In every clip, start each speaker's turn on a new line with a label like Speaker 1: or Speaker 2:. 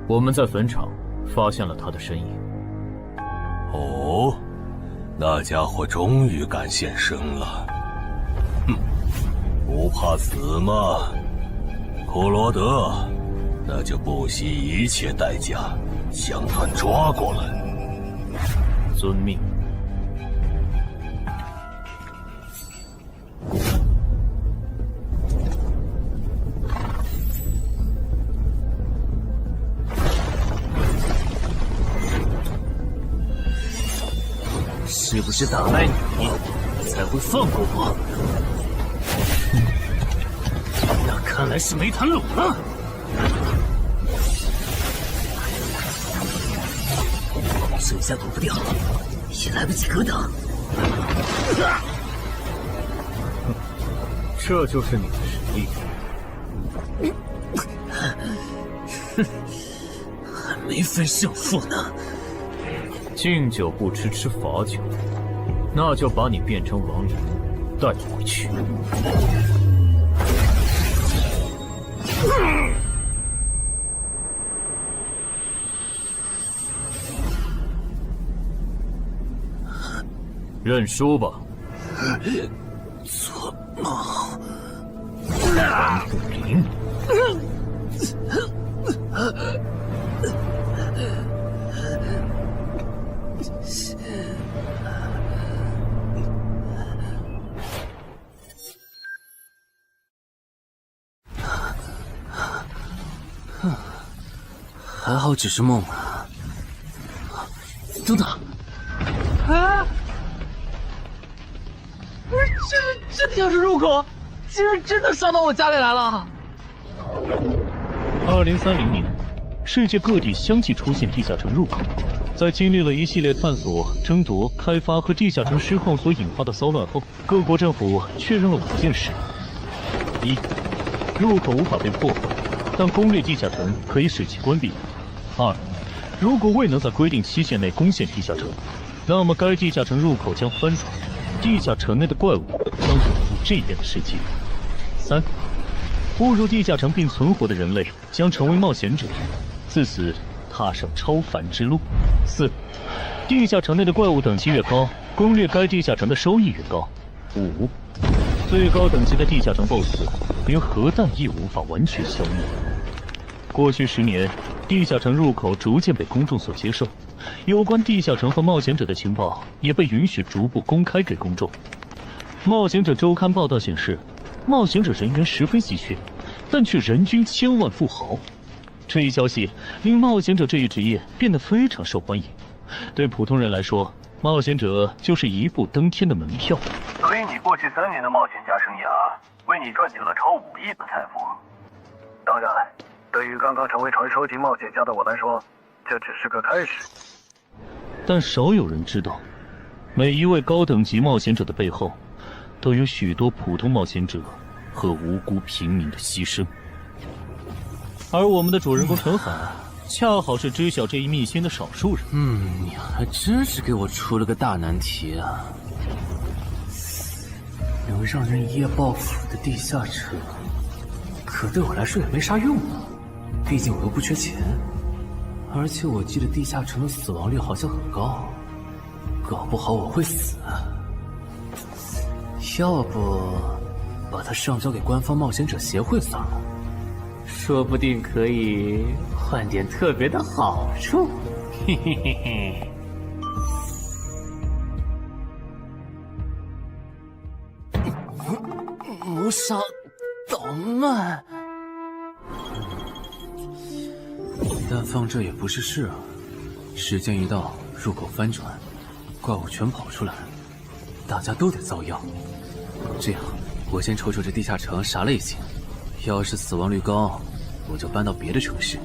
Speaker 1: 我们在坟场发现了他的身影。
Speaker 2: 哦，那家伙终于敢现身了。哼，不怕死吗？库罗德，那就不惜一切代价将他抓过来。
Speaker 1: 遵命。
Speaker 3: 是不是打败你，才会放过我？那看来是没谈拢了。这下躲不掉，也来不及格挡。
Speaker 1: 这就是你的实力。
Speaker 3: 还没分胜负呢。
Speaker 1: 敬酒不吃吃罚酒，那就把你变成亡灵，带回去。认输吧。
Speaker 3: 做梦。
Speaker 1: 蓝不灵。
Speaker 3: 还好只是梦啊！等等，啊！不是，这地下室入口竟然真的上到我家里来了
Speaker 4: ！2030年，世界各地相继出现地下城入口。在经历了一系列探索、争夺、开发和地下城失控所引发的骚乱后，各国政府确认了5件事：一、入口无法被破坏，但攻略地下城可以使其关闭。2. 如果未能在规定期限内攻陷地下城，那么该地下城入口将翻转，地下城内的怪物将永赴这边的世界。3. 误入地下城并存活的人类将成为冒险者，自此踏上超凡之路。4. 地下城内的怪物等级越高，攻略该地下城的收益越高。5. 最高等级的地下城 BOSS 连核弹也无法完全消灭。过去10年，地下城入口逐渐被公众所接受，有关地下城和冒险者的情报也被允许逐步公开给公众。冒险者周刊报道显示，冒险者人员十分稀缺，但却人均千万富豪。这一消息令冒险者这一职业变得非常受欢迎。对普通人来说，冒险者就是一步登天的门票。
Speaker 5: 所以你过去3年的冒险家生涯，为你赚取了超5亿的财富。当然，对于刚刚成为传说级冒险家的我来说，这只是个开始。
Speaker 4: 但少有人知道，每一位高等级冒险者的背后，都有许多普通冒险者和无辜平民的牺牲。而我们的主人公陈海，恰好是知晓这一秘辛的少数人。
Speaker 3: 你还真是给我出了个大难题啊！能让人一夜暴富的地下城，可对我来说也没啥用啊。毕竟我又不缺钱，而且我记得地下城的死亡率好像很高，搞不好我会死。要不把它上交给官方冒险者协会算了，说不定可以换点特别的好处。嘿嘿嘿嘿。谋杀捣乱。但放这也不是事啊！时间一到，入口翻转，怪物全跑出来，大家都得遭殃。这样，我先瞅瞅这地下城啥类型，要是死亡率高，我就搬到别的城市，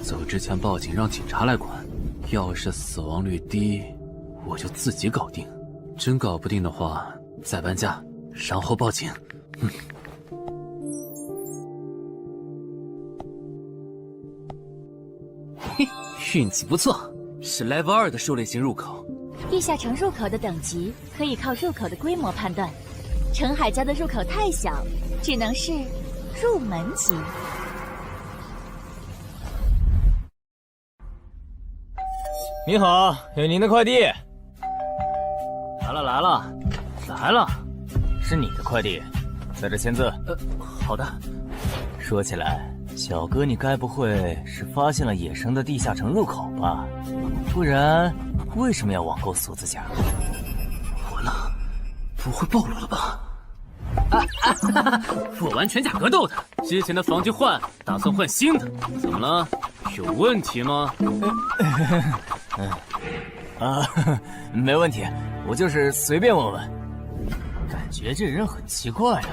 Speaker 3: 走之前报警让警察来管；要是死亡率低，我就自己搞定。真搞不定的话，再搬家，然后报警。嘿，运气不错，是 Level 2的狩猎型入口。
Speaker 6: 地下城入口的等级可以靠入口的规模判断，陈海家的入口太小，只能是入门级。
Speaker 1: 你好，有您的快递。来了，是你的快递，在这签字。
Speaker 3: 好的。
Speaker 1: 说起来，小哥，你该不会是发现了野生的地下城入口吧？不然为什么要网购锁子甲？
Speaker 3: 完了，不会暴露了吧？我玩全甲格斗的，之前的防具换，打算换新的。怎么了？有问题吗？
Speaker 1: 没问题，我就是随便问问。感觉这人很奇怪啊，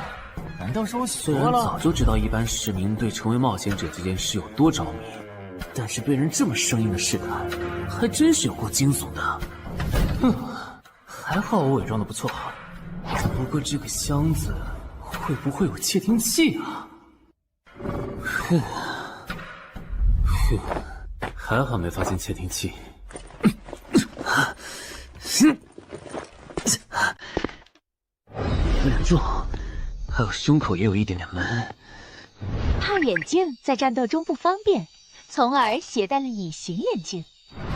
Speaker 1: 难道是我洗
Speaker 3: 虽然
Speaker 1: 多了？
Speaker 3: 早就知道一般市民对成为冒险者这件事有多着迷，但是被人这么生硬的试探，还真是有够惊悚的。还好我伪装的不错。不过这个箱子会不会有窃听器啊？还好没发现窃听器。有点重，还有胸口也有一点点闷。
Speaker 6: 怕眼镜在战斗中不方便，从而携带了隐形眼镜。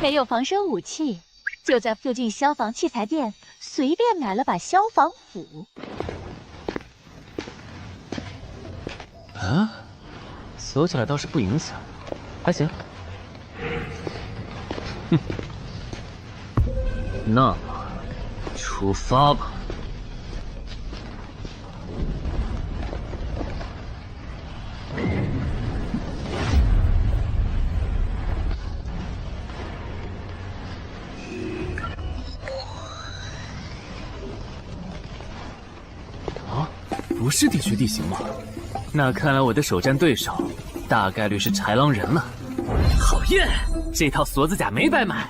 Speaker 6: 没有防身武器，就在附近消防器材店随便买了把消防斧。
Speaker 3: 啊，锁起来倒是不影响，还行。那么，出发吧。不是地区地形吗？那看来我的首战对手大概率是豺狼人了。讨厌，这套锁子甲没白买。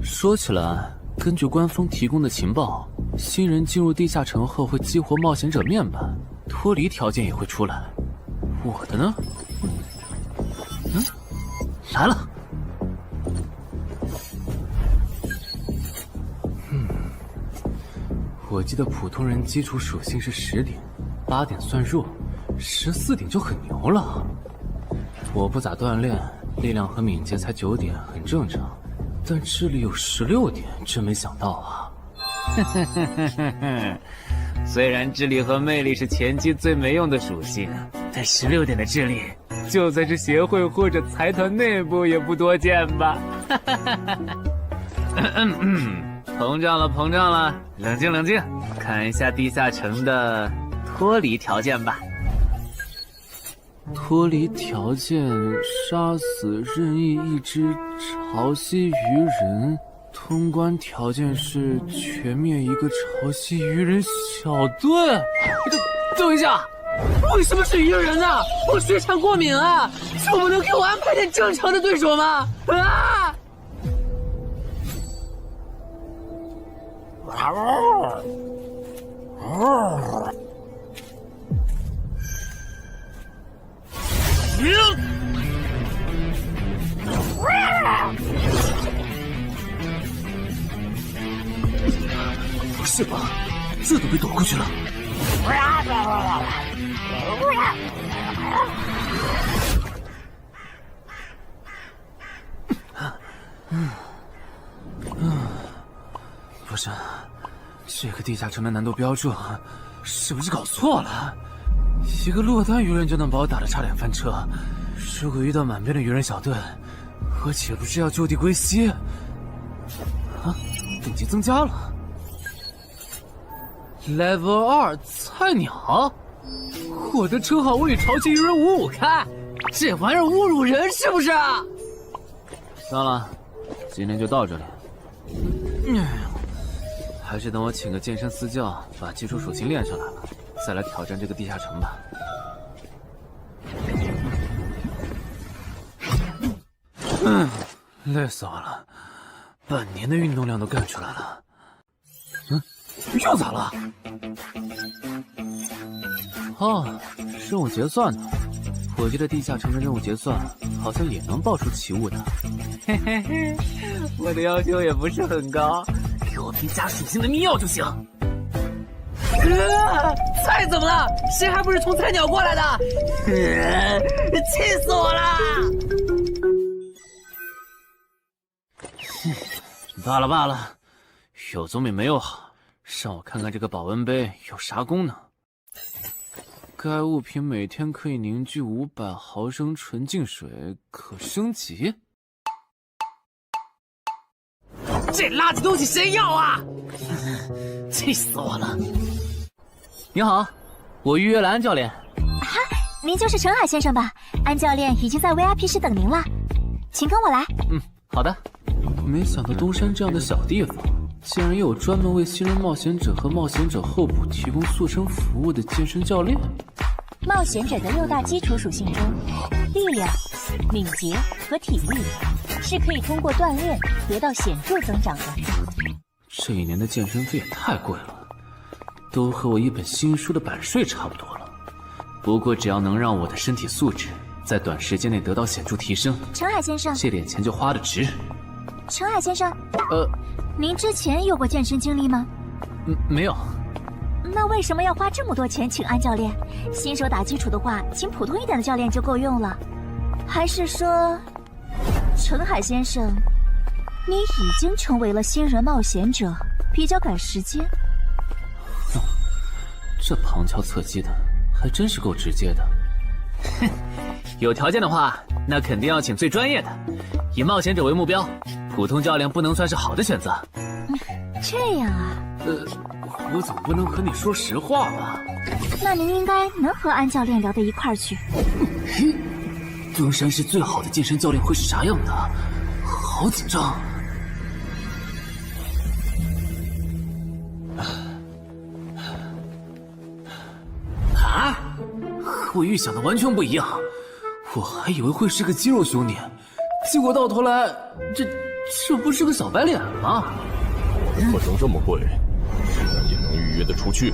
Speaker 3: 说起来，根据官方提供的情报，新人进入地下城后会激活冒险者面板，脱离条件也会出来。我的呢？来了。我记得普通人基础属性是10点，8点算弱，14点就很牛了。我不咋锻炼，力量和敏捷才9点，很正常。但智力有16点，真没想到啊！虽然智力和魅力是前期最没用的属性，但16点的智力，就算是协会或者财团内部也不多见吧？膨胀了，冷静，看一下地下城的脱离条件吧。脱离条件：杀死任意一只潮汐鱼人。通关条件是全灭一个潮汐鱼人小队。等一下，为什么是鱼人啊？我血产过敏啊！就不能给我安排点正常的对手吗？啊！不是吧，这都被躲过去了。不是，这个地下城的难度标注是不是搞错了？一个落单鱼人就能把我打得差点翻车，如果遇到满编的鱼人小队，我岂不是要就地归西？啊，等级增加了 ，Level 2菜鸟，我的称号我与潮汐鱼人55开，这玩意儿侮辱人是不是？算了，今天就到这里。还是等我请个健身私教，把基础属性练上来了，再来挑战这个地下城吧。累死我了，半年的运动量都干出来了。又咋了？哦，任务结算呢？我记得地下城的任务结算好像也能爆出奇物的。嘿嘿嘿，我的要求也不是很高，给我瓶加属性的迷药就行。菜怎么了？谁还不是从菜鸟过来的？气死我了！罢了罢了，有总比没有好。让我看看这个保温杯有啥功能。该物品每天可以凝聚500毫升纯净水，可升级。这垃圾东西谁要啊？气死我了！你好，我预约了安教练。
Speaker 7: 哈，您就是陈海先生吧？安教练已经在 VIP 室等您了，请跟我来。
Speaker 3: 好的。没想到东山这样的小地方，竟然有专门为新人冒险者和冒险者候补提供塑身服务的健身教练。
Speaker 6: 冒险者的6大基础属性中，力量、敏捷和体力是可以通过锻炼得到显著增长的。
Speaker 3: 这一年的健身费也太贵了，都和我一本新书的版税差不多了。不过只要能让我的身体素质在短时间内得到显著提升，
Speaker 7: 陈海先生，
Speaker 3: 这点钱就花得值。
Speaker 7: 陈海先生，您之前有过健身经历吗？
Speaker 3: 没有。
Speaker 7: 那为什么要花这么多钱请安教练？新手打基础的话，请普通一点的教练就够用了。还是说，陈海先生，你已经成为了新人冒险者，比较赶时间？
Speaker 3: 这旁敲侧击的，还真是够直接的。哼，有条件的话，那肯定要请最专业的，以冒险者为目标，普通教练不能算是好的选择。
Speaker 7: 这样啊？
Speaker 3: 我总不能和你说实话吧？
Speaker 7: 那您应该能和安教练聊到一块儿去。
Speaker 3: 东山市最好的健身教练会是啥样的？好紧张。啊！和我预想的完全不一样，我还以为会是个肌肉兄弟，结果到头来，这不是个小白脸吗？
Speaker 2: 课程这么贵，竟然也能预约得出去？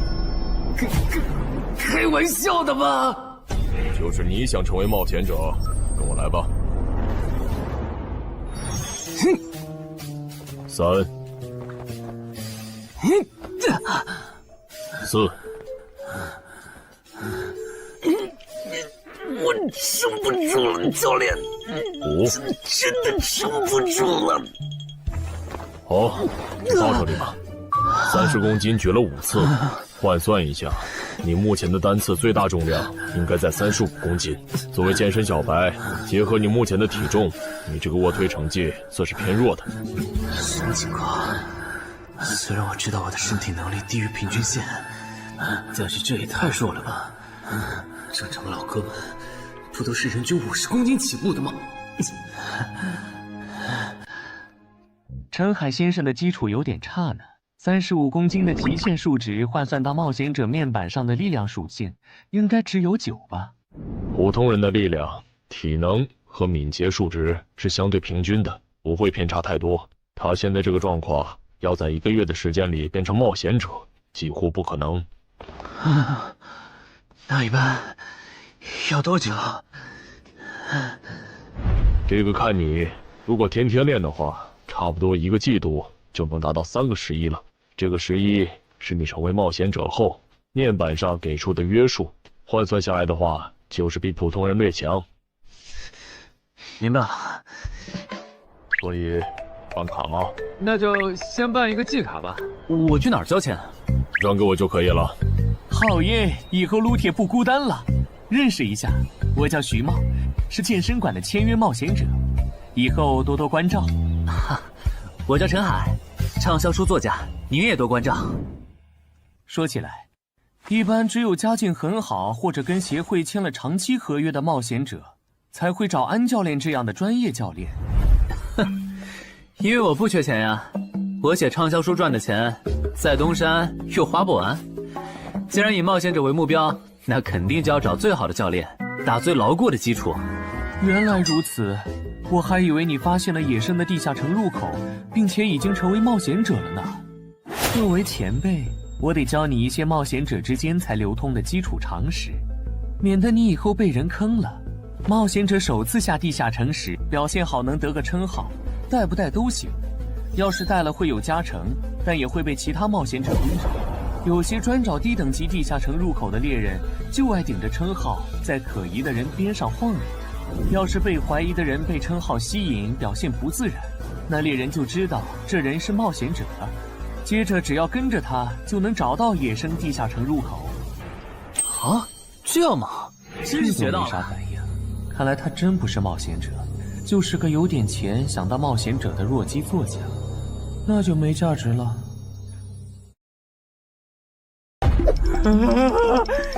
Speaker 3: 开玩笑的吧？
Speaker 2: 就是你想成为冒险者，跟我来吧。3、4。
Speaker 3: 我撑不住了，教练。
Speaker 2: 5。
Speaker 3: 真的撑不住了。
Speaker 2: 好，到这里吧。30公斤举了5次，换算一下，你目前的单次最大重量应该在35公斤。作为健身小白，结合你目前的体重，你这个卧推成绩算是偏弱的。
Speaker 3: 什么情况？虽然我知道我的身体能力低于平均线，但是这也太弱了吧？正常的老哥们不都是人均50公斤起步的吗？
Speaker 4: 陈海先生的基础有点差呢，35公斤的极限数值换算到冒险者面板上的力量属性，应该只有9吧？
Speaker 2: 普通人的力量、体能和敏捷数值是相对平均的，不会偏差太多。他现在这个状况，要在1个月的时间里变成冒险者，几乎不可能。
Speaker 3: 那一般要多久？
Speaker 2: 这个看你，如果天天练的话，差不多1个季度就能达到3个11了。这个11是你成为冒险者后面板上给出的约束，换算下来的话，就是比普通人略强。
Speaker 3: 明白了。
Speaker 2: 所以办卡吗？
Speaker 3: 那就先办一个季卡吧。我去哪儿交钱？
Speaker 2: 让给我就可以了。
Speaker 4: 好耶，以后撸铁不孤单了。认识一下，我叫徐茂，是健身馆的签约冒险者，以后多多关照。
Speaker 3: 我叫陈海，畅销书作家，您也多关照。
Speaker 4: 说起来，一般只有家境很好或者跟协会签了长期合约的冒险者，才会找安教练这样的专业教练。
Speaker 3: 因为我不缺钱呀，我写畅销书赚的钱，在东山又花不完。既然以冒险者为目标，那肯定就要找最好的教练，打最牢固的基础。
Speaker 4: 原来如此，我还以为你发现了野生的地下城入口，并且已经成为冒险者了呢。作为前辈，我得教你一些冒险者之间才流通的基础常识，免得你以后被人坑了。冒险者首次下地下城时，表现好能得个称号，带不带都行。要是带了会有加成，但也会被其他冒险者盯着。有些专找低等级地下城入口的猎人，就爱顶着称号，在可疑的人边上晃悠。
Speaker 8: 要是被怀疑的人被称号吸引，表现不自然，那猎人就知道这人是冒险者，接着只要跟着他，就能找到野生地下城入口。
Speaker 3: 啊，这样吗？真是学到了。
Speaker 8: 没啥反应，看来他真不是冒险者，就是个有点钱想当冒险者的弱鸡作家，那就没价值了。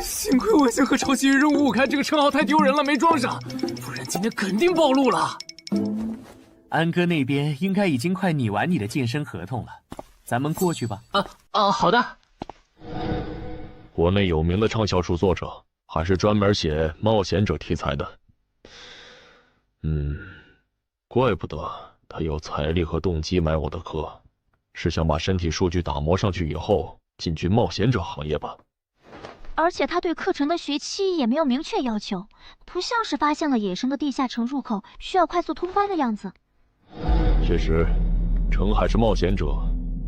Speaker 3: 幸亏我先和超级人物开这个称号太丢人了，没装上，不然今天肯定暴露了。
Speaker 8: 安哥那边应该已经快拟完你的健身合同了，咱们过去吧。
Speaker 3: 好的。
Speaker 4: 国内有名的畅销书作者，还是专门写冒险者题材的。怪不得他有财力和动机买我的课，是想把身体数据打磨上去以后进军冒险者行业吧。
Speaker 7: 而且他对课程的学期也没有明确要求，不像是发现了野生的地下城入口需要快速通关的样子。
Speaker 4: 确实，程海是冒险者，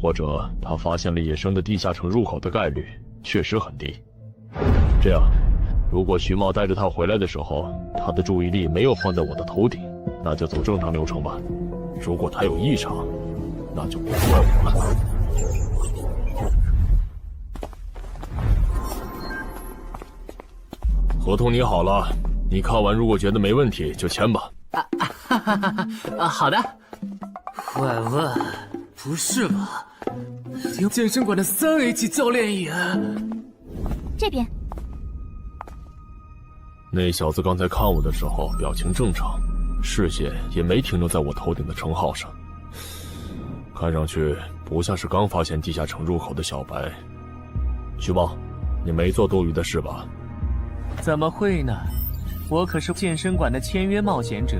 Speaker 4: 或者他发现了野生的地下城入口的概率确实很低。这样，如果徐茂带着他回来的时候，他的注意力没有放在我的头顶，那就走正常流程吧。如果他有异常，那就不怪我了。合同拟好了，你看完如果觉得没问题就签吧。
Speaker 3: 好的。喂，不是吧？连健身馆的3A 级教练也……
Speaker 7: 这边。
Speaker 4: 那小子刚才看我的时候表情正常，视线也没停留在我头顶的称号上，看上去不像是刚发现地下城入口的小白。徐茂，你没做多余的事吧？
Speaker 8: 怎么会呢？我可是健身馆的签约冒险者。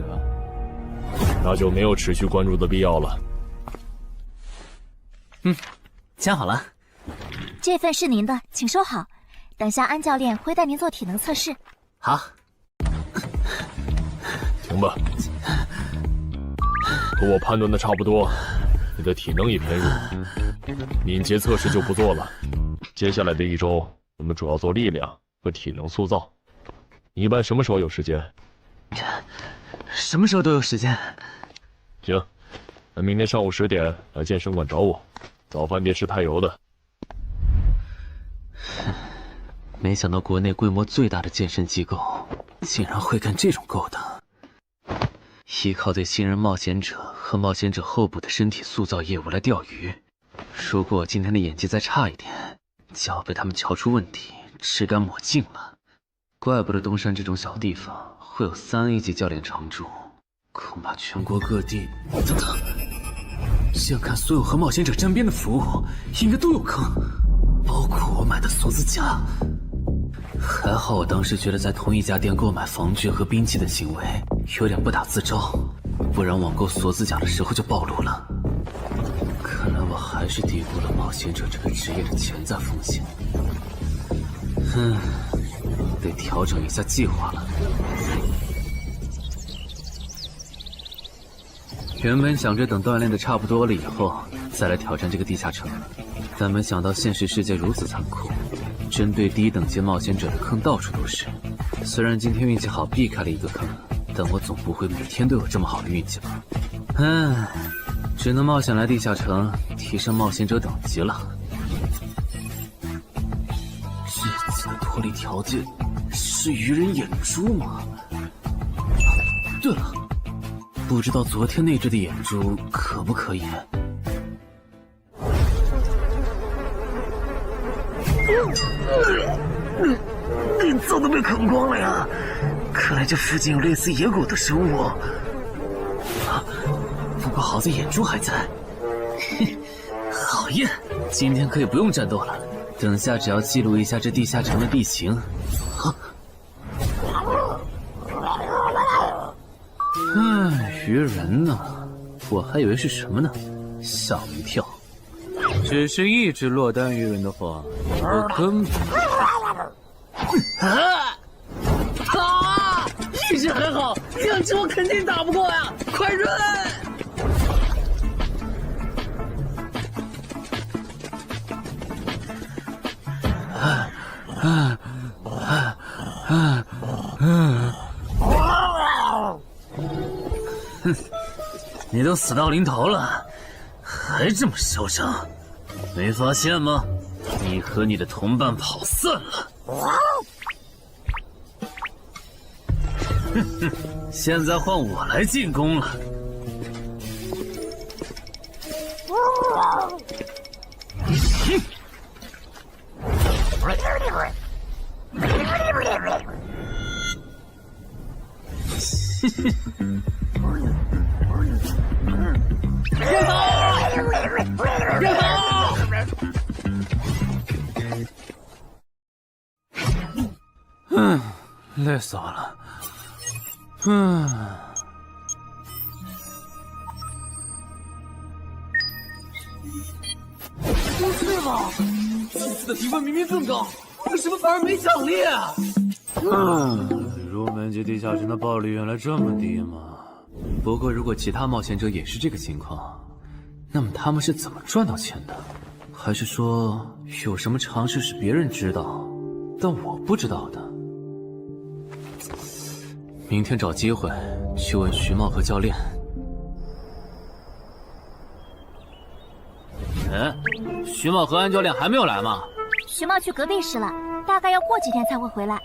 Speaker 4: 那就没有持续关注的必要了。
Speaker 3: 签好了。
Speaker 7: 这份是您的，请收好。等下安教练会带您做体能测试。
Speaker 3: 好。
Speaker 4: 停吧。和我判断的差不多，你的体能也偏弱，敏捷测试就不做了。接下来的1周，我们主要做力量和体能塑造。你一般什么时候有时间？
Speaker 3: 什么时候都有时间。
Speaker 4: 行，那明天上午10点来健身馆找我，早饭别吃太油的。
Speaker 3: 没想到国内规模最大的健身机构竟然会干这种勾当。依靠对新人冒险者和冒险者候补的身体塑造业务来钓鱼，如果我今天的演技再差一点，就要被他们瞧出问题，吃干抹净了。怪不得东山这种小地方会有3A 级教练常驻，恐怕全国各地……等等，这样看，所有和冒险者沾边的服务应该都有坑，包括我买的锁子甲。还好我当时觉得在同一家店购买防具和兵器的行为有点不打自招，不然网购锁子甲的时候就暴露了。看来我还是低估了冒险者这个职业的潜在风险。得调整一下计划了。原本想着等锻炼的差不多了以后再来挑战这个地下城，但没想到现实世界如此残酷，针对低等级冒险者的坑到处都是。虽然今天运气好避开了一个坑，但我总不会每天都有这么好的运气吧。只能冒险来地下城提升冒险者等级了。这次的脱离条件是鱼人眼珠吗？对了，不知道昨天那只的眼珠可不可以？
Speaker 8: 早都被啃光了呀！看来这附近有类似野狗的生物。
Speaker 3: 不过好在眼珠还在。好耶！今天可以不用战斗了，等下只要记录一下这地下城的地形。鱼人呢？我还以为是什么呢，吓我一跳。只是一只落单鱼人的话，我根本……
Speaker 8: 一只还好，2只我肯定打不过呀！快润！
Speaker 3: 你都死到临头了，还这么嚣张，没发现吗？你和你的同伴跑散了。哼哼，现在换我来进攻了。累死我了。
Speaker 8: 不是吧？这次的评分明明更高，为什么反而没奖励啊？
Speaker 3: 入门级地下城的暴力原来这么低吗？不过如果其他冒险者也是这个情况，那么他们是怎么赚到钱的？还是说有什么常识是别人知道，但我不知道的？明天找机会去问徐茂和教练。徐茂和安教练还没有来吗？
Speaker 7: 徐茂去隔壁室了，大概要过几天才会回来。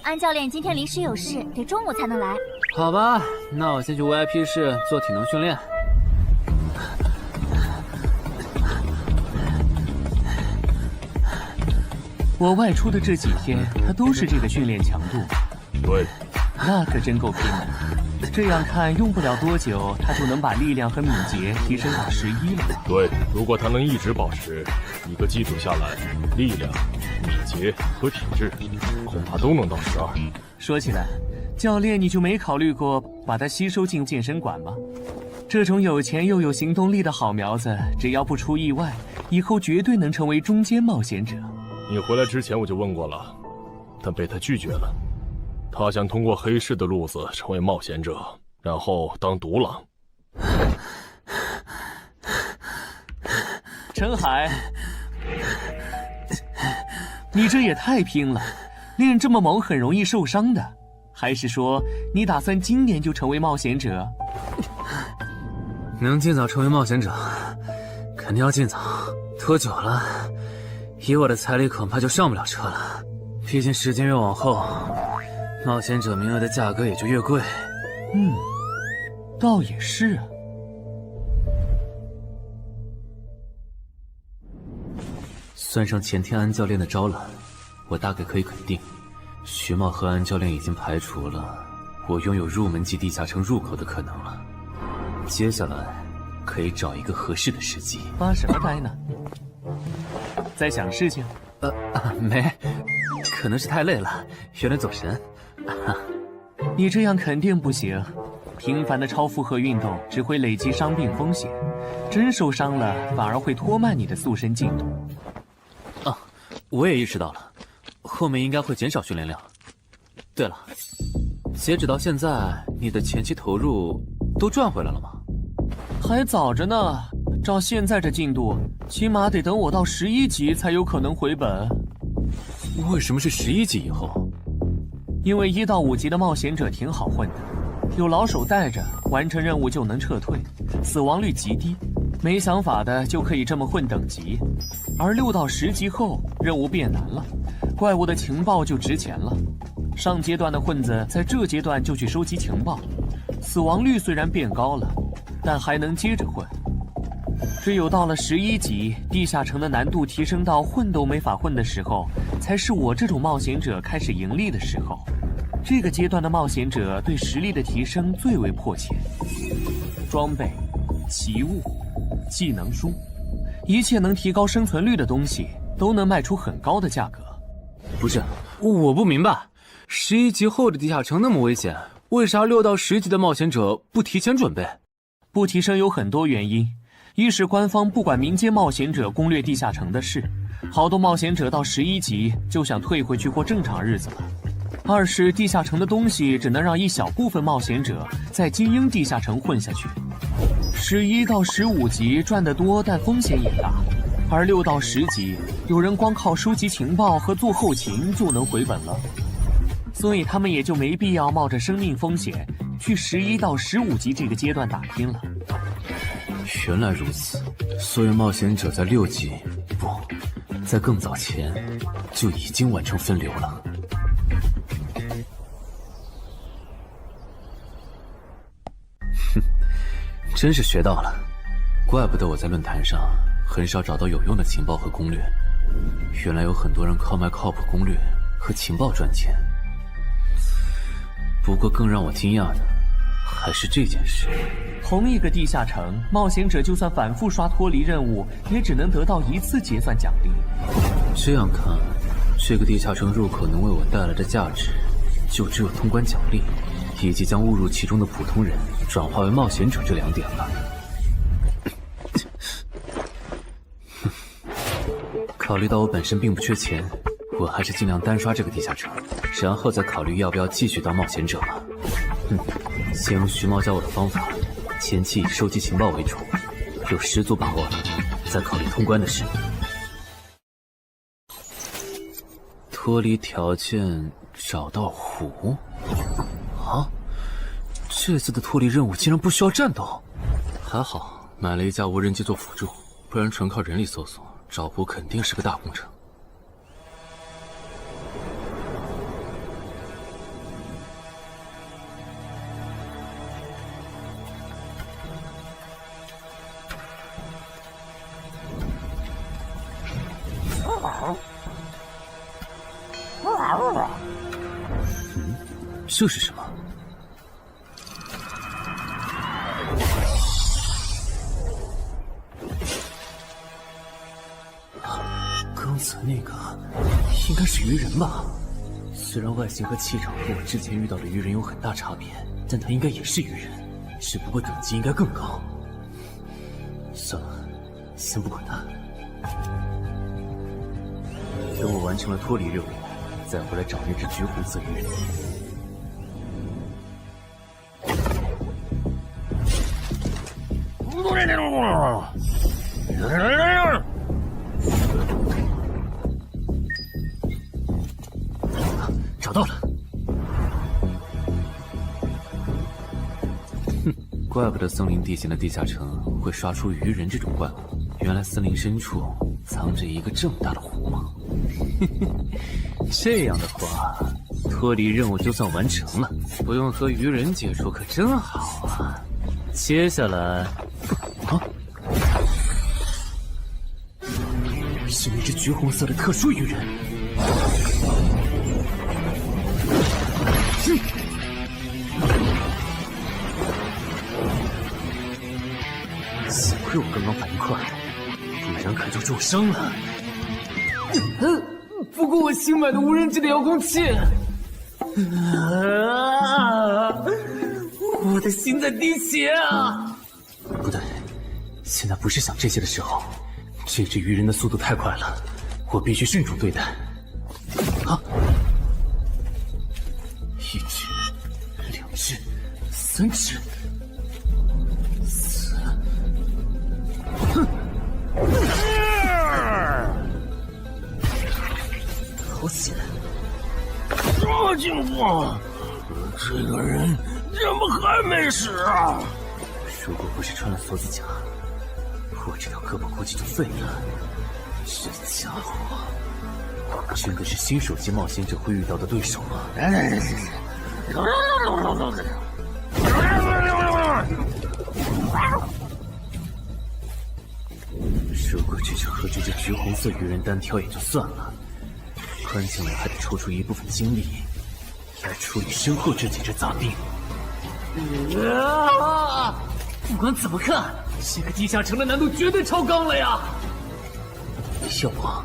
Speaker 7: 安教练今天临时有事，得中午才能来。
Speaker 3: 好吧，那我先去 VIP 室做体能训练。
Speaker 8: 我外出的这几天，他都是这个训练强度。
Speaker 2: 对，
Speaker 8: 那可真够拼的。这样看，用不了多久，他就能把力量和敏捷提升到11了。
Speaker 2: 对，如果他能一直保持一个季度下来，力量、敏捷和体质恐怕都能到12。
Speaker 8: 说起来，教练你就没考虑过把他吸收进健身馆吗？这种有钱又有行动力的好苗子，只要不出意外，以后绝对能成为中间冒险者。
Speaker 2: 你回来之前我就问过了，但被他拒绝了。他想通过黑市的路子成为冒险者，然后当独狼。
Speaker 8: 陈海，你这也太拼了，练这么猛很容易受伤的。还是说你打算今年就成为冒险者？
Speaker 3: 能尽早成为冒险者，肯定要尽早。拖久了，以我的财力恐怕就上不了车了。毕竟时间越往后，冒险者名额的价格也就越贵。
Speaker 8: 倒也是啊。
Speaker 3: 算上前天安教练的招揽，我大概可以肯定，徐茂和安教练已经排除了我拥有入门级地下城入口的可能了。接下来可以找一个合适的时机。
Speaker 8: 发什么呆呢？在想事情？
Speaker 3: 没，可能是太累了，有点走神。
Speaker 8: 你这样肯定不行，频繁的超负荷运动只会累积伤病风险，真受伤了反而会拖慢你的塑身进度。
Speaker 3: 我也意识到了，后面应该会减少训练量。对了，截止到现在，你的前期投入都赚回来了吗？
Speaker 8: 还早着呢，照现在这进度，起码得等我到11级才有可能回本。
Speaker 3: 为什么是11级以后？
Speaker 8: 因为1到5级的冒险者挺好混的，有老手带着，完成任务就能撤退，死亡率极低。没想法的就可以这么混等级，而6到10级后，任务变难了，怪物的情报就值钱了。上阶段的混子在这阶段就去收集情报，死亡率虽然变高了，但还能接着混。只有到了11级，地下城的难度提升到混都没法混的时候，才是我这种冒险者开始盈利的时候。这个阶段的冒险者对实力的提升最为迫切，装备、奇物、技能书，一切能提高生存率的东西都能卖出很高的价格。
Speaker 3: 不是，我不明白，11级后的地下城那么危险，为啥6到10级的冒险者不提前准备？
Speaker 8: 不提升有很多原因，一是官方不管民间冒险者攻略地下城的事，好多冒险者到11级就想退回去过正常日子了。二是地下城的东西只能让一小部分冒险者在精英地下城混下去。11到15级赚得多，但风险也大，而6到10级有人光靠收集情报和做后勤就能回本了，所以他们也就没必要冒着生命风险去11到15级这个阶段打拼了。
Speaker 3: 原来如此，所以冒险者在6级不，在更早前就已经完成分流了。哼，真是学到了，怪不得我在论坛上很少找到有用的情报和攻略，原来有很多人靠卖靠谱攻略和情报赚钱。不过更让我惊讶的还是这件事。
Speaker 8: 同一个地下城，冒险者就算反复刷脱离任务，也只能得到1次结算奖励。
Speaker 3: 这样看，这个地下城入口能为我带来的价值，就只有通关奖励，以及将误入其中的普通人转化为冒险者这2点了。考虑到我本身并不缺钱，我还是尽量单刷这个地下城，然后再考虑要不要继续当冒险者了。先用徐猫教我的方法，前期以收集情报为主，有10足把握了，再考虑通关的事。脱离条件找到湖？啊，这次的脱离任务竟然不需要战斗，还好买了一架无人机做辅助，不然纯靠人力搜索找湖肯定是个大工程。这是什么？刚才那个应该是鱼人吧？虽然外形和气场和我之前遇到的鱼人有很大差别，但他应该也是鱼人，只不过等级应该更高。算了，先不管他。等我完成了脱离任务，再回来找那只橘红色鱼人。找到了。哼，怪不得森林地形的地下城会刷出鱼人这种怪物，原来森林深处藏着一个这么大的湖吗？这样的话，脱离任务就算完成了，不用和鱼人接触可真好啊。接下来，是那只橘红色的特殊鱼人。幸亏我刚刚反应快，不然可就重伤了。不过我新买的无人机的遥控器，我的心在滴血啊！不对，现在不是想这些的时候。这只鱼人的速度太快了，我必须慎重对待。啊！一只、2只、3只、4……哼！好险！
Speaker 2: 这情况，这个人怎么还没死啊？
Speaker 3: 如果不是穿了锁子甲，我这条胳膊估计就废了。这家伙真的是新手级冒险者会遇到的对手吗？如果只是和这只橘红色鱼人单挑也就算了，关键我还得抽出一部分精力来处理身后这几只杂兵。不管怎么看，这个地下城的难度绝对超纲了呀！要不逃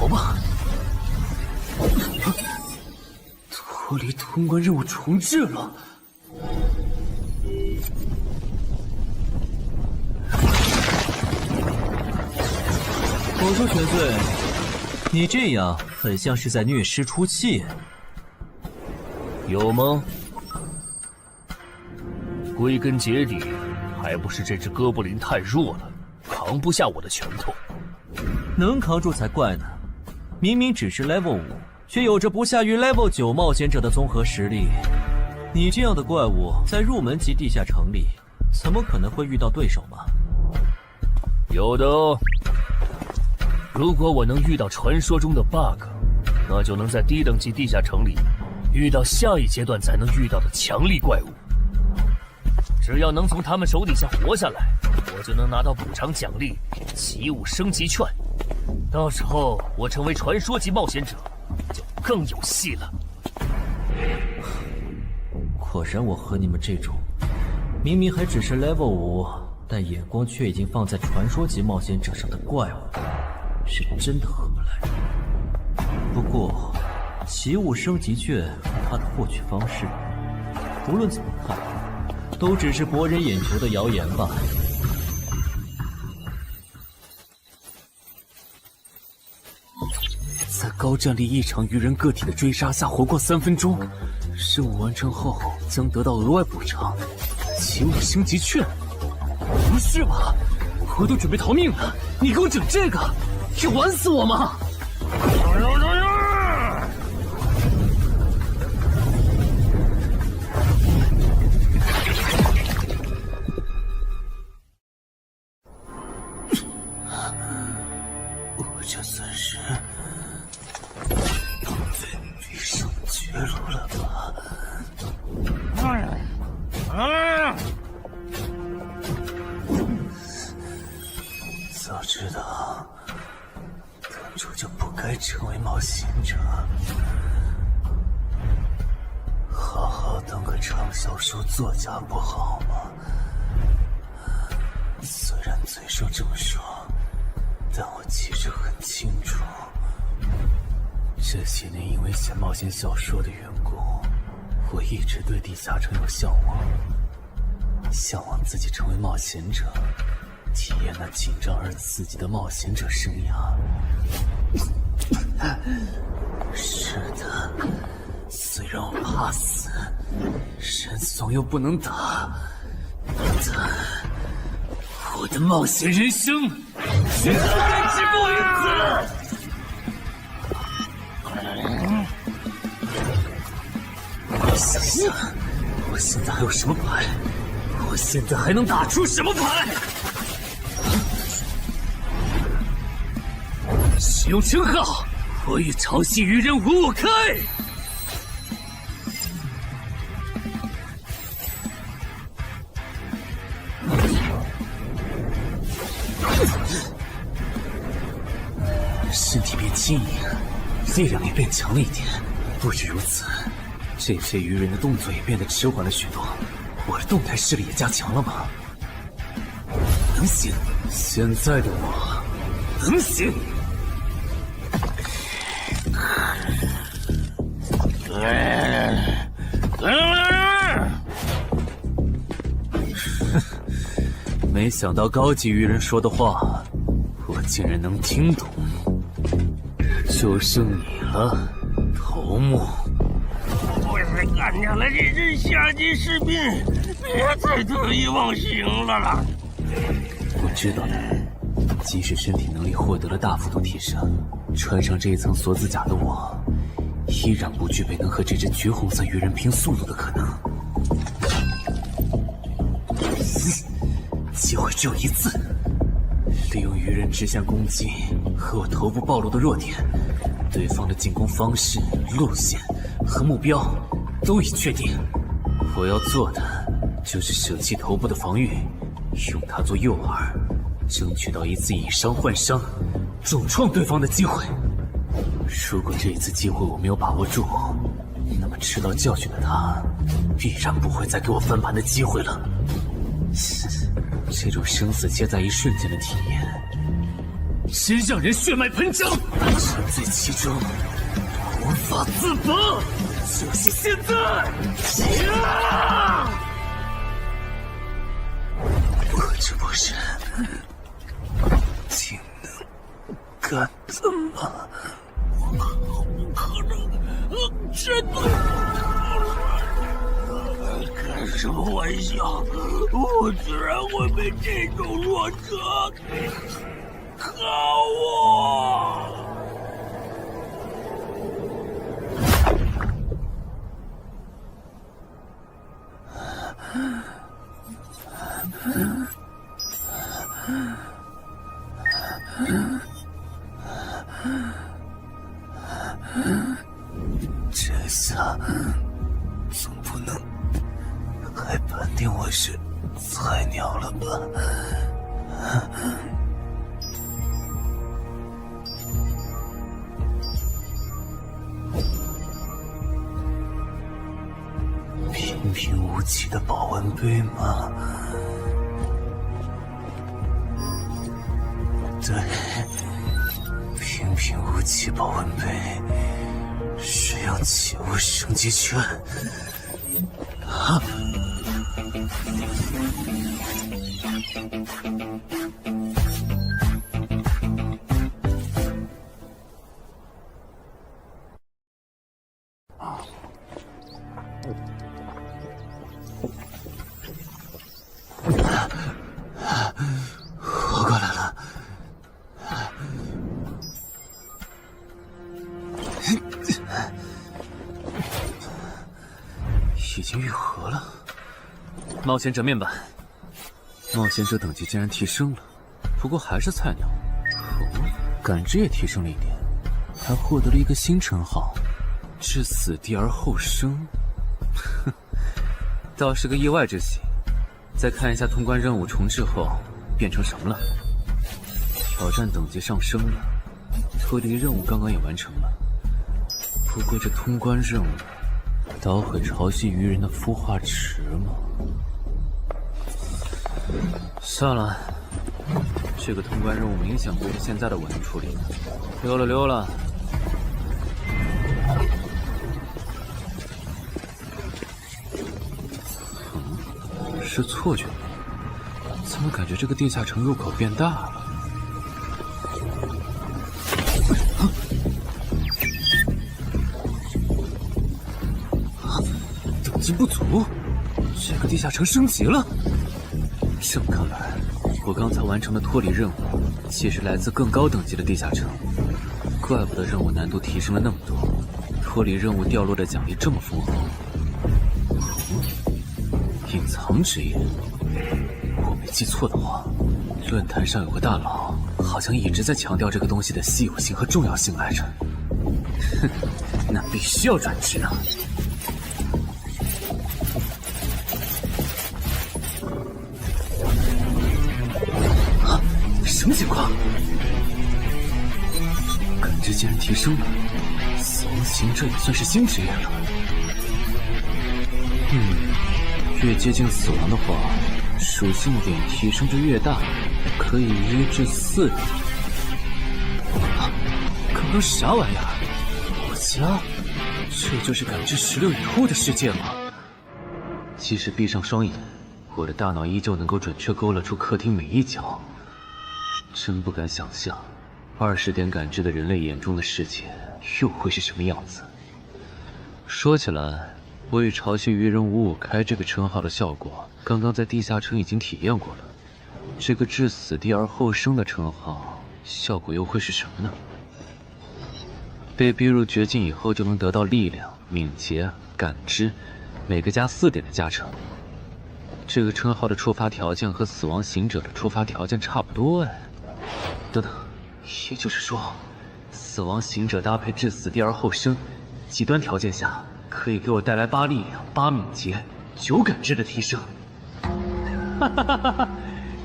Speaker 3: 吧？脱离通关任务重置了。
Speaker 1: 我说玄岁，你这样很像是在虐尸出气，有吗？归根结底，还不是这只哥布林太弱了，扛不下我的拳头。能扛住才怪呢！明明只是 Level 5，却有着不下于 Level 9冒险者的综合实力。你这样的怪物，在入门级地下城里，怎么可能会遇到对手嘛？
Speaker 2: 有的哦。如果我能遇到传说中的 bug， 那就能在低等级地下城里遇到下一阶段才能遇到的强力怪物。只要能从他们手底下活下来，我就能拿到补偿奖励奇物升级券。到时候我成为传说级冒险者，就更有戏了。
Speaker 1: 果然，我和你们这种明明还只是 level 5，但眼光却已经放在传说级冒险者上的怪物，是真的合不来。不过，奇物升级券和它的获取方式，无论怎么看，都只是博人眼球的谣言吧。
Speaker 3: 在高战力异常鱼人个体的追杀下活过3分钟，任务完成后将得到额外补偿，奇物升级券。不是吧？我都准备逃命了，你给我整这个，要玩死我吗？我这算是遇上绝路了吧？早知道当初就不该成为冒险者，好好当个畅销书作家不好吗？虽然嘴上这么说，但我其实很清楚，这些年因为写冒险小说的缘故，我一直对地下城有向往，向往自己成为冒险者，体验那紧张而刺激的冒险者生涯。是的，虽然我怕死，人怂又不能打，但我的冒险人生绝不该止步于此。想想，我现在还有什么牌？我现在还能打出什么牌？使用称号，我与潮汐鱼人5开。身体变轻盈，力量也变强了一点。不止如此，这些鱼人的动作也变得迟缓了许多。我的动态视力也加强了吗？能行，现在的我能行。没想到高级鱼人说的话，我竟然能听懂。就剩你了，头目。
Speaker 9: 我是干掉了这只下级士兵，别再得意忘形了啦！
Speaker 3: 我知道的，即使身体能力获得了大幅度提升，穿上这一层锁子甲的我，依然不具备能和这只橘红色鱼人拼速度的可能。机会只有一次，利用鱼人直线攻击和我头部暴露的弱点，对方的进攻方式、路线和目标都已确定。我要做的就是舍弃头部的防御，用它做诱饵，争取到一次以伤换伤，重创对方的机会。如果这一次机会我没有把握住，那么吃到教训的他，必然不会再给我翻盘的机会了。这种生死皆在一瞬间的体验，真让人血脉喷张，沉醉其中，无法自拔。就是现在！我这不是技能干的吗？
Speaker 9: 可能真的。开什么玩笑！我居然会被这种弱者可恶！
Speaker 3: 这下总不能还判定我是菜鸟了吧？平平无奇的保温杯吗？对，平平无奇保温杯。使用起物升级券。啊！活过来了。已经愈合了。冒险者面板，冒险者等级竟然提升了，不过还是菜鸟。哦，感知也提升了一点，还获得了一个新称号——至死地而后生。哼，倒是个意外之喜。再看一下通关任务重置后变成什么了。挑战等级上升了，脱离任务刚刚也完成了。不过这通关任务，捣毁潮汐鱼人的孵化池吗？算了，这个通关任务明显不是现在的我能处理的。溜了溜了。是错觉吗？怎么感觉这个地下城入口变大了？等级不足，这个地下城升级了。这么看来，我刚才完成的脱离任务，其实来自更高等级的地下城。怪不得任务难度提升了那么多，脱离任务掉落的奖励这么丰厚。隐藏之眼，我没记错的话，论坛上有个大佬，好像一直在强调这个东西的稀有性和重要性来着。哼，那必须要转职啊！啊，什么情况？感知竟然提升了，死亡行者也算是新职业了。越接近死亡的话，属性点提升就越大，可以1至4点。啊，刚刚啥玩意儿？我家？这就是感知16以后的世界吗？即使闭上双眼，我的大脑依旧能够准确勾勒出客厅每一角。真不敢想象，20点感知的人类眼中的世界又会是什么样子。说起来，我与潮汐鱼人555开这个称号的效果，刚刚在地下城已经体验过了。这个至死地而后生的称号，效果又会是什么呢？被逼入绝境以后，就能得到力量、敏捷、感知，每个加4点的加成。这个称号的触发条件和死亡行者的触发条件差不多哎。等等，也就是说，死亡行者搭配至死地而后生，极端条件下可以给我带来8力量、8敏捷、9感知的提升。哈哈哈哈！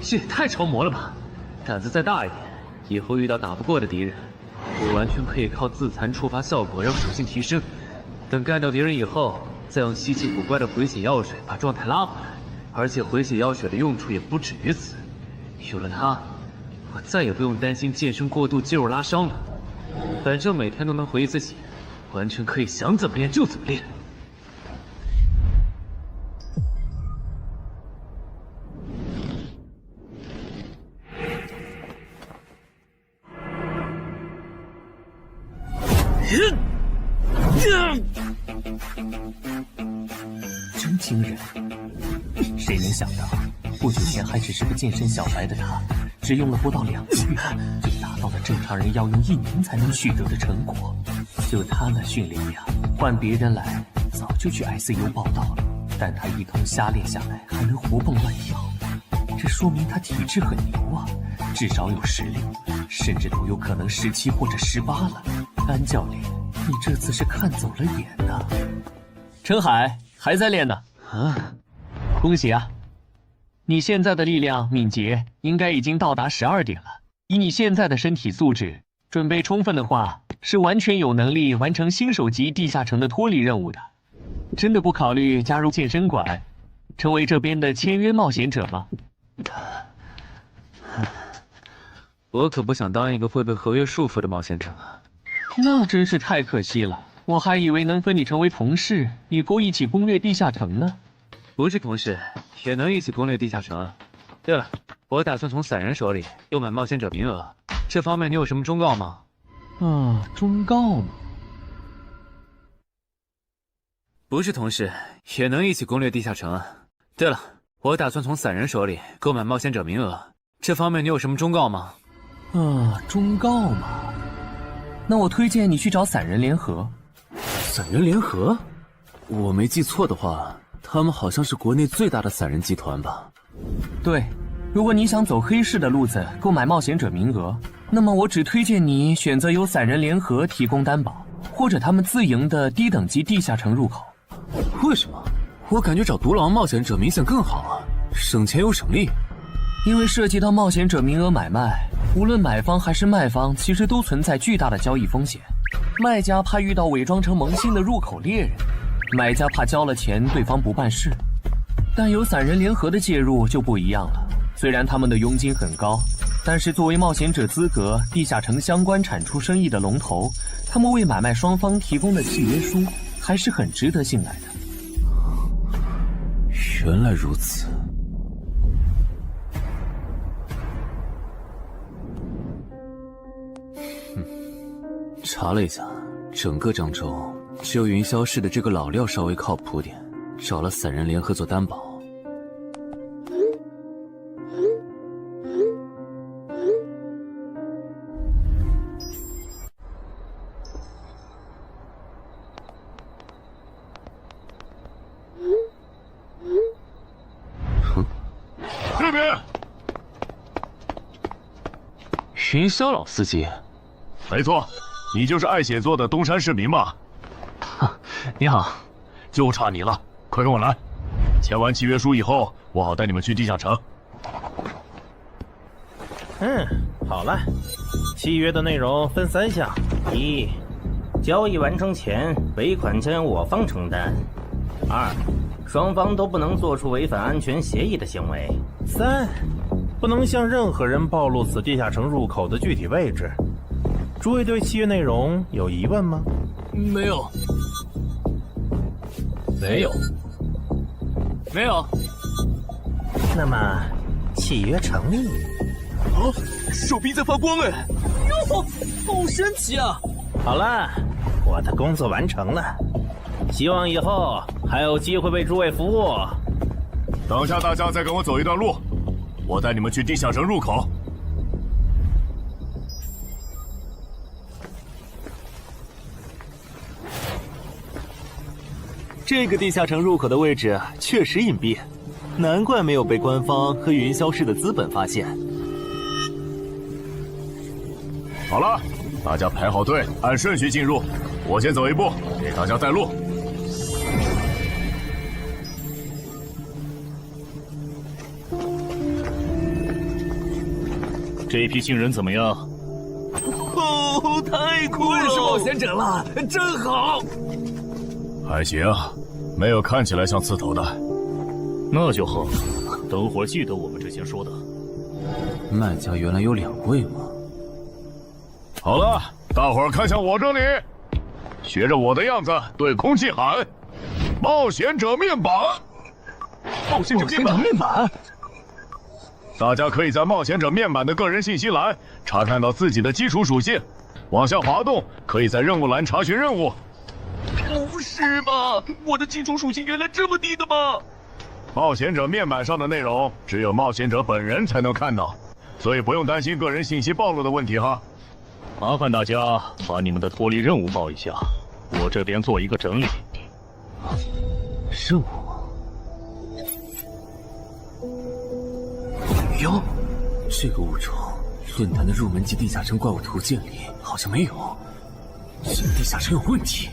Speaker 3: 这也太超模了吧！胆子再大一点，以后遇到打不过的敌人，我完全可以靠自残触发效果让属性提升。等干掉敌人以后，再用稀奇古怪的回血药水把状态拉回来。而且回血药水的用处也不止于此，有了它，我再也不用担心健身过度肌肉拉伤了。反正每天都能回一次血，完全可以想怎么练就怎么练。
Speaker 8: 真惊人！谁能想到，不久前还只是个健身小白的他，只用了不到2个月，就达到了正常人要用1年才能取得的成果。就他那训练量，换别人来早就去 ICU 报道了。但他一通瞎练下来，还能活蹦乱跳，这这说明他体质很牛啊，至少有16，甚至都有可能17或者18了。安教练，你这次是看走了眼呐。陈海还在练呢。
Speaker 3: 啊，
Speaker 8: 恭喜啊！你现在的力量、敏捷应该已经到达12点了。以你现在的身体素质，准备充分的话，是完全有能力完成新手级地下城的脱离任务的。真的不考虑加入健身馆，成为这边的签约冒险者吗？
Speaker 3: 我可不想当一个会被合约束缚的冒险者。
Speaker 8: 那真是太可惜了，我还以为能和你成为同事，以后一起攻略地下城呢。
Speaker 3: 不是同事，也能一起攻略地下城。对了，我打算从散人手里购买冒险者名额，这方面你有什么忠告吗？
Speaker 8: 忠告吗？
Speaker 3: 不是同事，也能一起攻略地下城啊。对了，我打算从散人手里购买冒险者名额，这方面你有什么忠告吗？
Speaker 8: 忠告嘛，那我推荐你去找散人联合。
Speaker 3: 散人联合？我没记错的话，他们好像是国内最大的散人集团吧？
Speaker 8: 对，如果你想走黑市的路子购买冒险者名额，那么我只推荐你选择由散人联合提供担保，或者他们自营的低等级地下城入口。
Speaker 3: 为什么？我感觉找独狼冒险者明显更好啊，省钱又省力。
Speaker 8: 因为涉及到冒险者名额买卖，无论买方还是卖方，其实都存在巨大的交易风险。卖家怕遇到伪装成萌新的入口猎人，买家怕交了钱对方不办事。但有散人联合的介入就不一样了，虽然他们的佣金很高，但是作为冒险者资格地下城相关产出生意的龙头，他们为买卖双方提供的契约书还是很值得信赖的。
Speaker 3: 原来如此。查了一下，整个漳州只有云霄市的这个老廖稍微靠谱点，找了散人联合做担保。
Speaker 4: 这边，
Speaker 3: 云霄老司机，
Speaker 4: 没错，你就是爱写作的东山市民吧？
Speaker 3: 你好，
Speaker 4: 就差你了，快跟我来。签完契约书以后，我好带你们去地下城。
Speaker 10: 好了，契约的内容分3项：一，交易完成前尾款将由我方承担；2，双方都不能做出违反安全协议的行为；3，不能向任何人暴露此地下城入口的具体位置。诸位对契约内容有疑问吗？
Speaker 3: 没有。没有。没有。
Speaker 10: 那么，契约成立。
Speaker 3: 手臂在发光哎！哟，好神奇啊！
Speaker 10: 好了，我的工作完成了，希望以后还有机会为诸位服务。
Speaker 4: 等下大家再跟我走一段路，我带你们去地下城入口。
Speaker 1: 这个地下城入口的位置确实隐蔽，难怪没有被官方和云霄市的资本发现。
Speaker 4: 好了，大家排好队，按顺序进入。我先走一步，给大家带路。这一批新人怎么样？
Speaker 1: 太酷了！认识冒险者了，真好。
Speaker 4: 还行，没有看起来像刺头的。那就好，等会儿记得我们之前说的。
Speaker 3: 卖家原来有2位吗？
Speaker 4: 好了，大伙儿看向我这里，学着我的样子对空气喊：“冒险者面板！”
Speaker 1: 冒险者面板。
Speaker 4: 大家可以在冒险者面板的个人信息栏查看到自己的基础属性，往下滑动，可以在任务栏查询任务。
Speaker 9: 不是吧？我的基础属性原来这么低的吗？
Speaker 4: 冒险者面板上的内容只有冒险者本人才能看到，所以不用担心个人信息暴露的问题哈。
Speaker 9: 麻烦大家把你们的脱离任务报一下，我这边做一个整理。
Speaker 3: 任务？女妖，这个物种论坛的入门级地下城怪物图鉴里好像没有，这个地下城有问题。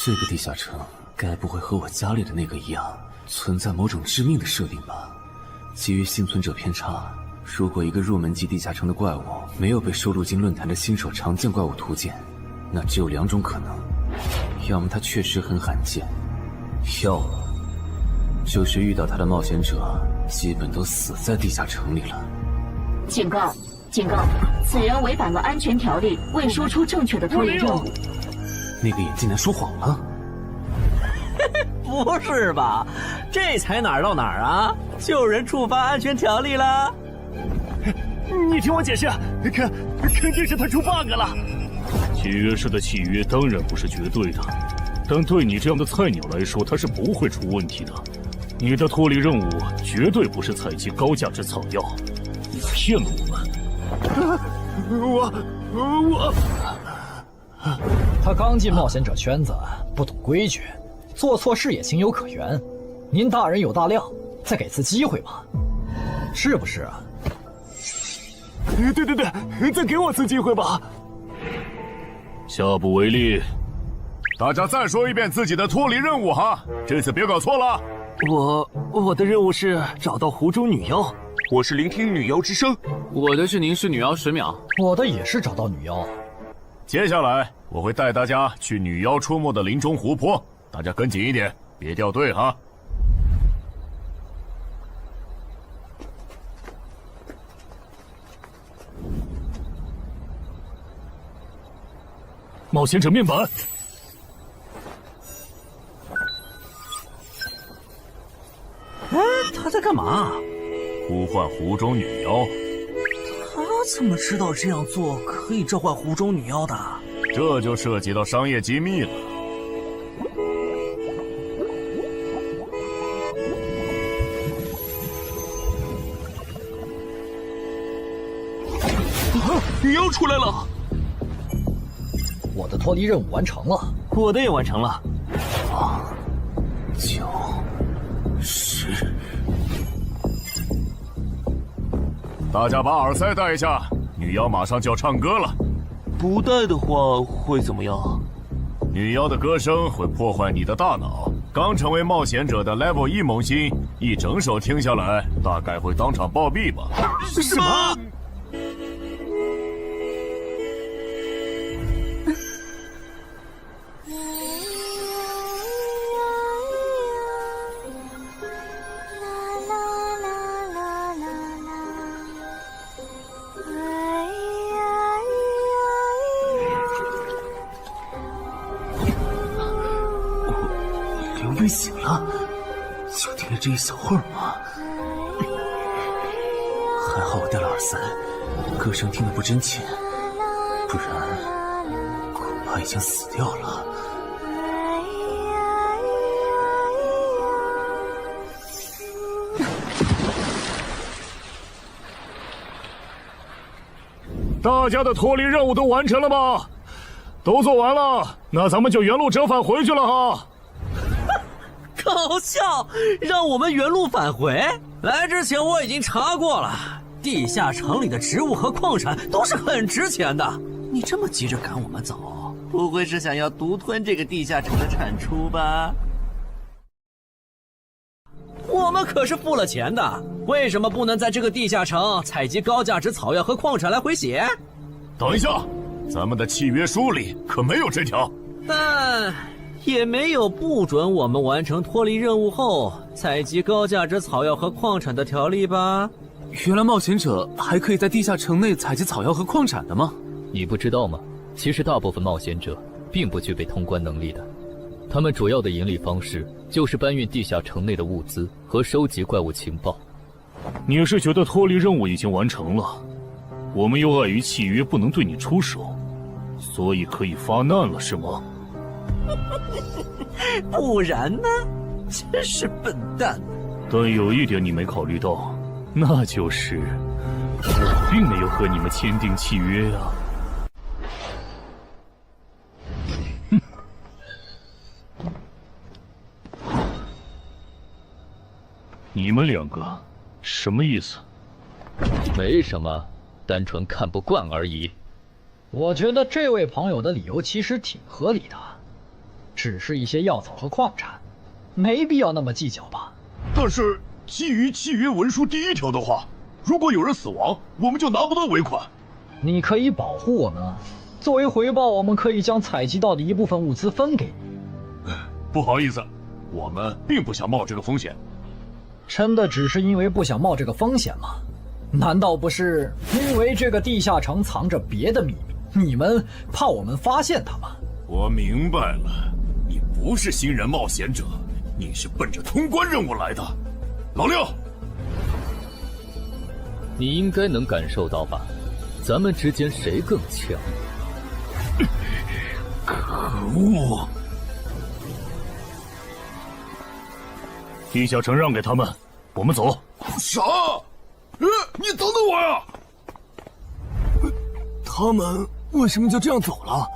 Speaker 3: 这个地下城该不会和我家里的那个一样，存在某种致命的设定吧？基于幸存者偏差，如果一个入门级地下城的怪物没有被收录进论坛的新手常见怪物图鉴，那只有2种可能：要么它确实很罕见，要么就是遇到它的冒险者基本都死在地下城里了。
Speaker 11: 警告！警告！此人违反了安全条例，未说出正确的脱离任务。
Speaker 3: 那个眼镜男说谎了？
Speaker 1: 不是吧？这才哪儿到哪儿啊？就有人触发安全条例了？
Speaker 4: 你听我解释，肯定是他出 bug 了。契约师的契约当然不是绝对的，但对你这样的菜鸟来说，它是不会出问题的。你的脱离任务绝对不是采集高价值草药，你骗了我们。
Speaker 12: 他刚进冒险者圈子，不懂规矩，做错事也情有可原。您大人有大量，再给次机会吧，是不是啊？
Speaker 4: 对，再给我次机会吧。下不为例。
Speaker 2: 大家再说一遍自己的脱离任务哈，这次别搞错了。
Speaker 1: 我的任务是找到湖中女妖，
Speaker 13: 我是聆听女妖之声，
Speaker 3: 我的是凝视女妖10秒，
Speaker 12: 我的也是找到女妖。
Speaker 2: 接下来我会带大家去女妖出没的林中湖泊，大家跟紧一点，别掉队哈。
Speaker 4: 冒险者面板。
Speaker 1: 哎，他在干嘛？
Speaker 2: 呼唤湖中女妖。
Speaker 1: 他怎么知道这样做可以召唤湖中女妖的？
Speaker 2: 这就涉及到商业机密了。
Speaker 13: 女妖出来了！
Speaker 12: 我的脱离任务完成了，
Speaker 1: 我的也完成了。
Speaker 3: 8、9、10。
Speaker 2: 大家把耳塞戴一下，女妖马上就要唱歌了。
Speaker 13: 不戴的话会怎么样？
Speaker 2: 女妖的歌声会破坏你的大脑。刚成为冒险者的 Level 1萌新，一整首听下来，大概会当场暴毙吧。
Speaker 13: 什么？
Speaker 3: 被醒了，就听了这一小会儿吗？还好我戴了耳塞，歌声听得不真切，不然恐怕已经死掉了。
Speaker 4: 大家的脱离任务都完成了吗？都做完了，那咱们就原路折返回去了哈。
Speaker 1: 搞笑，让我们原路返回？来之前我已经查过了，地下城里的植物和矿产都是很值钱的。你这么急着赶我们走，不会是想要独吞这个地下城的产出吧？我们可是付了钱的，为什么不能在这个地下城采集高价值草药和矿产来回血？
Speaker 2: 等一下，咱们的契约书里可没有这条。
Speaker 1: 但也没有不准我们完成脱离任务后采集高价值草药和矿产的条例吧？
Speaker 3: 原来冒险者还可以在地下城内采集草药和矿产的吗？
Speaker 14: 你不知道吗？其实大部分冒险者并不具备通关能力的，他们主要的盈利方式就是搬运地下城内的物资和收集怪物情报。
Speaker 4: 你是觉得脱离任务已经完成了，我们又碍于契约不能对你出手，所以可以发难了是吗？
Speaker 1: 不然呢？真是笨蛋！
Speaker 4: 但有一点你没考虑到，那就是我并没有和你们签订契约啊。你们两个什么意思？
Speaker 14: 没什么，单纯看不惯而已。
Speaker 12: 我觉得这位朋友的理由其实挺合理的，只是一些药草和矿产，没必要那么计较吧。
Speaker 15: 但是基于契约文书第1条的话，如果有人死亡，我们就拿不到尾款。
Speaker 12: 你可以保护我们，作为回报，我们可以将采集到的一部分物资分给你。
Speaker 15: 不好意思，我们并不想冒这个风险。
Speaker 12: 真的只是因为不想冒这个风险吗？难道不是因为这个地下城藏着别的秘密，你们怕我们发现它吗？
Speaker 15: 我明白了，你不是新人冒险者，你是奔着通关任务来的。老六，
Speaker 14: 你应该能感受到吧？咱们之间谁更强？
Speaker 15: 可恶！
Speaker 4: 地下城让给他们，我们走。
Speaker 15: 啥？你等等我呀！
Speaker 1: 他们为什么就这样走了？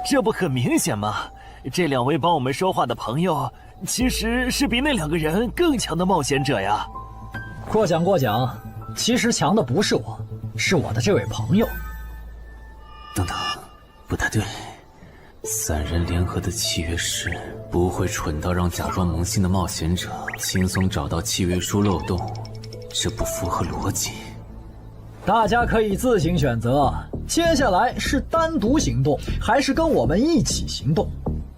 Speaker 1: 这不很明显吗？这2位帮我们说话的朋友，其实是比那2个人更强的冒险者呀。
Speaker 12: 过奖，其实强的不是我，是我的这位朋友。
Speaker 3: 等等，不太对，3人联合的契约师不会蠢到让假装萌新的冒险者轻松找到契约书漏洞，这不符合逻辑。
Speaker 12: 大家可以自行选择，接下来是单独行动，还是跟我们一起行动？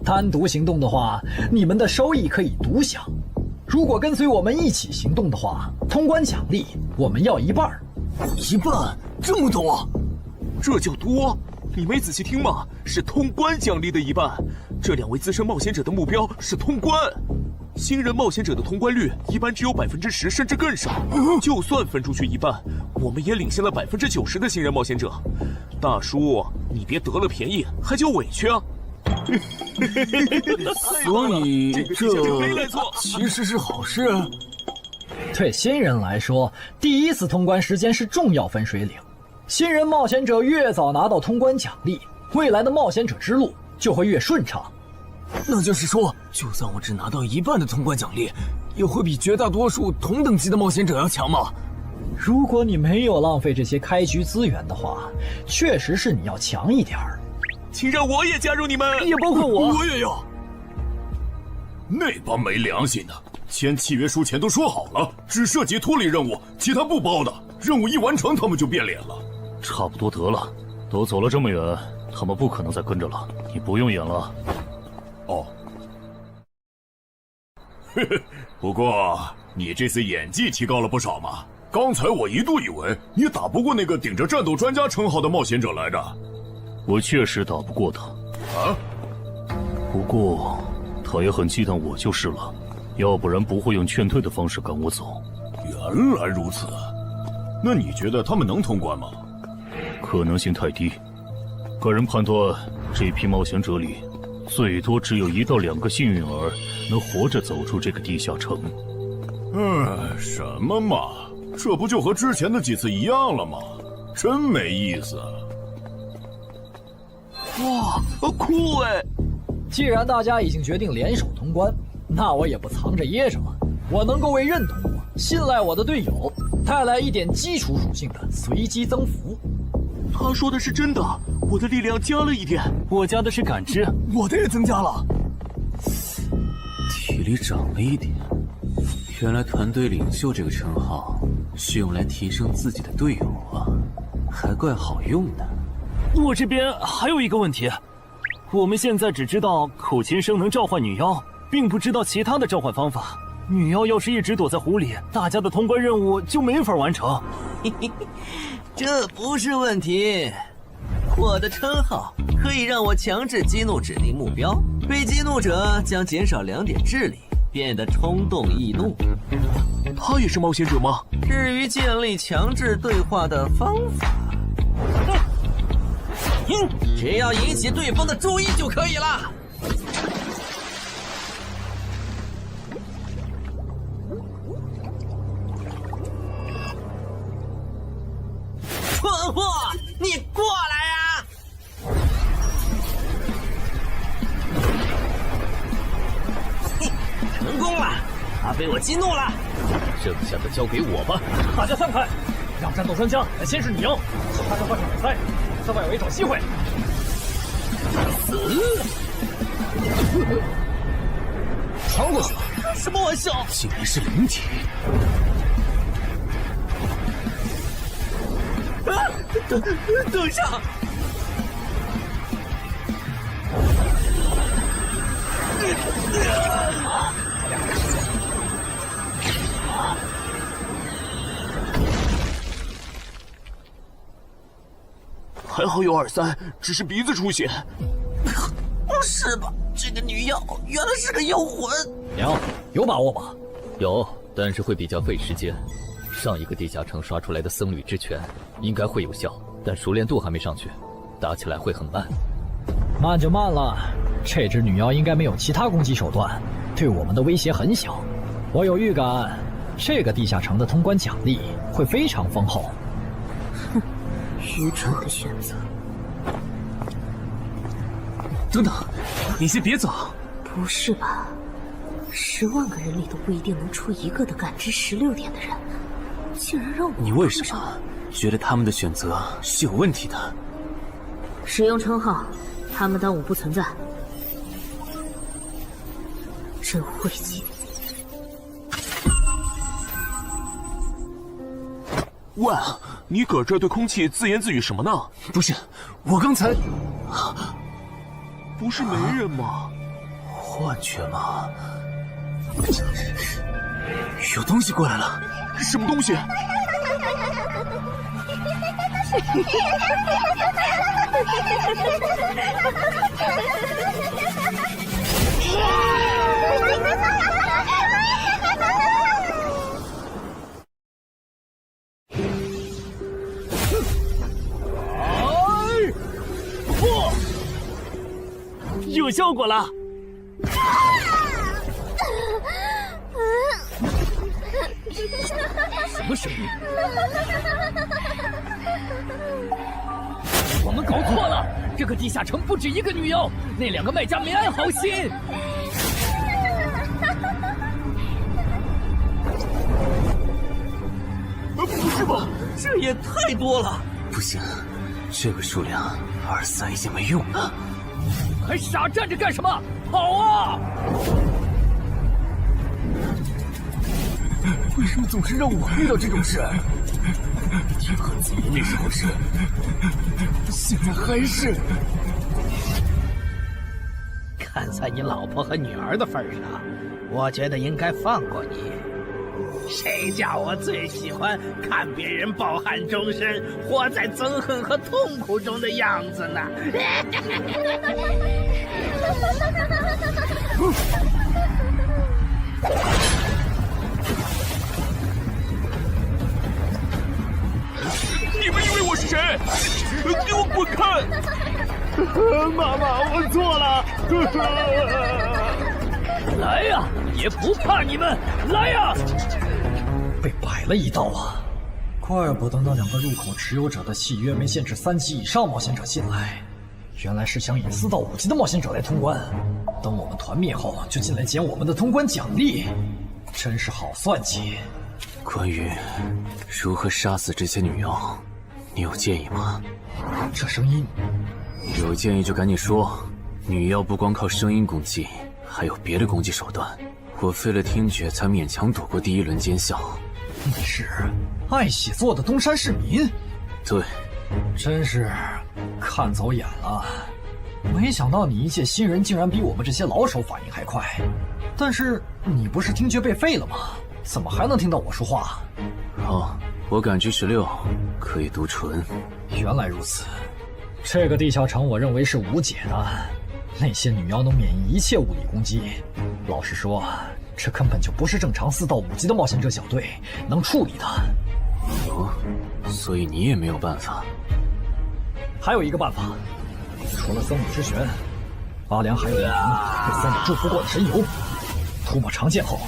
Speaker 12: 单独行动的话，你们的收益可以独享；如果跟随我们一起行动的话，通关奖励我们要1半。
Speaker 13: 1半？这么多？这叫多？你没仔细听吗？是通关奖励的1半。这2位资深冒险者的目标是通关。新人冒险者的通关率一般只有10%，甚至更少。就算分出去1半，我们也领先了90%的新人冒险者。大叔，你别得了便宜还叫委屈啊！
Speaker 3: 所以这其实是好事。
Speaker 12: 对新人来说，第1次通关时间是重要分水岭。新人冒险者越早拿到通关奖励，未来的冒险者之路就会越顺畅。
Speaker 3: 那就是说，就算我只拿到1半的通关奖励，也会比绝大多数同等级的冒险者要强吗？
Speaker 12: 如果你没有浪费这些开局资源的话，确实是你要强一点儿。
Speaker 13: 请让我也加入你们，
Speaker 1: 也包括我。
Speaker 15: 我也要。那帮没良心的，签契约书前都说好了，只涉及脱离任务，其他不包的。任务一完成，他们就变脸了。
Speaker 4: 差不多得了，都走了这么远，他们不可能再跟着了。你不用演了。
Speaker 15: 哦。嘿嘿，不过你这次演技提高了不少嘛。刚才我一度以为你打不过那个顶着战斗专家称号的冒险者来着。
Speaker 4: 我确实打不过他。
Speaker 15: 啊？
Speaker 4: 不过他也很忌惮我就是了，要不然不会用劝退的方式赶我走。
Speaker 15: 原来如此。那你觉得他们能通关吗？
Speaker 4: 可能性太低。个人判断，这批冒险者里，最多只有1到2个幸运儿能活着走出这个地下城。
Speaker 15: 什么嘛，这不就和之前的几次一样了吗？真没意思。
Speaker 1: 哇，酷哎！
Speaker 12: 既然大家已经决定联手通关，那我也不藏着掖着了。我能够为认同我、信赖我的队友带来一点基础属性的随机增幅。
Speaker 13: 他说的是真的，我的力量加了1点，
Speaker 1: 我加的是感知，
Speaker 3: 我的也增加了，体力涨了1点。原来团队领袖这个称号是用来提升自己的队友啊，还怪好用的。
Speaker 1: 我这边还有一个问题，我们现在只知道口琴声能召唤女妖，并不知道其他的召唤方法。女妖要是一直躲在湖里，大家的通关任务就没法完成。
Speaker 16: 这不是问题，我的称号可以让我强制激怒指定目标，被激怒者将减少2点智力，变得冲动易怒。
Speaker 13: 他也是冒险者吗？
Speaker 16: 至于建立强制对话的方法，只要引起对方的注意就可以了。蠢货，你过来呀！成功了，他被我激怒了，
Speaker 14: 剩下的交给我吧。
Speaker 12: 大家散开，让战斗专家来先试女妖，其他的换上比赛，在外围找机会。
Speaker 1: 穿过去了？
Speaker 16: 开什么玩笑？
Speaker 1: 竟然是灵体！
Speaker 16: 等一下！
Speaker 13: 还好有2-3，只是鼻子出血。
Speaker 16: 不是吧？这个女妖原来是个妖魂。
Speaker 12: 娘，有把握吗？
Speaker 14: 有，但是会比较费时间。上一个地下城刷出来的僧侣之拳应该会有效，但熟练度还没上去，打起来会很慢。
Speaker 12: 慢就慢了，这只女妖应该没有其他攻击手段，对我们的威胁很小。我有预感，这个地下城的通关奖励会非常丰厚。
Speaker 11: 哼，愚蠢的选择。
Speaker 1: 等等，你先别走。
Speaker 11: 不是吧？10万个人里都不一定能出一个的感知16点的人，竟然让我……
Speaker 1: 你为什么觉得他们的选择是有问题的？
Speaker 11: 使用称号，他们当我不存在，真晦气。
Speaker 13: 喂，你搁这对空气自言自语什么呢？
Speaker 1: 不是，我刚才……
Speaker 13: 不是没人吗？
Speaker 1: 幻觉吗？有东西过来了！
Speaker 13: 什么东西？
Speaker 1: 有效果了！什么声音？
Speaker 14: 我们搞错了，这个地下城不止一个女妖，那2个卖家没安好心。
Speaker 13: 不是吧？
Speaker 16: 这也太多了！
Speaker 1: 不行，这个数量2、3已经没用了。
Speaker 14: 还傻站着干什么？跑啊！
Speaker 1: 为什么总是让我遇到这种事？听和子言那时候是，现在还是。
Speaker 17: 看在你老婆和女儿的份上，我觉得应该放过你。谁叫我最喜欢看别人抱憾终身，活在憎恨和痛苦中的样子呢？
Speaker 13: 你们以为我是谁？给我滚开！妈妈，我错了。
Speaker 14: 来呀，也不怕你们，来呀！
Speaker 12: 被摆了一道啊！怪不得那2个入口持有者的契约没限制3级以上冒险者进来，原来是想引4到5级的冒险者来通关。等我们团灭后，就进来捡我们的通关奖励，真是好算计。
Speaker 1: 关于如何杀死这些女妖，你有建议吗？
Speaker 12: 这声音，
Speaker 1: 有建议就赶紧说。女妖不光靠声音攻击，还有别的攻击手段。我费了听觉才勉强躲过第1轮奸笑。
Speaker 12: 你是爱喜做的东山市民？
Speaker 1: 对，
Speaker 12: 真是看走眼了。没想到你一介新人竟然比我们这些老手反应还快。但是你不是听觉被废了吗？怎么还能听到我说话？
Speaker 1: 哦，我感知16，可以读唇。
Speaker 12: 原来如此，这个地下城我认为是无解的。那些女妖能免疫一切物理攻击，老实说，这根本就不是正常4到5级的冒险者小队能处理的。
Speaker 1: 哦，所以你也没有办法。
Speaker 12: 还有一个办法，除了僧侣之拳，阿良还有一名被僧侣祝福过的神油，涂抹长剑后，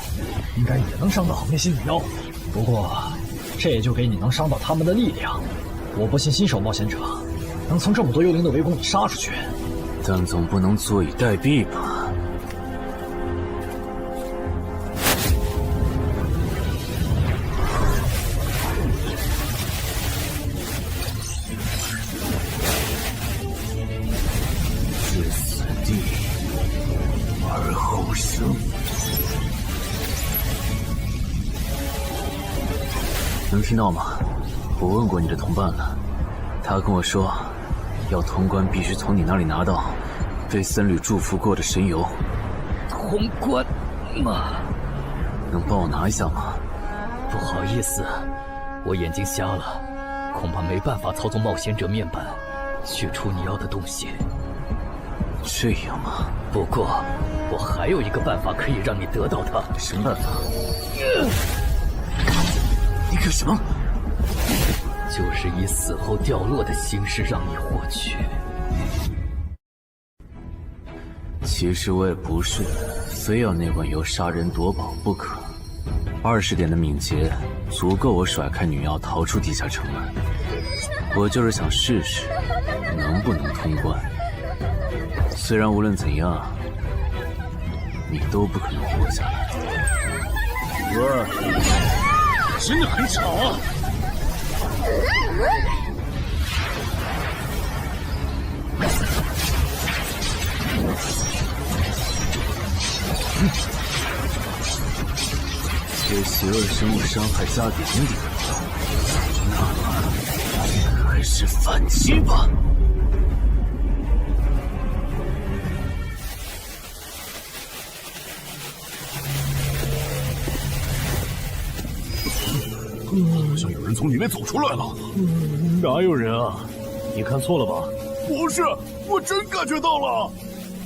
Speaker 12: 应该也能伤到那些女妖。不过，这也就给你能伤到他们的力量。我不信新手冒险者能从这么多幽灵的围攻里杀出去。
Speaker 1: 但总不能坐以待毙吧？
Speaker 3: 能听到吗？我问过你的同伴了，他跟我说，要通关必须从你那里拿到被僧侣祝福过的神油。
Speaker 14: 通关吗？
Speaker 3: 能帮我拿一下吗？
Speaker 14: 不好意思，我眼睛瞎了，恐怕没办法操纵冒险者面板取出你要的东西。
Speaker 3: 这样吗？
Speaker 14: 不过我还有一个办法可以让你得到它。
Speaker 3: 什么办法？你干什么？
Speaker 14: 就是以死后掉落的形式让你获取。
Speaker 3: 其实我也不是非要那罐油杀人夺宝不可。20点的敏捷足够我甩开女妖逃出地下城了。我就是想试试能不能通关。虽然无论怎样，你都不可能活下来。
Speaker 15: 喂，真的很吵啊！
Speaker 3: 对邪恶生物伤害加点点，那么还是反击吧。
Speaker 15: 好像有人从里面走出来了。
Speaker 4: 哪有人啊？你看错了吧？
Speaker 15: 不是，我真感觉到了。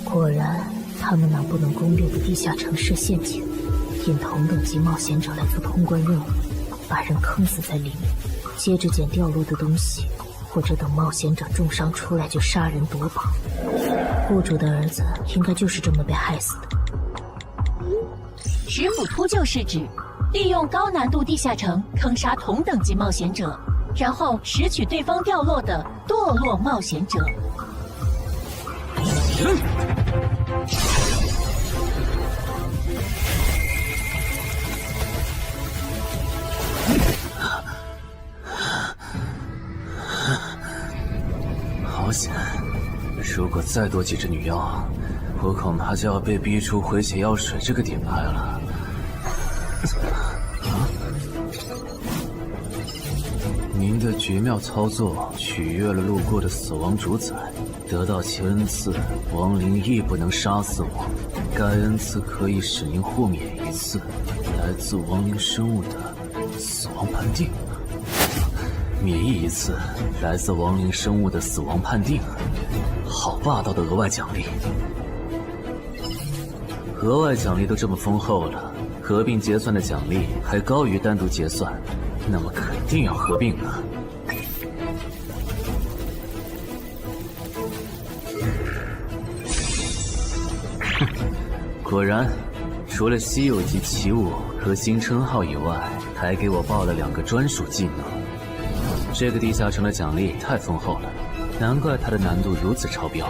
Speaker 11: 果然，他们那不能攻略的地下城设陷阱，引同等级冒险者来做通关任务，把人坑死在里面，接着捡掉落的东西，或者等冒险者重伤出来就杀人夺宝。雇主的儿子应该就是这么被害死的。
Speaker 6: 食腐秃鹫是指利用高难度地下城坑杀同等级冒险者，然后拾取对方掉落的堕落冒险者。
Speaker 3: 好险！如果再多几只女妖，我恐怕就要被逼出回血药水这个点牌了。您的绝妙操作取悦了路过的死亡主宰，得到其恩赐，亡灵亦不能杀死我。该恩赐可以使您豁免一次来自亡灵生物的死亡判定，免疫一次来自亡灵生物的死亡判定。好霸道的额外奖励！额外奖励都这么丰厚了，合并结算的奖励还高于单独结算，那么肯定要合并了。哼，果然，除了稀有级奇物和新称号以外，还给我报了2个专属技能。这个地下城的奖励太丰厚了，难怪它的难度如此超标。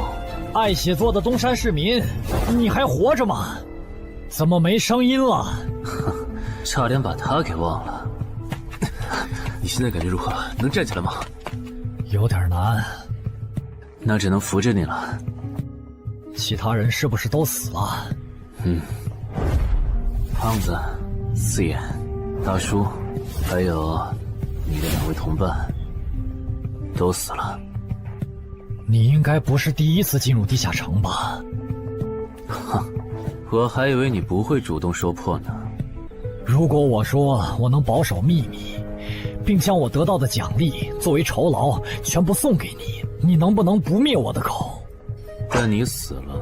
Speaker 12: 爱写作的东山市民，你还活着吗？怎么没声音了？
Speaker 3: 哼，差点把他给忘了。你现在感觉如何？能站起来吗？
Speaker 12: 有点难，
Speaker 3: 那只能扶着你了。
Speaker 12: 其他人是不是都死了？
Speaker 3: 胖子、四眼、大叔，还有你的2位同伴，都死了。
Speaker 12: 你应该不是第一次进入地下城吧？
Speaker 3: 哼，我还以为你不会主动说破呢。
Speaker 12: 如果我说我能保守秘密，并将我得到的奖励作为酬劳全部送给你，你能不能不灭我的口？
Speaker 3: 但你死了，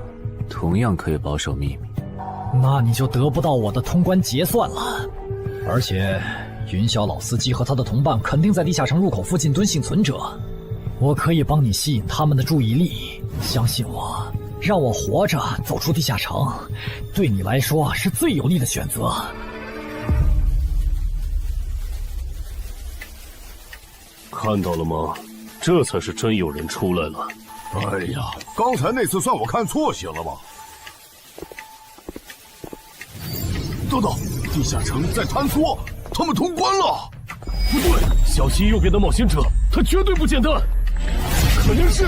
Speaker 3: 同样可以保守秘密。
Speaker 12: 那你就得不到我的通关结算了。而且，云霄老司机和他的同伴肯定在地下城入口附近蹲幸存者，我可以帮你吸引他们的注意力。相信我，让我活着走出地下城，对你来说是最有利的选择。
Speaker 4: 看到了吗？这才是真有人出来了。
Speaker 15: 哎呀，刚才那次算我看错行了吧？等等，地下城在坍缩，他们通关了。
Speaker 4: 不对，小溪右边的冒险者，他绝对不简单，肯定是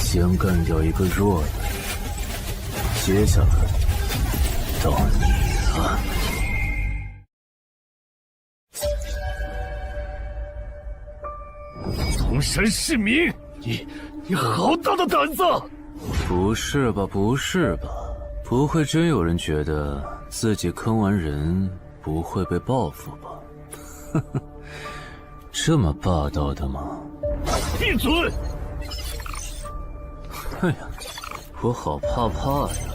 Speaker 3: 先干掉一个弱的，接下来到你了。
Speaker 15: 东山市民，你好大的胆子！
Speaker 3: 不是吧，不是吧？不会真有人觉得自己坑完人不会被报复吧？呵呵，这么霸道的吗？
Speaker 15: 闭嘴！
Speaker 3: 哎呀，我好怕呀！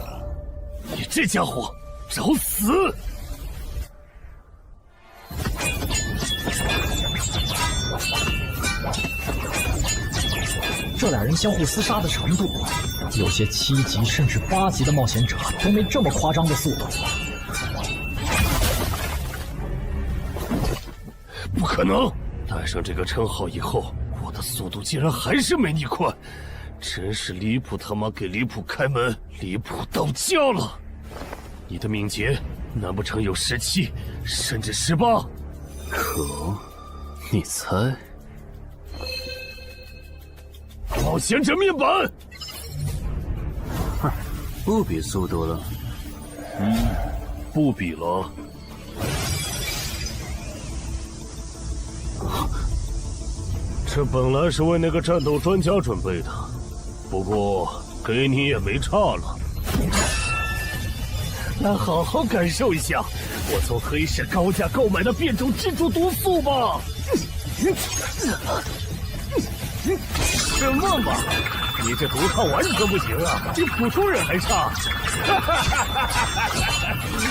Speaker 15: 你这家伙，找死！
Speaker 12: 这俩人相互厮杀的程度，有些7级甚至8级的冒险者都没这么夸张的速度。
Speaker 15: 不可能！带上这个称号以后，我的速度竟然还是没你快，真是离谱他妈给离谱开门，离谱到家了！你的敏捷难不成有17，甚至18？
Speaker 3: 可，你猜？
Speaker 15: 冒险者面板，
Speaker 3: 哼，不比速度了。
Speaker 15: 不比了。这本来是为那个战斗专家准备的，不过给你也没差了。来好好感受一下我从黑市高价购买的变种蜘蛛毒素吧。什么嘛！你这毒套完全不行啊，比普通人还差。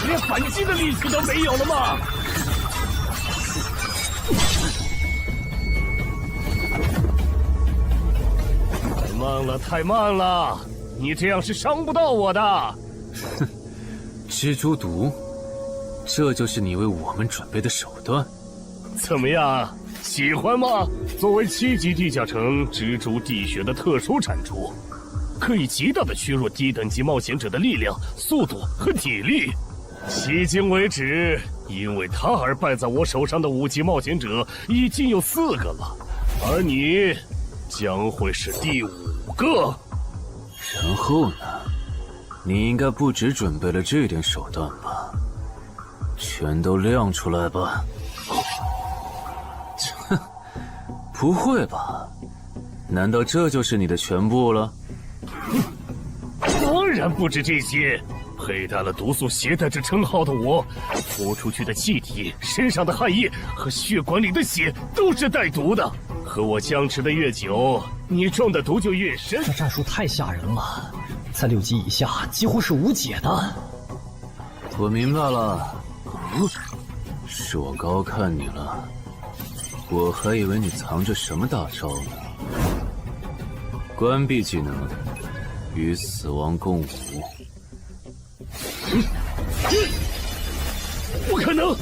Speaker 15: 连反击的力气都没有了吗？太慢了，太慢了！你这样是伤不到我的。
Speaker 3: 哼，蜘蛛毒，这就是你为我们准备的手段？
Speaker 15: 怎么样？喜欢吗？作为7级地下城蜘蛛地穴的特殊产出，可以极大的削弱低等级冒险者的力量、速度和体力。迄今为止，因为他而败在我手上的5级冒险者已经有4个了，而你将会是第5个。
Speaker 3: 然后呢？你应该不只准备了这点手段吧？全都亮出来吧！哼，不会吧？难道这就是你的全部了？
Speaker 15: 当然不止这些。佩戴了毒素携带者称号的我，呼出去的气体、身上的汗液和血管里的血都是带毒的。和我僵持的越久，你中的毒就越深。
Speaker 12: 这战术太吓人了，在6级以下几乎是无解的。
Speaker 3: 我明白了，是我高看你了。我还以为你藏着什么大招呢。关闭技能，与死亡共舞。
Speaker 15: 不可能！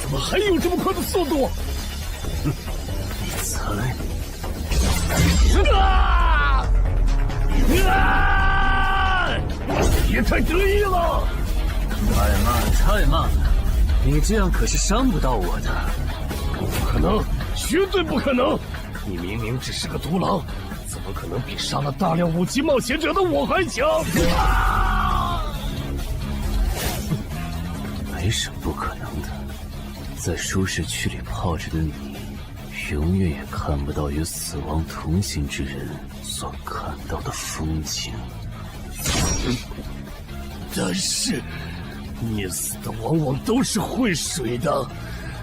Speaker 15: 怎么还有这么快的速度？
Speaker 3: 你猜？
Speaker 15: 也太得意了！
Speaker 3: 太慢，太慢了！你这样可是伤不到我的。
Speaker 15: 不可能，绝对不可能！你明明只是个独狼，怎么可能比杀了大量5级冒险者的我还强？
Speaker 3: 没什么不可能的，在舒适区里泡着的你，永远也看不到与死亡同行之人所看到的风景。
Speaker 15: 但是，溺死的往往都是会水的，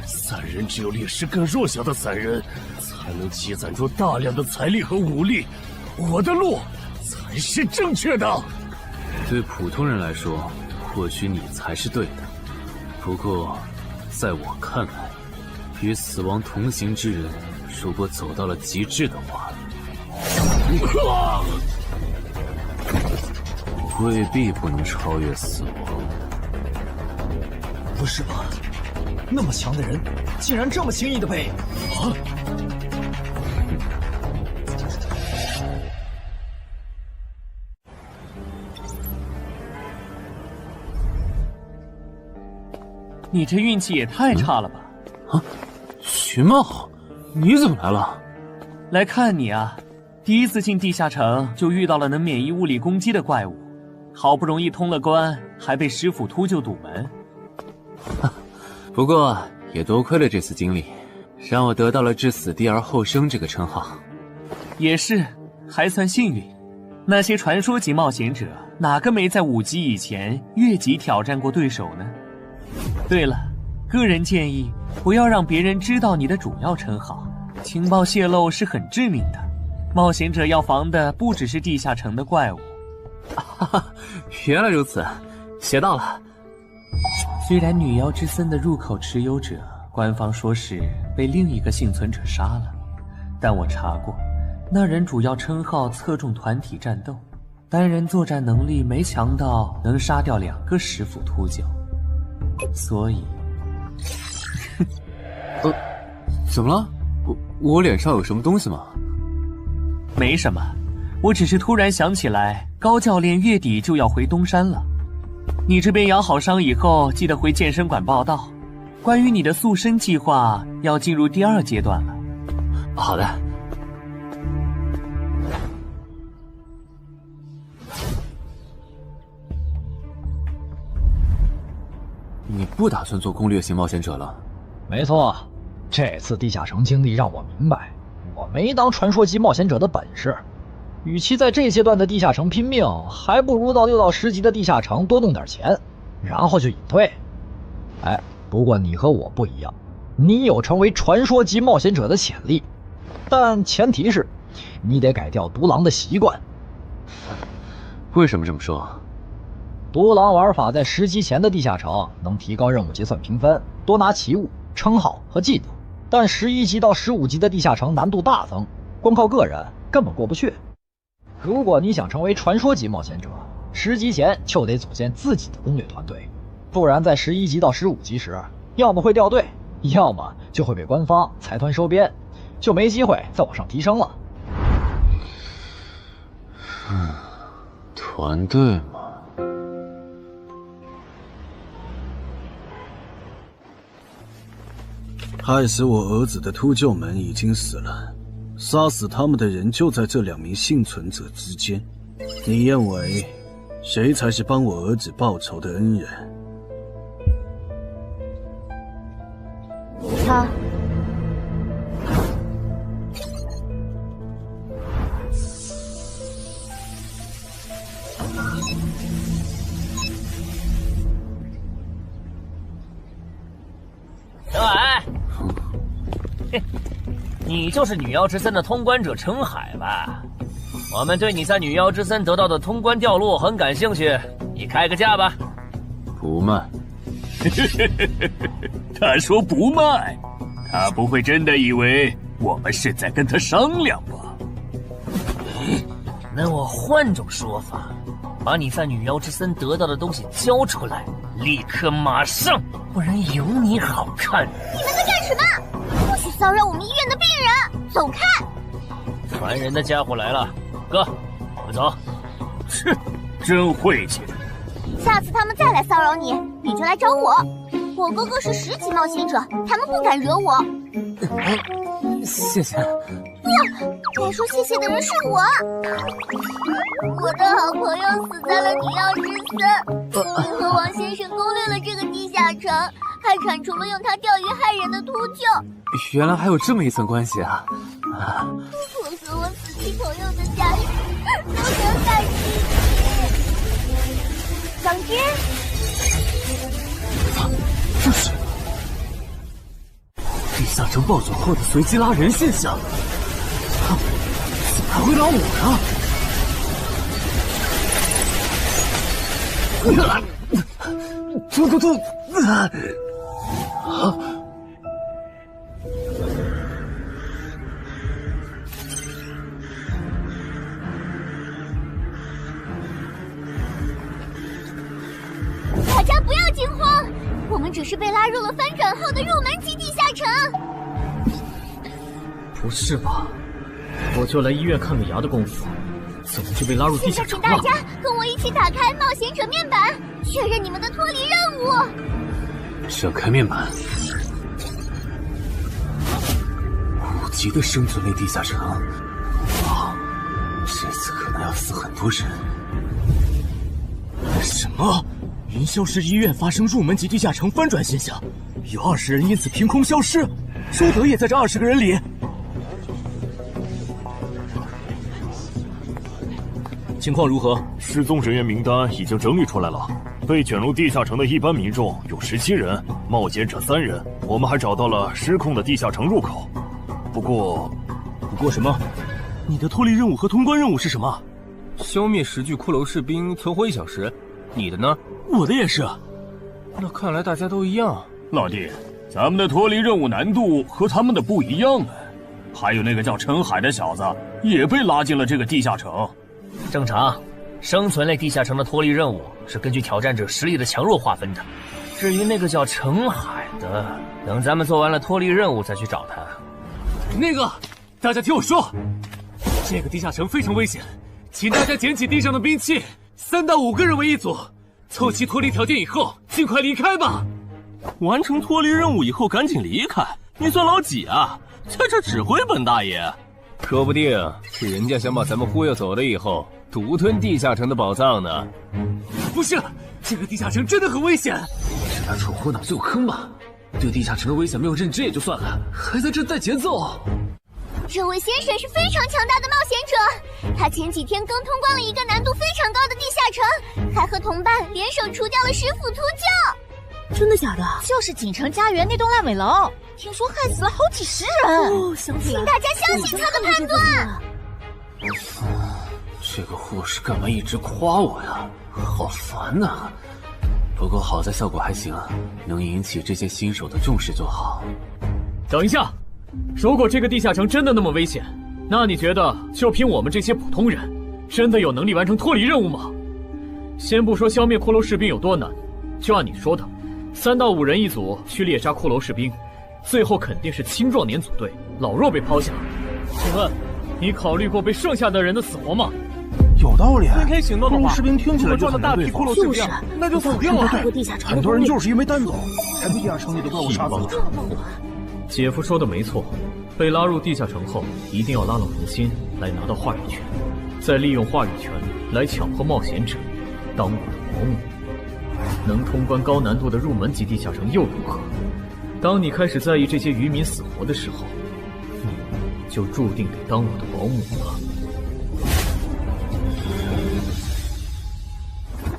Speaker 15: 散人只有劣势更弱小的散人，才能积攒出大量的财力和武力。我的路才是正确的。
Speaker 3: 对普通人来说，或许你才是对的。不过，在我看来，与死亡同行之人，如果走到了极致的话，未必不能超越死亡。
Speaker 12: 不是吧？那么强的人，竟然这么轻易的被……啊！
Speaker 8: 你这运气也太差了吧！
Speaker 3: 啊，徐茂，你怎么来了？
Speaker 8: 来看你啊！第一次进地下城就遇到了能免疫物理攻击的怪物，好不容易通了关，还被师傅秃鹫堵门。
Speaker 3: 不过也多亏了这次经历，让我得到了置死地而后生这个称号。
Speaker 8: 也是，还算幸运。那些传说级冒险者，哪个没在5级以前越级挑战过对手呢？对了，个人建议不要让别人知道你的主要称号，情报泄露是很致命的。冒险者要防的不只是地下城的怪物。
Speaker 3: 原来如此，学到了。
Speaker 8: 虽然女妖之森的入口持有者，官方说是被另一个幸存者杀了，但我查过，那人主要称号侧重团体战斗，单人作战能力没强到能杀掉2个石斧秃鹫，所以
Speaker 3: 怎么了？我脸上有什么东西吗？
Speaker 8: 没什么，我只是突然想起来，高教练月底就要回东山了。你这边养好伤以后，记得回健身馆报道。关于你的塑身计划，要进入第2阶段了。
Speaker 3: 好的。你不打算做攻略型冒险者了？
Speaker 12: 没错，这次地下城经历让我明白，我没当传说级冒险者的本事。与其在这阶段的地下城拼命，还不如到6到10级的地下城多弄点钱，然后就隐退。哎，不过你和我不一样，你有成为传说级冒险者的潜力，但前提是你得改掉独狼的习惯。
Speaker 3: 为什么这么说？
Speaker 12: 独狼玩法在10级前的地下城能提高任务结算评分，多拿奇物、称号和技能，但11级到15级的地下城难度大增，光靠个人根本过不去。如果你想成为传说级冒险者，10级前就得组建自己的攻略团队，不然在11级到15级时，要么会掉队，要么就会被官方财团收编，就没机会再往上提升了。
Speaker 3: 团队嘛。
Speaker 18: 害死我儿子的秃鹫们已经死了，杀死他们的人就在这2名幸存者之间。你认为谁才是帮我儿子报仇的恩人？
Speaker 7: 他。
Speaker 8: 小矮，你就是女妖之森的通关者陈海吧？我们对你在女妖之森得到的通关掉落很感兴趣，你开个价吧。
Speaker 3: 不卖。
Speaker 15: 他说不卖，他不会真的以为我们是在跟他商量吧？
Speaker 8: 那我换种说法，把你在女妖之森得到的东西交出来，立刻马上，不然有你好看。
Speaker 7: 你们在干什么？不许骚扰我们医院的病人，走开！
Speaker 8: 烦人的家伙来了，哥，我们走。
Speaker 15: 切，真晦气。
Speaker 7: 下次他们再来骚扰你，你就来找我。我哥哥是10级冒险者，他们不敢惹我。
Speaker 3: 谢谢。
Speaker 7: 不，该说谢谢的人是我。我的好朋友死在了女妖之森，你和王先生攻略了这个地下城，还铲除了用它钓鱼害人的秃鹫。
Speaker 3: 原来还有这么一层关系啊！
Speaker 7: 我和我死去朋友的家人都想感激你。将军，
Speaker 3: 这是地下城暴走后的随机拉人现象。怎么还会拉我呢？突！
Speaker 7: 大家不要惊慌，我们只是被拉入了翻转后的入门级地下城。
Speaker 3: 不是吧？我就来医院看个牙的功夫，怎么就被拉入地下城了？
Speaker 7: 现在请大家跟我一起打开冒险者面板，确认你们的脱离任务。
Speaker 3: 展开面板，5级的生存类地下城，哇，这次可能要死很多人。
Speaker 13: 什么？云霄市医院发生入门级地下城翻转现象，有20人因此凭空消失，周德也在这20个人里。情况如何？
Speaker 15: 失踪人员名单已经整理出来了。被卷入地下城的一般民众有17人，冒险者3人。我们还找到了失控的地下城入口。不过
Speaker 13: 什么？你的脱离任务和通关任务是什么？
Speaker 3: 消灭10具骷髅士兵，存活1小时。你的呢？
Speaker 13: 我的也是。
Speaker 3: 那看来大家都一样。
Speaker 15: 老弟，咱们的脱离任务难度和他们的不一样啊。还有那个叫陈海的小子也被拉进了这个地下城。
Speaker 8: 正常，生存类地下城的脱离任务是根据挑战者实力的强弱划分的。至于那个叫陈海的，等咱们做完了脱离任务再去找他。
Speaker 3: 那个，大家听我说，这个地下城非常危险，请大家捡起地上的兵器，3到5个人为一组，凑齐脱离条件以后，尽快离开吧。
Speaker 13: 完成脱离任务以后赶紧离开？你算老几啊？在这指挥本大爷？
Speaker 3: 说不定是人家想把咱们忽悠走了以后，独吞地下城的宝藏呢。不是，这个地下城真的很危险。是他蠢货脑子有坑吧？对地下城的危险没有认知也就算了，还在这带节奏。
Speaker 7: 这位先生是非常强大的冒险者，他前几天刚通关了一个难度非常高的地下城，还和同伴联手除掉了10府秃鹫。
Speaker 6: 真的假的？就是锦城家园那栋烂尾楼，听说害死了好几10人。
Speaker 7: 哦，想起来，请大家相信他的判断。
Speaker 3: 这个护士干嘛一直夸我呀？好烦呐！不过好在效果还行，能引起这些新手的重视就好。等一下，如果这个地下城真的那么危险，那你觉得就凭我们这些普通人，真的有能力完成脱离任务吗？先不说消灭骷髅士兵有多难，就按你说的，3到5人一组去猎杀骷髅士兵，最后肯定是青壮年组队，老弱被抛下。请问，你考虑过被剩下的人的死活吗？
Speaker 13: 有道理。
Speaker 9: 分开行动的话，
Speaker 13: 骷髅士兵听起来就
Speaker 9: 撞到大批骷髅士兵，那就死定了。
Speaker 13: 很多人就是因为单走，才被地下城里的怪物杀死的。
Speaker 3: 姐夫说的没错，被拉入地下城后，一定要拉拢人心，来拿到话语权，再利用话语权来强迫冒险者当我的保姆。能通关高难度的入门级地下城又如何？当你开始在意这些渔民死活的时候，你就注定得当我的保姆了。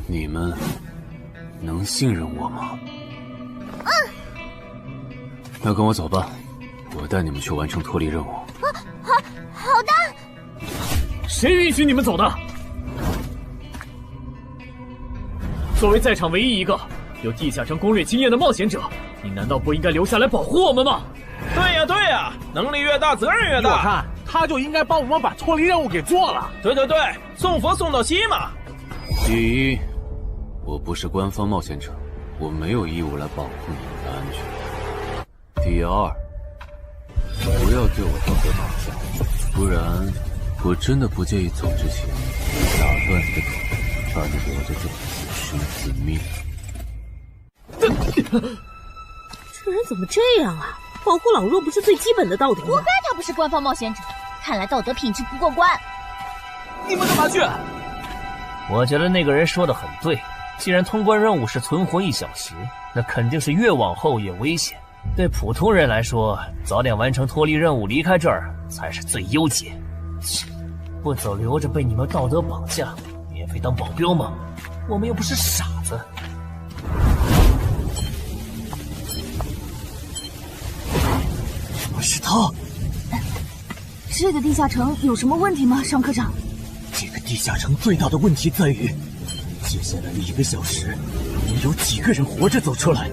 Speaker 3: 你们能信任我吗？那跟我走吧，我带你们去完成脱离任务。
Speaker 7: 好的。
Speaker 3: 谁允许你们走的？作为在场唯一一个有地下城攻略经验的冒险者，你难道不应该留下来保护我们吗？
Speaker 9: 对呀，能力越大，责任越大。我看他就应该帮我们把脱离任务给做了。对，送佛送到西嘛。
Speaker 3: 第一，我不是官方冒险者，我没有义务来保护你们的安全。第二，不要对我道德绑架，不然我真的不介意走之前打断你的腿，把你留在这里生死命。
Speaker 11: 这人怎么这样啊？保护老弱不是最基本的道德吗？
Speaker 6: 活该他不是官方冒险者，看来道德品质不过关。
Speaker 9: 你们干嘛去？
Speaker 8: 我觉得那个人说的很对，既然通关任务是存活1小时，那肯定是越往后越危险。对普通人来说，早点完成脱离任务离开这儿才是最优解。不走留着被你们道德绑架，免费当保镖吗？我们又不是傻子。
Speaker 13: 是他。
Speaker 7: 这个地下城有什么问题吗，尚科长？
Speaker 13: 这个地下城最大的问题在于，接下来的1个小时，能有几个人活着走出来？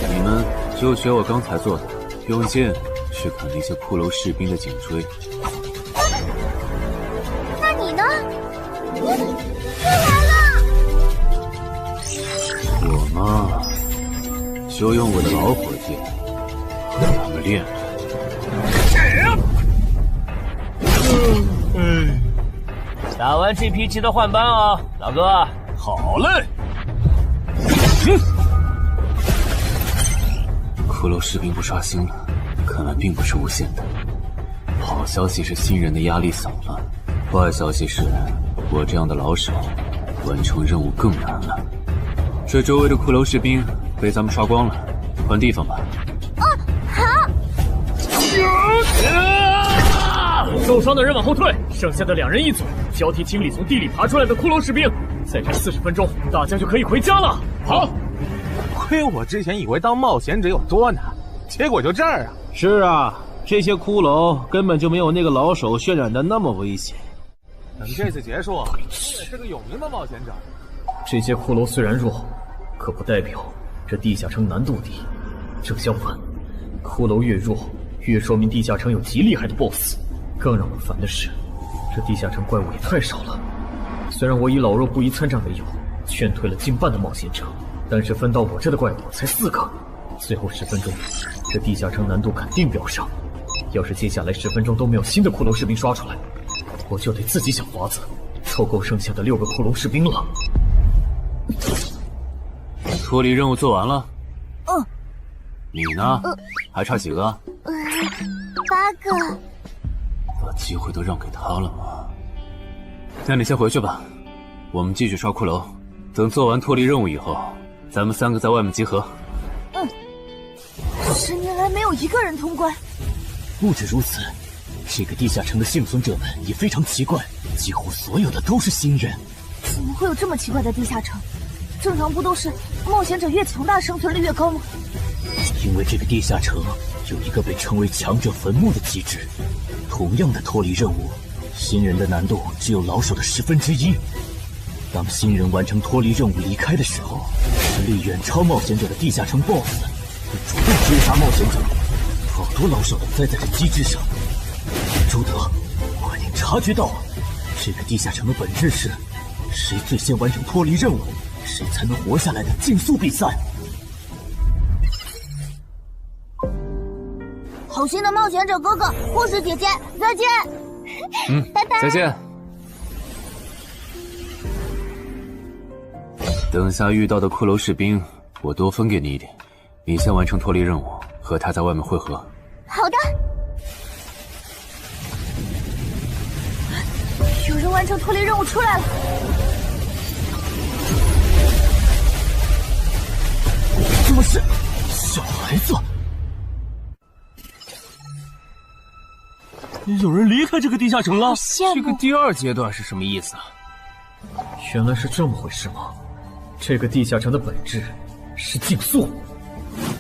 Speaker 3: 你们就学我刚才做的，用剑去砍那些骷髅士兵的颈椎。
Speaker 7: 那你呢？我来了。
Speaker 3: 我嘛，就用我的老伙计让他们练。
Speaker 9: 谁呀？
Speaker 8: 打完这批记得换班啊，老哥。
Speaker 15: 好嘞。
Speaker 3: 骷髅士兵不刷新了，看来并不是无限的。好消息是新人的压力小了，坏消息是我这样的老手完成任务更难了。这周围的骷髅士兵被咱们刷光了，换地方吧。
Speaker 15: 受伤的人往后退，剩下的2人一组，交替清理从地里爬出来的骷髅士兵。再战40分钟，大家就可以回家了。好。
Speaker 13: 亏我之前以为当冒险者有多难，结果就这儿啊！
Speaker 19: 是啊，这些骷髅根本就没有那个老手渲染的那么危险。
Speaker 13: 等这次结束，你也是个有名的冒险者。
Speaker 4: 这些骷髅虽然弱，可不代表这地下城难度低。正相反，骷髅越弱，越说明地下城有极厉害的 BOSS。更让我烦的是，这地下城怪物也太少了。虽然我以老弱不遗参战为由，劝退了近半的冒险者，但是分到我这的怪物才4个。最后10分钟，这地下城难度肯定飙上。要是接下来10分钟都没有新的骷髅士兵刷出来，我就得自己想法子凑够剩下的6个骷髅士兵了。
Speaker 3: 脱离任务做完了。
Speaker 7: 嗯。
Speaker 3: 你呢？还差几个
Speaker 7: ？8个。
Speaker 3: 把机会都让给他了吗？那你先回去吧，我们继续刷骷髅。等做完脱离任务以后，咱们3个在外面集合。
Speaker 7: 10年来没有一个人通关。
Speaker 1: 不止如此，这个地下城的幸存者们也非常奇怪，几乎所有的都是新人。
Speaker 7: 怎么会有这么奇怪的地下城？正常不都是冒险者越强大生存率越高吗？
Speaker 1: 因为这个地下城有一个被称为强者坟墓的机制。同样的脱离任务，新人的难度只有老手的1/10。当新人完成脱离任务离开的时候，实力远超冒险者的地下城 BOSS 会主动追杀冒险者，好多老手都栽在这机制上。朱德，我已经察觉到了，这个地下城的本质是谁最先完成脱离任务，谁才能活下来的竞速比赛。
Speaker 7: 好心的冒险者哥哥，护士姐姐，再见。拜拜。
Speaker 3: 再见。等下遇到的骷髅士兵，我多分给你一点。你先完成脱离任务，和他在外面会合。
Speaker 7: 好的。有人完成脱离任务出来了。
Speaker 1: 怎么是小孩子？
Speaker 15: 有人离开这个地下城了。
Speaker 1: 这个第2阶段是什么意思啊？
Speaker 4: 原来是这么回事吗？这个地下城的本质是竞速。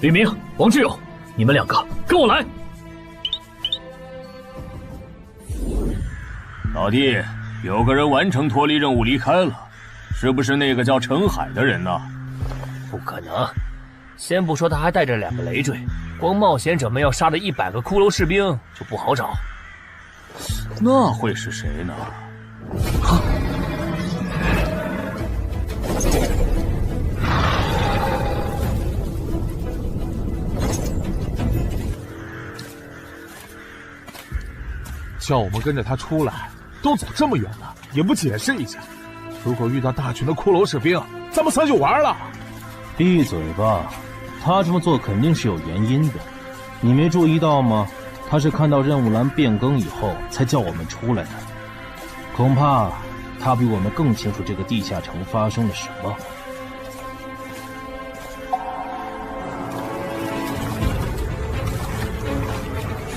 Speaker 4: 李明、王志勇，你们2个跟我来。
Speaker 15: 老弟，有个人完成脱离任务离开了，是不是那个叫陈海的人呢？
Speaker 8: 不可能，先不说他还带着2个累赘，光冒险者们要杀的100个骷髅士兵就不好找。
Speaker 15: 那会是谁呢？
Speaker 13: 叫我们跟着他出来，都走这么远了，也不解释一下。如果遇到大群的骷髅士兵，咱们3就完了。
Speaker 19: 闭嘴吧，他这么做肯定是有原因的，你没注意到吗？他是看到任务栏变更以后才叫我们出来的，恐怕他比我们更清楚这个地下城发生了什么。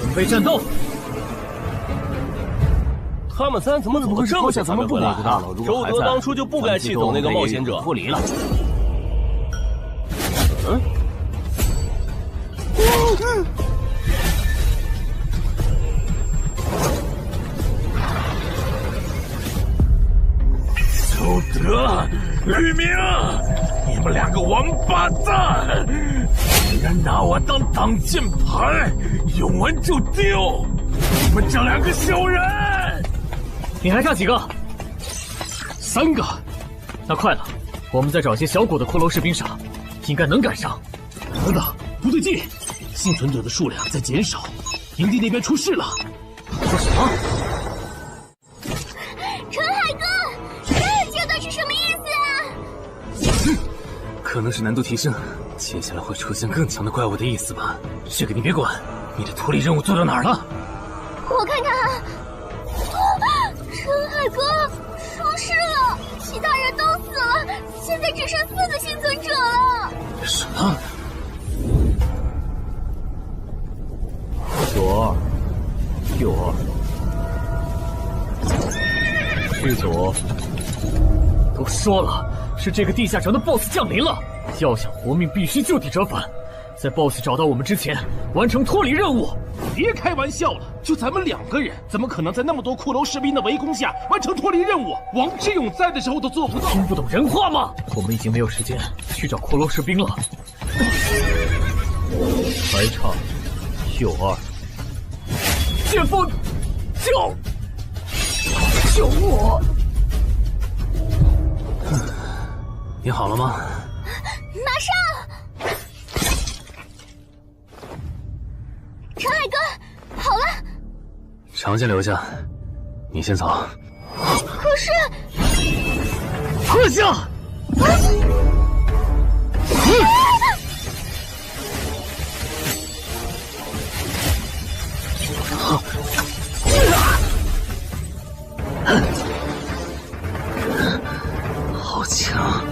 Speaker 4: 准备战斗！
Speaker 15: 他们3怎么走得这么像咱们不来？周德当初就不该气走那个冒险者，
Speaker 1: 不离了。
Speaker 9: 周德、吕明，你们2个王八蛋，竟然拿我当挡箭牌，用完就丢！你们这2个小人！
Speaker 4: 你还差几个？3个。那快了，我们再找些小股的骷髅士兵杀，应该能赶上。
Speaker 15: 等等，不对劲，幸存者的数量在减少，营地那边出事了。
Speaker 4: 说什么？
Speaker 7: 陈海哥，这阶段是什么意思啊？
Speaker 3: 可能是难度提升，接下来会出现更强的怪物的意思吧？这个你别管。你的脱离任务做到哪儿了？
Speaker 7: 我看看啊，陈海哥出事了，其他人都死了，现在只剩4个幸存者了。
Speaker 3: 什么
Speaker 1: ？92、62，剧组
Speaker 8: 都说了，是这个地下城的 BOSS 降临了，要想活命必须就地折返，在 BOSS 找到我们之前完成脱离任务。
Speaker 19: 别开玩笑了，就咱们2个人，怎么可能在那么多骷髅士兵的围攻下完成脱离任务？王之勇在的时候都做不到。
Speaker 8: 听不懂人话吗？我们已经没有时间去找骷髅士兵了。
Speaker 1: 还差92，
Speaker 8: 剑锋，救我！
Speaker 3: 你好了吗？
Speaker 7: 马上！陈海哥，好了。
Speaker 3: 常先留下，你先走。
Speaker 7: 可是，
Speaker 8: 撤下！
Speaker 3: 好强！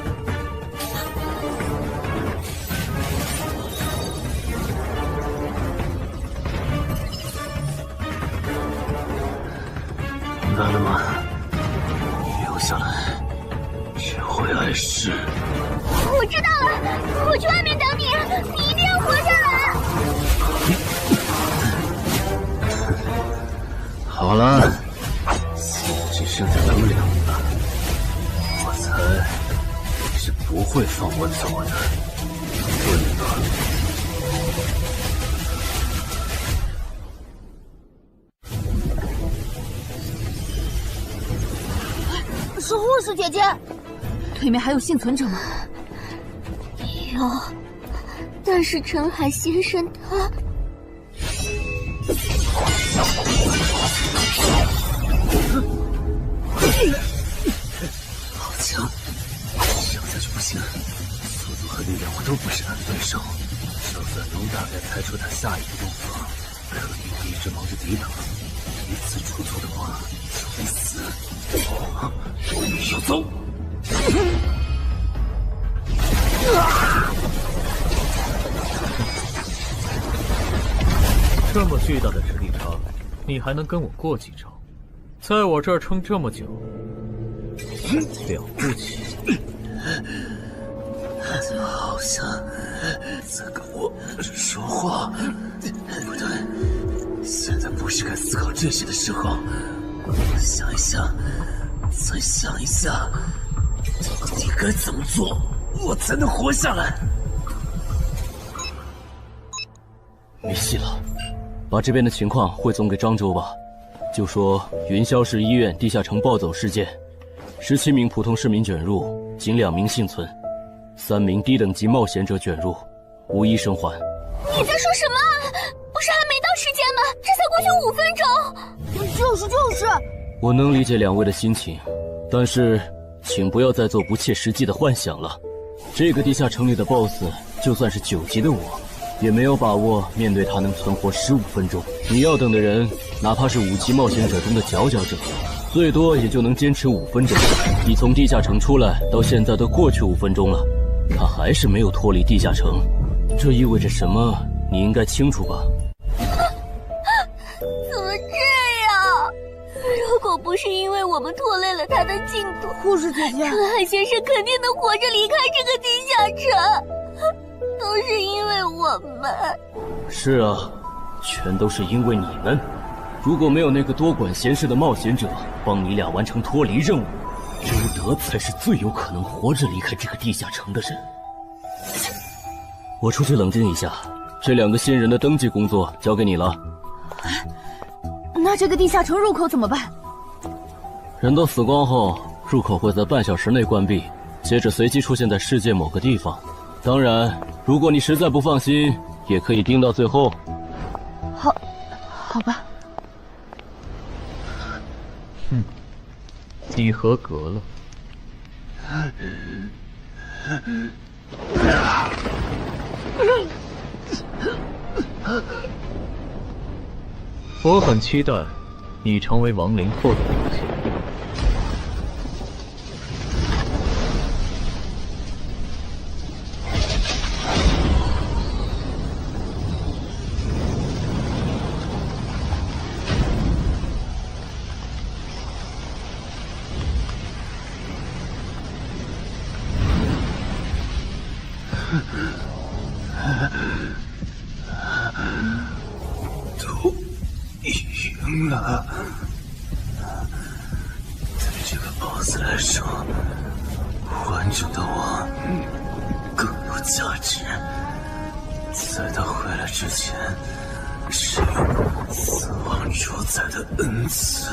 Speaker 3: 明白了吗？你留下来，只会碍事。
Speaker 7: 我知道了，我去外面等你，你一定要活下来。
Speaker 3: 好了，现在只剩下咱们2个，我猜你是不会放我走的，对吧？
Speaker 7: 是护士姐姐，
Speaker 11: 对面还有幸存者吗？
Speaker 7: 有，但是陈海先生他……
Speaker 3: 好强，这样下去不行，速度和力量我都不是他的对手。就算能大概猜出他下一步动作，可你我一直忙着抵挡，一次出错的话就会死。要走！
Speaker 8: 这么巨大的实力差，你还能跟我过几招？在我这儿撑这么久，了不起。
Speaker 3: 好像在跟我说话。不对，现在不是该思考这些的时候。想一想，再想一下，到底该怎么做，我才能活下来？
Speaker 14: 没戏了，把这边的情况汇总给漳州吧。就说云霄市医院地下城暴走事件，17名普通市民卷入，仅2名幸存，3名低等级冒险者卷入，无一生还。
Speaker 7: 你在说什么？不是还没到时间吗？这才过去5分钟。就是。
Speaker 14: 我能理解2位的心情，但是请不要再做不切实际的幻想了。这个地下城里的 BOSS， 就算是9级的我，也没有把握面对他能存活15分钟。你要等的人，哪怕是5级冒险者中的佼佼者，最多也就能坚持5分钟。你从地下城出来到现在都过去5分钟了，他还是没有脱离地下城，这意味着什么？你应该清楚吧？
Speaker 7: 怎么这样？如果不是因为我们拖累了他的进度，
Speaker 11: 护士姐姐，
Speaker 7: 陈海先生肯定能活着离开这个地下城。都是因为我们。
Speaker 14: 是啊，全都是因为你们。如果没有那个多管闲事的冒险者帮你俩完成脱离任务，周德才是最有可能活着离开这个地下城的人。我出去冷静一下，这2个新人的登记工作交给你了。
Speaker 11: 那这个地下城入口怎么办？
Speaker 14: 人都死光后，入口会在半小时内关闭，接着随机出现在世界某个地方。当然，如果你实在不放心，也可以盯到最后。
Speaker 11: 好吧。
Speaker 8: 你合格了。
Speaker 4: 我很期待你成为亡灵后的表现。
Speaker 18: 都赢了。对这个 BOSS 来说，完整的我更有价值。在他回来之前，使用死亡主宰的恩赐。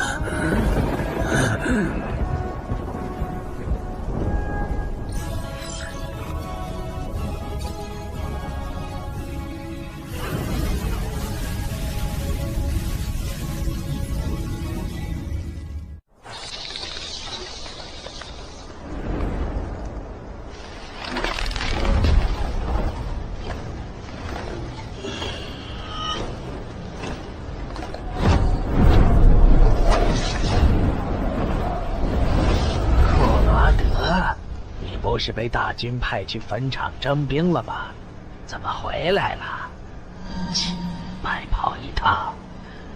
Speaker 17: 不是被大军派去坟场征兵了吗？怎么回来了？白跑一趟，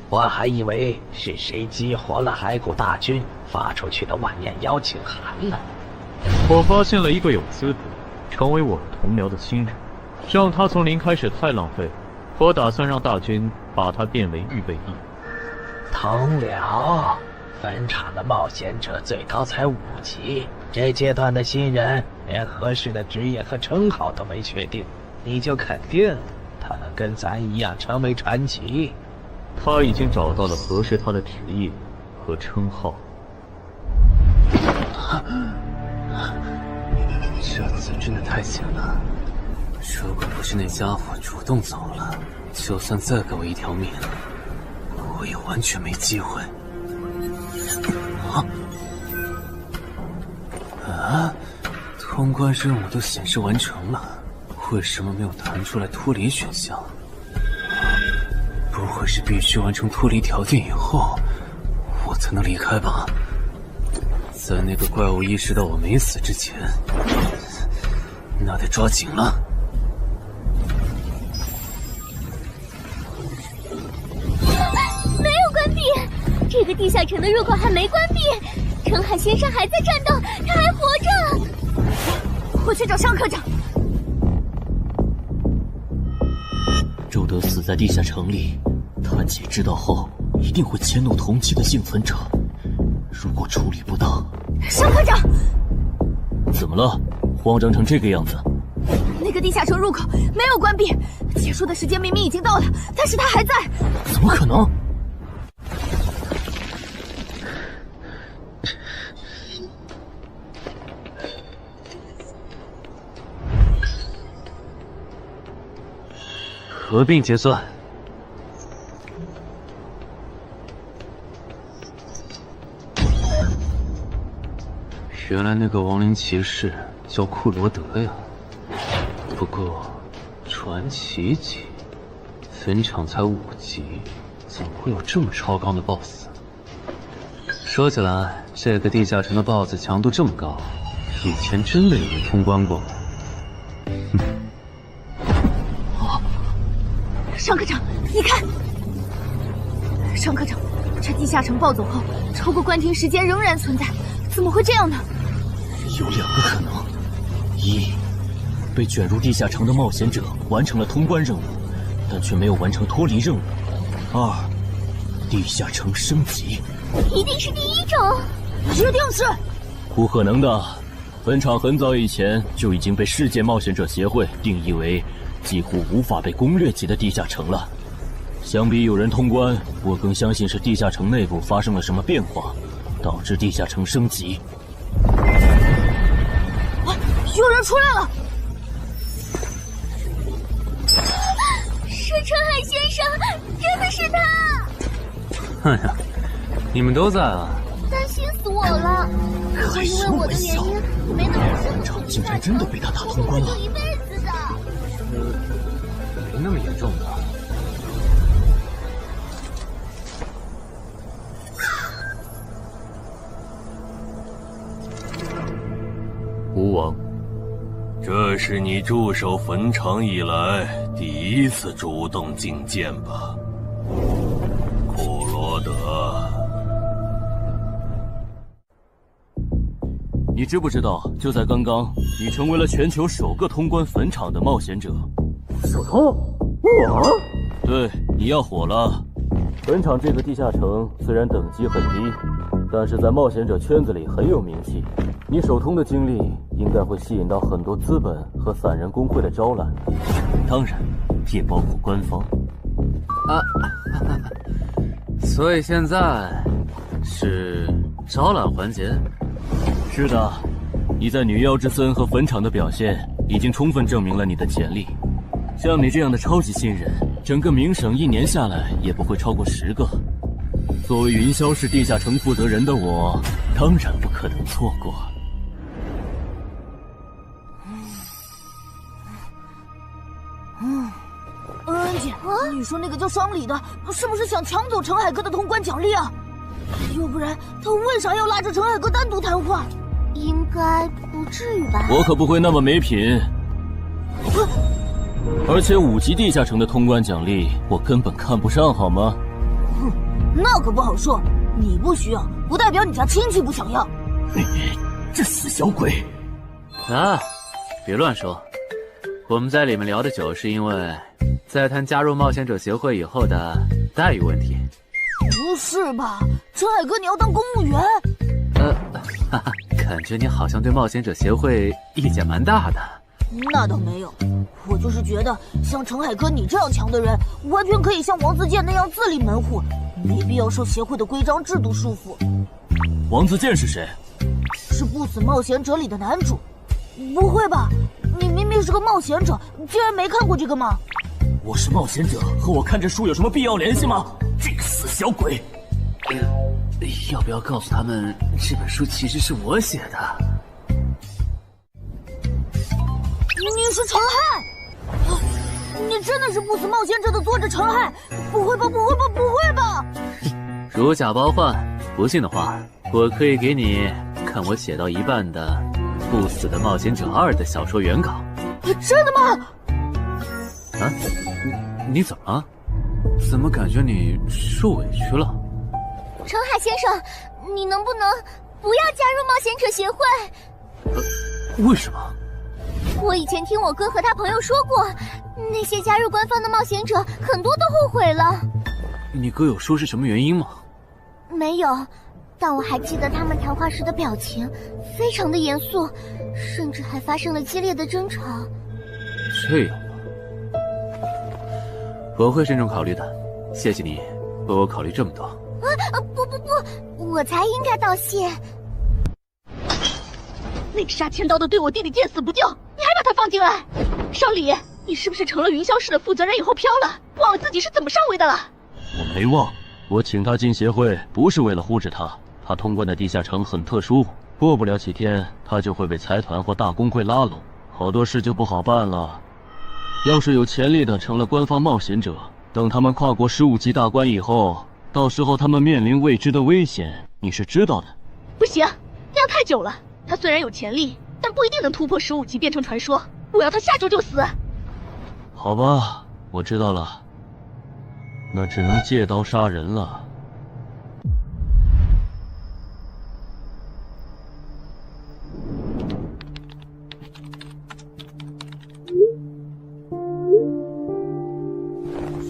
Speaker 17: 我还以为是谁激活了骸骨大军发出去的万念邀请函呢。
Speaker 4: 我发现了一个有资格成为我同僚的新人，让他从零开始太浪费，我打算让大军把他变为预备役。
Speaker 17: 同僚，坟场的冒险者最高才5级，这阶段的新人连合适的职业和称号都没确定，你就肯定他能跟咱一样成为传奇？
Speaker 4: 他已经找到了合适他的职业和称号。
Speaker 3: 这次真的太险了，如果不是那家伙主动走了，就算再给我一条命，我也完全没机会。通关任务都显示完成了，为什么没有弹出来脱离选项？不会是必须完成脱离条件以后，我才能离开吧？在那个怪物意识到我没死之前，那得抓紧了。
Speaker 7: 没有关闭，这个地下城的入口还没关闭。澄海先生还在战斗，他还活着。我去找尚科长。
Speaker 14: 周德死在地下城里，他姐知道后一定会迁怒同期的幸存者。如果处理不当，
Speaker 7: 尚科长，
Speaker 14: 怎么了？慌张成这个样子？
Speaker 7: 那个地下城入口没有关闭，结束的时间明明已经到了，但是他还在。
Speaker 14: 怎么可能？
Speaker 3: 合并结算。原来那个亡灵骑士叫库罗德呀。不过，传奇级，坟场才5级，怎么会有这么超纲的 BOSS？ 说起来，这个地下城的 BOSS 强度这么高，以前真的有人通关过。
Speaker 7: 尚科长，你看，尚科长，这地下城暴走后，超过关停时间仍然存在，怎么会这样呢？
Speaker 14: 有2个可能：一，被卷入地下城的冒险者完成了通关任务，但却没有完成脱离任务；二，地下城升级。
Speaker 7: 一定是第一种，一定是。
Speaker 14: 不可能的，本场很早以前就已经被世界冒险者协会定义为几乎无法被攻略级的地下城了。相比有人通关，我更相信是地下城内部发生了什么变化，导致地下城升级。
Speaker 7: 有人出来了！是澄海先生，真的是他！
Speaker 3: 哎呀，你们都在啊！
Speaker 7: 担心死我了！我因为我的原因没能
Speaker 14: 本场竟然真的被他打通关了！
Speaker 7: 一辈子的。
Speaker 3: 那么严重的？
Speaker 14: 吴王，
Speaker 2: 这是你驻守坟场以来第一次主动觐见吧？库罗德，
Speaker 14: 你知不知道，就在刚刚，你成为了全球首个通关坟场的冒险者。
Speaker 19: 首通？我？
Speaker 14: 对，你要火了。坟场这个地下城虽然等级很低，但是在冒险者圈子里很有名气。你首通的经历应该会吸引到很多资本和散人工会的招揽，当然也包括官方。
Speaker 3: 啊，所以现在是招揽环节？
Speaker 14: 是的，你在女妖之森和坟场的表现已经充分证明了你的潜力。像你这样的超级新人，整个冥省1年下来也不会超过10个。作为云霄市地下城负责人的我，当然不可能错过。
Speaker 7: 恩姐，你说那个叫双李的，是不是想抢走陈海哥的通关奖励啊？要不然他为啥要拉着陈海哥单独谈话？
Speaker 11: 应该不至于吧？
Speaker 14: 我可不会那么没品。而且5级地下城的通关奖励，我根本看不上，好吗？
Speaker 7: 哼，那可不好说。你不需要，不代表你家亲戚不想要。
Speaker 14: 这死小鬼！
Speaker 3: 啊，别乱说。我们在里面聊的久，是因为在谈加入冒险者协会以后的待遇问题。
Speaker 7: 不是吧，陈海哥，你要当公务员？
Speaker 3: 哈哈，感觉你好像对冒险者协会意见蛮大的。
Speaker 7: 那倒没有，我就是觉得像陈海哥你这样强的人，完全可以像王自健那样自立门户，没必要受协会的规章制度束缚。
Speaker 14: 王自健是谁？
Speaker 7: 是不死冒险者里的男主。不会吧？你明明是个冒险者，竟然没看过这个吗？
Speaker 14: 我是冒险者，和我看这书有什么必要联系吗？这个死小鬼！
Speaker 3: 要不要告诉他们，这本书其实是我写的？
Speaker 7: 你是陈汉？你真的是不死冒险者的作者陈汉？不会吧，不会吧，不会吧！
Speaker 3: 如假包换，不信的话，我可以给你看我写到一半的《不死的冒险者2》的小说原稿。
Speaker 7: 真的吗？
Speaker 3: 啊，你怎么了？怎么感觉你受委屈了？
Speaker 11: 陈海先生，你能不能不要加入冒险者协会？
Speaker 3: 为什么？
Speaker 11: 我以前听我哥和他朋友说过，那些加入官方的冒险者很多都后悔了。
Speaker 3: 你哥有说是什么原因吗？
Speaker 11: 没有，但我还记得他们谈话时的表情，非常的严肃，甚至还发生了激烈的争吵。
Speaker 3: 这样吗？我会慎重考虑的，谢谢你为我考虑这么多。
Speaker 11: 不，我才应该道谢。
Speaker 6: 那个杀千刀的对我弟弟见死不救，你还把他放进来？少李，你是不是成了云霄市的负责人以后飘了，忘了自己是怎么上位的了？
Speaker 14: 我没忘，我请他进协会不是为了护着他，他通关的地下城很特殊，过不了几天他就会被财团或大工会拉拢，好多事就不好办了。要是有潜力的成了官方冒险者，等他们跨过15级大关以后，到时候他们面临未知的危险，你是知道的。
Speaker 6: 不行，那样太久了。他虽然有潜力，但不一定能突破15级变成传说。我要他下周就死。
Speaker 14: 好吧，我知道了，那只能借刀杀人了。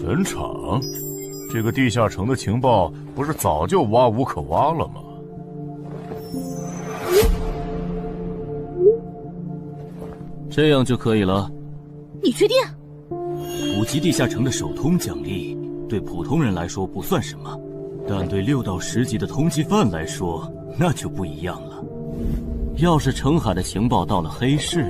Speaker 15: 坟场，这个地下城的情报不是早就挖无可挖了吗？
Speaker 14: 这样就可以了。
Speaker 6: 你确定
Speaker 14: ？5级地下城的首通奖励对普通人来说不算什么，但对6到10级的通缉犯来说那就不一样了。要是澄海的情报到了黑市，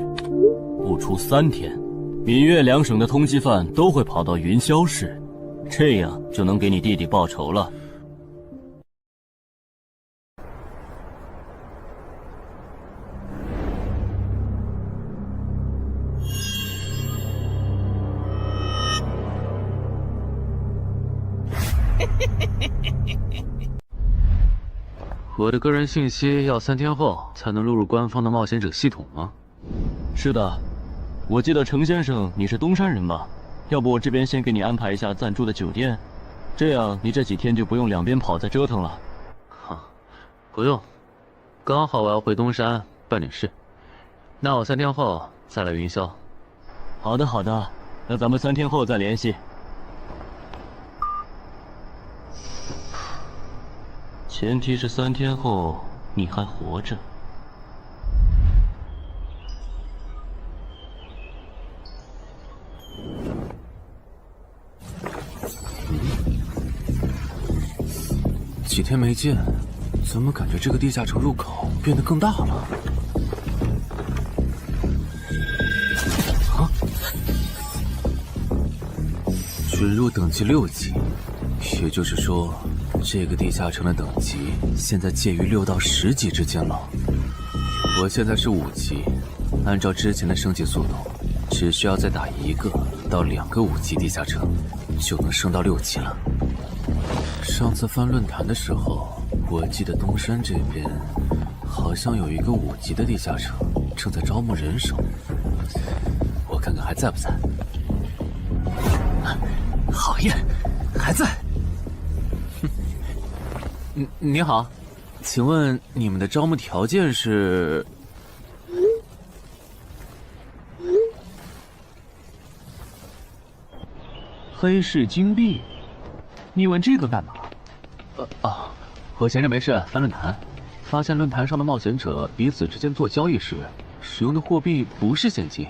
Speaker 14: 不出3天，闽粤2省的通缉犯都会跑到云霄市，这样就能给你弟弟报仇了。
Speaker 3: 我的个人信息要3天后才能录入官方的冒险者系统吗？
Speaker 14: 是的，我记得程先生你是东山人吧？要不我这边先给你安排一下暂住的酒店，这样你这几天就不用两边跑再折腾了。
Speaker 3: 不用，刚好我要回东山办点事，那我3天后再来云霄。
Speaker 14: 好的好的，那咱们3天后再联系。前提是3天后你还活着。
Speaker 3: 几天没见，怎么感觉这个地下城入口变得更大了？准入等级6级，也就是说，这个地下城的等级现在介于6到10级之间了。我现在是5级，按照之前的升级速度，只需要再打1个到2个5级地下城，就能升到6级了。上次翻论坛的时候，我记得东山这边好像有一个5级的地下城正在招募人手，我看看还在不在。好耶，还在。你好，请问你们的招募条件是？
Speaker 8: 黑市金币？你问这个干嘛？
Speaker 3: 我闲着没事翻论坛，发现论坛上的冒险者彼此之间做交易时，使用的货币不是现金。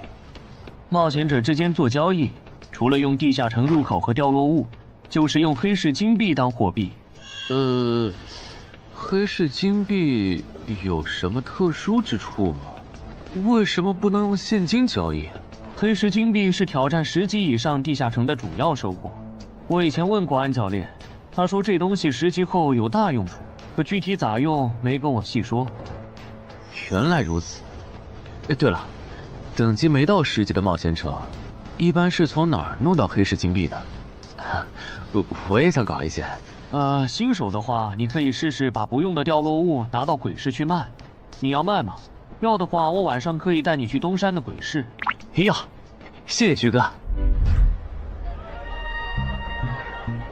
Speaker 8: 冒险者之间做交易，除了用地下城入口和掉落物，就是用黑市金币当货币。
Speaker 3: 黑市金币有什么特殊之处吗？为什么不能用现金交易？
Speaker 8: 黑市金币是挑战10级以上地下城的主要收获。我以前问过安教练，他说这东西10级后有大用处，可具体咋用没跟我细说。
Speaker 3: 原来如此。对了，等级没到10级的冒险者，一般是从哪儿弄到黑市金币的？我也想搞一些。
Speaker 8: 新手的话，你可以试试把不用的掉落物拿到鬼市去卖。你要卖吗？要的话，我晚上可以带你去东山的鬼市。
Speaker 3: 要，谢谢徐哥。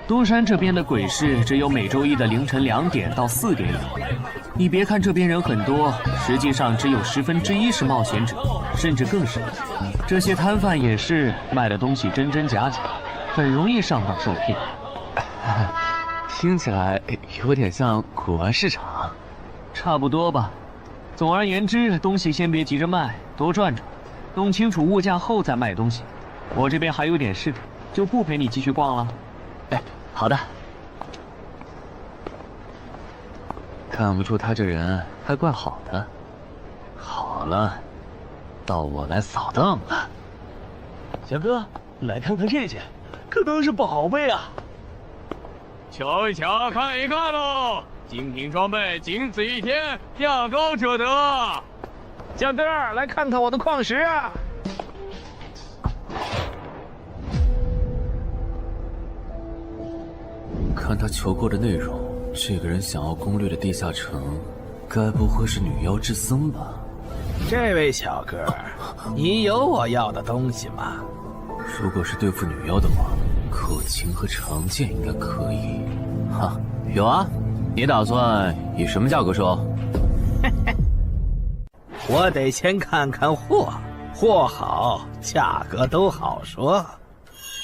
Speaker 8: 东山这边的鬼市只有每周一的凌晨2点到4点有。你别看这边人很多，实际上只有1/10是冒险者，甚至更少。这些摊贩也是卖的东西真真假假，很容易上当受骗。
Speaker 3: 听起来有点像古玩市场。
Speaker 8: 差不多吧。总而言之，东西先别急着卖，多转转，弄清楚物价后再卖东西。我这边还有点事，就不陪你继续逛了。
Speaker 3: 好的。看不出他这人还怪好的。好了，到我来扫荡了。
Speaker 15: 小哥，来看看这件，可都是宝贝啊！瞧一瞧，看一看喽！精品装备，仅此一天，价高者得。
Speaker 17: 小哥，来看看我的矿石啊！
Speaker 3: 看他求购的内容，这个人想要攻略的地下城，该不会是女妖之僧吧？
Speaker 17: 这位小哥，你有我要的东西吗？
Speaker 3: 如果是对付女妖的话，口琴和长剑应该可以。哈，有啊。你打算以什么价格收？
Speaker 17: 我得先看看货，货好，价格都好说。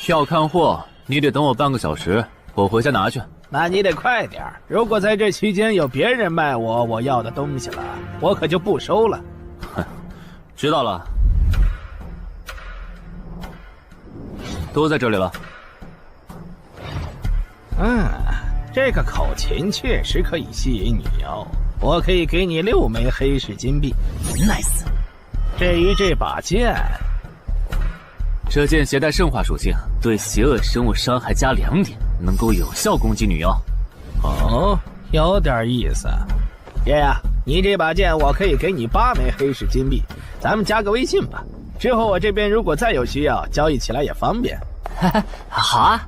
Speaker 3: 要看货，你得等我半个小时，我回家拿去。
Speaker 17: 那你得快点，如果在这期间有别人卖我要的东西了，我可就不收了。
Speaker 3: 哼，知道了。都在这里了。
Speaker 17: 这个口琴确实可以吸引女妖，我可以给你6枚黑市金币。
Speaker 3: Nice。
Speaker 17: 至于这把剑，
Speaker 3: 这剑携带圣化属性，对邪恶生物伤害加2点，能够有效攻击女妖。
Speaker 17: 哦，有点意思。爷爷，你这把剑我可以给你8枚黑市金币，咱们加个微信吧。之后我这边如果再有需要，交易起来也方便。
Speaker 3: 好啊，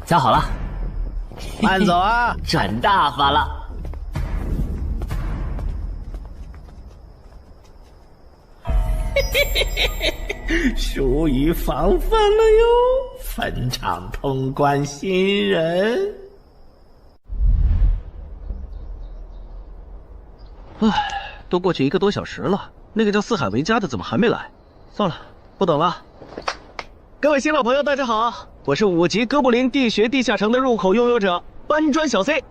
Speaker 3: 加好了。
Speaker 17: 慢走啊！
Speaker 16: 赚大发了。
Speaker 17: 疏于防范了哟，坟场通关新人。
Speaker 20: 唉，都过去1个多小时了，那个叫四海为家的怎么还没来？算了，不等了。各位新老朋友，大家好，我是5级哥布林地穴地下城的入口拥有者搬砖小 C。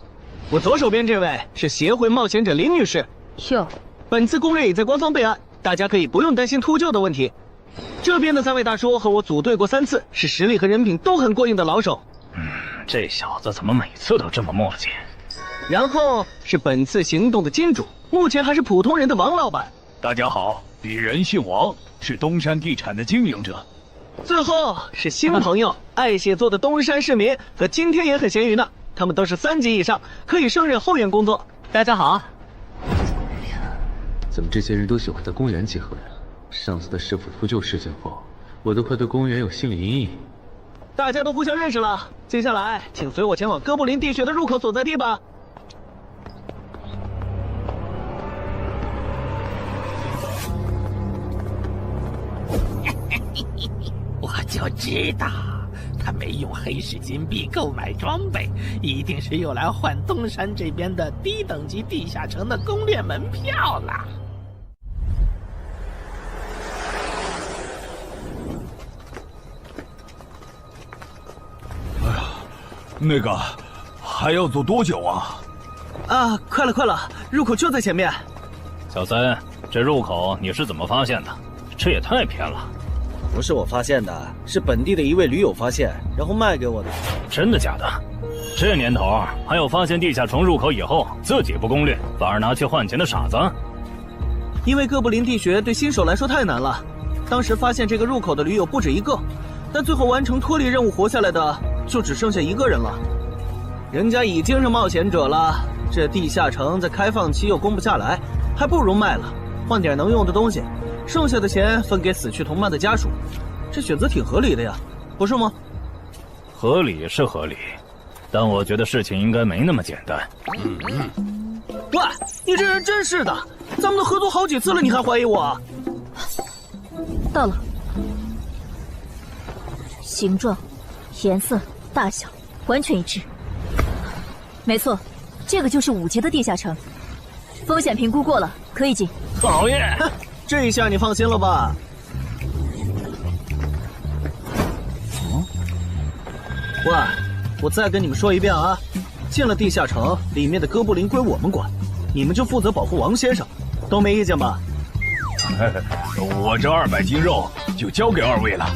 Speaker 20: 我左手边这位是协会冒险者林女士。
Speaker 11: 哟，
Speaker 20: 本次攻略已在官方备案，大家可以不用担心秃鹫的问题。这边的3位大叔和我组队过3次，是实力和人品都很过硬的老手。
Speaker 15: 这小子怎么每次都这么磨叽？
Speaker 20: 然后是本次行动的金主，目前还是普通人的王老板。
Speaker 9: 大家好，鄙人姓王，是东山地产的经营者。
Speaker 20: 最后是新朋友，爱写作的东山市民和今天也很闲鱼呢，他们都是3级以上，可以胜任后援工作。大家好。
Speaker 3: 怎么这些人都喜欢在公园集合呀？上次的师傅秃鹫事件后，我都快对公园有心理阴影。
Speaker 20: 大家都互相认识了，接下来请随我前往哥布林地穴的入口所在地吧。
Speaker 17: 我就知道，他没用黑市金币购买装备，一定是用来换东山这边的低等级地下城的攻略门票了。
Speaker 9: 那个还要走多久啊？
Speaker 20: 啊，快了，入口就在前面。
Speaker 15: 小三，这入口你是怎么发现的？这也太偏了。
Speaker 20: 不是我发现的，是本地的一位驴友发现，然后卖给我的。
Speaker 15: 真的假的？这年头还有发现地下城入口以后自己不攻略，反而拿去换钱的傻子？
Speaker 20: 因为哥布林地穴对新手来说太难了，当时发现这个入口的驴友不止1个，但最后完成脱离任务活下来的就只剩下1个人了。人家已经是冒险者了，这地下城在开放期又攻不下来，还不如卖了，换点能用的东西，剩下的钱分给死去同伴的家属。这选择挺合理的呀，不是吗？
Speaker 15: 合理是合理，但我觉得事情应该没那么简单。
Speaker 20: 喂，你这人真是的，咱们都合作好几次了，你还怀疑我？
Speaker 11: 到了，形状、颜色、大小完全一致。没错，这个就是5级的地下城，风险评估过了，可以进。
Speaker 15: 讨厌，
Speaker 20: 这一下你放心了吧？喂，我再跟你们说一遍啊，进了地下城，里面的哥布林归我们管，你们就负责保护王先生，都没意见吧？
Speaker 9: 我这200斤肉就交给2位了。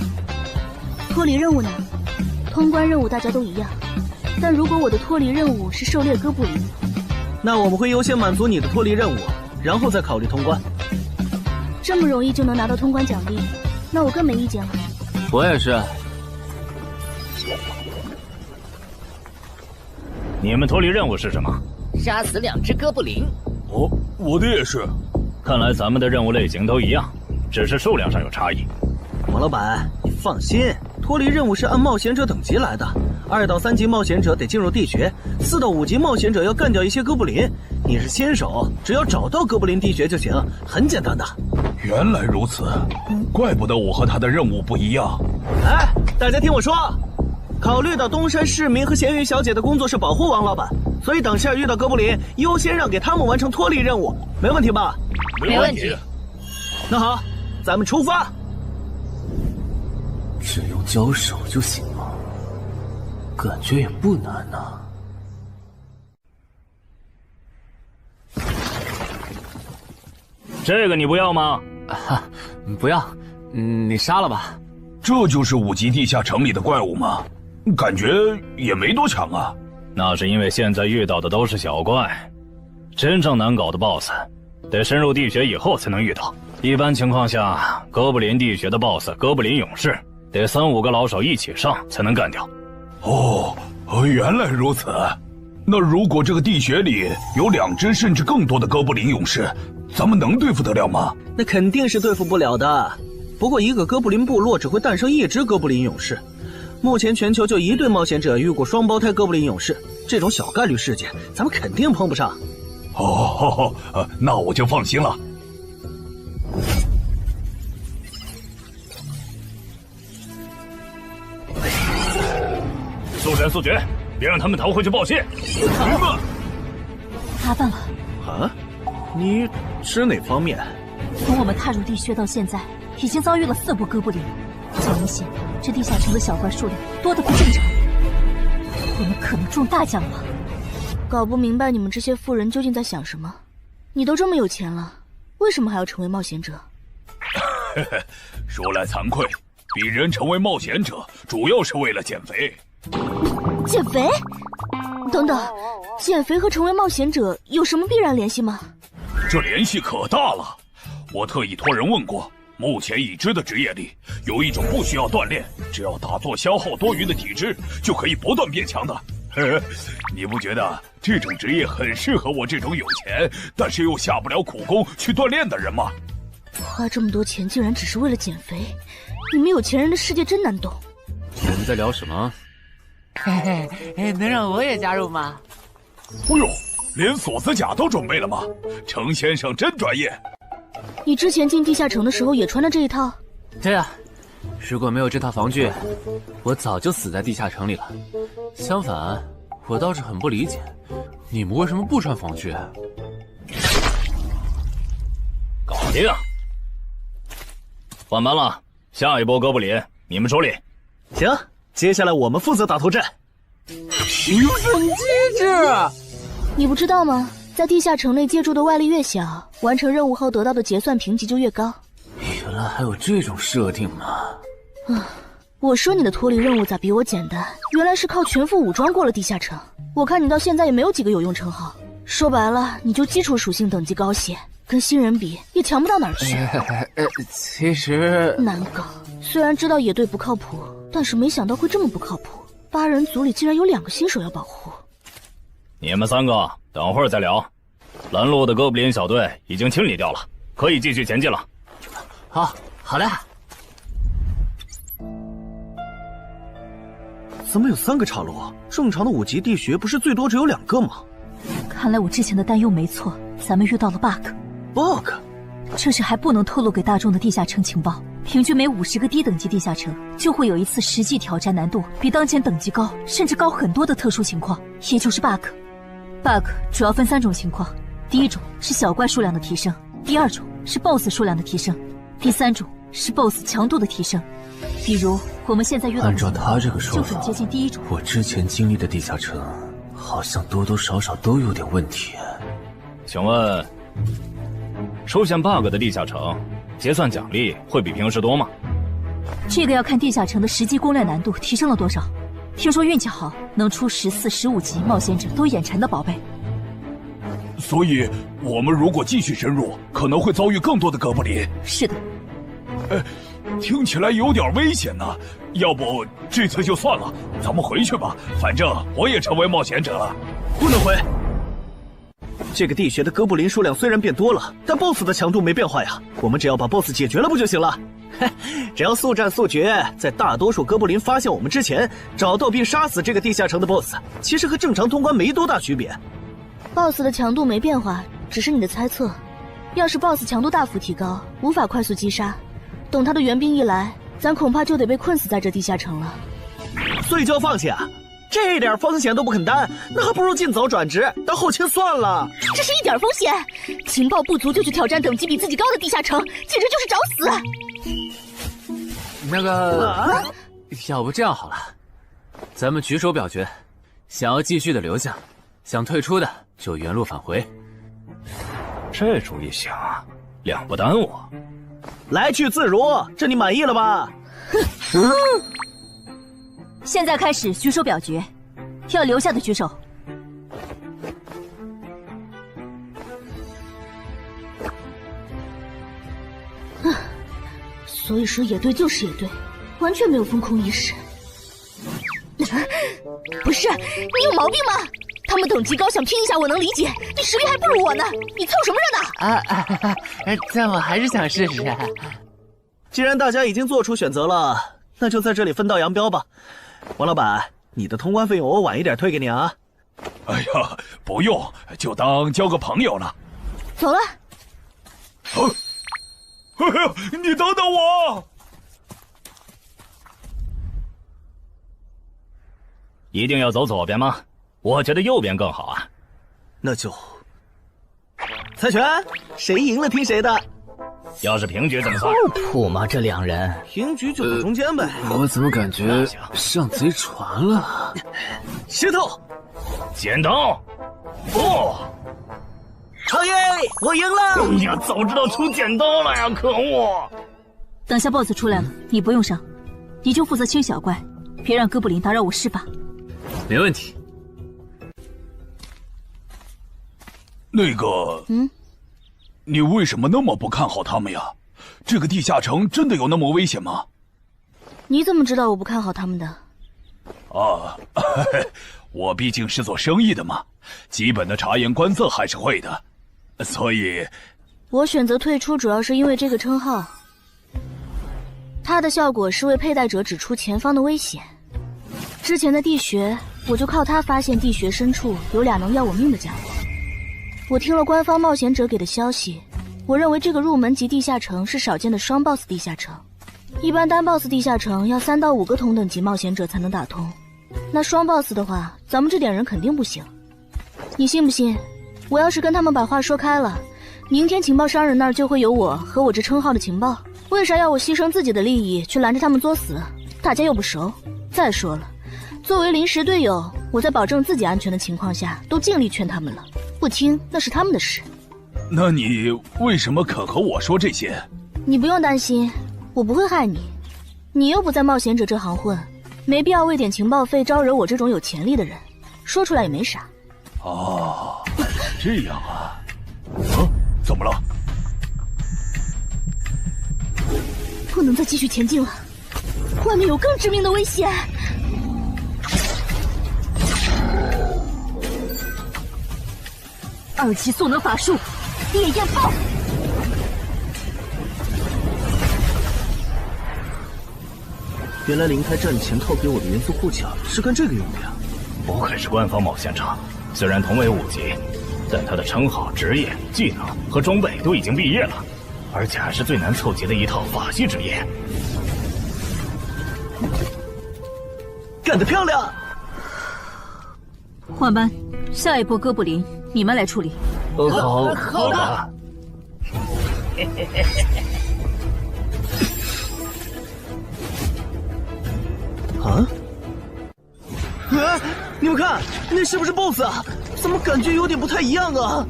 Speaker 7: 脱离任务呢？通关任务大家都一样，但如果我的脱离任务是狩猎哥布林，
Speaker 20: 那我们会优先满足你的脱离任务，然后再考虑通关。
Speaker 7: 这么容易就能拿到通关奖励，那我更没意见了。
Speaker 3: 我也是。
Speaker 15: 你们脱离任务是什么？
Speaker 16: 杀死2只哥布林。
Speaker 9: 哦，我的也是。
Speaker 15: 看来咱们的任务类型都一样，只是数量上有差异。
Speaker 20: 王老板，你放心，脱离任务是按冒险者等级来的，2到3级冒险者得进入地穴，4到5级冒险者要干掉一些哥布林。你是新手，只要找到哥布林地穴就行，很简单的。
Speaker 9: 原来如此，怪不得我和他的任务不一样。
Speaker 20: 哎，大家听我说，考虑到东山市民和咸鱼小姐的工作是保护王老板，所以等下遇到哥布林，优先让给他们完成脱离任务，没问题吧？
Speaker 15: 没问题。
Speaker 20: 那好，咱们出发。
Speaker 3: 只用交手就行了，感觉也不难呐。
Speaker 15: 这个你不要吗？
Speaker 3: 不要，你杀了吧。
Speaker 9: 这就是5级地下城里的怪物吗？感觉也没多强啊。
Speaker 15: 那是因为现在遇到的都是小怪，真正难搞的 BOSS， 得深入地穴以后才能遇到。一般情况下，哥布林地穴的 BOSS 哥布林勇士，得3、5个老手一起上才能干掉。
Speaker 9: 哦，原来如此。那如果这个地穴里有2只甚至更多的哥布林勇士，咱们能对付得了吗？
Speaker 20: 那肯定是对付不了的。不过一个哥布林部落只会诞生1只哥布林勇士，目前全球就1对冒险者遇过双胞胎哥布林勇士，这种小概率事件，咱们肯定碰不上。
Speaker 9: 哦，那我就放心了。
Speaker 15: 速战速决，别让他们逃回去报信。明白。
Speaker 11: 麻烦了。
Speaker 20: 啊？你指哪方面？
Speaker 11: 从我们踏入地穴到现在，已经遭遇了4波哥布林，很明显，这地下城的小怪数量多得不正常。我们可能中大奖了。
Speaker 7: 搞不明白你们这些富人究竟在想什么。你都这么有钱了，为什么还要成为冒险者？
Speaker 9: 说来惭愧，鄙人成为冒险者主要是为了减肥。
Speaker 7: 减肥？等等，减肥和成为冒险者有什么必然联系吗？
Speaker 9: 这联系可大了。我特意托人问过，目前已知的职业里，有一种不需要锻炼，只要打坐消耗多余的体质，就可以不断变强的。你不觉得这种职业很适合我这种有钱但是又下不了苦功去锻炼的人吗？
Speaker 7: 花这么多钱竟然只是为了减肥，你们有钱人的世界真难懂。
Speaker 3: 我们在聊什么？
Speaker 21: 嘿嘿，能让我也加入吗？
Speaker 9: 哦呦，连锁子甲都准备了吗？程先生真专业。
Speaker 7: 你之前进地下城的时候也穿的这一套？
Speaker 3: 对啊，如果没有这套防具，我早就死在地下城里了。相反，我倒是很不理解，你们为什么不穿防具？
Speaker 15: 搞定，换班了，下一波哥布林你们处理。
Speaker 20: 行，接下来我们负责打头阵。
Speaker 21: 评分机制，
Speaker 7: 你不知道吗？在地下城内借助的外力越小，完成任务后得到的结算评级就越高。
Speaker 3: 原来还有这种设定吗？
Speaker 7: 我说你的脱离任务咋比我简单？原来是靠全副武装过了地下城。我看你到现在也没有几个有用称号，说白了，你就基础属性等级高些，跟新人比也强不到哪儿去。
Speaker 3: 其实
Speaker 7: 难搞。虽然知道野队不靠谱，但是没想到会这么不靠谱。8人组里竟然有2个新手要保护。
Speaker 15: 你们3个等会儿再聊。拦路的哥布林小队已经清理掉了，可以继续前进了。
Speaker 3: 好的。
Speaker 20: 怎么有3个岔路？正常的5级地穴不是最多只有2个吗？
Speaker 11: 看来我之前的担忧没错，咱们遇到了 bug。这是还不能透露给大众的地下城情报。平均每50个低等级地下城就会有一次实际挑战难度比当前等级高，甚至高很多的特殊情况，也就是 bug。bug 主要分3种情况，第一种是小怪数量的提升，第2种是 BOSS 数量的提升，第3种是 BOSS 强度的提升。比如我们现在遇到的
Speaker 3: 按照他这个说法，
Speaker 11: 就很接近第一种。
Speaker 3: 我之前经历的地下城好像多多少少都有点问题。
Speaker 15: 请问，出现 bug 的地下城，结算奖励会比平时多吗？
Speaker 11: 这个要看地下城的实际攻略难度提升了多少。听说运气好，能出14、15级冒险者都眼馋的宝贝。
Speaker 9: 所以，我们如果继续深入，可能会遭遇更多的哥布林。
Speaker 11: 是的。
Speaker 9: 听起来有点危险呢。要不这次就算了，咱们回去吧。反正我也成为冒险者了。
Speaker 20: 不能回。这个地穴的哥布林数量虽然变多了，但 BOSS 的强度没变化呀。我们只要把 BOSS 解决了不就行了？只要速战速决，在大多数哥布林发现我们之前，找到并杀死这个地下城的 BOSS， 其实和正常通关没多大区别。
Speaker 7: BOSS 的强度没变化，只是你的猜测。要是 BOSS 强度大幅提高，无法快速击杀，等他的援兵一来，咱恐怕就得被困死在这地下城了。
Speaker 20: 所以就要放弃啊？这点风险都不肯担，那还不如尽早转职当后勤算了。
Speaker 7: 这是一点风险，情报不足就去挑战等级比自己高的地下城，简直就是找死。
Speaker 3: 那个，要不这样好了，咱们举手表决，想要继续的留下，想退出的就原路返回。
Speaker 15: 这主意行，两不耽误。
Speaker 20: 来去自如，这你满意了吧？
Speaker 11: 现在开始举手表决，要留下的举手。
Speaker 7: 所以说野队就是野队，完全没有风控意识。不是，你有毛病吗？他们等级高，想拼一下我能理解，你实力还不如我呢，你凑什么热闹？
Speaker 21: 但我还是想试试。
Speaker 20: 既然大家已经做出选择了，那就在这里分道扬镳吧。王老板，你的通关费用我晚一点退给你啊。
Speaker 9: 哎呀，不用，就当交个朋友了。
Speaker 7: 走了。
Speaker 9: 哎呀，你等等我！
Speaker 5: 一定要走左边吗？我觉得右边更好啊。
Speaker 20: 那就猜拳，谁赢了听谁的。
Speaker 5: 要是平局怎么算？
Speaker 10: 靠谱吗？这两人
Speaker 20: 平局就走中间呗。
Speaker 3: 我怎么感觉上贼船了？
Speaker 20: 石头，
Speaker 5: 剪刀，不，
Speaker 20: 超耶，我赢了！
Speaker 5: 哎呀，早知道出剪刀了呀！可恶！
Speaker 7: 等下 BOSS 出来了，你不用上，你就负责清小怪，别让哥布林打扰我施法。
Speaker 3: 没问题。
Speaker 9: 那个，你为什么那么不看好他们呀？这个地下城真的有那么危险吗？
Speaker 7: 你怎么知道我不看好他们的？
Speaker 9: 啊，我毕竟是做生意的嘛，基本的察言观色还是会的，所以
Speaker 7: 我选择退出主要是因为这个称号，它的效果是为佩戴者指出前方的危险。之前的地穴，我就靠它发现地穴深处有俩能要我命的家伙。我听了官方冒险者给的消息，我认为这个入门级地下城是少见的双 BOSS 地下城。一般单 BOSS 地下城要3到5个同等级冒险者才能打通，那双 BOSS 的话，咱们这点人肯定不行。你信不信？我要是跟他们把话说开了，明天情报商人那儿就会有我和我这称号的情报。为啥要我牺牲自己的利益去拦着他们作死？大家又不熟。再说了，作为临时队友，我在保证自己安全的情况下，都尽力劝他们了。不听那是他们的事。
Speaker 9: 那你为什么肯和我说这些？
Speaker 7: 你不用担心，我不会害你。你又不在冒险者这行混，没必要为点情报费招惹我这种有潜力的人。说出来也没啥。
Speaker 9: 哦，这样啊。怎么了？
Speaker 7: 不能再继续前进了，外面有更致命的危险。2级速能法术，烈焰炮。
Speaker 20: 原来灵台战前套给我的元素护甲是干这个用的呀！
Speaker 5: 不愧是官方冒险者，虽然同为5级，但他的称号、职业、技能和装备都已经毕业了，而且还是最难凑齐的一套法系职业。
Speaker 20: 干得漂亮！
Speaker 7: 换班，下一波哥布林你们来处理。
Speaker 5: 好的。
Speaker 20: 啊！你们看，那是不是 BOSS 啊？怎么感觉有点不太一样啊？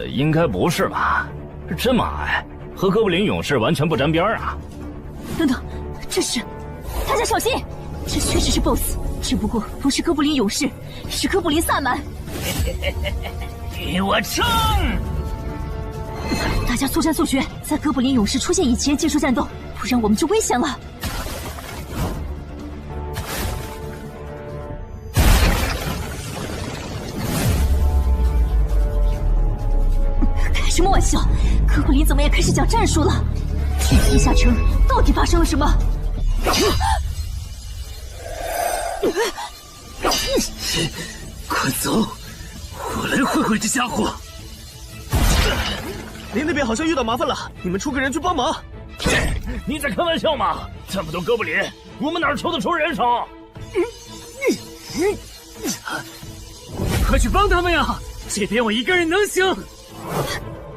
Speaker 5: 应该不是吧？这么矮，和哥布林勇士完全不沾边啊！
Speaker 7: 等等，这是……大家小心，这确实是 BOSS， 只不过不是哥布林勇士，是哥布林萨满。
Speaker 5: 给我冲！
Speaker 7: 大家速战速决，在哥布林勇士出现以前结束战斗，不然我们就危险了。开什么玩笑？哥布林怎么也开始讲战术了？这地下城到底发生了什么？
Speaker 20: 快走！我来会会这家伙。林那边好像遇到麻烦了，你们出个人去帮忙。
Speaker 5: 你在开玩笑吗？这么多哥布林，我们哪抽得出人手？
Speaker 21: 快去帮他们呀！这边我一个人能行。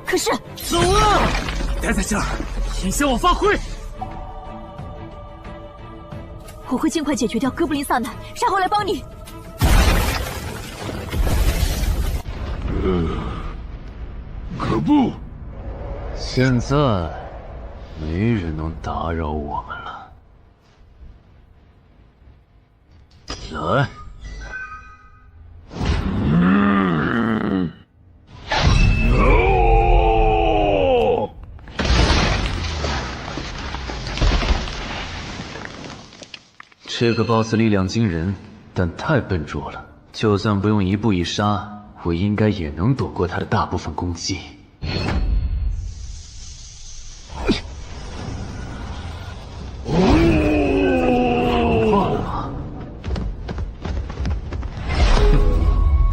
Speaker 7: 可是，
Speaker 21: 走啊！待在这儿，影响我发挥。
Speaker 7: 我会尽快解决掉哥布林萨满，然后来帮你。
Speaker 15: 可不，
Speaker 3: 现在没人能打扰我们了。来。这个 BOSS 力量惊人，但太笨拙了。就算不用一步一杀，我应该也能躲过他的大部分攻击。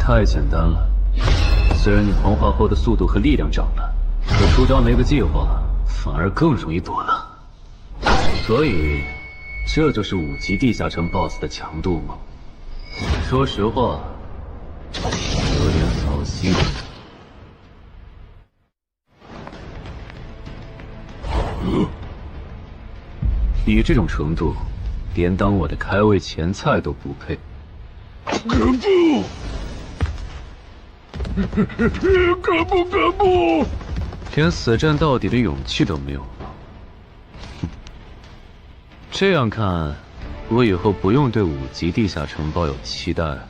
Speaker 3: 太简单了。虽然你黄化后的速度和力量涨了，可出招没个计划，反而更容易躲了。所以，这就是5级地下城 BOSS 的强度吗？说实话，有点扫兴。你这种程度，连当我的开胃前菜都不配。
Speaker 15: 可不！
Speaker 3: 连死战到底的勇气都没有了。这样看，我以后不用对5级地下城抱有期待了。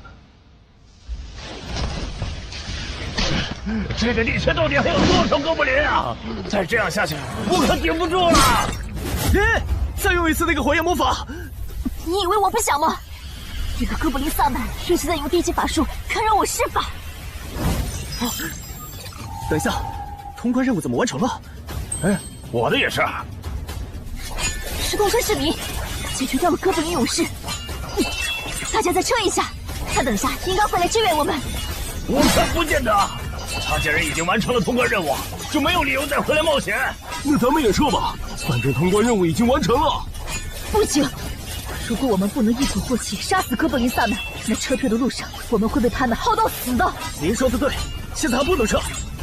Speaker 15: 这个地区到底还有多少哥布林啊？再这样下去，我可顶不住了！
Speaker 20: 再用一次那个火焰魔法！
Speaker 7: 你以为我不想吗？这个哥布林萨满一直在用低级法术看让我施法。
Speaker 20: 等一下，通关任务怎么完成了？
Speaker 5: 我的也是。
Speaker 7: 石洞村市民解决掉了哥布林勇士，大家再撑一下，他等下应该会来支援我们。
Speaker 5: 我看不见得，他既然已经完成了通关任务，就没有理由再回来冒险。
Speaker 13: 那咱们也撤吧，反正通关任务已经完成了。
Speaker 7: 不行，如果我们不能一鼓作气杀死哥布林萨满，那撤退的路上我们会被他们耗到死的。
Speaker 20: 您说的对，现在还不能撤，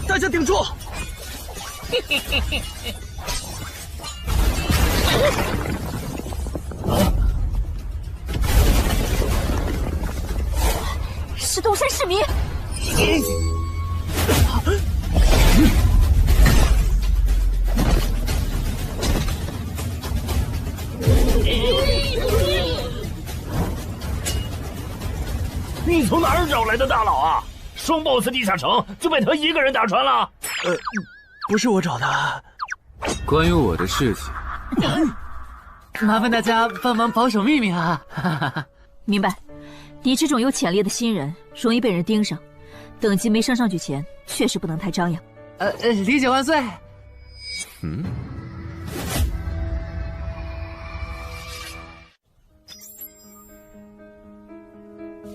Speaker 20: 大家顶住！
Speaker 7: 石洞山市民，
Speaker 5: 你从哪儿找来的大佬啊？双 BOSS 地下城就被他一个人打穿了？
Speaker 20: 不是我找的。
Speaker 3: 关于我的事情，
Speaker 21: 麻烦大家帮忙保守秘密啊！
Speaker 7: 明白。你这种有潜力的新人，容易被人盯上，等级没升上去前，确实不能太张扬。
Speaker 21: 理解万岁。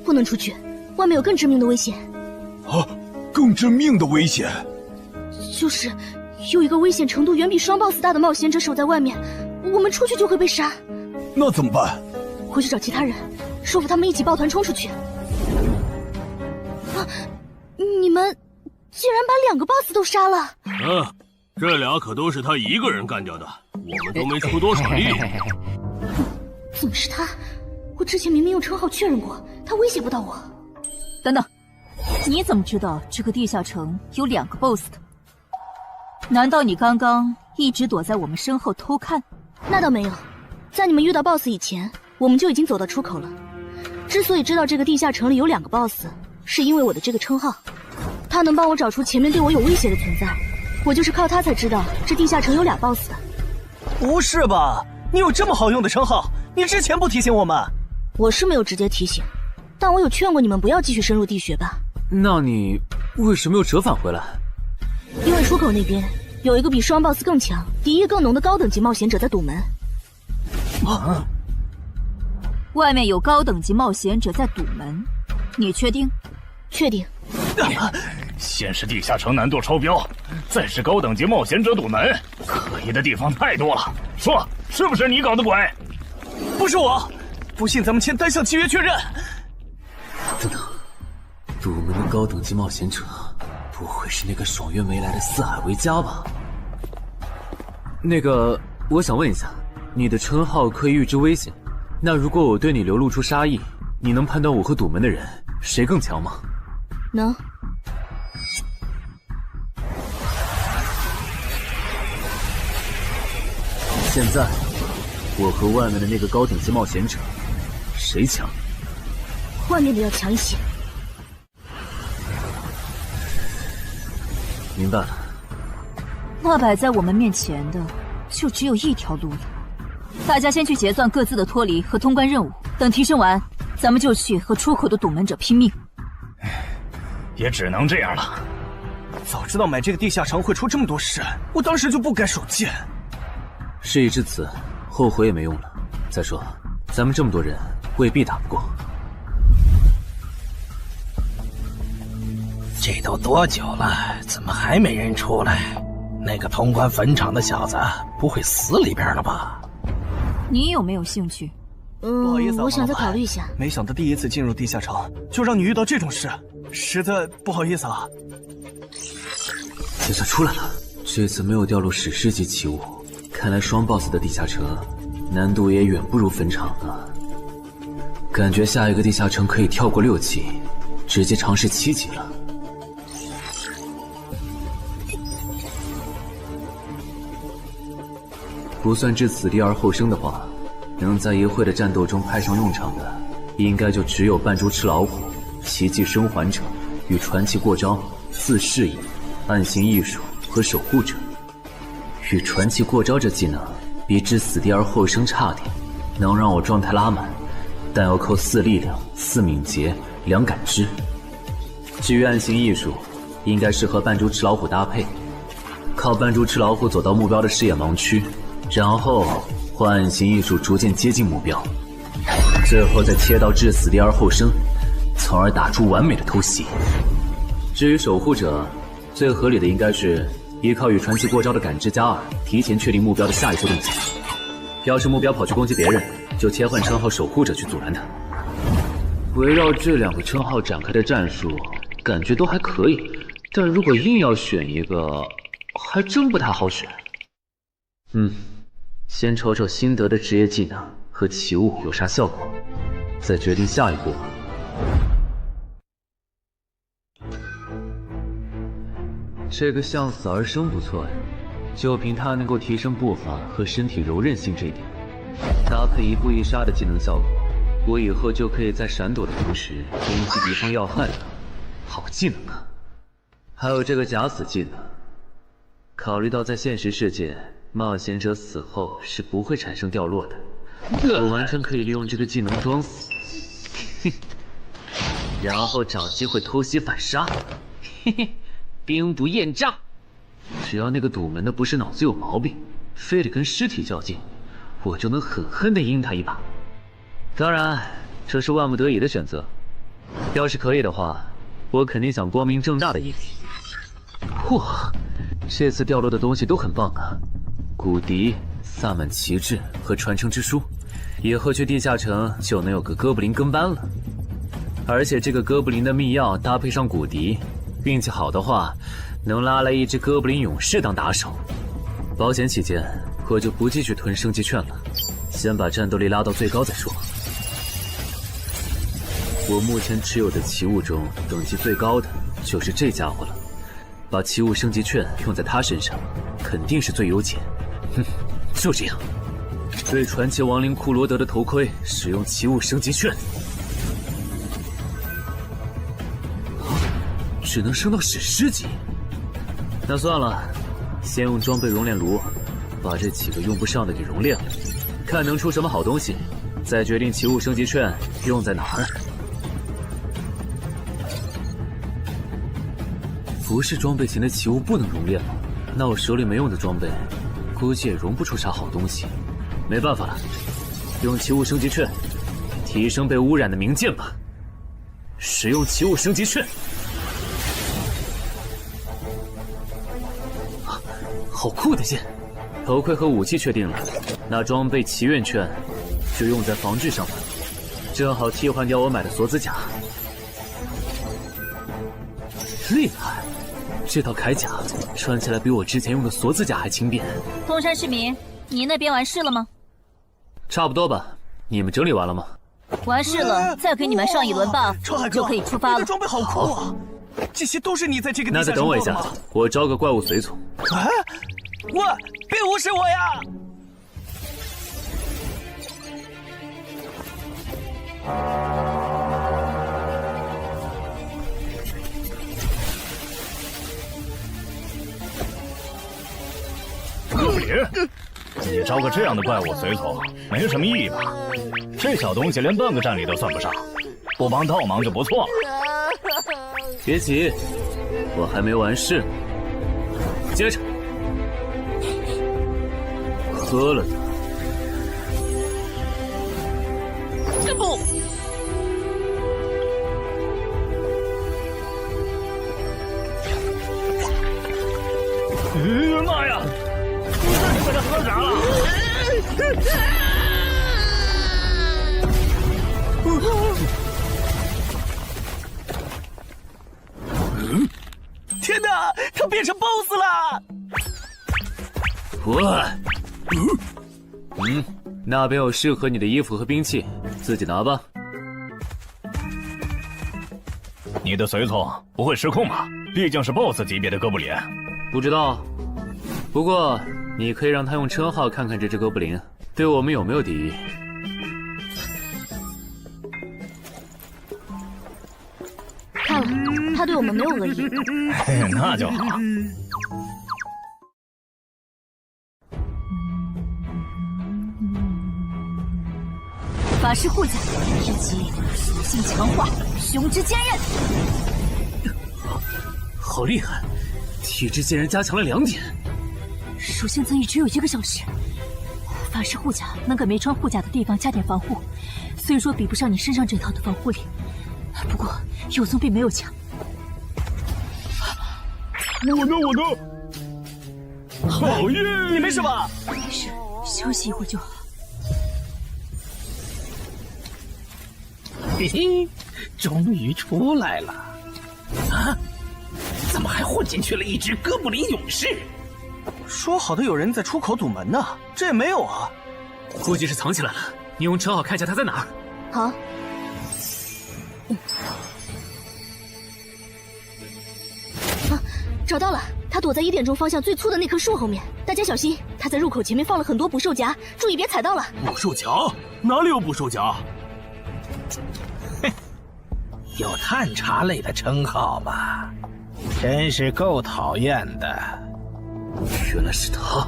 Speaker 11: 不能出去，外面有更致命的危险。
Speaker 9: 啊，更致命的危险？
Speaker 11: 就是有一个危险程度远比双 BOSS 大的冒险者守在外面，我们出去就会被杀。
Speaker 9: 那怎么办？
Speaker 11: 回去找其他人，说服他们一起抱团冲出去。啊！你们竟然把2个 BOSS 都杀了！
Speaker 15: 这俩可都是他一个人干掉的，我们都没出多少力。
Speaker 11: 怎么是他？我之前明明用称号确认过，他威胁不到我。
Speaker 7: 等等，你怎么知道这个地下城有2个 BOSS 的？难道你刚刚一直躲在我们身后偷看？
Speaker 11: 那倒没有，在你们遇到 BOSS 以前，我们就已经走到出口了。之所以知道这个地下城里有2个 BOSS， 是因为我的这个称号，他能帮我找出前面对我有威胁的存在。我就是靠他才知道这地下城有2 BOSS 的。
Speaker 20: 不是吧？你有这么好用的称号，你之前不提醒我们？
Speaker 11: 我是没有直接提醒，但我有劝过你们不要继续深入地穴吧。
Speaker 3: 那你为什么又折返回来？
Speaker 11: 因为出口那边有一个比双 BOSS 更强、敌意更浓的高等级冒险者在堵门。
Speaker 7: 外面有高等级冒险者在堵门，你确定？
Speaker 11: 确定。
Speaker 5: 先是地下城难度超标，再是高等级冒险者堵门，可疑的地方太多了。说，是不是你搞的鬼？
Speaker 20: 不是我，不信咱们签单项契约确认。
Speaker 3: 等等，堵门的高等级冒险者，不会是那个爽约没来的四海为家吧？那个，我想问一下，你的称号可以预知危险，那如果我对你流露出杀意，你能判断我和堵门的人谁更强吗？
Speaker 11: 能。
Speaker 3: 现在，我和外面的那个高等级冒险者，谁强？
Speaker 11: 外面的要强一些。
Speaker 3: 明白了。
Speaker 7: 那摆在我们面前的，就只有一条路了。大家先去结算各自的脱离和通关任务，等提升完，咱们就去和出口的堵门者拼命。
Speaker 5: 也只能这样了。
Speaker 20: 早知道买这个地下城会出这么多事，我当时就不该手贱。
Speaker 3: 事已至此，后悔也没用了。再说，咱们这么多人，未必打不过。
Speaker 17: 这都多久了，怎么还没人出来？那个通关坟场的小子不会死里边了吧？
Speaker 7: 你有没有兴趣？
Speaker 20: 不好意思啊，
Speaker 11: 我想再考虑一下。
Speaker 20: 没想到第一次进入地下城，就让你遇到这种事，实在不好意思啊。
Speaker 3: 这下出来了，这次没有掉入史诗级奇物，看来双 BOSS 的地下城难度也远不如坟场了。感觉下一个地下城可以跳过6级，直接尝试7级了。不算置死地而后生的话，能在一会的战斗中派上用场的，应该就只有扮猪吃老虎、奇迹生还者与传奇过招、自适应、暗行艺术和守护者。与传奇过招这技能比置死地而后生差点，能让我状态拉满，但要扣4力量、4敏捷、2感知。至于暗行艺术，应该是和扮猪吃老虎搭配，靠扮猪吃老虎走到目标的视野盲区，然后换暗行艺术逐渐接近目标，最后再切到置死地而后生，从而打出完美的偷袭。至于守护者，最合理的应该是依靠与传奇过招的感知加2，提前确定目标的下一步动静。要是目标跑去攻击别人，就切换称号守护者去阻拦他。围绕这2个称号展开的战术，感觉都还可以，但如果硬要选一个，还真不太好选。先瞅瞅新得的职业技能和奇物有啥效果，再决定下一步。这个向死而生不错呀，就凭它能够提升步伐和身体柔韧性这一点，搭配一步一杀的技能效果，我以后就可以在闪躲的同时攻击敌方要害了。好技能啊！还有这个假死技能，考虑到在现实世界，冒险者死后是不会产生掉落的，我完全可以利用这个技能装死，然后找机会偷袭反杀，兵不厌诈。只要那个堵门的不是脑子有毛病，非得跟尸体较劲，我就能狠狠地阴他一把。当然，这是万不得已的选择。要是可以的话，我肯定想光明正大的阴你。哇，这次掉落的东西都很棒啊！骨笛、萨满旗帜和传承之书，以后去地下城就能有个哥布林跟班了。而且这个哥布林的秘药搭配上骨笛，运气好的话，能拉来一只哥布林勇士当打手。保险起见，我就不继续囤升级券了，先把战斗力拉到最高再说。我目前持有的奇物中，等级最高的就是这家伙了。把奇物升级券用在他身上，肯定是最优解。就这样，对传奇亡灵库罗德的头盔使用奇物升级券，只能升到史诗级。那算了，先用装备熔炼炉把这几个用不上的给熔炼了，看能出什么好东西，再决定奇物升级券用在哪儿。服饰装备型的奇物不能熔炼了，那我手里没用的装备，估计也熔不出啥好东西。没办法了，用奇物升级券提升被污染的名剑吧。使用奇物升级券。好酷的剑！头盔和武器确定了，那装备祈愿券就用在防具上吧，正好替换掉我买的锁子甲。厉害！这套铠甲穿起来比我之前用的锁子甲还轻便。
Speaker 7: 东山市民，你那边完事了吗？
Speaker 3: 差不多吧。你们整理完了吗？
Speaker 7: 完事了，再给你们上一轮 buff，就可以出发了。
Speaker 20: 你的装备好酷啊！这些都是你在这个地下
Speaker 3: 那再等我一下，我招个怪物随从。
Speaker 20: 啊！喂，别无视我呀！
Speaker 5: 哥布林，你招个这样的怪物随从，没什么意义吧？这小东西连半个战力都算不上，不帮倒忙就不错了。
Speaker 3: 别急，我还没完事。接着，喝了它。
Speaker 20: 这不，天哪，他变成 BOSS 了！
Speaker 3: 那边有适合你的衣服和兵器，自己拿吧。
Speaker 5: 你的随从不会失控吧？毕竟是 BOSS 级别的哥布林。
Speaker 3: 不知道，不过你可以让他用称号看看这只哥布林对我们有没有敌意。
Speaker 7: 看了，他对我们没有恶意。
Speaker 5: 那就好。
Speaker 7: 法师护甲以及属性强化，雄之坚韧。
Speaker 3: 好厉害！体质竟然加强了2点。
Speaker 7: 属性增益只有1个小时。法师护甲能给没穿护甲的地方加点防护，虽说比不上你身上这套的防护力，不过有宗并没有强。
Speaker 9: 我呢？好耶！
Speaker 20: 你没事吧？
Speaker 7: 没事，休息一会儿就好。
Speaker 17: 嘿嘿，终于出来了！啊，怎么还混进去了一只哥布林勇士？
Speaker 20: 说好的有人在出口堵门呢，这也没有啊。
Speaker 3: 估计是藏起来了，你用称号看一下他在哪儿。
Speaker 7: 好。找到了，他躲在1点钟方向最粗的那棵树后面。大家小心，他在入口前面放了很多捕兽夹，注意别踩到了。
Speaker 9: 捕兽夹？哪里有捕兽夹？
Speaker 17: 有探查类的称号吧？真是够讨厌的。
Speaker 3: 原来是他，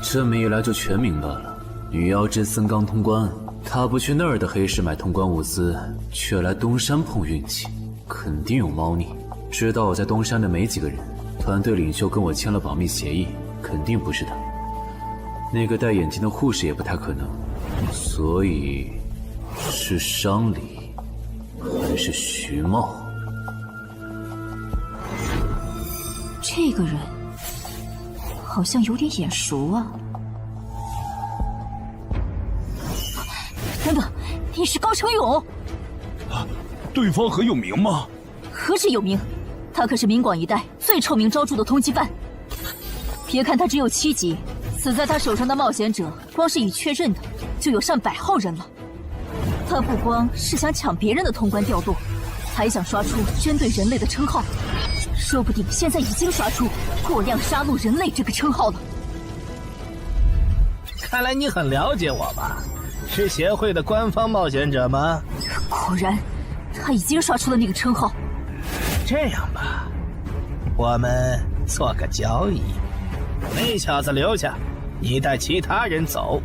Speaker 3: 这么一来就全明白了。女妖之森刚通关，他不去那儿的黑市买通关物资，却来东山碰运气，肯定有猫腻。知道我在东山的没几个人，团队领袖跟我签了保密协议，肯定不是他。那个戴眼镜的护士也不太可能，所以是商礼还是徐茂？
Speaker 7: 这个人好像有点眼熟啊！等等，你是高成勇？
Speaker 9: 对方很有名吗？
Speaker 7: 何止有名，他可是明广一带最臭名昭著的通缉犯。别看他只有7级，死在他手上的冒险者，光是已确认的就有上百号人了。他不光是想抢别人的通关调度，还想刷出针对人类的称号，说不定现在已经刷出过量杀戮人类这个称号了。
Speaker 17: 看来你很了解我吧？是协会的官方冒险者吗？
Speaker 7: 果然，他已经刷出了那个称号。
Speaker 17: 这样吧，我们做个交易，那小子留下，你带其他人走。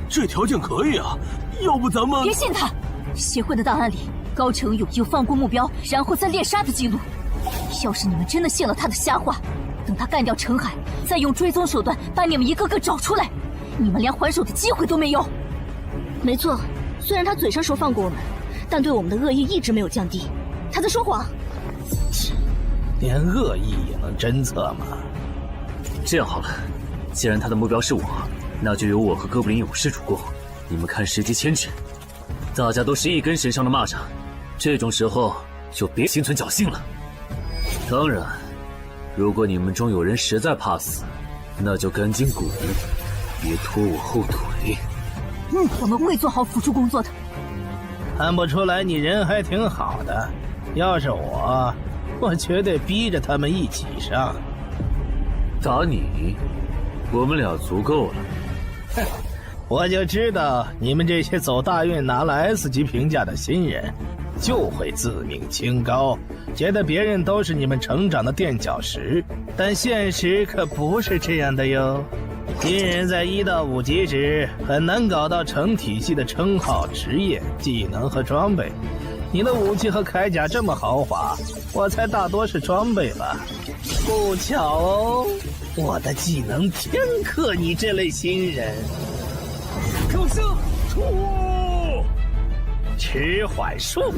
Speaker 9: 这条件可以啊，要不咱们……
Speaker 7: 别信他，协会的档案里，高成勇有放过目标然后再猎杀的记录。要是你们真的信了他的瞎话，等他干掉陈海，再用追踪手段把你们一个个找出来，你们连还手的机会都没有。没错，虽然他嘴上说放过我们，但对我们的恶意一直没有降低。他在说谎。
Speaker 17: 连恶意也能侦测吗？
Speaker 3: 这样好了，既然他的目标是我，那就由我和哥布林勇士主攻。你们看时机牵制，大家都是一根绳上的蚂蚱，这种时候就别心存侥幸了。当然，如果你们中有人实在怕死，那就赶紧滚，别拖我后腿。
Speaker 7: 我们会做好辅助工作的。
Speaker 17: 看不出来你人还挺好的。要是我绝对逼着他们一起上。
Speaker 3: 打你，我们俩足够了。
Speaker 17: 哼，我就知道你们这些走大运拿了 S 级评价的新人，就会自命清高，觉得别人都是你们成长的垫脚石。但现实可不是这样的哟。新人在1到5级时很难搞到成体系的称号、职业、技能和装备。你的武器和铠甲这么豪华，我猜大多是装备吧。不巧哦，我的技能偏克你这类新人。
Speaker 9: 高声出！
Speaker 17: 迟缓术。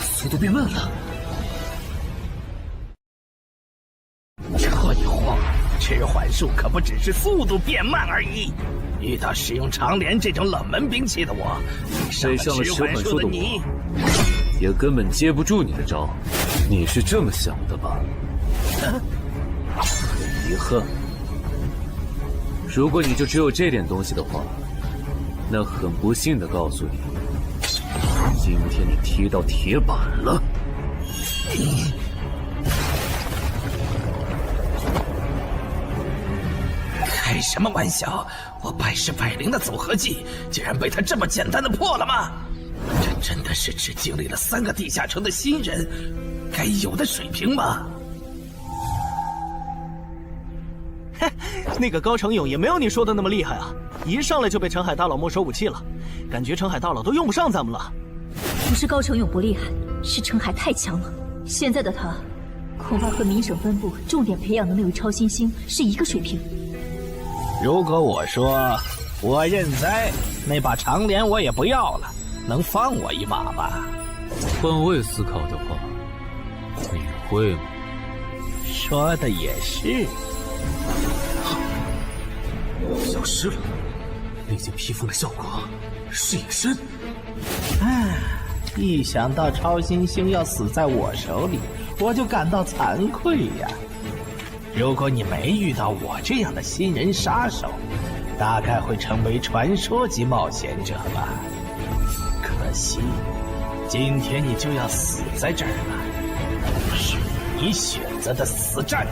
Speaker 3: 速度变慢了。
Speaker 17: 迟缓术可不只是速度变慢而已。遇到使用长镰这种冷门兵器的我，
Speaker 3: 被上了迟缓术的我，也根本接不住你的招。你是这么想的吧？很遗憾，如果你就只有这点东西的话，那很不幸的告诉你，今天你踢到铁板了。
Speaker 17: 开什么玩笑！我百试百灵的组合技，竟然被他这么简单的破了吗？这真的是只经历了3个地下城的新人该有的水平吗？
Speaker 20: 那个高成勇也没有你说的那么厉害啊！一上来就被陈海大佬没收武器了，感觉陈海大佬都用不上咱们了。
Speaker 7: 不是高成勇不厉害，是陈海太强了。现在的他，恐怕和明省分部重点培养的那位超新星是一个水平。
Speaker 17: 如果我说我认栽，那把长镰我也不要了，能放我一马吧？
Speaker 3: 换位思考的话，你会吗？
Speaker 17: 说的也是。
Speaker 3: 消失了，那件披风的效果是隐身。
Speaker 17: 唉，一想到超新星要死在我手里，我就感到惭愧呀。如果你没遇到我这样的新人杀手，大概会成为传说级冒险者吧。可惜，今天你就要死在这儿了，是你选择的死战。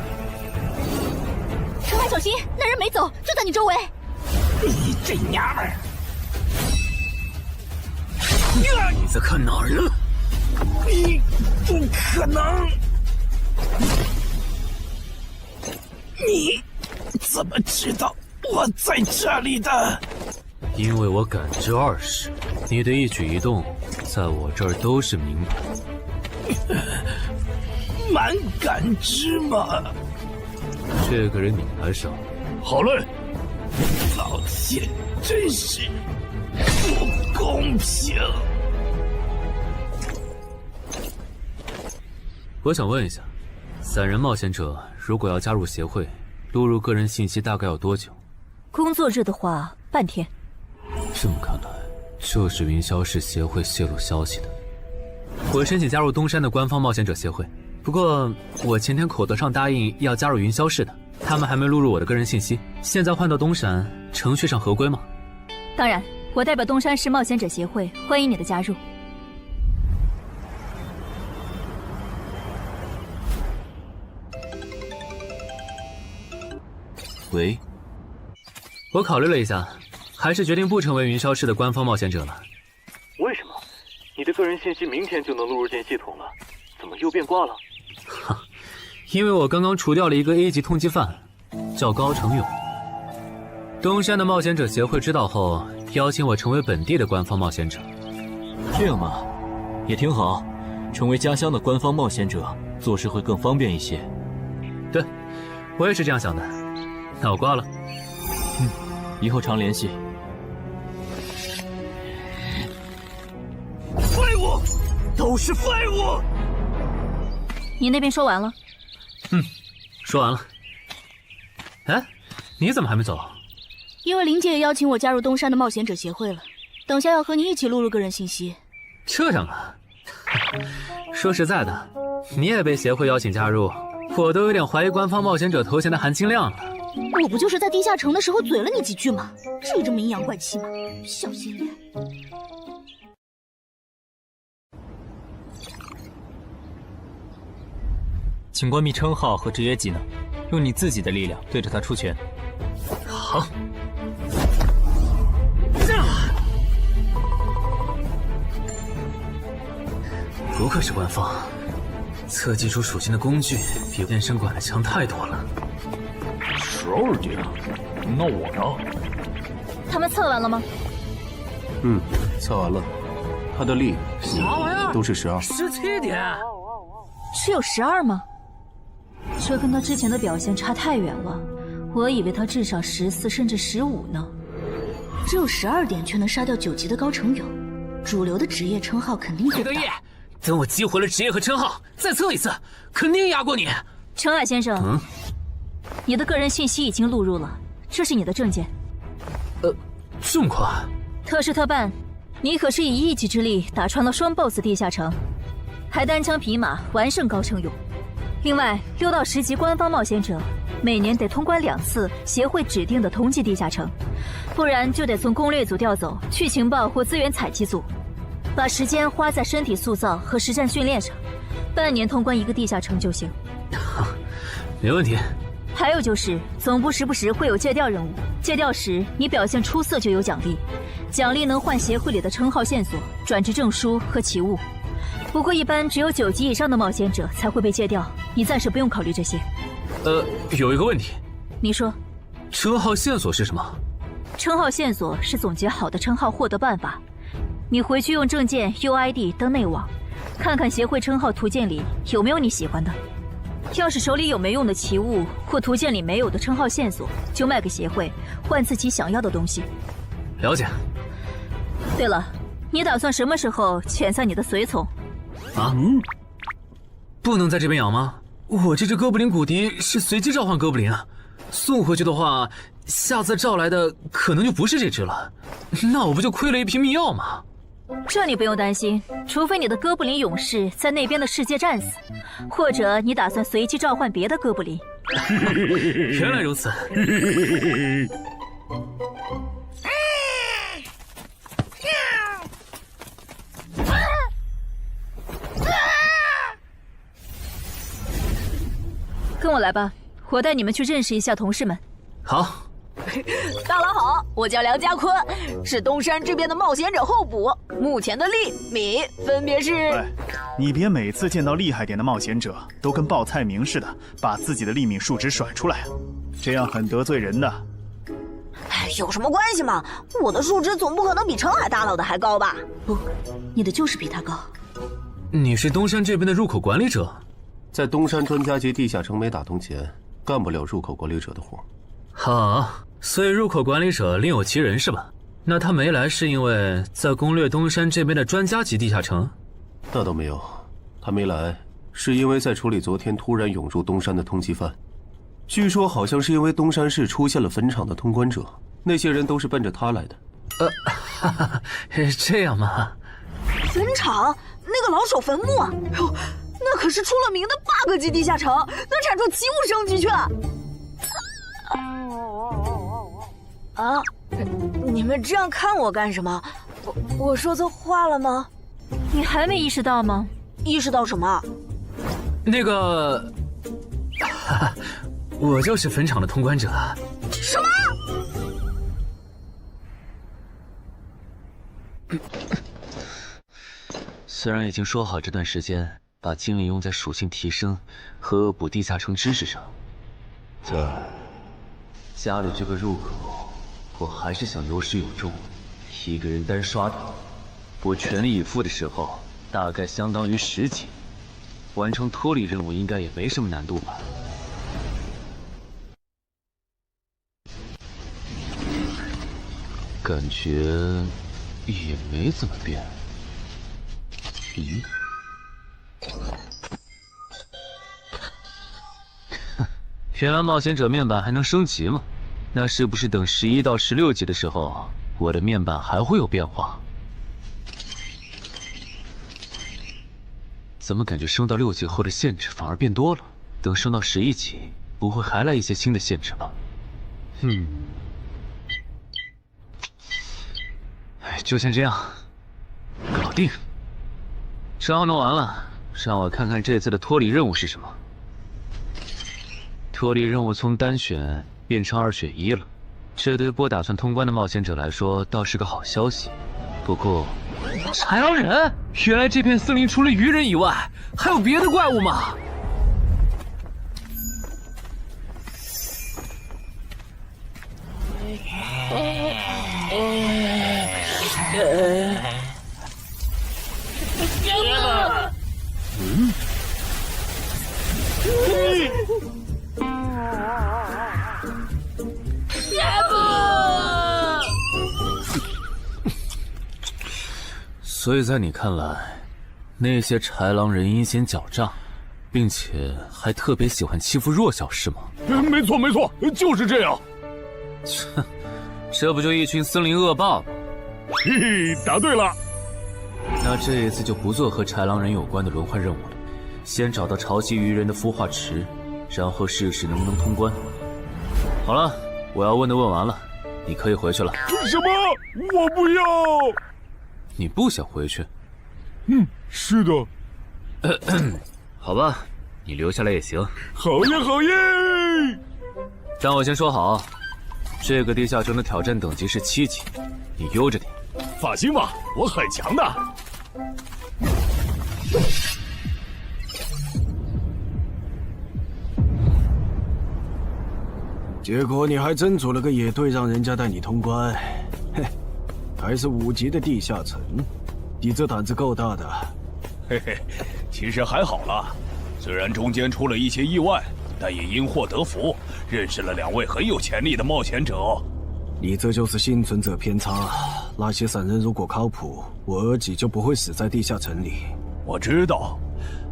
Speaker 7: 陈海，小心，那人没走，就在你周围。
Speaker 17: 你这娘们儿！
Speaker 3: 你在看哪儿呢？
Speaker 17: 你不可能！你怎么知道我在这里的？
Speaker 3: 因为我感知20，你的一举一动在我这儿都是明白。
Speaker 17: 蛮感知吗？
Speaker 3: 这个人你来上。
Speaker 15: 好嘞。
Speaker 17: 老天，真是不公平！
Speaker 3: 我想问一下，3人冒险者如果要加入协会，录入个人信息大概要多久？
Speaker 7: 工作日的话，半天。
Speaker 3: 这么看来，就是云霄市协会泄露消息的。我申请加入东山的官方冒险者协会，不过我前天口头上答应要加入云霄市的，他们还没录入我的个人信息。现在换到东山，程序上合规吗？
Speaker 7: 当然，我代表东山市冒险者协会欢迎你的加入。
Speaker 3: 喂，我考虑了一下，还是决定不成为云霄市的官方冒险者了。
Speaker 4: 为什么？你的个人信息明天就能录入进系统了，怎么又变卦了？
Speaker 3: 哈，因为我刚刚除掉了一个 A 级通缉犯，叫高成勇。东山的冒险者协会知道后，邀请我成为本地的官方冒险者。
Speaker 14: 这样嘛，也挺好，成为家乡的官方冒险者，做事会更方便一些。
Speaker 3: 对，我也是这样想的。那我挂了。
Speaker 14: 以后常联系。
Speaker 17: 废物，都是废物！
Speaker 7: 你那边说完了？
Speaker 3: 说完了。哎，你怎么还没走？
Speaker 7: 因为林姐也邀请我加入东山的冒险者协会了，等下要和你一起录入个人信息。
Speaker 3: 这样啊？说实在的，你也被协会邀请加入，我都有点怀疑官方冒险者头衔的含金量了。
Speaker 7: 我不就是在地下城的时候嘴了你几句吗？至于这么阴阳怪气吗？小心眼！
Speaker 12: 请关闭称号和职业技能，用你自己的力量对着他出拳。
Speaker 3: 好。不愧是官方，测技术属性的工具比健身馆的强太多了。
Speaker 15: 12点，那我呢？
Speaker 7: 他们测完了吗？
Speaker 18: 测完了，他的力
Speaker 17: 啥玩意儿
Speaker 18: 都是12。
Speaker 17: 17点，
Speaker 7: 只有12吗？这跟他之前的表现差太远了，我以为他至少14甚至15呢。只有12点却能杀掉9级的高成勇，主流的职业称号肯定很大。
Speaker 8: 等我激活了职业和称号，再测一次，肯定压过你。
Speaker 7: 陈海先生，你的个人信息已经录入了，这是你的证件。
Speaker 3: 这么快？
Speaker 7: 特事特办，你可是以一己之力打穿了双 BOSS 地下城，还单枪匹马完胜高成勇。另外，6到10级官方冒险者每年得通关2次协会指定的同级地下城，不然就得从攻略组调走去情报或资源采集组，把时间花在身体塑造和实战训练上，半年通关1个地下城就行。
Speaker 3: 没问题。
Speaker 7: 还有就是，总部时不时会有借调任务，借调时你表现出色就有奖励，奖励能换协会里的称号线索、转职证书和奇物。不过一般只有9级以上的冒险者才会被借调，你暂时不用考虑这些。
Speaker 3: 有一个问题。
Speaker 7: 你说。
Speaker 3: 称号线索是什么？
Speaker 7: 称号线索是总结好的称号获得办法，你回去用证件 UID 登内网，看看协会称号图鉴里有没有你喜欢的。要是手里有没用的奇物或图鉴里没有的称号线索，就卖给协会，换自己想要的东西。
Speaker 3: 了解。
Speaker 7: 对了，你打算什么时候遣散你的随从？
Speaker 3: 不能在这边养吗？我这只哥布林骨笛是随机召唤哥布林啊，送回去的话，下次召来的可能就不是这只了，那我不就亏了一瓶秘药吗？
Speaker 7: 这你不用担心，除非你的哥布林勇士在那边的世界战死，或者你打算随机召唤别的哥布林。
Speaker 3: 原来如此。
Speaker 7: 跟我来吧，我带你们去认识一下同事们。
Speaker 3: 好。
Speaker 1: 大佬好，我叫梁家坤，是东山这边的冒险者候补，目前的利米分别是。
Speaker 22: 喂，你别每次见到厉害点的冒险者都跟报菜名似的，把自己的利米数值甩出来啊，这样很得罪人的。
Speaker 1: 哎，有什么关系嘛？我的数值总不可能比澄海大佬的还高吧？
Speaker 7: 不，你的就是比他高。
Speaker 3: 你是东山这边的入口管理者？
Speaker 23: 在东山专家级地下城没打通前，干不了入口管理者的活。
Speaker 3: 好，所以入口管理者另有其人是吧？那他没来是因为在攻略东山这边的专家级地下城？
Speaker 23: 那倒没有，他没来是因为在处理昨天突然涌入东山的通缉犯。据说好像是因为东山市出现了坟场的通关者，那些人都是奔着他来的。
Speaker 3: 这样吗？
Speaker 1: 坟场那个老手坟墓啊，哟，那可是出了名的 bug 级地下城，能产出奇物升级券。啊！你们这样看我干什么？我说错话了吗？
Speaker 7: 你还没意识到吗？
Speaker 1: 意识到什么？
Speaker 3: 那个，我就是坟场的通关者。
Speaker 1: 什么？
Speaker 3: 虽然已经说好这段时间把精力用在属性提升和恶补地下城知识上，但家里这个入口，我还是想有始有终。一个人单刷的，我全力以赴的时候，大概相当于10级，完成脱离任务应该也没什么难度吧。感觉也没怎么变。咦？原来冒险者面板还能升级吗？那是不是等11到16级的时候，我的面板还会有变化？怎么感觉升到6级后的限制反而变多了？等升到11级，不会还来一些新的限制吧？就先这样，搞定。账弄完了，让我看看这次的脱离任务是什么。脱离任务从单选变成2选1了，这对不打算通关的冒险者来说倒是个好消息。不过，豺狼人，原来这片森林除了鱼人以外，还有别的怪物吗？所以在你看来，那些豺狼人阴险狡诈，并且还特别喜欢欺负弱小，是吗？
Speaker 15: 没错没错，就是这样。
Speaker 3: 切，这不就一群森林恶霸吗？
Speaker 15: 嘿嘿，答对了。
Speaker 3: 那这一次就不做和豺狼人有关的轮换任务了，先找到潮汐鱼人的孵化池，然后试试能不能通关。好了，我要问的问完了，你可以回去了。
Speaker 15: 什么？我不要！
Speaker 3: 你不想回去？
Speaker 15: 是的。
Speaker 3: 好吧，你留下来也行。
Speaker 15: 好耶好耶！
Speaker 3: 但我先说好，这个地下城的挑战等级是7级，你悠着点。
Speaker 15: 放心吧，我很强的。
Speaker 18: 结果你还真组了个野队，让人家带你通关。嘿，还是5级的地下城，你这胆子够大的。
Speaker 15: 嘿嘿，其实还好啦，虽然中间出了一些意外，但也因祸得福，认识了2位很有潜力的冒险者。
Speaker 18: 你这就是幸存者偏差。那些散人如果靠谱，我儿己就不会死在地下城里。
Speaker 15: 我知道，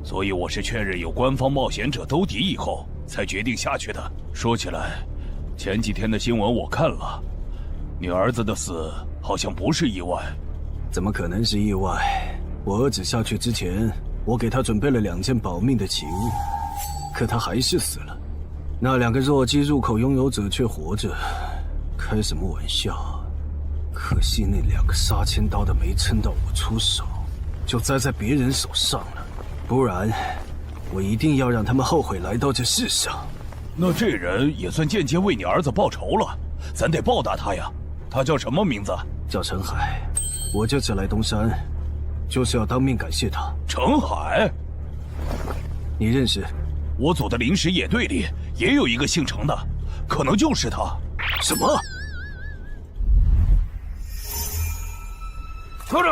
Speaker 15: 所以我是确认有官方冒险者兜底以后，才决定下去的。说起来，前几天的新闻我看了，你儿子的死好像不是意外。
Speaker 18: 怎么可能是意外？我儿子下去之前，我给他准备了2件保命的奇物，可他还是死了。那2个弱鸡入口拥有者却活着，开什么玩笑？可惜那2个杀千刀的没撑到我出手，就栽在别人手上了。不然，我一定要让他们后悔来到这世上。
Speaker 15: 那这人也算间接为你儿子报仇了，咱得报答他呀。他叫什么名字？
Speaker 18: 叫陈海。我这次来东山，就是要当面感谢他。
Speaker 15: 陈海，
Speaker 18: 你认识？
Speaker 15: 我组的临时野队里也有一个姓陈的，可能就是他。
Speaker 18: 什么？
Speaker 2: 拖住！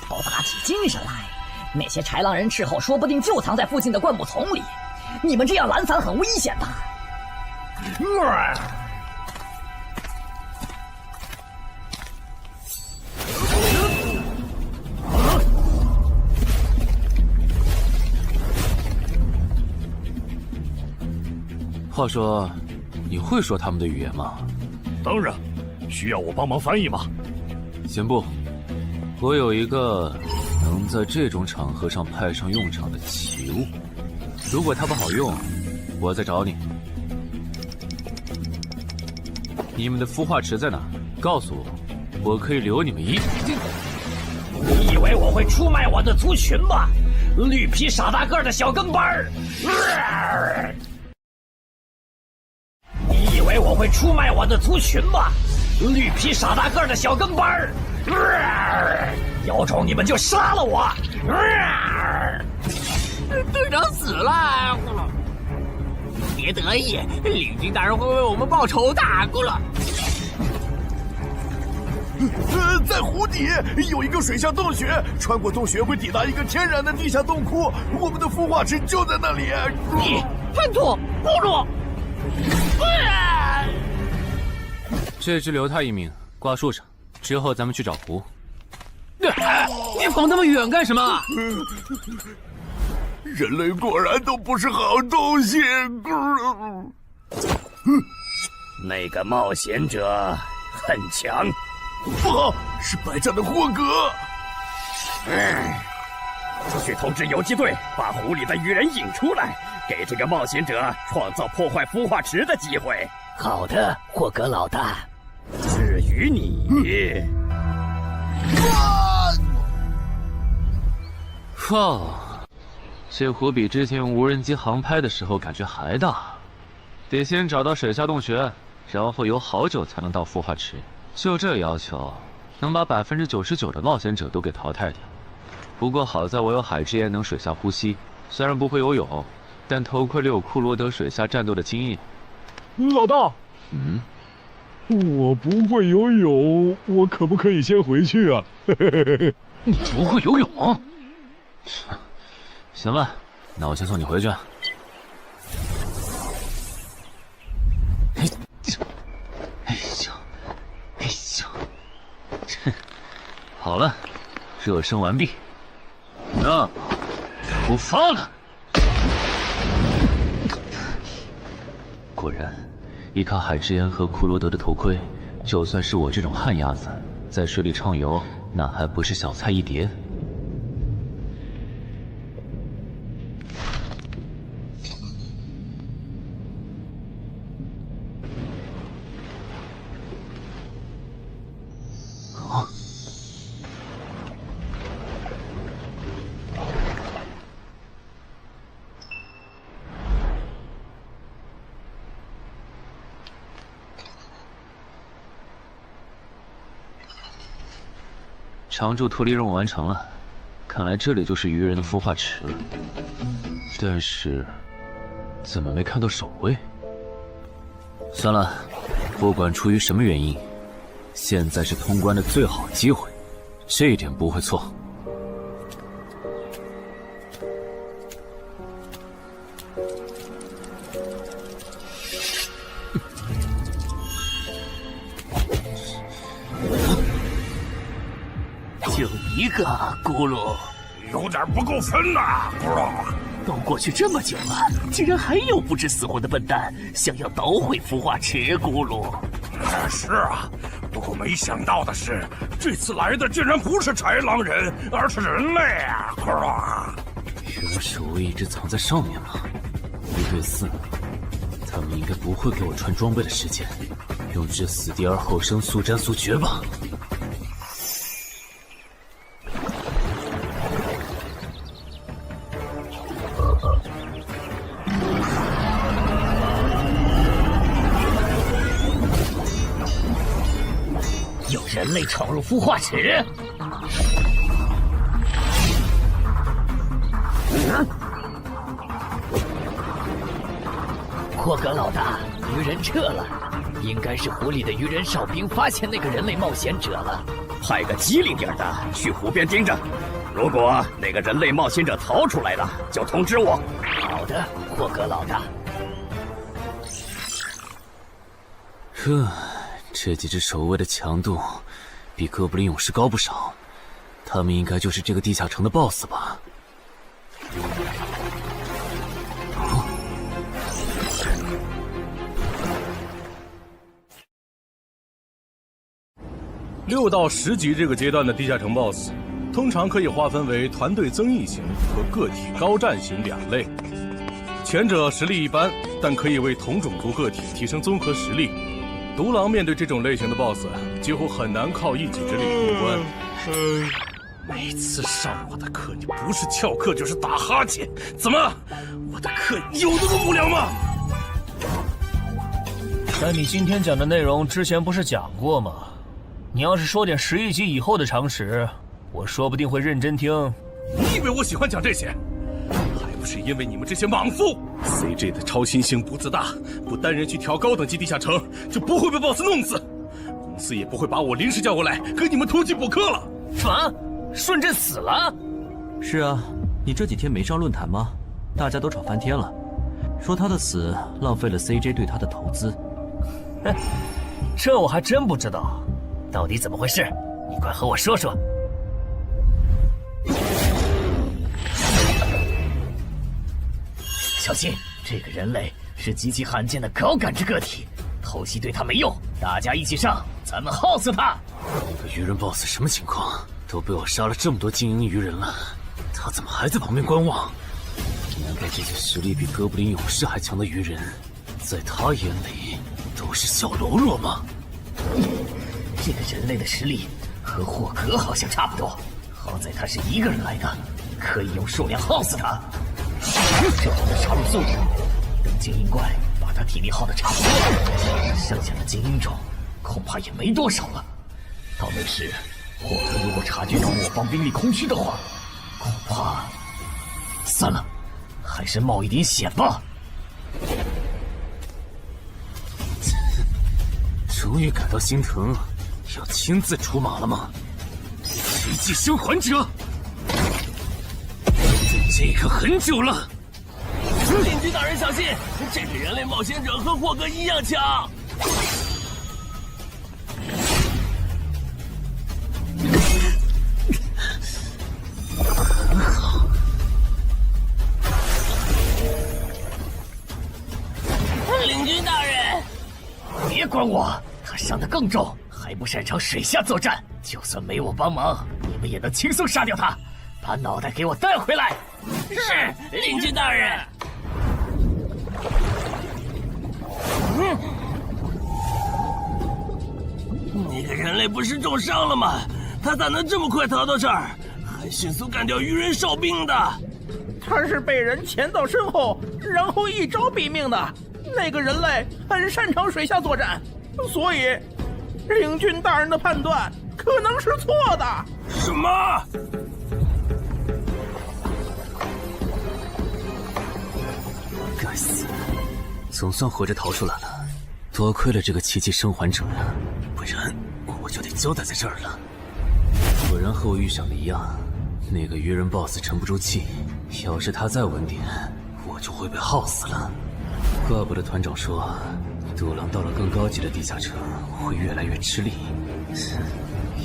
Speaker 2: 都打起精神来！那些豺狼人斥候说不定就藏在附近的灌木丛里，你们这样懒散很危险的。
Speaker 3: 话说，你会说他们的语言吗？
Speaker 15: 当然，需要我帮忙翻译吗？
Speaker 3: 先不，我有一个能在这种场合上派上用场的奇物，如果它不好用，我再找你。你们的孵化池在哪？告诉我，我可以留你们一。
Speaker 2: 你以为我会出卖我的族群吗？绿皮傻大个的小跟班儿！你以为我会出卖我的族群吗？绿皮傻大个的小跟班儿！有种你们就杀了我！
Speaker 21: 队长死了，别得意，领军大人会为我们报仇的。
Speaker 9: 在湖底有一个水下洞穴，穿过洞穴会抵达一个天然的地下洞窟，我们的孵化池就在那里。
Speaker 21: 你叛徒，不如！
Speaker 3: 这只留他一命，挂树上，之后咱们去找湖。
Speaker 21: 你跑那么远干什么？
Speaker 9: 人类果然都不是好东西。
Speaker 2: 那个冒险者很强。
Speaker 9: 不好，是白战的霍格。
Speaker 2: 去通知游击队，把湖里的鱼人引出来，给这个冒险者创造破坏孵化池的机会。好的，霍格老大。至于你，
Speaker 3: 哇，这湖比之前用无人机航拍的时候感觉还大。得先找到水下洞穴，然后游好久才能到孵化池。就这要求，能把99%的冒险者都给淘汰掉。不过好在我有海之炎能水下呼吸，虽然不会游泳，但头盔里有库罗德水下战斗的经验。
Speaker 15: 老大，我不会游泳，我可不可以先回去啊？
Speaker 3: 你不会游泳？行吧，那我先送你回去。好了，热身完毕。出发了！果然，依靠海之岩和库罗德的头盔，就算是我这种旱鸭子，在水里畅游，那还不是小菜一碟？常驻脱离任务完成了，看来这里就是鱼人的孵化池了。但是，怎么没看到守卫？算了，不管出于什么原因，现在是通关的最好机会，这一点不会错。
Speaker 9: 就一个咕噜，有点不够分呐，咕噜。
Speaker 21: 都过去这么久了，竟然还有不知死活的笨蛋想要捣毁孵化池，咕噜。
Speaker 9: 是啊，不过没想到的是，这次来的竟然不是豺狼人，而是人类啊，咕噜。
Speaker 3: 原来守卫一直藏在上面吗？1对4，他们应该不会给我穿装备的时间，用这死地而后生速战速决吧。
Speaker 21: 有人类闯入孵化池！霍格老大，鱼人撤了，应该是湖里的鱼人哨兵发现那个人类冒险者了。
Speaker 2: 派个机灵点的去湖边盯着，如果那个人类冒险者逃出来了，就通知我。
Speaker 21: 好的，霍格老大。
Speaker 3: 这几只守卫的强度比哥布林勇士高不少，他们应该就是这个地下城的 BOSS 吧。
Speaker 6: 6到10级这个阶段的地下城 BOSS， 通常可以划分为团队增益型和个体高战型2类。前者实力一般，但可以为同种族个体提升综合实力。独狼面对这种类型的 BOSS， 几乎很难靠一己之力通关。
Speaker 9: 每次上我的课，你不是翘课就是打哈欠，怎么？我的课有那么无聊吗？
Speaker 8: 但你今天讲的内容之前不是讲过吗？你要是说点11级以后的常识，我说不定会认真听。
Speaker 9: 你以为我喜欢讲这些？还不是因为你们这些莽夫 ！CJ 的超新星不自大，不单人去调高等级地下城，就不会被 BOSS 弄死。公司也不会把我临时叫过来给你们突击补课了。
Speaker 8: 什么？顺治死了？
Speaker 16: 是啊，你这几天没上论坛吗？大家都吵翻天了，说他的死浪费了 CJ 对他的投资。
Speaker 8: 这我还真不知道，到底怎么回事？你快和我说说。小心，这个人类是极其罕见的高感知个体，偷袭对他没用，大家一起上，咱们耗死他！
Speaker 3: 那个鱼人 BOSS 什么情况？都被我杀了这么多精英鱼人了，他怎么还在旁边观望？难道这些实力比哥布林勇士还强的鱼人，在他眼里都是小喽啰吗？
Speaker 21: 这个人类的实力和霍格好像差不多，好在他是一个人来的，可以用数量耗死他。这样的杀戮速度，等精英怪把他体力耗得差不多了，剩下的精英种恐怕也没多少了。到那时，霍格如果察觉到我方兵力空虚的话，恐怕……算了，还是冒一点险吧。
Speaker 3: 终于感到心疼，要亲自出马了吗？奇迹生还者，这个很久了。
Speaker 21: 邻居大人小心，这个人类冒险者和霍格一样强。
Speaker 3: 很好，
Speaker 21: 君大人，别管我，他伤得更重，还不擅长水下作战。就算没我帮忙，你们也能轻松杀掉他。把脑袋给我带回来。是，领军大人。
Speaker 9: 那个人类不是重伤了吗？他咋能这么快逃到这儿，还迅速干掉鱼人哨兵的？
Speaker 17: 他是被人潜到身后，然后一招毙命的。那个人类很擅长水下作战，所以领军大人的判断可能是错的。
Speaker 9: 什么？
Speaker 3: 该死，总算活着逃出来了。多亏了这个奇迹生还者呀，不然我就得交代在这儿了。果然和我预想的一样，那个鱼人 BOSS 沉不住气，要是他再晚点，我就会被耗死了。怪不得团长说，独狼到了更高级的地下城会越来越吃力。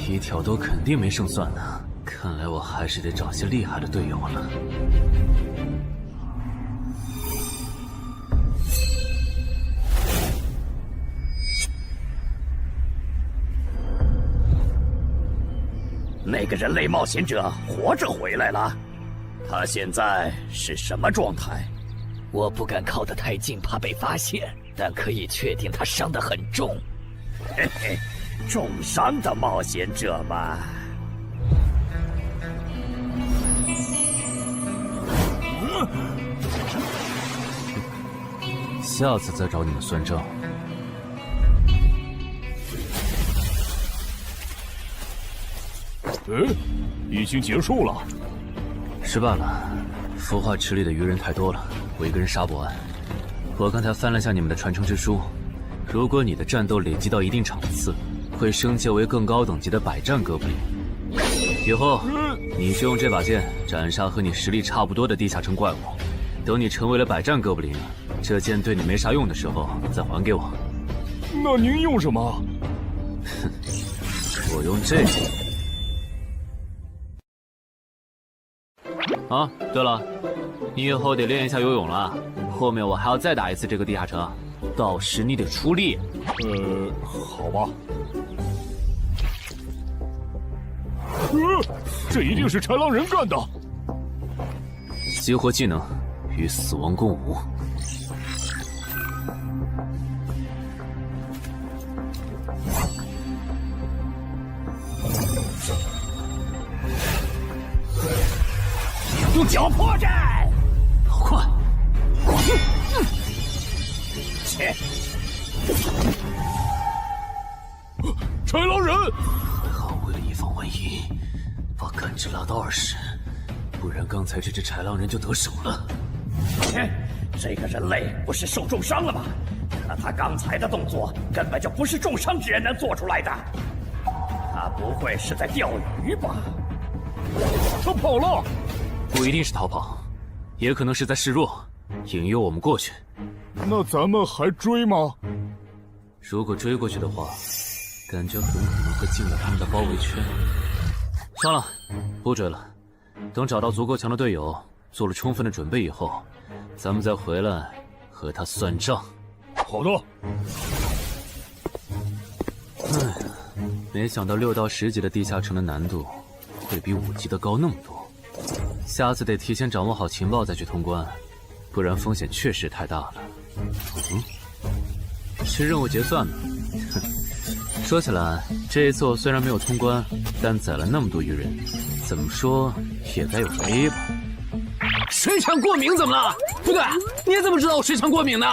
Speaker 3: 一挑多肯定没胜算呢，看来我还是得找些厉害的队友了。
Speaker 2: 那个人类冒险者活着回来了，他现在是什么状态？
Speaker 21: 我不敢靠得太近，怕被发现，但可以确定他伤得很重。
Speaker 2: 嘿嘿，重伤的冒险者嘛。
Speaker 3: 下次再找你们算账。
Speaker 15: 已经结束了。
Speaker 3: 失败了，孵化池里的鱼人太多了，我一个人杀不完。我刚才翻了下你们的传承之书，如果你的战斗累积到一定场次，会升阶为更高等级的百战哥布林。以后你就用这把剑斩杀和你实力差不多的地下城怪物。等你成为了百战哥布林，这剑对你没啥用的时候再还给我。
Speaker 15: 那您用什么？
Speaker 3: 哼，我用这个。啊，对了，你以后得练一下游泳了，后面我还要再打一次这个地下城，到时你得出力。
Speaker 15: 好吧。这一定是豺狼人干的。
Speaker 3: 激活技能，与死亡共舞。
Speaker 2: 用脚破绽，
Speaker 3: 好快！
Speaker 2: 切！
Speaker 15: 豺狼人！
Speaker 3: 还好为了以防万一，把感知拉到20，不然刚才这只豺狼人就得手了。
Speaker 2: 切！这个人类不是受重伤了吗？看他刚才的动作，根本就不是重伤之人能做出来的。他不会是在钓鱼吧？
Speaker 15: 他跑了。
Speaker 3: 不一定是逃跑，也可能是在示弱，引诱我们过去。
Speaker 15: 那咱们还追吗？
Speaker 3: 如果追过去的话，感觉很可能会进了他们的包围圈。算了，不追了。等找到足够强的队友，做了充分的准备以后，咱们再回来和他算账。
Speaker 15: 好的。
Speaker 3: 哎，没想到6到10级的地下城的难度会比5级的高那么多。下次得提前掌握好情报再去通关，不然风险确实太大了。是任务结算呢。哼，说起来，这一次我虽然没有通关，但宰了那么多鱼人，怎么说也该有个 A 吧。
Speaker 8: 水产过敏怎么了？不对，你怎么知道我水产过敏的？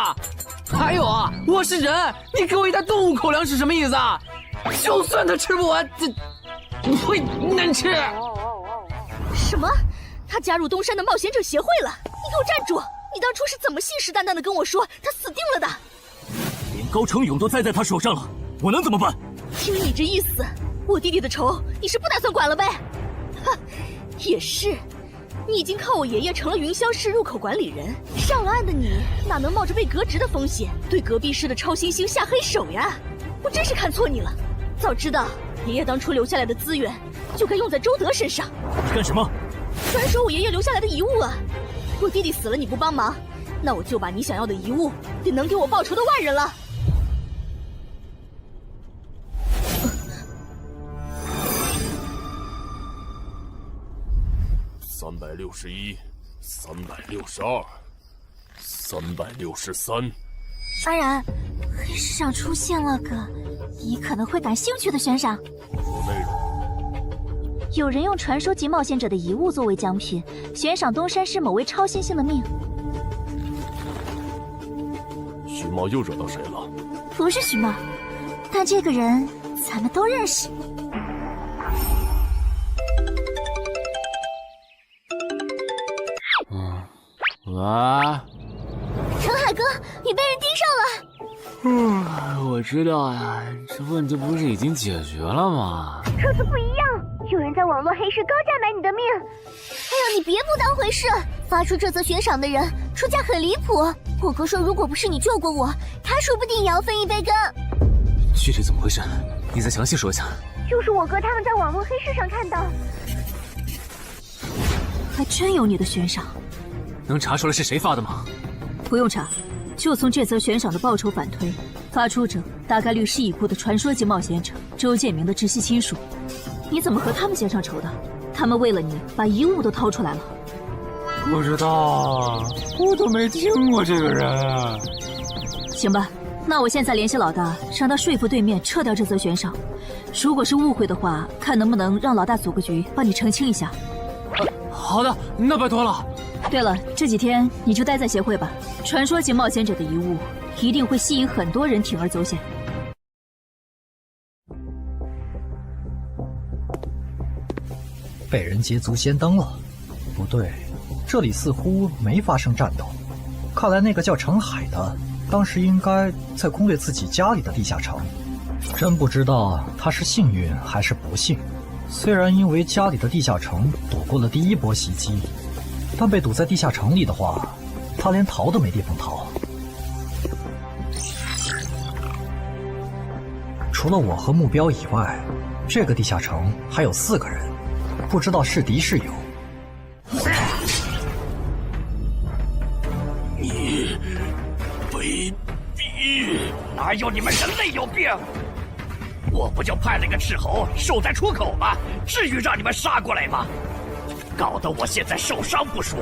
Speaker 8: 还有啊，我是人，你给我一袋动物口粮是什么意思啊？就算他吃不完，这会难吃。
Speaker 7: 什么？他加入东山的冒险者协会了？你给我站住！你当初是怎么信誓旦旦的跟我说他死定了的？
Speaker 9: 连高成勇都栽在他手上了，我能怎么办？
Speaker 7: 听你这意思，我弟弟的仇你是不打算管了呗？哼，也是，你已经靠我爷爷成了云霄市入口管理人，上了岸的你哪能冒着被革职的风险对隔壁市的超新星下黑手呀？我真是看错你了，早知道爷爷当初留下来的资源就该用在周德身上。
Speaker 9: 干什么？
Speaker 7: 传授我爷爷留下来的遗物啊！我弟弟死了你不帮忙，
Speaker 11: 那我就把你想要的遗物给能给我报仇的外人了。
Speaker 9: 361、362、363。
Speaker 7: 安然，黑市上出现了个你可能会感兴趣的悬赏。
Speaker 9: 内容？
Speaker 7: 有人用传说级冒险者的遗物作为奖品，悬赏东山市某位超新星的命。
Speaker 9: 徐茂又惹到谁了？
Speaker 7: 不是徐茂，但这个人咱们都认识。
Speaker 10: 啊！
Speaker 7: 陈海哥，你被人盯上
Speaker 10: 了。我知道呀，这问题不是已经解决了吗？
Speaker 7: 这次不一样，有人在网络黑市高价买你的命。哎呀，你别不当回事！发出这则悬赏的人出价很离谱。我哥说，如果不是你救过我，他说不定也要分一杯羹。
Speaker 10: 具体怎么回事？你再详细说一下。
Speaker 7: 就是我哥他们在网络黑市上看到，
Speaker 11: 还真有你的悬赏。
Speaker 10: 能查出来是谁发的吗？
Speaker 11: 不用查，就从这则悬赏的报酬反推，发出者大概率是已故的传说级冒险者周建明的直系亲属。你怎么和他们结上仇的？他们为了你把遗物都掏出来了。
Speaker 10: 不知道，我都没听过这个人。
Speaker 11: 行吧，那我现在联系老大，让他说服对面撤掉这则悬赏。如果是误会的话，看能不能让老大组个局帮你澄清一下。
Speaker 10: 好的，那拜托了。
Speaker 11: 对了，这几天你就待在协会吧。传说级冒险者的遗物一定会吸引很多人铤而走险。
Speaker 13: 被人捷足先登了？不对，这里似乎没发生战斗。看来那个叫程海的，当时应该在攻略自己家里的地下城。真不知道他是幸运还是不幸。虽然因为家里的地下城躲过了第一波袭击，但被堵在地下城里的话，他连逃都没地方逃。除了我和目标以外，这个地下城还有4个人，不知道是敌是友。
Speaker 9: 你卑鄙！
Speaker 2: 哪有你们人类有病？我不就派了个斥候守在出口吗？至于让你们杀过来吗？搞得我现在受伤不说，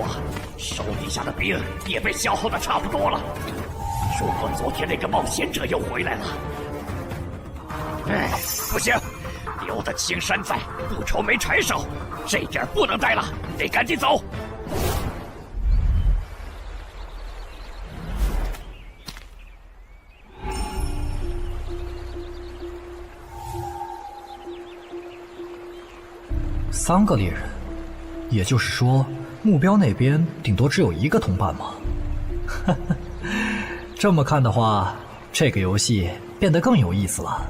Speaker 2: 手底下的兵也被消耗的差不多了。如果昨天那个冒险者又回来了，不行，留得青山在，不愁没柴烧。这点不能待了，得赶紧走。
Speaker 13: 3个猎人，也就是说，目标那边顶多只有1个同伴吗？这么看的话，这个游戏变得更有意思了。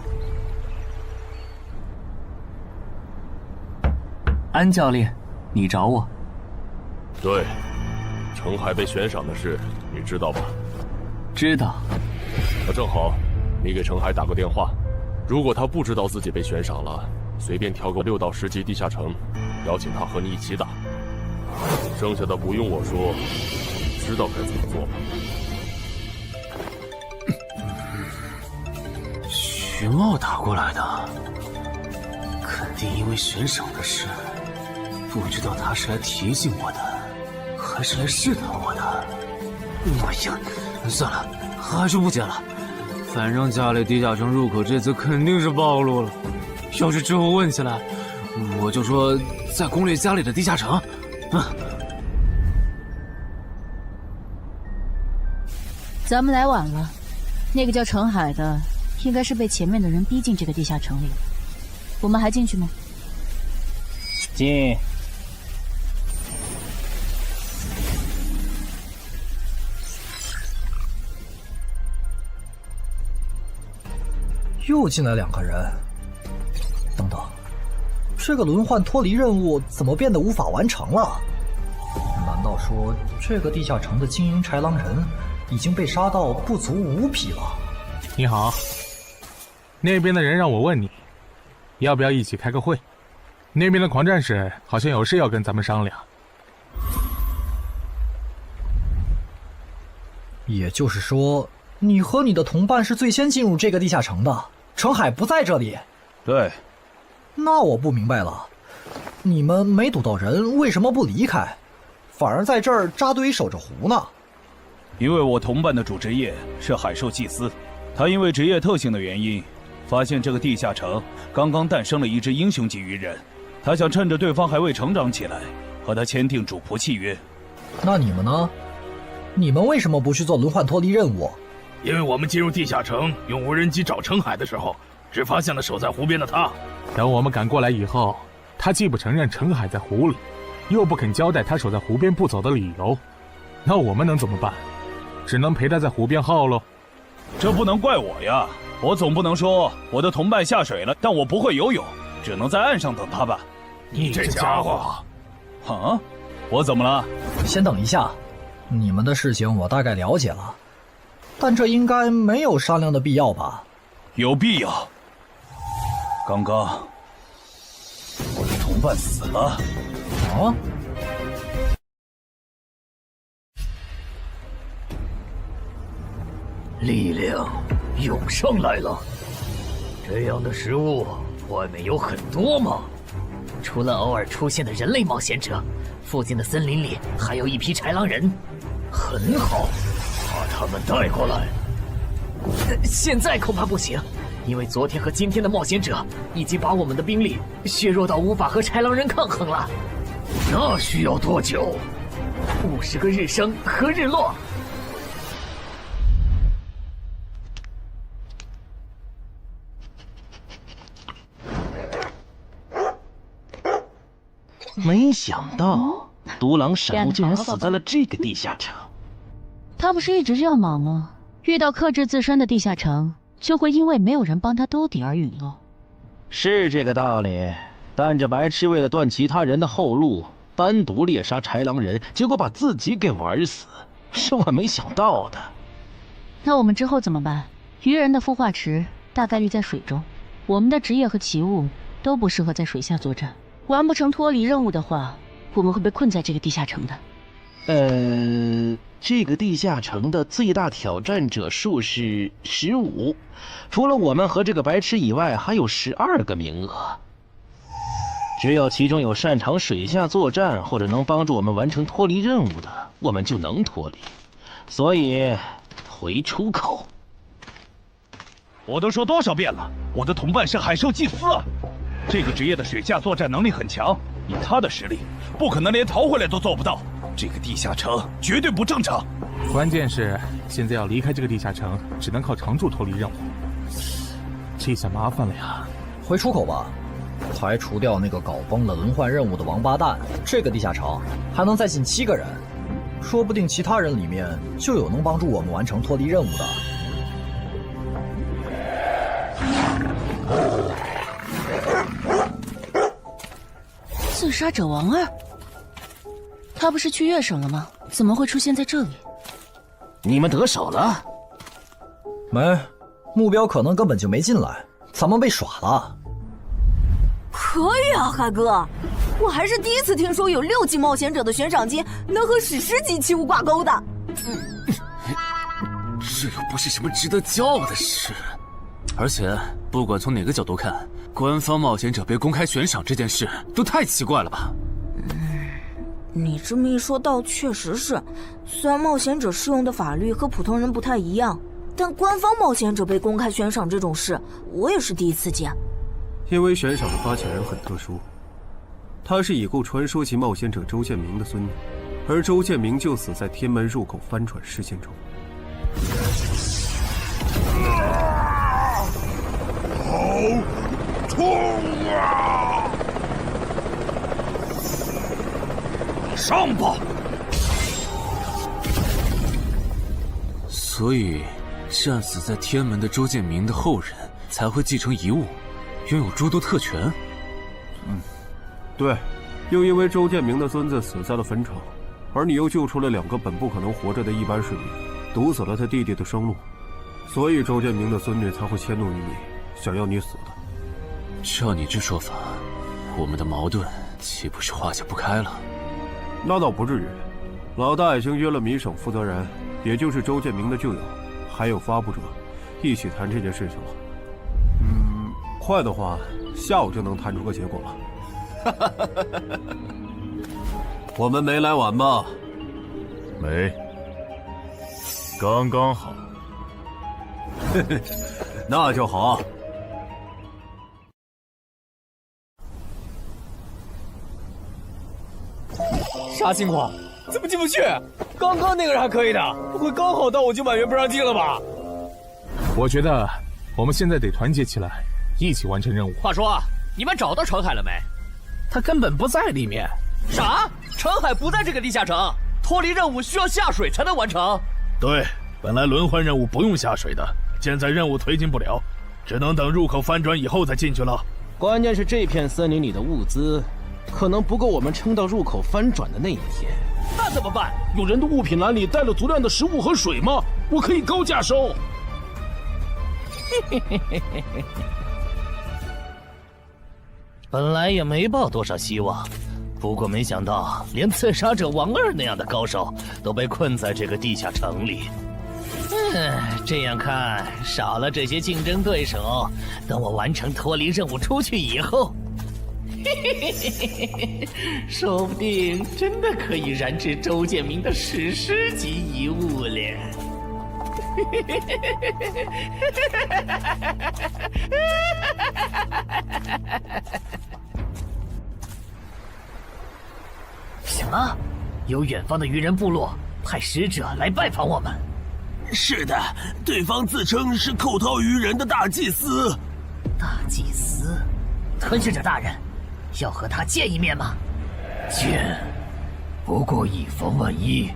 Speaker 8: 安教练，你找我？
Speaker 9: 对，程海被悬赏的事，你知道吧？
Speaker 8: 知道。
Speaker 9: 那正好，你给程海打个电话，如果他不知道自己被悬赏了，随便挑个6到10级地下城，邀请他和你一起打。剩下的不用我说，知道该怎么做吧。
Speaker 10: 徐茂打过来的，肯定因为悬赏的事。不知道他是来提醒我的，还是来试探我的。哎呀，算了，还是不接了。反正家里地下城入口这次肯定是暴露了。要是之后问起来，我就说在攻略家里的地下城。
Speaker 11: 咱们来晚了，那个叫程海的，应该是被前面的人逼进这个地下城里。我们还进去吗？
Speaker 10: 进。
Speaker 13: 又进来2个人。等等，这个轮换脱离任务怎么变得无法完成了？难道说这个地下城的精英豺狼人已经被杀到不足5匹了？
Speaker 19: 你好，那边的人让我问你，要不要一起开个会？那边的狂战士好像有事要跟咱们商量。
Speaker 13: 也就是说，你和你的同伴是最先进入这个地下城的，程海不在这里。
Speaker 6: 对。
Speaker 13: 那我不明白了，你们没堵到人，为什么不离开，反而在这儿扎堆守着湖呢？
Speaker 4: 因为我同伴的主职业是海兽祭司，他因为职业特性的原因，发现这个地下城刚刚诞生了一只英雄级鱼人，他想趁着对方还未成长起来，和他签订主仆契约。
Speaker 13: 那你们呢？你们为什么不去做轮换脱离任务？
Speaker 9: 因为我们进入地下城用无人机找程海的时候，只发现了守在湖边的他。
Speaker 19: 等我们赶过来以后，他既不承认程海在湖里，又不肯交代他守在湖边不走的理由，那我们能怎么办？只能陪他在湖边耗喽。
Speaker 4: 这不能怪我呀，我总不能说我的同伴下水了，但我不会游泳，只能在岸上等他吧。
Speaker 9: 你这家伙！
Speaker 4: 啊，我怎么了？
Speaker 13: 先等一下，你们的事情我大概了解了，但这应该没有商量的必要吧？
Speaker 4: 有必要。刚刚我的同伴死了。
Speaker 13: 啊？
Speaker 21: 力量涌上来了。这样的食物外面有很多吗？
Speaker 17: 除了偶尔出现的人类冒险者，附近的森林里还有一批豺狼人。
Speaker 21: 很好，把他们带过来。
Speaker 17: 现在恐怕不行，因为昨天和今天的冒险者已经把我们的兵力削弱到无法和豺狼人抗衡了。
Speaker 21: 那需要多久
Speaker 17: ？50个日升和日落。
Speaker 5: 没想到独狼闪悟竟然死在了这个地下城。
Speaker 11: 他不是一直这样忙吗？遇到克制自身的地下城，就会因为没有人帮他兜底而陨落。
Speaker 5: 是这个道理，但这白痴为了断其他人的后路，单独猎杀豺狼人，结果把自己给玩死，是我没想到的。
Speaker 11: 那我们之后怎么办？鱼人的孵化池大概率在水中，我们的职业和奇物都不适合在水下作战。完不成脱离任务的话，我们会被困在这个地下城的。
Speaker 5: 这个地下城的最大挑战者数是15，除了我们和这个白痴以外，还有12个名额。只有其中有擅长水下作战或者能帮助我们完成脱离任务的，我们就能脱离。所以，回出口。
Speaker 4: 我都说多少遍了，我的同伴是海兽祭司啊！这个职业的水下作战能力很强，以他的实力，不可能连逃回来都做不到。这个地下城绝对不正常。
Speaker 19: 关键是现在要离开这个地下城，只能靠常驻脱离任务，这下麻烦了呀。
Speaker 13: 回出口吧，排除掉那个搞崩了轮换任务的王八蛋，这个地下城还能再进7个人，说不定其他人里面就有能帮助我们完成脱离任务的。
Speaker 11: 自杀者王二，他不是去月省了吗？怎么会出现在这里？
Speaker 5: 你们得手了？
Speaker 13: 没，目标可能根本就没进来，咱们被耍了。
Speaker 1: 可以啊，海哥，我还是第一次听说有6级冒险者的悬赏金能和史诗级器物挂钩的。
Speaker 3: 这又不是什么值得骄傲的事，而且不管从哪个角度看，官方冒险者被公开悬赏这件事都太奇怪了吧？
Speaker 1: 你这么一说倒确实是，虽然冒险者适用的法律和普通人不太一样，但官方冒险者被公开悬赏这种事，我也是第一次见。
Speaker 23: 因为悬赏的发起人很特殊，他是已故传说级冒险者周建明的孙女，而周建明就死在天门入口翻船事件中。
Speaker 9: 好痛啊！上吧！
Speaker 3: 所以，战死在天门的周建明的后人才会继承遗物，拥有诸多特权。
Speaker 23: 对，又因为周建明的孙子死在了坟场，而你又救出了2个本不可能活着的一般士兵，堵死了他弟弟的生路，所以周建明的孙女才会迁怒于你，想要你死的。
Speaker 3: 照你这说法，我们的矛盾岂不是化解不开了？
Speaker 23: 那倒不至于，老大已经约了米省负责人，也就是周建明的旧友，还有发布者，一起谈这件事情了。快的话，下午就能谈出个结果了。我们没来晚吧？
Speaker 9: 没，刚刚好。
Speaker 23: 那就好。
Speaker 8: 啥情况？怎么进不去？刚刚那个人还可以的，不会刚好到我就满员不让进了吧？
Speaker 19: 我觉得我们现在得团结起来，一起完成任务。
Speaker 8: 话说，你们找到程海了没？
Speaker 17: 他根本不在里面。
Speaker 8: 啥？程海不在这个地下城，脱离任务需要下水才能完成。
Speaker 9: 对，本来轮换任务不用下水的，现在任务推进不了，只能等入口翻转以后再进去了。
Speaker 5: 关键是这片森林里的物资，可能不够我们撑到入口翻转的那一天。
Speaker 15: 那怎么办？有人的物品栏里带了足量的食物和水吗？我可以高价收。
Speaker 17: 本来也没抱多少希望，不过没想到连刺杀者王二那样的高手都被困在这个地下城里。这样看，少了这些竞争对手，等我完成脱离任务出去以后，说不定真的可以燃制周建明的史诗级遗物了。什么？有远方的鱼人部落派使者来拜访我们？
Speaker 15: 是的，对方自称是寇涛鱼人的大祭司。
Speaker 17: 大祭司？吞噬者大人，要和他见一面吗？
Speaker 15: 见，不过以防万一，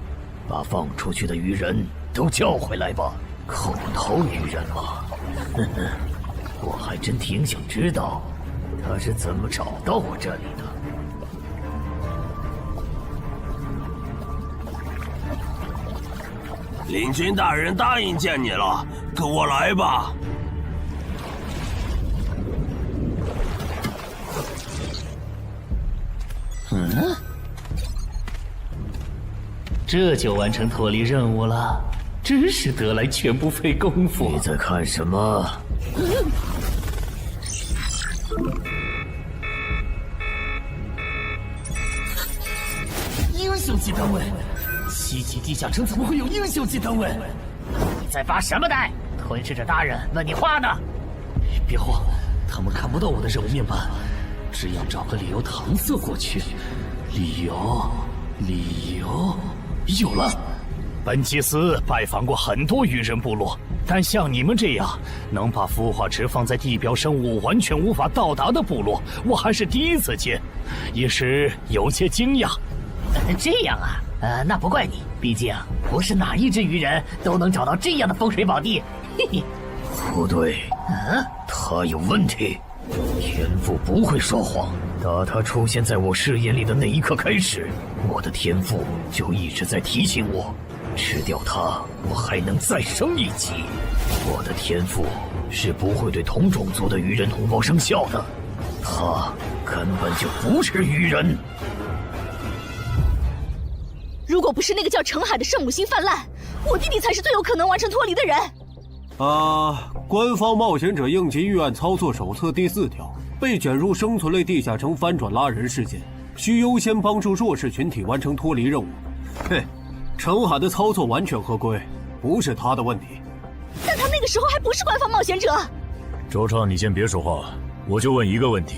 Speaker 15: 把放出去的鱼人都叫回来吧。寇涛鱼人吗？我还真挺想知道他是怎么找到我这里的。领军大人答应见你了，跟我来吧。
Speaker 17: 这就完成脱离任务了，真是得来全不费功夫。
Speaker 15: 你在看什么？
Speaker 17: 英雄级单位，7级地下城怎么会有英雄级单位？你在发什么呆？吞噬者大人问你话呢。别慌，他们看不到我的任务面板，只要找个理由搪塞过去。理由，有了。
Speaker 9: 本祭司拜访过很多鱼人部落，但像你们这样能把孵化池放在地表生物完全无法到达的部落，我还是第一次见，一时有些惊讶。
Speaker 17: 这样啊，那不怪你，毕竟不是哪一只鱼人都能找到这样的风水宝地。嘿嘿，
Speaker 15: 不对，他有问题。天赋不会说谎，打他出现在我视野里的那一刻开始，我的天赋就一直在提醒我，吃掉他，我还能再升一级。我的天赋是不会对同种族的鱼人同胞生效的，他根本就不是鱼人。
Speaker 7: 如果不是那个叫程海的圣母心泛滥，我弟弟才是最有可能完成脱离的人。
Speaker 23: 官方冒险者应急预案操作手册第4条，被卷入生存类地下城翻转拉人事件，需优先帮助弱势群体完成脱离任务。程海的操作完全合规，不是他的问题。
Speaker 7: 但他那个时候还不是官方冒险者。
Speaker 9: 周畅，你先别说话，我就问一个问题。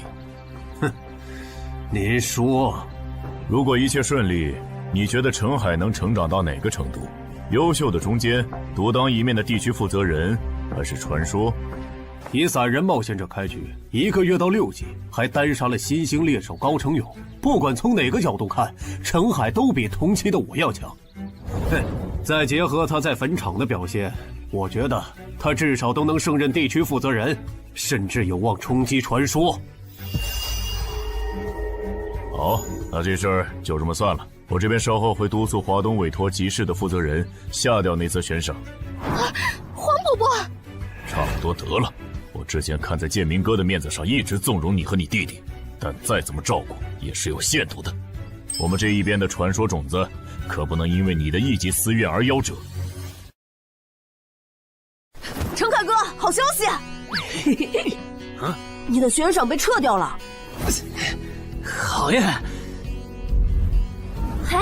Speaker 23: 您说，
Speaker 9: 如果一切顺利，你觉得程海能成长到哪个程度？优秀的中间，独当一面的地区负责人，还是传说？
Speaker 23: 以散人冒险者开局，1个月到6级，还单杀了新兴猎手高成勇。不管从哪个角度看，程海都比同期的我要强。再结合他在坟场的表现，我觉得他至少都能胜任地区负责人，甚至有望冲击传说。
Speaker 9: 好，那这事儿就这么算了。我这边稍后会督促华东委托集市的负责人下掉那则悬赏。
Speaker 7: 黄伯伯，
Speaker 9: 差不多得了。我之前看在建明哥的面子上，一直纵容你和你弟弟，但再怎么照顾也是有限度的。我们这一边的传说种子，可不能因为你的一己私怨而夭折。
Speaker 1: 啊，你的悬赏被撤掉了。
Speaker 10: 好呀。
Speaker 7: 哎，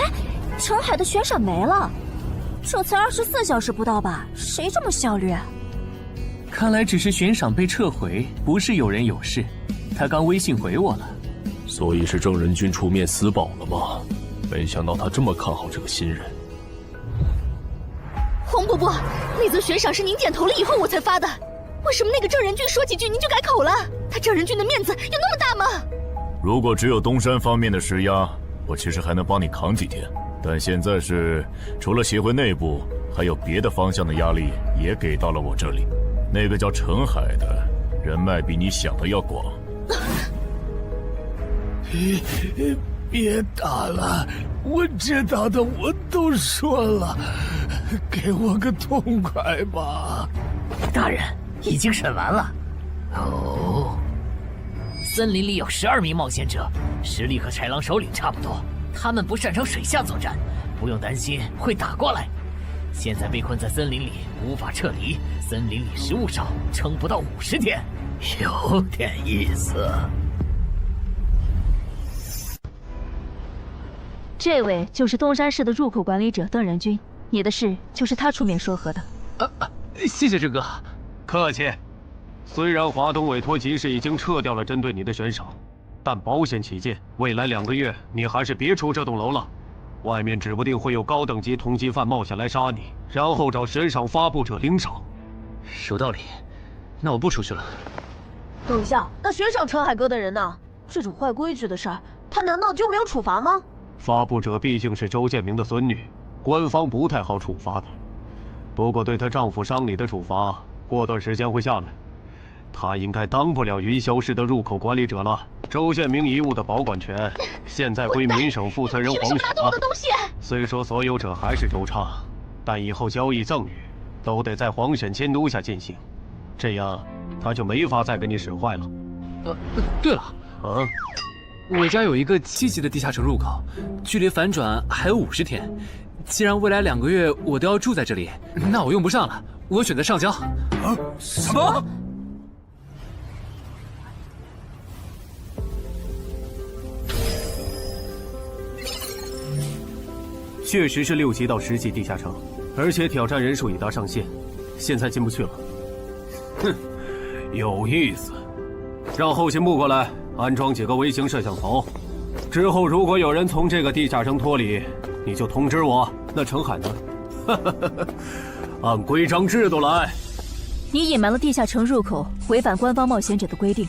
Speaker 7: 澄海的悬赏没了，这才24小时不到吧？谁这么效率啊？
Speaker 8: 看来只是悬赏被撤回，不是有人有事。他刚微信回我了。
Speaker 15: 所以是郑仁君出面私保了吗？没想到他这么看好这个新人。
Speaker 11: 洪伯伯，那则悬赏是您点头了以后我才发的，为什么那个郑仁君说几句您就改口了？他郑仁君的面子有那么大吗？
Speaker 9: 如果只有东山方面的施压，我其实还能帮你扛几天，但现在是除了协会内部，还有别的方向的压力也给到了我这里。那个叫澄海的人脉比你想的要广。别打了，我知道的我都说了，给我个痛快吧。
Speaker 21: 大人，已经审完了。哦，森林里有12名冒险者，实力和豺狼首领差不多，他们不擅长水下作战，不用担心会打过来。现在被困在森林里，无法撤离，森林里食物少，撑不到50天，有点意思。
Speaker 7: 这位就是东山市的入口管理者邓仁君，你的事就是他出面说和的。
Speaker 3: 谢谢郑哥。
Speaker 23: 客气。虽然华东委托集市已经撤掉了针对你的悬赏，但保险起见，未来2个月你还是别出这栋楼了。外面指不定会有高等级通缉犯冒险来杀你，然后找悬赏发布者领赏。
Speaker 3: 有道理，那我不出去了。
Speaker 11: 等一下，那悬赏澄海哥的人呢？这种坏规矩的事儿，他难道就没有处罚吗？
Speaker 23: 发布者毕竟是周建明的孙女，官方不太好处罚的。不过对她丈夫伤礼的处罚，过段时间会下来。她应该当不了云霄市的入口管理者了。周建明遗物的保管权现在归民省负责人黄雪了。虽说所有者还是周畅，但以后交易赠与都得在黄选监督下进行，这样他就没法再给你使坏了。
Speaker 3: 对了，我家有一个7级的地下城入口，距离反转还有50天。既然未来2个月我都要住在这里，那我用不上了，我选择上交。
Speaker 9: 什么？
Speaker 23: 确实是6级到10级地下城，而且挑战人数已达上限，现在进不去了。哼，有意思。让后勤部过来安装几个微型摄像头，之后如果有人从这个地下城脱离，你就通知我。那澄海呢？按规章制度来。
Speaker 7: 你隐瞒了地下城入口，违反官方冒险者的规定。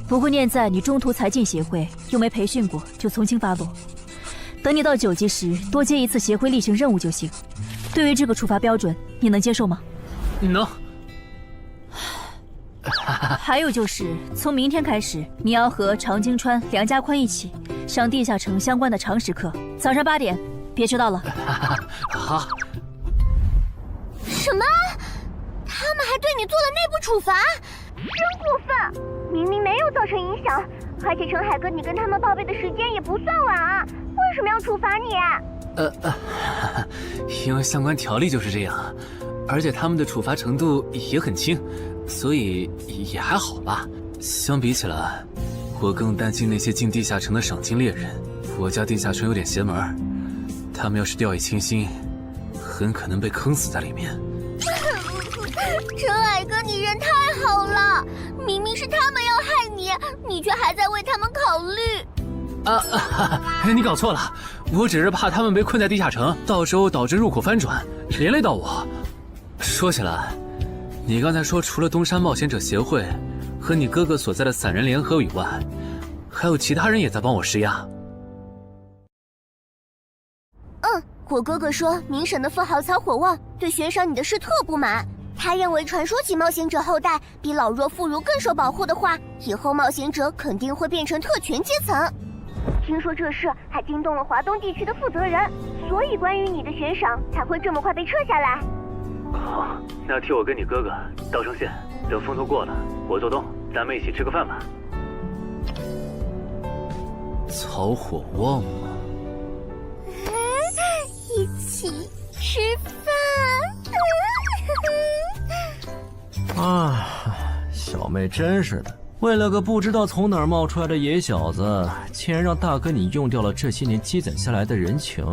Speaker 7: 不过念在你中途才进协会，又没培训过，就从轻发落。等你到9级时，多接一次协会例行任务就行。对于这个处罚标准，你能接受吗？
Speaker 3: 能。
Speaker 7: 还有就是，从明天开始，你要和常京川、梁家宽一起上地下城相关的常识课，早上8点，别迟到了。
Speaker 3: 好。
Speaker 11: 什么？他们还对你做了内部处罚？真过分！明明没有造成影响，而且澄海哥你跟他们报备的时间也不算晚啊，为什么要处罚你？
Speaker 3: 因为相关条例就是这样，而且他们的处罚程度也很轻，所以也还好吧。相比起来，我更担心那些进地下城的赏金猎人。我家地下城有点邪门，他们要是掉以轻心，很可能被坑死在里面。
Speaker 11: 澄海哥，你人太好了，明明是他们要害你，你却还在为他们考虑。
Speaker 3: 你搞错了，我只是怕他们被困在地下城，到时候导致入口翻转，连累到我。说起来，你刚才说除了东山冒险者协会和你哥哥所在的散人联合以外，还有其他人也在帮我施压。
Speaker 11: 我哥哥说明省的富豪曹火旺对悬赏你的事特不满，他认为传说起冒险者后代比老弱妇孺更受保护的话，以后冒险者肯定会变成特权阶层。听说这事还惊动了华东地区的负责人，所以关于你的悬赏才会这么快被撤下来。
Speaker 3: 好，那替我跟你哥哥道声歉，等风头过了，我做东，咱们一起吃个饭吧。曹火旺吗？
Speaker 11: 一起吃饭。
Speaker 16: 小妹真是的，为了个不知道从哪儿冒出来的野小子，竟然让大哥你用掉了这些年积攒下来的人情。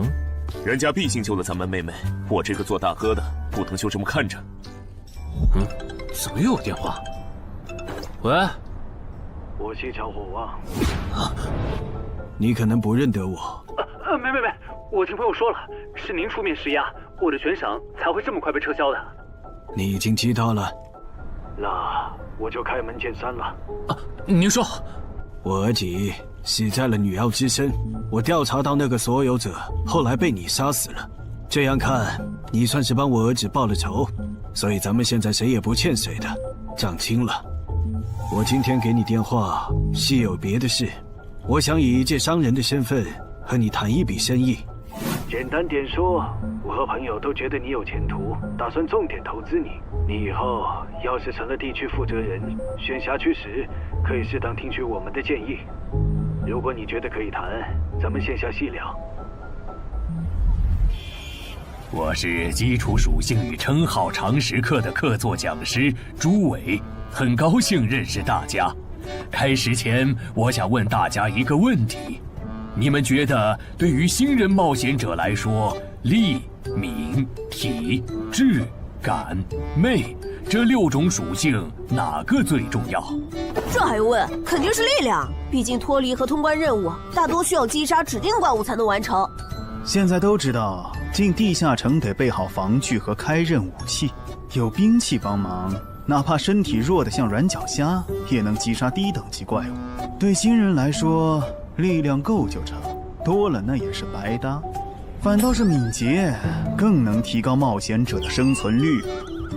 Speaker 9: 人家毕竟救了咱们妹妹，我这个做大哥的不能就这么看着。
Speaker 3: 怎么又有电话？喂，
Speaker 18: 我是乔火旺。你可能不认得我。
Speaker 10: 没，我听朋友说了，是您出面施压，我的悬赏才会这么快被撤销的。
Speaker 18: 你已经知道了，那我就开门见山了。
Speaker 3: 您说，
Speaker 18: 我儿子死在了女妖之身，我调查到那个所有者后来被你杀死了。这样看，你算是帮我儿子报了仇，所以咱们现在谁也不欠谁的，账清了。我今天给你电话是有别的事，我想以一介商人的身份和你谈一笔生意。简单点说，我和朋友都觉得你有前途，打算重点投资你。你以后要是成了地区负责人，选辖区时可以适当听取我们的建议。如果你觉得可以谈，咱们线下细聊。
Speaker 2: 我是基础属性与称号常识课的客座讲师朱伟，很高兴认识大家。开始前，我想问大家一个问题：你们觉得对于新人冒险者来说，力、敏、体、智、感、魅这6种属性哪个最重要？
Speaker 12: 这还用问？肯定是力量，毕竟脱离和通关任务大多需要击杀指定怪物才能完成。
Speaker 22: 现在都知道，进地下城得备好防具和开刃武器，有兵器帮忙，哪怕身体弱得像软脚虾，也能击杀低等级怪物。对新人来说，力量够就成，多了那也是白搭。反倒是敏捷更能提高冒险者的生存率。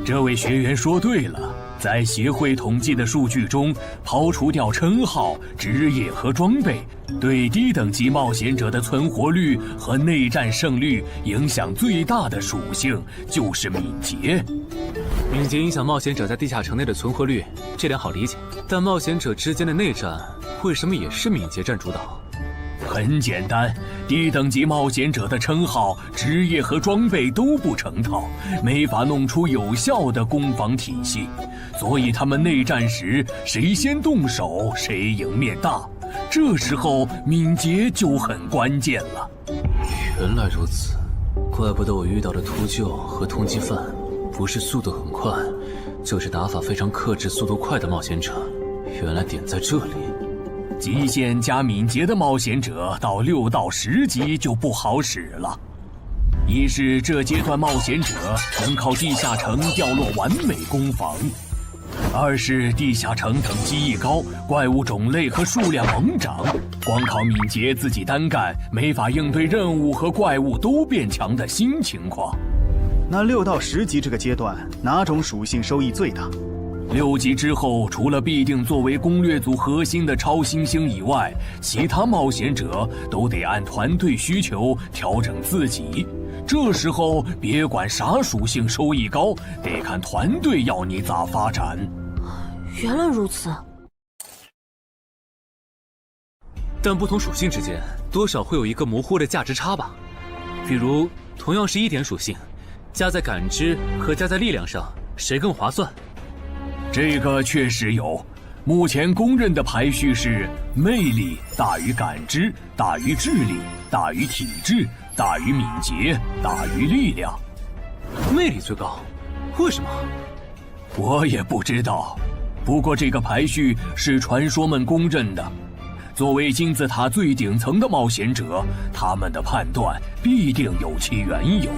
Speaker 2: 这位学员说对了，在协会统计的数据中，刨除掉称号、职业和装备，对低等级冒险者的存活率和内战胜率影响最大的属性就是敏捷。
Speaker 3: 敏捷影响冒险者在地下城内的存活率，这点好理解。但冒险者之间的内战为什么也是敏捷占主导？
Speaker 2: 很简单，低等级冒险者的称号、职业和装备都不成套，没法弄出有效的攻防体系，所以他们内战时谁先动手谁赢面大。这时候敏捷就很关键了。
Speaker 3: 原来如此，怪不得我遇到的秃鹫和通缉犯不是速度很快，就是打法非常克制、速度快的冒险者。原来点在这里。
Speaker 2: 极限加敏捷的冒险者到6到10级就不好使了。一是这阶段冒险者能靠地下城掉落完美攻防，二是地下城等级一高，怪物种类和数量猛涨，光靠敏捷自己单干没法应对任务和怪物都变强的新情况。
Speaker 22: 那6到10级这个阶段，哪种属性收益最大
Speaker 2: ？6级之后，除了必定作为攻略组核心的超新星以外，其他冒险者都得按团队需求调整自己。这时候别管啥属性收益高，得看团队要你咋发展。
Speaker 12: 原来如此。
Speaker 3: 但不同属性之间多少会有一个模糊的价值差吧？比如同样是1点属性，加在感知和加在力量上，谁更划算？
Speaker 2: 这个确实有，目前公认的排序是魅力大于感知，大于智力，大于体质，大于敏捷，大于力量。
Speaker 3: 魅力最高，为什么？
Speaker 2: 我也不知道，不过这个排序是传说们公认的。作为金字塔最顶层的冒险者，他们的判断必定有其缘由。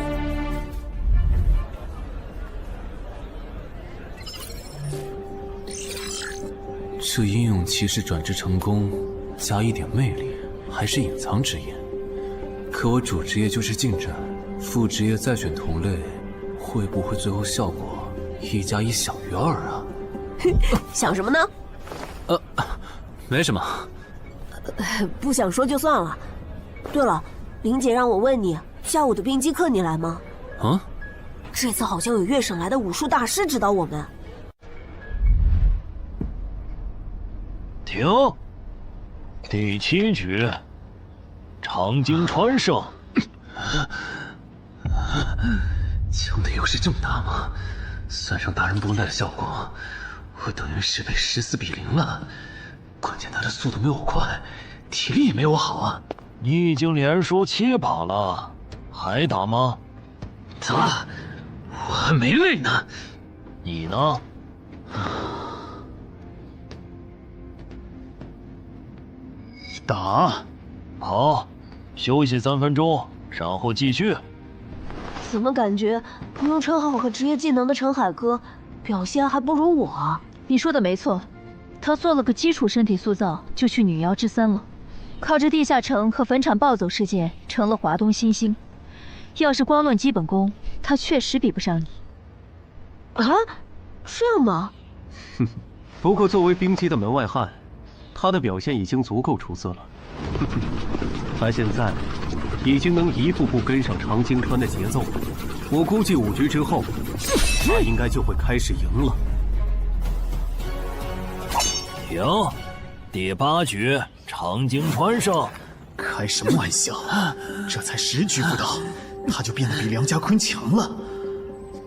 Speaker 3: 这英勇骑士转职成功，加1点魅力，还是隐藏职业。可我主职业就是近战，副职业再选同类，会不会最后效果1+1小于2啊？
Speaker 12: 想什么呢？
Speaker 3: 没什么。
Speaker 12: 不想说就算了。对了，林姐让我问你，下午的冰击课你来吗？
Speaker 3: 啊？
Speaker 12: 这次好像有越省来的武术大师指导我们。
Speaker 14: 停！第7局，长经川胜。
Speaker 3: 枪的优势这么大吗？算上大人绷带的效果，我等于是被14比0了，关键他的速度没我快，体力也没我好啊。
Speaker 14: 你已经连输7把了，还打吗？
Speaker 3: 打，我还没累呢。
Speaker 14: 你呢？
Speaker 22: 打。
Speaker 14: 好，休息3分钟，然后继续。
Speaker 12: 怎么感觉不用称号和职业技能的陈海哥表现还不如我啊？
Speaker 11: 你说的没错，他做了个基础身体塑造，就去女妖之3了。靠着地下城和坟场暴走事件，成了华东新星。要是光论基本功，他确实比不上你。
Speaker 12: 啊，这样吗？
Speaker 23: 哼，不过作为冰姬的门外汉，他的表现已经足够出色了。他现在已经能一步步跟上常青川的节奏，我估计5局之后，他应该就会开始赢了。
Speaker 14: 停，第8局，常青川胜。
Speaker 22: 开什么玩笑？这才10局不到，他就变得比梁家坤强了。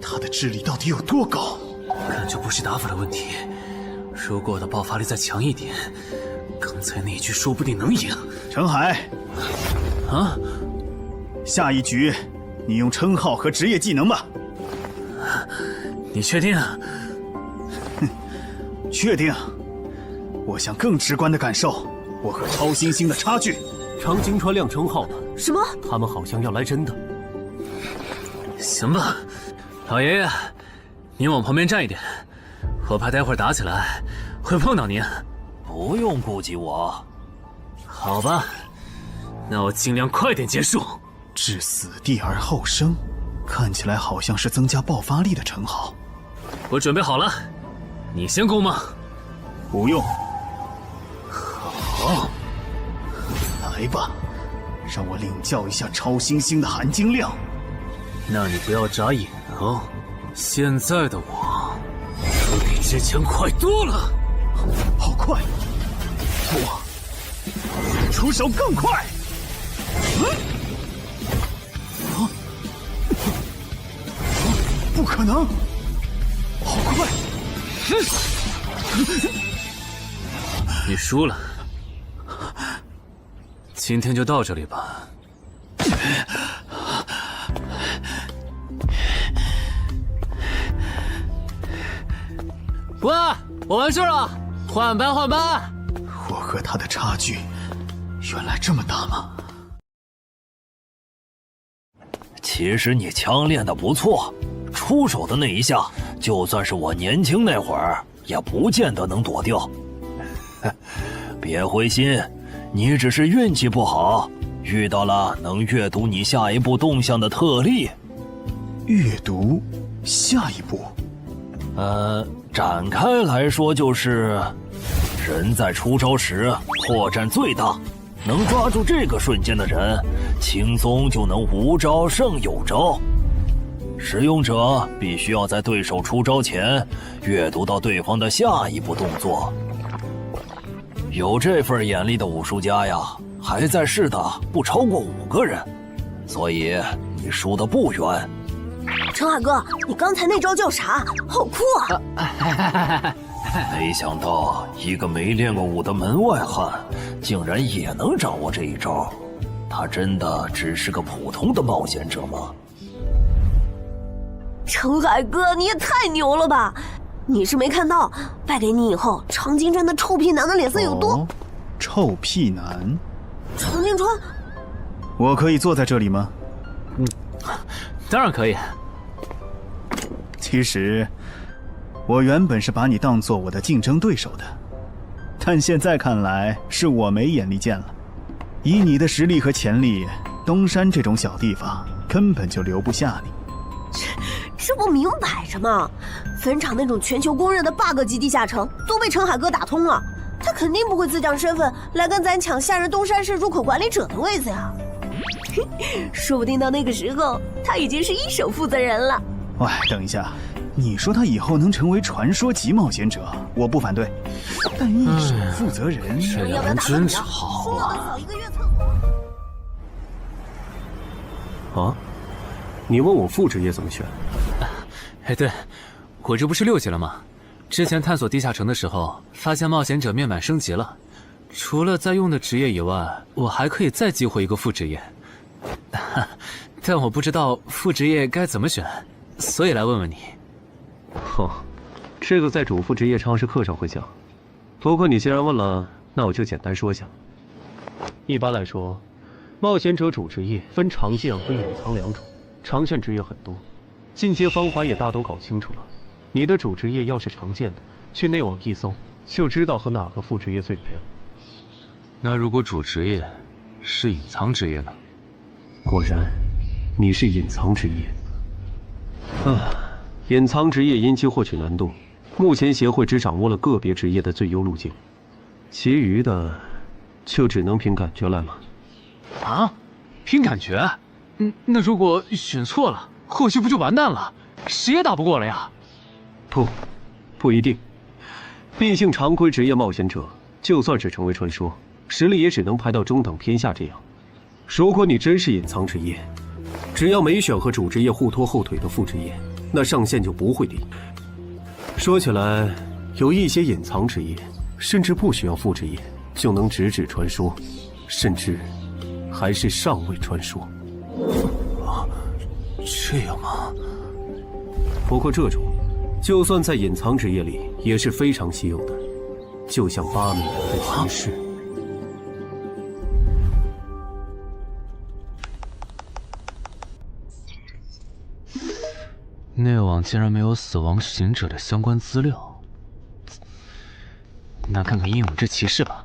Speaker 22: 他的智力到底有多高？
Speaker 3: 感觉不是打法的问题，如果我的爆发力再强一点，刚才那一局说不定能赢。
Speaker 22: 陈海，
Speaker 3: 啊，
Speaker 22: 下一局你用称号和职业技能吧。
Speaker 3: 你确定？
Speaker 22: 哼，确定。我想更直观的感受我和超新星的差距。
Speaker 23: 常青川亮称号了。
Speaker 12: 什么？
Speaker 23: 他们好像要来真的。
Speaker 3: 行吧，老爷爷，您往旁边站一点，我怕待会儿打起来会碰到您。
Speaker 14: 不用顾及我。
Speaker 3: 好吧，那我尽量快点结束。
Speaker 22: 置死地而后生，看起来好像是增加爆发力的称号。
Speaker 3: 我准备好了，你先攻吗？
Speaker 22: 不用。
Speaker 3: 好，
Speaker 22: 来吧，让我领教一下超新星的含金量。
Speaker 3: 那你不要眨眼哦，现在的我可比之前快多了。
Speaker 22: 好快！我出手更快！不可能！好快！
Speaker 3: 你输了，今天就到这里吧。喂，我完事了，换班换班。
Speaker 22: 我和他的差距原来这么大吗？
Speaker 14: 其实你枪练得不错，出手的那一下，就算是我年轻那会儿，也不见得能躲掉。别灰心，你只是运气不好，遇到了能阅读你下一步动向的特例。
Speaker 22: 阅读下一步？
Speaker 14: 展开来说就是，人在出招时破绽最大，能抓住这个瞬间的人，轻松就能无招胜有招。使用者必须要在对手出招前阅读到对方的下一步动作。有这份眼力的武术家呀，还在世的不超过5个人，所以你输得不远。
Speaker 12: 陈海哥，你刚才那招叫啥？好酷啊！
Speaker 14: 没想到一个没练过武的门外汉，竟然也能掌握这一招。他真的只是个普通的冒险者吗？
Speaker 12: 陈海哥，你也太牛了吧！你是没看到败给你以后，常青川的臭屁男的脸色有多……
Speaker 22: 臭屁男？
Speaker 12: 常青川，
Speaker 22: 我可以坐在这里吗？
Speaker 3: 当然可以。
Speaker 22: 其实，我原本是把你当做我的竞争对手的，但现在看来是我没眼力见了。以你的实力和潜力，东山这种小地方根本就留不下你。
Speaker 12: 这不明摆着吗？坟场那种全球公认的 bug 级地下城都被陈海哥打通了，他肯定不会自降身份来跟咱抢下任东山市入口管理者的位子呀。说不定到那个时候，他已经是一手负责人了。
Speaker 22: 喂，等一下，你说他以后能成为传说级冒险者，我不反对，但一手负责人，
Speaker 3: 这俩人真吵啊！
Speaker 23: 啊，你问我副职业怎么选？
Speaker 3: 哎，对，我这不是6级了吗？之前探索地下城的时候，发现冒险者面板升级了，除了在用的职业以外，我还可以再激活一个副职业。但我不知道副职业该怎么选，所以来问问你。
Speaker 23: 哦，这个在主副职业常识课上会讲。不过你既然问了，那我就简单说下。一般来说，冒险者主职业分常见和隐藏两种，常见职业很多，进阶方法也大都搞清楚了。你的主职业要是常见的，去内网一搜就知道和哪个副职业最配了。
Speaker 3: 那如果主职业是隐藏职业呢？
Speaker 23: 果然，你是隐藏职业。隐藏职业因其获取难度，目前协会只掌握了个别职业的最优路径，其余的就只能凭感觉来了。
Speaker 3: 啊？凭感觉？那如果选错了，后续不就完蛋了？谁也打不过了呀？
Speaker 23: 不一定。毕竟常规职业冒险者，就算是成为传说，实力也只能排到中等偏下这样。如果你真是隐藏职业，只要没选和主职业互拖后腿的副职业，那上限就不会低。说起来，有一些隐藏职业，甚至不需要副职业就能直指传说，甚至还是上位传说。
Speaker 3: 这样吗？
Speaker 23: 不过这种，就算在隐藏职业里也是非常稀有的，就像8米的骑士。
Speaker 3: 内网竟然没有死亡行者的相关资料，那看看英勇之骑士吧。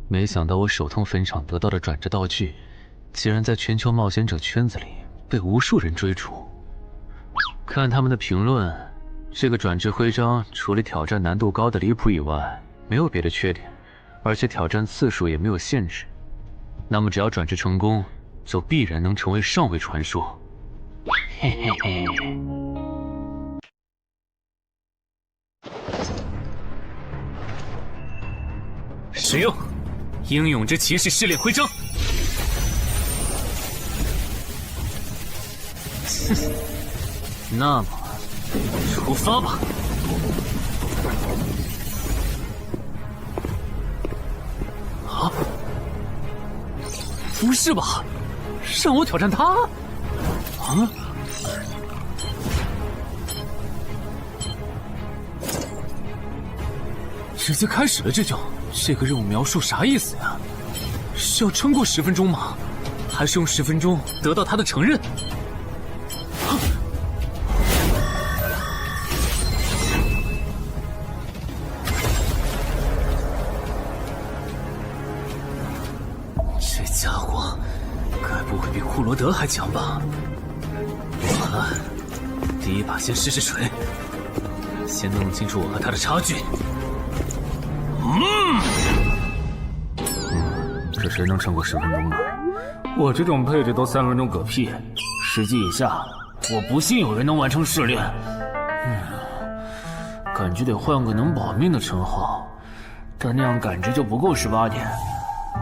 Speaker 3: 没想到我手痛坟场得到的转职道具，竟然在全球冒险者圈子里被无数人追逐。看他们的评论，这个转职徽章除了挑战难度高的离谱以外，没有别的缺点，而且挑战次数也没有限制。那么只要转职成功，就必然能成为上位传说。嘿嘿嘿。使用英勇之骑士试炼徽章。那么，出发吧。啊？不是吧？让我挑战他？啊？直接开始了这个任务描述啥意思呀？是要撑过10分钟吗？还是用10分钟得到他的承认？这家伙该不会比库罗德还强吧？完了，第一把先试试水，先弄清楚我和他的差距。这谁能撑过10分钟呢？我这种配置都3分钟嗝屁，10级以下，我不信有人能完成试炼。感觉得换个能保命的称号，但那样感觉就不够18点，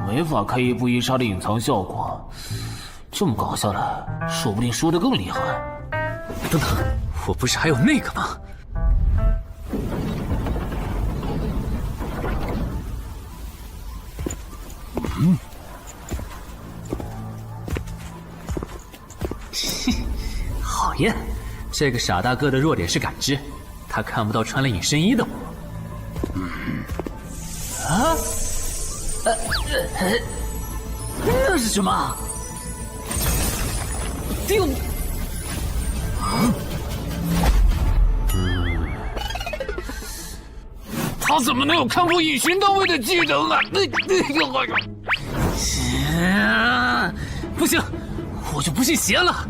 Speaker 3: 没法开一步一杀的隐藏效果。这么搞下来，说不定输得更厉害。等等，我不是还有那个吗？讨厌，这个傻大个的弱点是感知，他看不到穿了隐身衣的我。那是什么？定。他怎么能有看破隐形到位的技能啊？不行，我就不信邪了。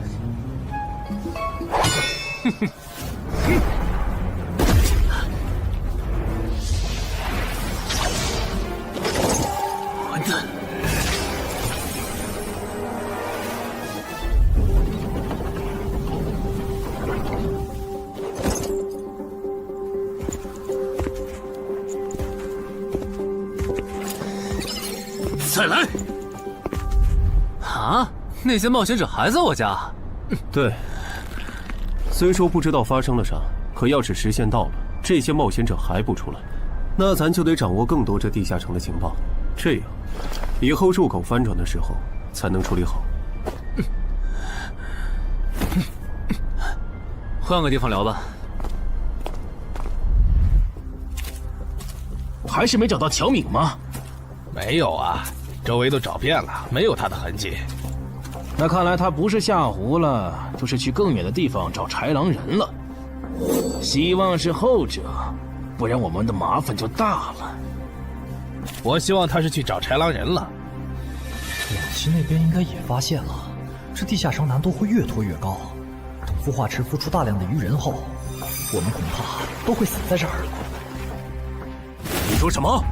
Speaker 3: 完蛋！再来！啊，那些冒险者还在我家？
Speaker 23: 对，虽说不知道发生了啥，可要是时限到了，这些冒险者还不出来，那咱就得掌握更多这地下城的情报，这样以后入口翻转的时候才能处理好。
Speaker 3: 换个地方聊吧。
Speaker 22: 还是没找到乔敏吗？
Speaker 17: 没有啊，周围都找遍了，没有他的痕迹。
Speaker 22: 那看来他不是下湖了，就是去更远的地方找豺狼人了。希望是后者，不然我们的麻烦就大了。
Speaker 17: 我希望他是去找豺狼人了。
Speaker 13: 两栖那边应该也发现了，这地下城难度会越拖越高。等孵化池孵出大量的鱼人后，我们恐怕都会死在这儿。
Speaker 23: 你说什么？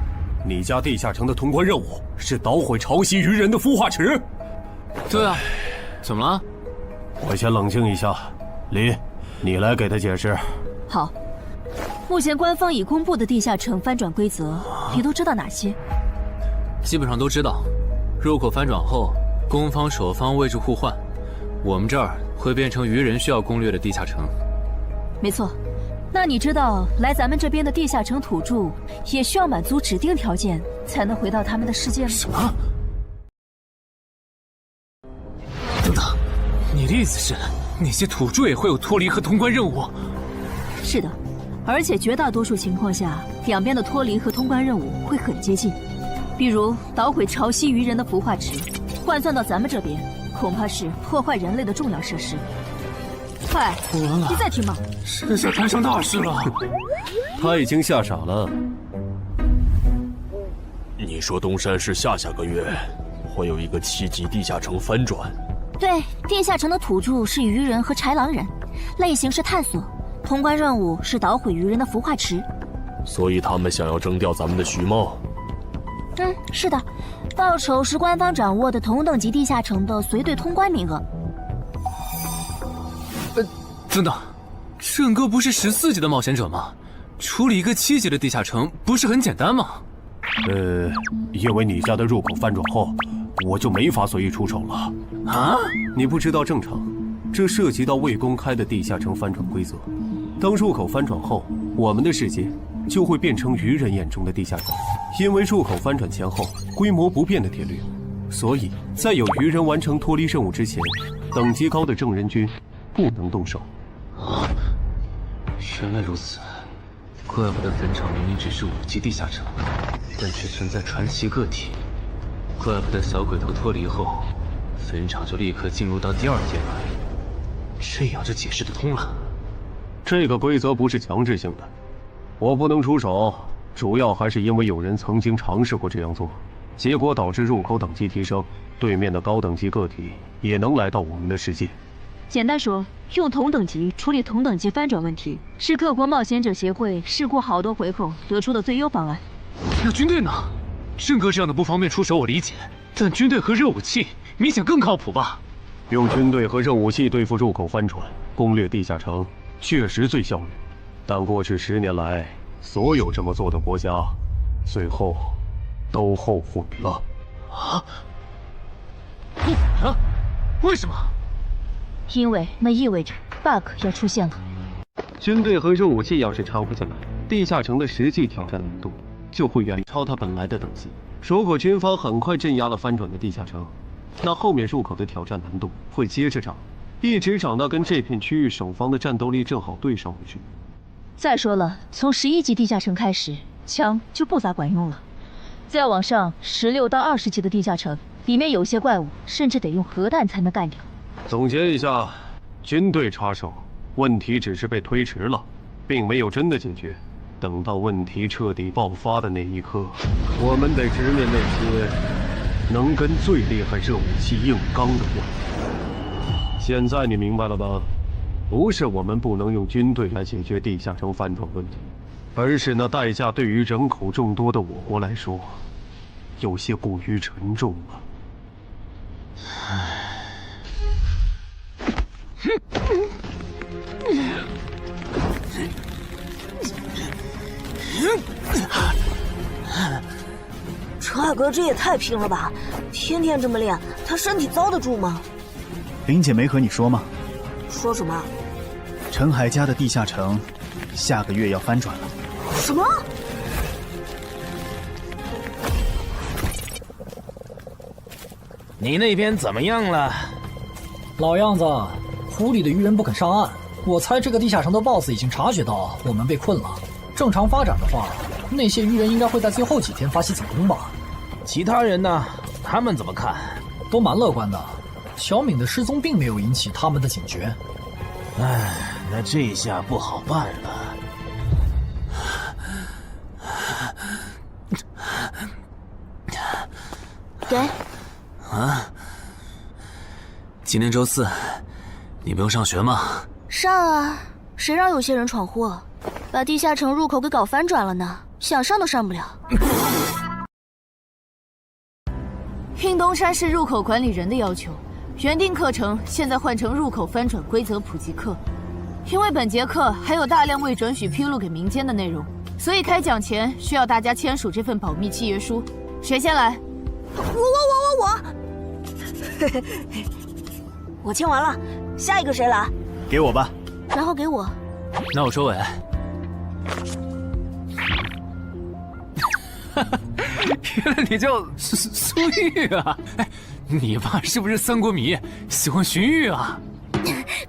Speaker 23: 你家地下城的通关任务是捣毁潮汐鱼人的孵化池？
Speaker 3: 对啊，怎么了？
Speaker 23: 我先冷静一下，林，你来给他解释。
Speaker 7: 好，目前官方已公布的地下城翻转规则，你都知道哪些？
Speaker 3: 基本上都知道。入口翻转后，攻方守方位置互换，我们这儿会变成鱼人需要攻略的地下城。
Speaker 7: 没错。那你知道来咱们这边的地下城土著也需要满足指定条件才能回到他们的世界吗？
Speaker 3: 什么？等等，你的意思是那些土著也会有脱离和通关任务？
Speaker 7: 是的，而且绝大多数情况下，两边的脱离和通关任务会很接近。比如捣毁潮汐鱼人的孵化池，换算到咱们这边，恐怕是破坏人类的重要设施。快，你再听嘛！
Speaker 3: 这下摊上大事了。
Speaker 23: 他已经吓傻了。
Speaker 15: 你说东山市下个月会有一个7级地下城翻转？
Speaker 7: 对，地下城的土著是鱼人和豺狼人，类型是探索，通关任务是捣毁鱼人的孵化池。
Speaker 15: 所以他们想要征调咱们的徐茂。
Speaker 7: 是的，报酬是官方掌握的同等级地下城的随队通关名额。
Speaker 3: 等等，郑哥不是14级的冒险者吗？处理一个7级的地下城不是很简单吗？
Speaker 23: 因为你家的入口翻转后，我就没法随意出手了。
Speaker 3: 啊？
Speaker 23: 你不知道正常，这涉及到未公开的地下城翻转规则。当入口翻转后，我们的世界就会变成鱼人眼中的地下城。因为入口翻转前后规模不变的铁律，所以在有鱼人完成脱离任务之前，等级高的正人军不能动手。
Speaker 3: 原来如此，怪不得坟场明明只是5级地下城，但却存在传奇个体。怪不得小鬼头脱离后，坟场就立刻进入到第2阶段，这样就解释得通了。
Speaker 23: 这个规则不是强制性的，我不能出手，主要还是因为有人曾经尝试过这样做，结果导致入口等级提升，对面的高等级个体也能来到我们的世界。
Speaker 7: 简单说，用同等级处理同等级翻转问题，是各国冒险者协会试过好多回后得出的最优方案。
Speaker 3: 那军队呢？郑哥这样的不方便出手我理解，但军队和热武器明显更靠谱吧？
Speaker 23: 用军队和热武器对付入口翻转，攻略地下城确实最效率，但过去10年来，所有这么做的国家，最后都后悔了。
Speaker 3: 后悔了？为什么？
Speaker 7: 因为那意味着 bug 要出现了。
Speaker 23: 军队和热武器要是插不进来，地下城的实际挑战难度就会远超它本来的等级。如果军方很快镇压了翻转的地下城，那后面入口的挑战难度会接着涨，一直涨到跟这片区域守方的战斗力正好对上为止。
Speaker 7: 再说了，从11级地下城开始，枪就不咋管用了。再往上，16到20级的地下城，里面有些怪物甚至得用核弹才能干掉。
Speaker 23: 总结一下，军队插手，问题只是被推迟了，并没有真的解决。等到问题彻底爆发的那一刻，我们得直面那些能跟最厉害热武器硬刚的怪物。现在你明白了吧？不是我们不能用军队来解决地下城翻转问题，而是那代价对于人口众多的我国来说，有些过于沉重了。
Speaker 1: 陈海哥这也太拼了吧！天天这么练，他身体遭得住吗？
Speaker 22: 林姐没和你说吗？
Speaker 1: 说什么？
Speaker 22: 陈海家的地下城，下个月要翻转了。
Speaker 12: 什么？
Speaker 4: 你那边怎么样了？
Speaker 13: 老样子，湖里的鱼人不肯上岸。我猜这个地下城的 BOSS 已经察觉到我们被困了。正常发展的话，那些鱼人应该会在最后几天发起进攻吧。
Speaker 4: 其他人呢？他们怎么看？
Speaker 13: 都蛮乐观的。小敏的失踪并没有引起他们的警觉。
Speaker 4: 唉，那这下不好办了。
Speaker 7: 给。
Speaker 3: 啊？今天周四，你不用上学吗？
Speaker 7: 上啊！谁让有些人闯祸，把地下城入口给搞翻转了呢？想上都上不了。
Speaker 6: 应东山市入口管理人的要求，原定课程现在换成入口翻转规则普及课。因为本节课还有大量未准许披露给民间的内容，所以开讲前需要大家签署这份保密契约书。谁先来？
Speaker 12: 我。我签完了，下一个谁来？
Speaker 22: 给我吧。
Speaker 7: 然后给我。
Speaker 3: 那我收尾。原来你叫苏玉啊！哎，你爸是不是三国迷，喜欢荀彧啊？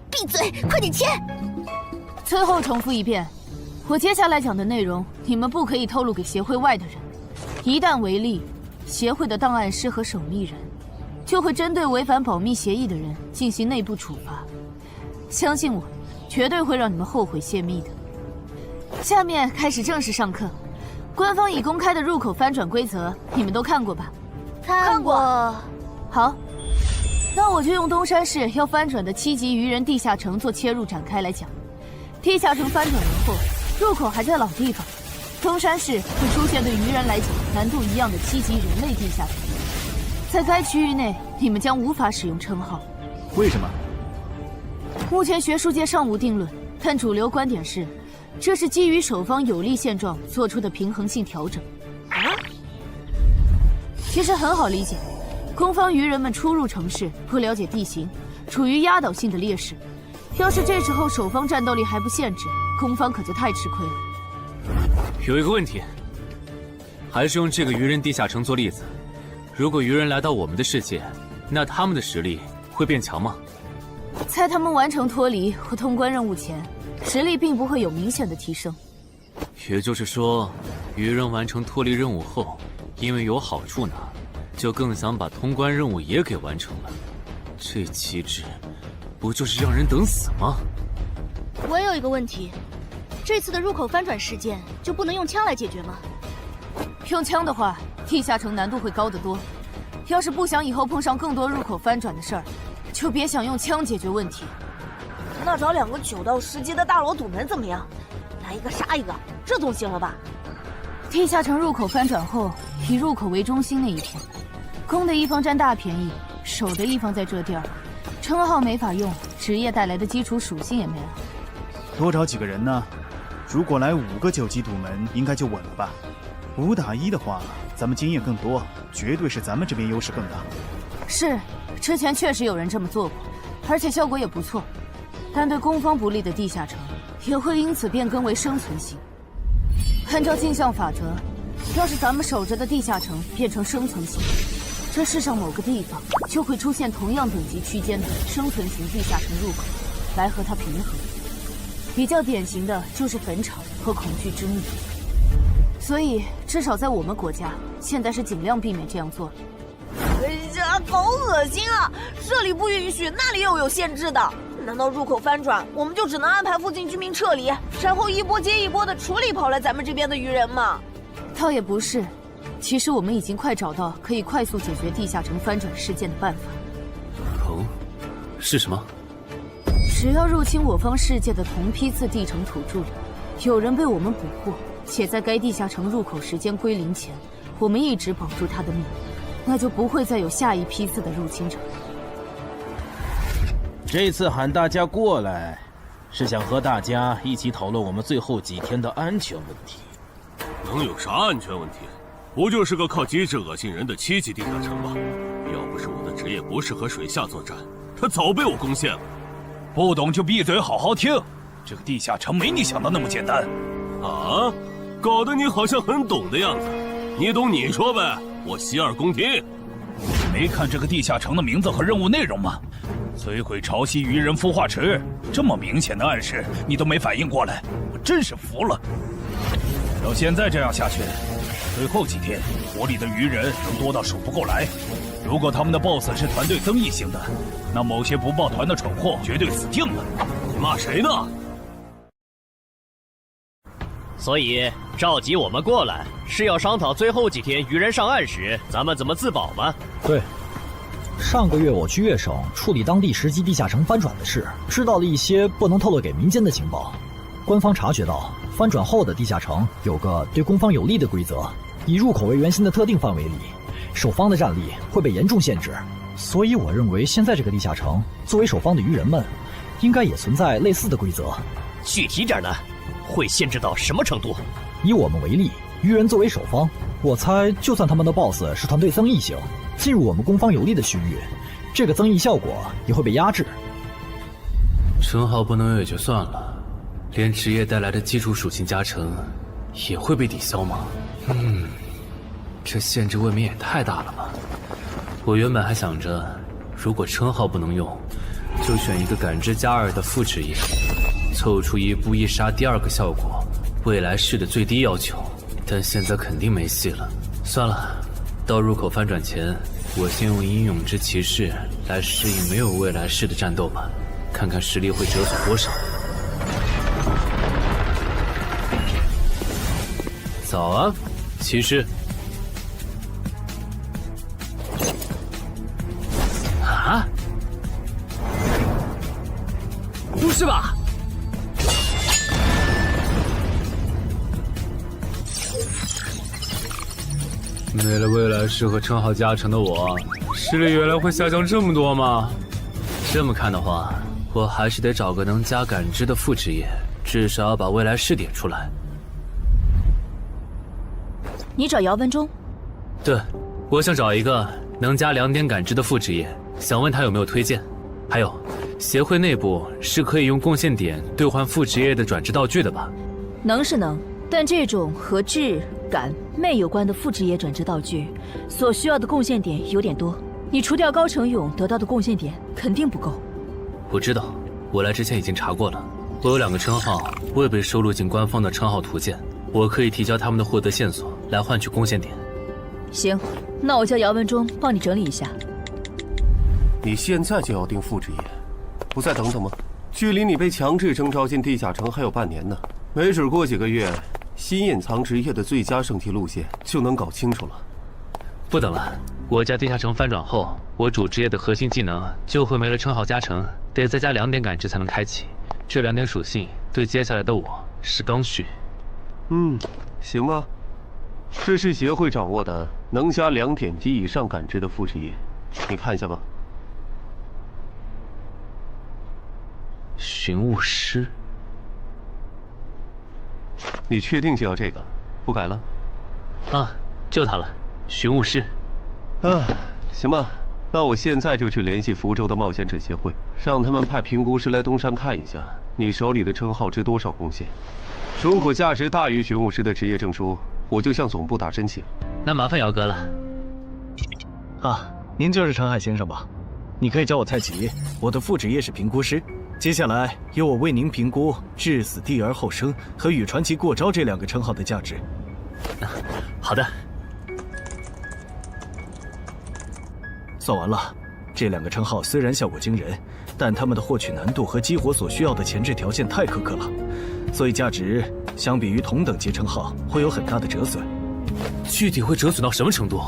Speaker 7: 闭嘴，快点签！
Speaker 6: 最后重复一遍，我接下来讲的内容，你们不可以透露给协会外的人。一旦违例，协会的档案师和守密人就会针对违反保密协议的人进行内部处罚。相信我，绝对会让你们后悔泄密的。下面开始正式上课。官方已公开的入口翻转规则，你们都看过吧？
Speaker 7: 看过。
Speaker 6: 好，那我就用东山市要翻转的7级鱼人地下城做切入展开来讲。地下城翻转完后，入口还在老地方，东山市会出现对鱼人来讲难度一样的7级人类地下城。在该区域内，你们将无法使用称号。
Speaker 22: 为什么？
Speaker 6: 目前学术界尚无定论，但主流观点是，这是基于守方有利现状做出的平衡性调整。其实很好理解，攻方鱼人们初入城市，不了解地形，处于压倒性的劣势。要是这时候守方战斗力还不限制，攻方可就太吃亏了。
Speaker 3: 有一个问题，还是用这个鱼人地下城做例子。如果鱼人来到我们的世界，那他们的实力会变强吗？
Speaker 6: 在他们完成脱离或通关任务前，实力并不会有明显的提升。
Speaker 3: 也就是说，鱼人完成脱离任务后，因为有好处拿，就更想把通关任务也给完成了。这机制，不就是让人等死吗？
Speaker 7: 我有一个问题，这次的入口翻转事件就不能用枪来解决吗？
Speaker 6: 用枪的话，地下城难度会高得多。要是不想以后碰上更多入口翻转的事儿，就别想用枪解决问题。
Speaker 12: 那找2个9到10级的大佬堵门怎么样？来一个杀一个，这总行了吧？
Speaker 6: 地下城入口翻转后，以入口为中心那一片，攻的一方占大便宜，守的一方在这地儿，称号没法用，职业带来的基础属性也没了。
Speaker 22: 多找几个人呢？如果来5个9级堵门，应该就稳了吧？5打1的话，咱们经验更多，绝对是咱们这边优势更大。
Speaker 6: 是，之前确实有人这么做过，而且效果也不错。但对攻方不利的地下城，也会因此变更为生存型。按照镜像法则，要是咱们守着的地下城变成生存型，这世上某个地方就会出现同样等级区间的生存型地下城入口，来和它平衡。比较典型的就是坟场和恐惧之墓。所以，至少在我们国家，现在是尽量避免这样做的。
Speaker 12: 哎呀，好恶心啊！这里不允许，那里又有限制的。难道入口翻转，我们就只能安排附近居民撤离，然后一波接一波的处理跑来咱们这边的鱼人吗？
Speaker 6: 倒也不是，其实我们已经快找到可以快速解决地下城翻转事件的办法。
Speaker 3: 哦，是什么？
Speaker 6: 只要入侵我方世界的同批次地城土著人，有人被我们捕获，且在该地下城入口时间归零前，我们一直保住他的命，那就不会再有下一批次的入侵者。
Speaker 4: 这次喊大家过来，是想和大家一起讨论我们最后几天的安全问题。
Speaker 15: 能有啥安全问题？不就是个靠机制恶心人的7级地下城吗？要不是我的职业不适合水下作战，他早被我攻陷了。
Speaker 9: 不懂就闭嘴，好好听。这个地下城没你想的那么简单。
Speaker 15: 啊，搞得你好像很懂的样子。你懂你说呗，我洗耳恭听。
Speaker 9: 没看这个地下城的名字和任务内容吗？摧毁潮汐鱼人孵化池，这么明显的暗示你都没反应过来，我真是服了。要现在这样下去，最后几天火里的鱼人能多到数不过来。如果他们的 BOSS 是团队增益型的，那某些不抱团的蠢货绝对死定了。
Speaker 15: 你骂谁呢？
Speaker 2: 所以召集我们过来，是要商讨最后几天鱼人上岸时，咱们怎么自保吗？
Speaker 13: 对，上个月我去月省处理当地10级地下城翻转的事，知道了一些不能透露给民间的情报。官方察觉到翻转后的地下城有个对攻方有利的规则，以入口为圆心的特定范围里，守方的战力会被严重限制。所以我认为现在这个地下城作为守方的鱼人们，应该也存在类似的规则。
Speaker 2: 具体点呢？会限制到什么程度？
Speaker 13: 以我们为例，鱼人作为守方，我猜就算他们的 BOSS 是团队增益型，进入我们攻方有利的区域，这个增益效果也会被压制。
Speaker 3: 称号不能有也就算了，连职业带来的基础属性加成也会被抵消吗？这限制未免也太大了吧！我原本还想着，如果称号不能用，就选一个感知加2的副职业，凑出一步一杀第2个效果，未来式的最低要求。但现在肯定没戏了，算了，到入口翻转前，我先用英勇之骑士来适应没有未来式的战斗吧，看看实力会折损多少。早啊，骑士。啊？不是吧？没了未来式和称号加成的我，实力原来会下降这么多吗？这么看的话，我还是得找个能加感知的副职业，至少要把未来式点出来。
Speaker 6: 你找姚文忠？
Speaker 3: 对，我想找一个能加2点感知的副职业，想问他有没有推荐。还有，协会内部是可以用贡献点兑换副职业的转职道具的吧？
Speaker 6: 能是能，但这种和智、感、魅有关的副职业转职道具，所需要的贡献点有点多。你除掉高成勇得到的贡献点肯定不够。
Speaker 3: 我知道，我来之前已经查过了。我有2个称号未被收录进官方的称号图鉴，我可以提交他们的获得线索来换取贡献点。
Speaker 6: 行，那我叫姚文忠帮你整理一下。
Speaker 23: 你现在就要定副职业，不再等等吗？距离你被强制征召进地下城还有半年呢，没准过几个月，新隐藏职业的最佳升级路线就能搞清楚了。
Speaker 3: 不等了，我家地下城翻转后，我主职业的核心技能就会没了称号加成，得再加2点感知才能开启。这2点属性对接下来的我是刚需。
Speaker 23: 行啊。这是协会掌握的能加2点及以上感知的副职业，你看一下吧。
Speaker 3: 寻物师，
Speaker 23: 你确定就要这个，不改了？
Speaker 3: 啊，就它了，寻物师。
Speaker 23: 行吧，那我现在就去联系福州的冒险者协会，让他们派评估师来东山看一下你手里的称号值多少贡献。如果价值大于寻物师的职业证书，我就向总部打申请。
Speaker 3: 那麻烦姚哥了。
Speaker 13: 您就是陈海先生吧？你可以叫我蔡奇，我的副职业是评估师。接下来由我为您评估至死地而后生和与传奇过招这2个称号的价值。
Speaker 3: 好的。
Speaker 13: 算完了，这2个称号虽然效果惊人，但他们的获取难度和激活所需要的前置条件太苛刻了，所以价值相比于同等级称号会有很大的折损。
Speaker 3: 具体会折损到什么程度？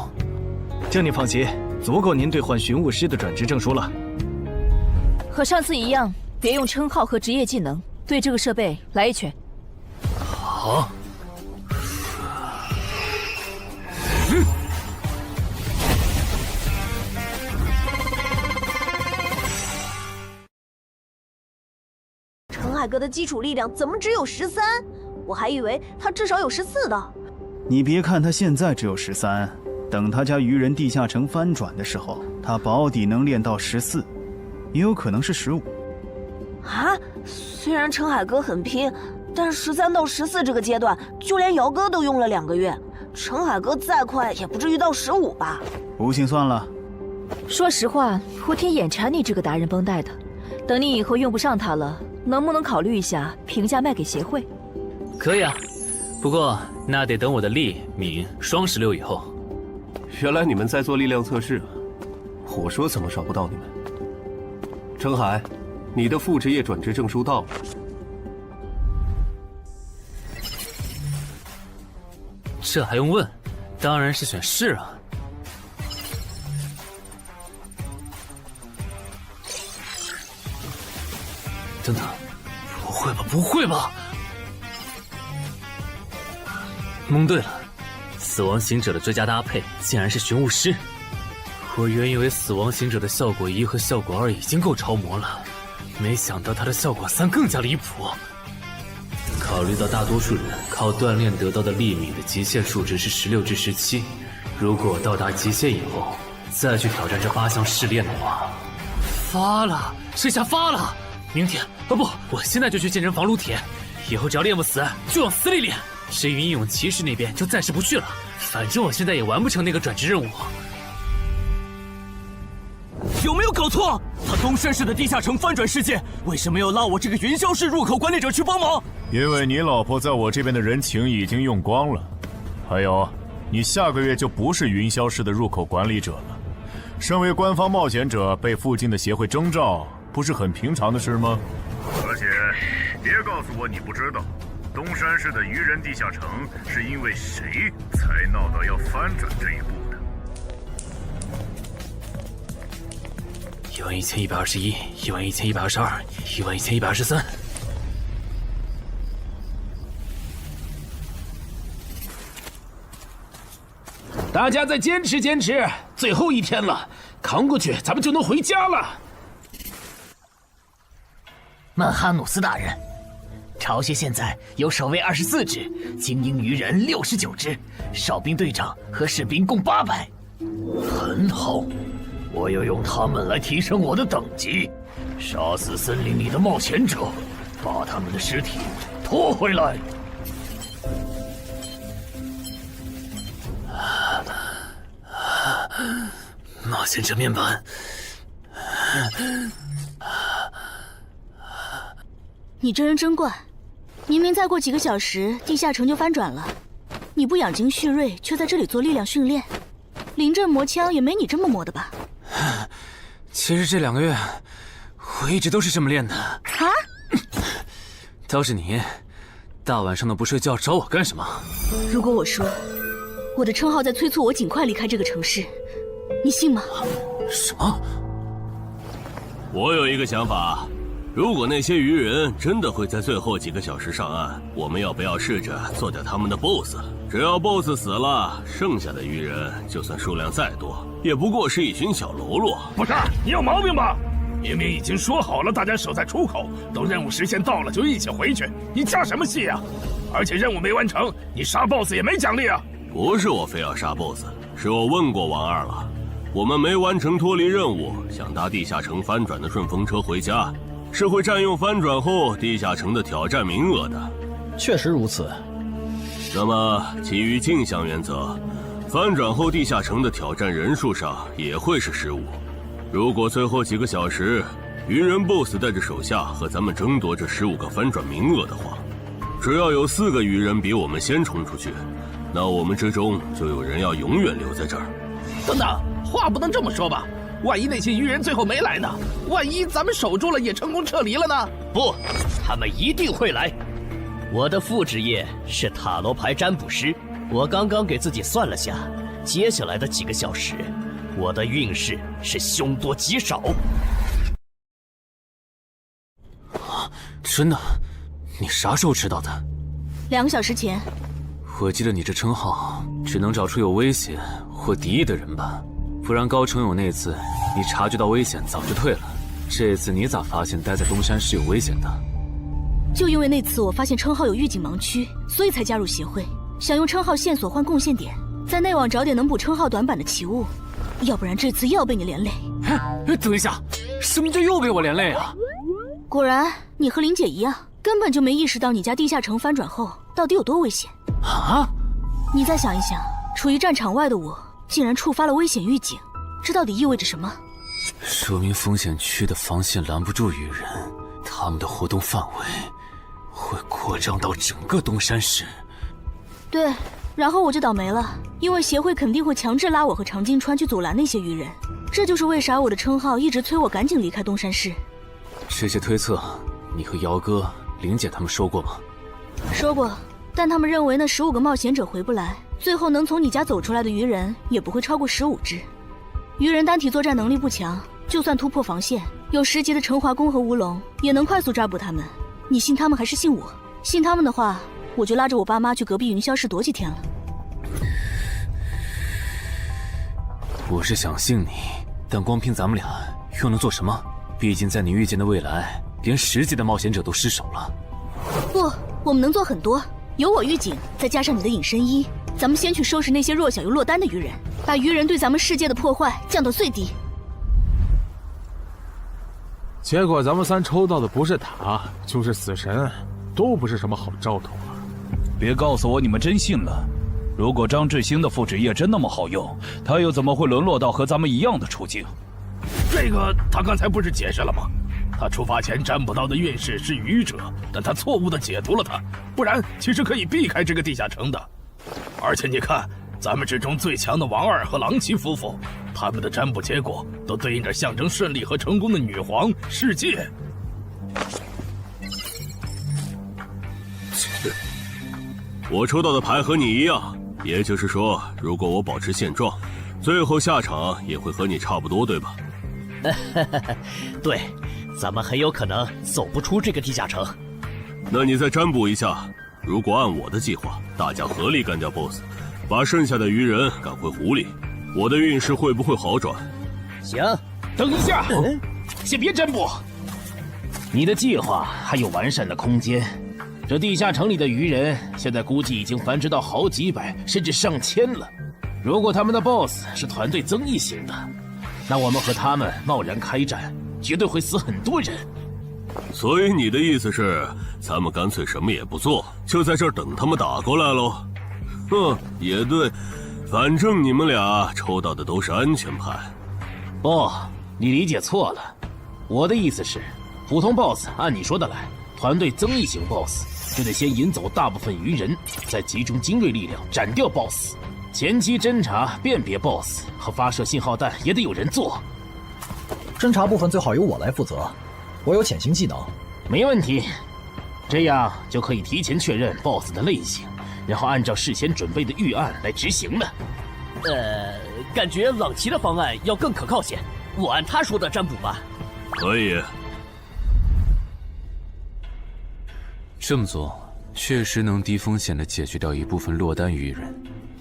Speaker 13: 请你放心，足够您兑换寻物师的转职证书了。
Speaker 6: 和上次一样，别用称号和职业技能，对这个设备来一拳。
Speaker 3: 好。
Speaker 12: 陈海哥的基础力量怎么只有13？我还以为他至少有14的。
Speaker 22: 你别看他现在只有13，等他家鱼人地下城翻转的时候，他保底能练到14，也有可能是15。
Speaker 12: 啊，虽然陈海哥很拼，但13到14这个阶段，就连姚哥都用了2个月。陈海哥再快也不至于到15吧？
Speaker 22: 不信算了。
Speaker 5: 说实话，我挺眼馋你这个达人绷带的。等你以后用不上它了，能不能考虑一下平价卖给协会？
Speaker 3: 可以啊，不过那得等我的力敏双16以后。
Speaker 23: 原来你们在做力量测试啊！我说怎么找不到你们？程海，你的副职业转职证书到了。
Speaker 3: 这还用问？当然是选是啊。等等，不会吧？不会吧？蒙对了，死亡行者的最佳搭配竟然是寻物师。我原以为死亡行者的效果1和效果2已经够超模了，没想到他的效果3更加离谱。考虑到大多数人靠锻炼得到的力敏的极限数值是16至17，如果到达极限以后再去挑战这8项试炼的话，发了，这下发了！明天不，我现在就去健身房撸铁，以后只要练不死就往死里练。至于英勇骑士那边就暂时不去了，反正我现在也完不成那个转职任务。
Speaker 19: 有没有搞错？他东山市的地下城翻转事件，为什么要拉我这个云霄市入口管理者去帮忙？
Speaker 20: 因为你老婆在我这边的人情已经用光了，还有，你下个月就不是云霄市的入口管理者了。身为官方冒险者，被附近的协会征召，不是很平常的事吗？
Speaker 24: 而且，别告诉我你不知道，东山市的愚人地下城是因为谁才闹到要翻转这一步的
Speaker 3: ？11121、11122、11123。
Speaker 17: 大家再坚持坚持，最后一天了，扛过去，咱们就能回家了。
Speaker 21: 曼哈努斯大人，巢穴现在有守卫24只，精英鱼人69只，哨兵队长和士兵共800。
Speaker 14: 很好，我要用他们来提升我的等级，杀死森林里的冒险者，把他们的尸体拖回来。
Speaker 3: 冒险者面板。
Speaker 7: 你这人真怪，明明再过几个小时地下城就翻转了，你不养精蓄锐，却在这里做力量训练，临阵磨枪也没你这么磨的吧？
Speaker 3: 其实这2个月，我一直都是这么练的。啊？倒是你，大晚上的不睡觉找我干什么？
Speaker 7: 如果我说我的称号在催促我尽快离开这个城市，你信吗？
Speaker 3: 什么？
Speaker 15: 我有一个想法，如果那些鱼人真的会在最后几个小时上岸，我们要不要试着做掉他们的 BOSS？ 只要 BOSS 死了，剩下的鱼人就算数量再多，也不过是一群小喽啰。
Speaker 9: 不是，你有毛病吧？明明已经说好了，大家守在出口，等任务时限到了就一起回去，你加什么戏啊？而且任务没完成，你杀 BOSS 也没奖励啊！
Speaker 15: 不是我非要杀 BOSS， 是我问过王二了，我们没完成脱离任务，想搭地下城翻转的顺风车回家，是会占用翻转后地下城的挑战名额的。
Speaker 25: 确实如此。
Speaker 15: 那么基于镜像原则，翻转后地下城的挑战人数上也会是15。如果最后几个小时鱼人 BOSS 带着手下和咱们争夺这15个翻转名额的话，只要有4个鱼人比我们先冲出去，那我们之中就有人要永远留在这儿。
Speaker 17: 等等，话不能这么说吧？万一那些鱼人最后没来呢？万一咱们守住了也成功撤离了呢？
Speaker 21: 不，他们一定会来。我的副职业是塔罗牌占卜师，我刚刚给自己算了下，接下来的几个小时，我的运势是凶多吉少。
Speaker 3: 真的？你啥时候知道的
Speaker 7: ？2个小时前。
Speaker 3: 我记得你这称号只能找出有危险或敌意的人吧，不然高成勇那次你察觉到危险早就退了，这次你咋发现待在东山是有危险的？
Speaker 7: 就因为那次我发现称号有预警盲区，所以才加入协会，想用称号线索换贡献点，在内网找点能补称号短板的奇物，要不然这次又要被你连累。
Speaker 3: 等一下，什么叫又被我连累啊？
Speaker 6: 果然，你和林姐一样，根本就没意识到你家地下城翻转后到底有多危险。
Speaker 19: 啊！
Speaker 6: 你再想一想，处于战场外的我，竟然触发了危险预警，这到底意味着什么？
Speaker 3: 说明风险区的防线拦不住羽人，他们的活动范围会扩张到整个东山市。
Speaker 6: 对，然后我就倒霉了，因为协会肯定会强制拉我和常金川去阻拦那些羽人，这就是为啥我的称号一直催我赶紧离开东山市。
Speaker 3: 这些推测，你和姚哥、林姐他们说过吗？
Speaker 6: 说过，但他们认为那15个冒险者回不来，最后能从你家走出来的鱼人也不会超过15只。鱼人单体作战能力不强，就算突破防线，有10级的陈华宫和吴龙也能快速抓捕他们。你信他们还是信我？信他们的话，我就拉着我爸妈去隔壁云霄市躲几天了。
Speaker 3: 我是想信你，但光凭咱们俩又能做什么？毕竟在你预见的未来，连10级的冒险者都失手了。
Speaker 6: 不，我们能做很多。有我预警，再加上你的隐身衣，咱们先去收拾那些弱小又落单的鱼人，把鱼人对咱们世界的破坏降到最低。
Speaker 8: 结果咱们3抽到的不是塔，就是死神，都不是什么好兆头啊！
Speaker 10: 别告诉我你们真信了。如果张志兴的复制液真那么好用，他又怎么会沦落到和咱们一样的处境？
Speaker 15: 这个他刚才不是解释了吗？他出发前占卜到的运势是愚者，但他错误地解读了它，不然其实可以避开这个地下城的。而且你看，咱们之中最强的王二和郎奇夫妇，他们的占卜结果都对应着象征顺利和成功的女皇世界。
Speaker 9: 我抽到的牌和你一样，也就是说，如果我保持现状，最后下场也会和你差不多，对吧？
Speaker 21: 对，咱们很有可能走不出这个地下城。
Speaker 9: 那你再占卜一下，如果按我的计划，大家合力干掉 BOSS， 把剩下的鱼人赶回湖里，我的运势会不会好转？
Speaker 21: 行，
Speaker 4: 等一下，先别占卜。你的计划还有完善的空间。这地下城里的鱼人，现在估计已经繁殖到好几百甚至上千了。如果他们的 BOSS 是团队增益型的，那我们和他们贸然开战，绝对会死很多人。
Speaker 9: 所以你的意思是，咱们干脆什么也不做，就在这儿等他们打过来喽？哼，也对，反正你们俩抽到的都是安全牌。
Speaker 4: 不，你理解错了。我的意思是，普通 BOSS 按你说的来，团队增益型 BOSS 就得先引走大部分鱼人，再集中精锐力量斩掉 BOSS。前期侦查、辨别 BOSS 和发射信号弹也得有人做。
Speaker 13: 侦查部分最好由我来负责，我有潜行技能。
Speaker 4: 没问题，这样就可以提前确认 BOSS 的类型，然后按照事先准备的预案来执行了。
Speaker 21: 感觉朗奇的方案要更可靠些，我按他说的占卜吧。
Speaker 9: 可以。
Speaker 3: 这么做确实能低风险地解决掉一部分落单鱼人，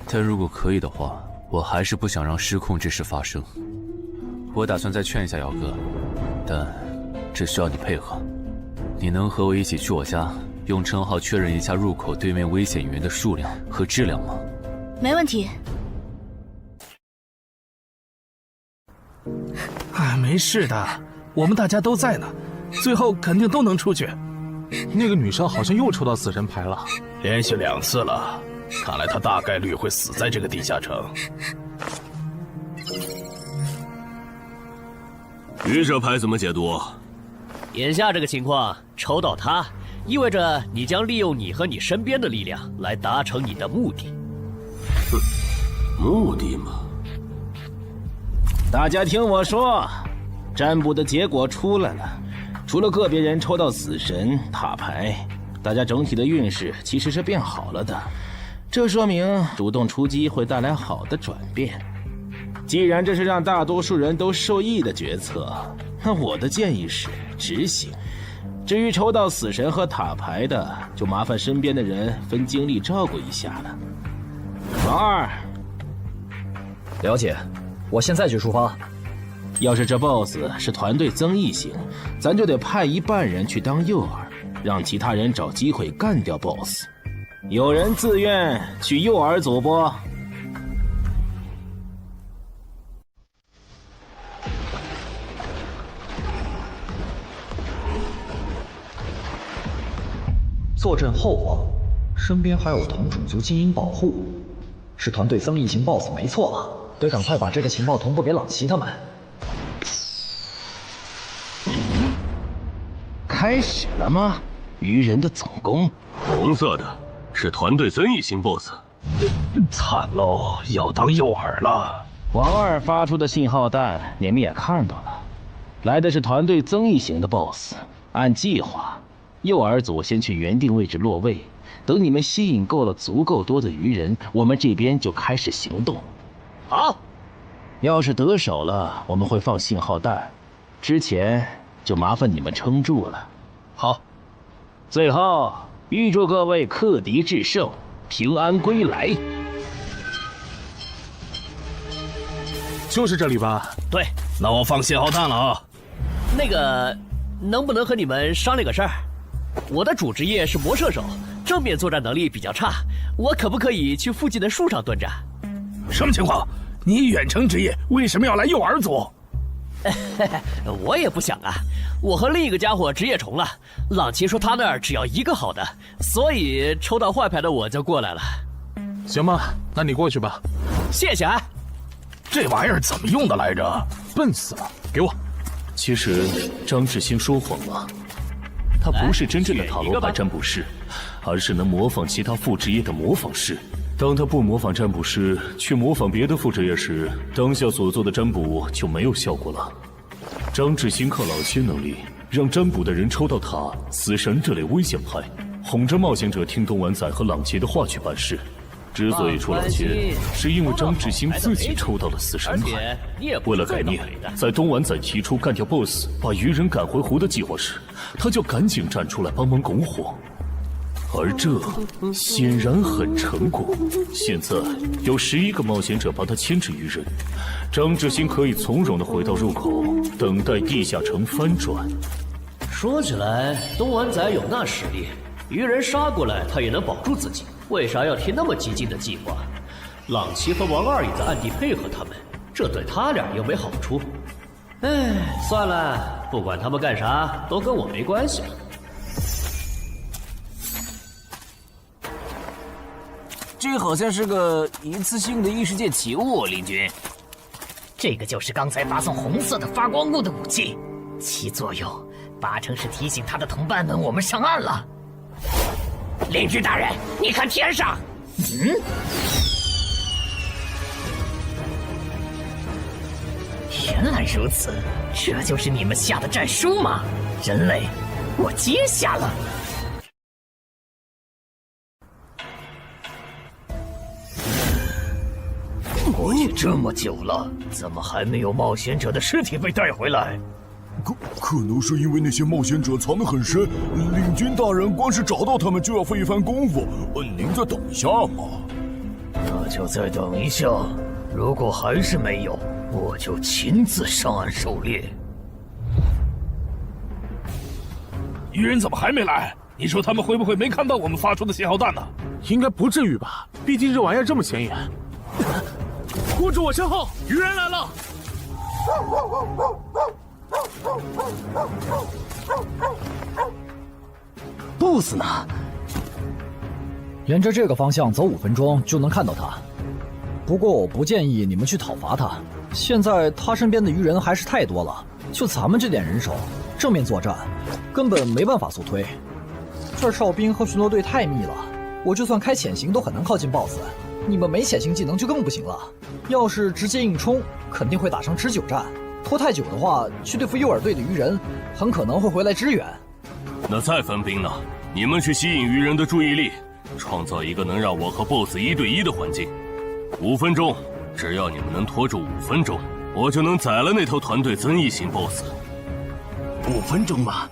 Speaker 3: 但如果可以的话，我还是不想让失控之事发生。我打算再劝一下姚哥，但这需要你配合。你能和我一起去我家，用称号确认一下入口对面危险鱼人的数量和质量吗？
Speaker 6: 没问题。
Speaker 19: 没事的，我们大家都在呢，最后肯定都能出去。
Speaker 8: 那个女生好像又抽到死神牌了，
Speaker 15: 连续2次了，看来她大概率会死在这个地下城。
Speaker 9: 愚者牌怎么解读？
Speaker 21: 眼下这个情况，抽到它，意味着你将利用你和你身边的力量来达成你的目的。
Speaker 9: 哼，目的嘛。
Speaker 4: 大家听我说，占卜的结果出来了，除了个别人抽到死神、塔牌，大家整体的运势其实是变好了的。这说明主动出击会带来好的转变。既然这是让大多数人都受益的决策，那我的建议是执行。至于抽到死神和塔牌的，就麻烦身边的人分精力照顾一下了。王二，
Speaker 13: 了解，我现在就出发。
Speaker 4: 要是这 BOSS 是团队增益型，咱就得派一半人去当诱饵，让其他人找机会干掉 BOSS。有人自愿去诱饵组不？
Speaker 13: 坐镇后方，身边还有同种族精英保护，是团队增益型 BOSS 没错，得赶快把这个情报同步给朗奇他们。
Speaker 15: 开始了吗？愚人的总攻，红色的是团队增益型 BOSS。惨喽，要当诱饵了。
Speaker 4: 王二发出的信号弹，你们也看到了，来的是团队增益型的 BOSS。按计划，诱饵组先去原定位置落位，等你们吸引够了足够多的愚人，我们这边就开始行动。
Speaker 15: 好，
Speaker 4: 要是得手了，我们会放信号弹，之前就麻烦你们撑住了。
Speaker 15: 好，
Speaker 4: 最后预祝各位克敌制胜，平安归来。
Speaker 8: 就是这里吧？
Speaker 19: 对，
Speaker 15: 那我放信号弹了啊。
Speaker 19: 那个，能不能和你们商量个事儿？我的主职业是魔射手，正面作战能力比较差，我可不可以去附近的树上蹲着？
Speaker 15: 什么情况？你远程职业为什么要来诱饵组？
Speaker 19: 我也不想啊，我和另一个家伙职业重了。朗奇说他那儿只要一个好的，所以抽到坏牌的我就过来了。
Speaker 8: 行吧，那你过去吧。
Speaker 19: 谢谢啊。
Speaker 15: 这玩意儿怎么用的来着？
Speaker 8: 笨死了，给我。
Speaker 10: 其实张志兴说谎了，他不是真正的塔罗牌占卜师，而是能模仿其他副职业的模仿师。当他不模仿占卜师，去模仿别的副职业时，当下所做的占卜就没有效果了。张志兴靠老千能力，让占卜的人抽到塔、死神这类危险牌，哄着冒险者听东莞仔和朗奇的话去办事。之所以出老千，是因为张志兴自己抽到了死神牌。为了改念，在东莞仔提出干掉 BOSS、把愚人赶回湖的计划时，他就赶紧站出来帮忙拱火。而这显然很成功。现在有11个冒险者帮他牵制愚人，张志兴可以从容地回到入口，等待地下城翻转。
Speaker 19: 说起来，东莞仔有那实力，愚人杀过来他也能保住自己，为啥要提那么激进的计划？朗奇和王二也在暗地配合他们，这对他俩又没好处。哎，算了，不管他们干啥，都跟我没关系了。
Speaker 21: 这好像是个一次性的异世界奇物，林军。
Speaker 7: 这个就是刚才发送红色的发光物的武器，其作用八成是提醒他的同伴们我们上岸了。林军大人，你看天上，原来如此，这就是你们下的战书吗？人类，我接下了。过去这么久了，怎么还没有冒险者的尸体被带回来？
Speaker 1: 可能是因为那些冒险者藏得很深，领军大人光是找到他们就要费一番功夫。您再等一下嘛。
Speaker 7: 那就再等一下，如果还是没有，我就亲自上岸狩猎。
Speaker 15: 愚人怎么还没来？你说他们会不会没看到我们发出的信号弹呢？
Speaker 8: 应该不至于吧，毕竟这玩意儿这么显眼。护住我身后，愚人来了
Speaker 13: ！BOSS 呢？沿着这个方向走5分钟就能看到他。不过我不建议你们去讨伐他，现在他身边的愚人还是太多了，就咱们这点人手，正面作战根本没办法速推。这哨兵和巡逻队太密了，我就算开潜行都很难靠近 BOSS。你们没潜行技能就更不行了，要是直接硬冲，肯定会打成持久战。拖太久的话，去对付诱饵队的愚人，很可能会回来支援。
Speaker 15: 那再分兵呢？你们去吸引愚人的注意力，创造一个能让我和 BOSS 1对1的环境。5分钟，只要你们能拖住5分钟，我就能宰了那头团队增益型 BOSS。
Speaker 21: 5分钟吗？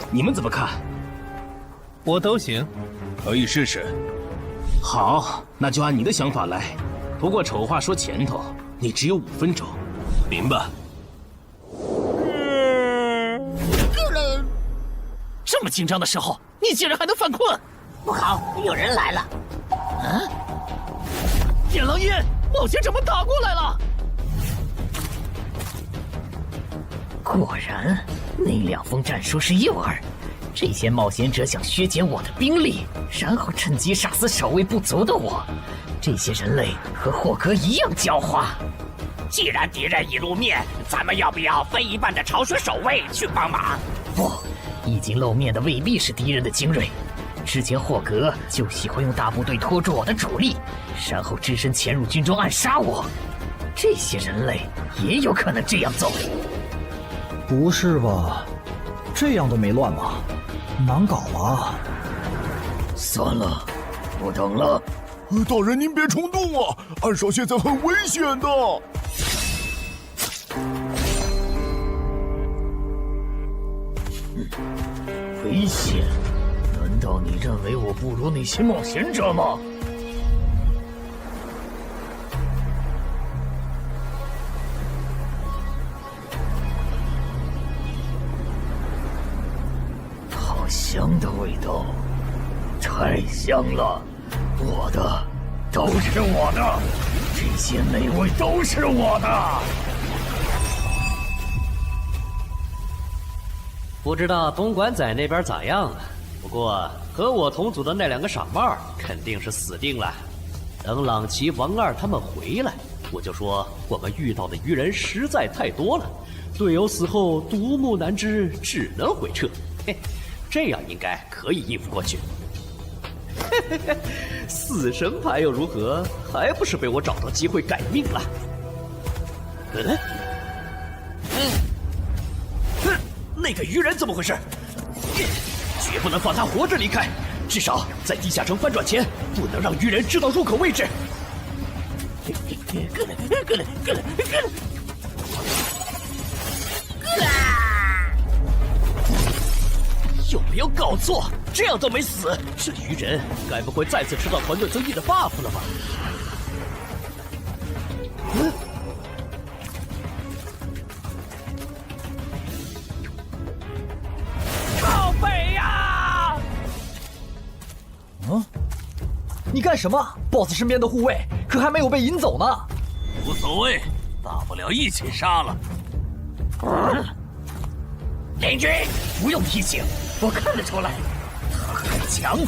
Speaker 21: 你们怎么看？
Speaker 19: 我都行，
Speaker 21: 可以试试。好，那就按你的想法来。不过丑话说前头，你只有5分钟，明白？
Speaker 7: 这么紧张的时候，你竟然还能犯困？不好，有人来了！啊！野狼烟，冒险者们打过来了！果然，那2封战书是诱饵，
Speaker 21: 这些冒险者想削减我的兵力，然后趁机杀死守卫不足的我。这些人类和霍格一样狡猾。
Speaker 2: 既然敌人已露面，咱们要不要分一半的巢穴守卫去帮忙？
Speaker 21: 不，已经露面的未必是敌人的精锐。之前霍格就喜欢用大部队拖住我的主力，然后只身潜入军中暗杀我。这些人类也有可能这样做。
Speaker 13: 不是吧？这样都没乱吗？难搞啊！
Speaker 14: 算了，不等了。
Speaker 1: 大人您别冲动啊，暗哨现在很危险的。
Speaker 21: 危险？难道你认为我不如那些冒险者吗？好香的味道，太香了！我的，都是我的，这些美味都是我的。
Speaker 19: 不知道东莞仔那边咋样了？不过和我同组的那2个傻帽肯定是死定了。等朗奇、王二他们回来，我就说我们遇到的鱼人实在太多了，队友死后独木难支，只能回撤。嘿，这样应该可以应付过去。嘿嘿嘿，死神牌又如何？还不是被我找到机会改命了。那个鱼人怎么回事？绝不能放他活着离开，至少在地下城翻转前，不能让鱼人知道入口位置。有没有搞错？这样都没死，这鱼人该不会再次吃到团队增益的 buff 了吧？
Speaker 2: 靠北呀！
Speaker 13: 你干什么 ？BOSS 身边的护卫可还没有被引走呢。
Speaker 15: 无所谓，大不了一起杀了。
Speaker 21: 联军，不用提醒，我看得出来，他很强。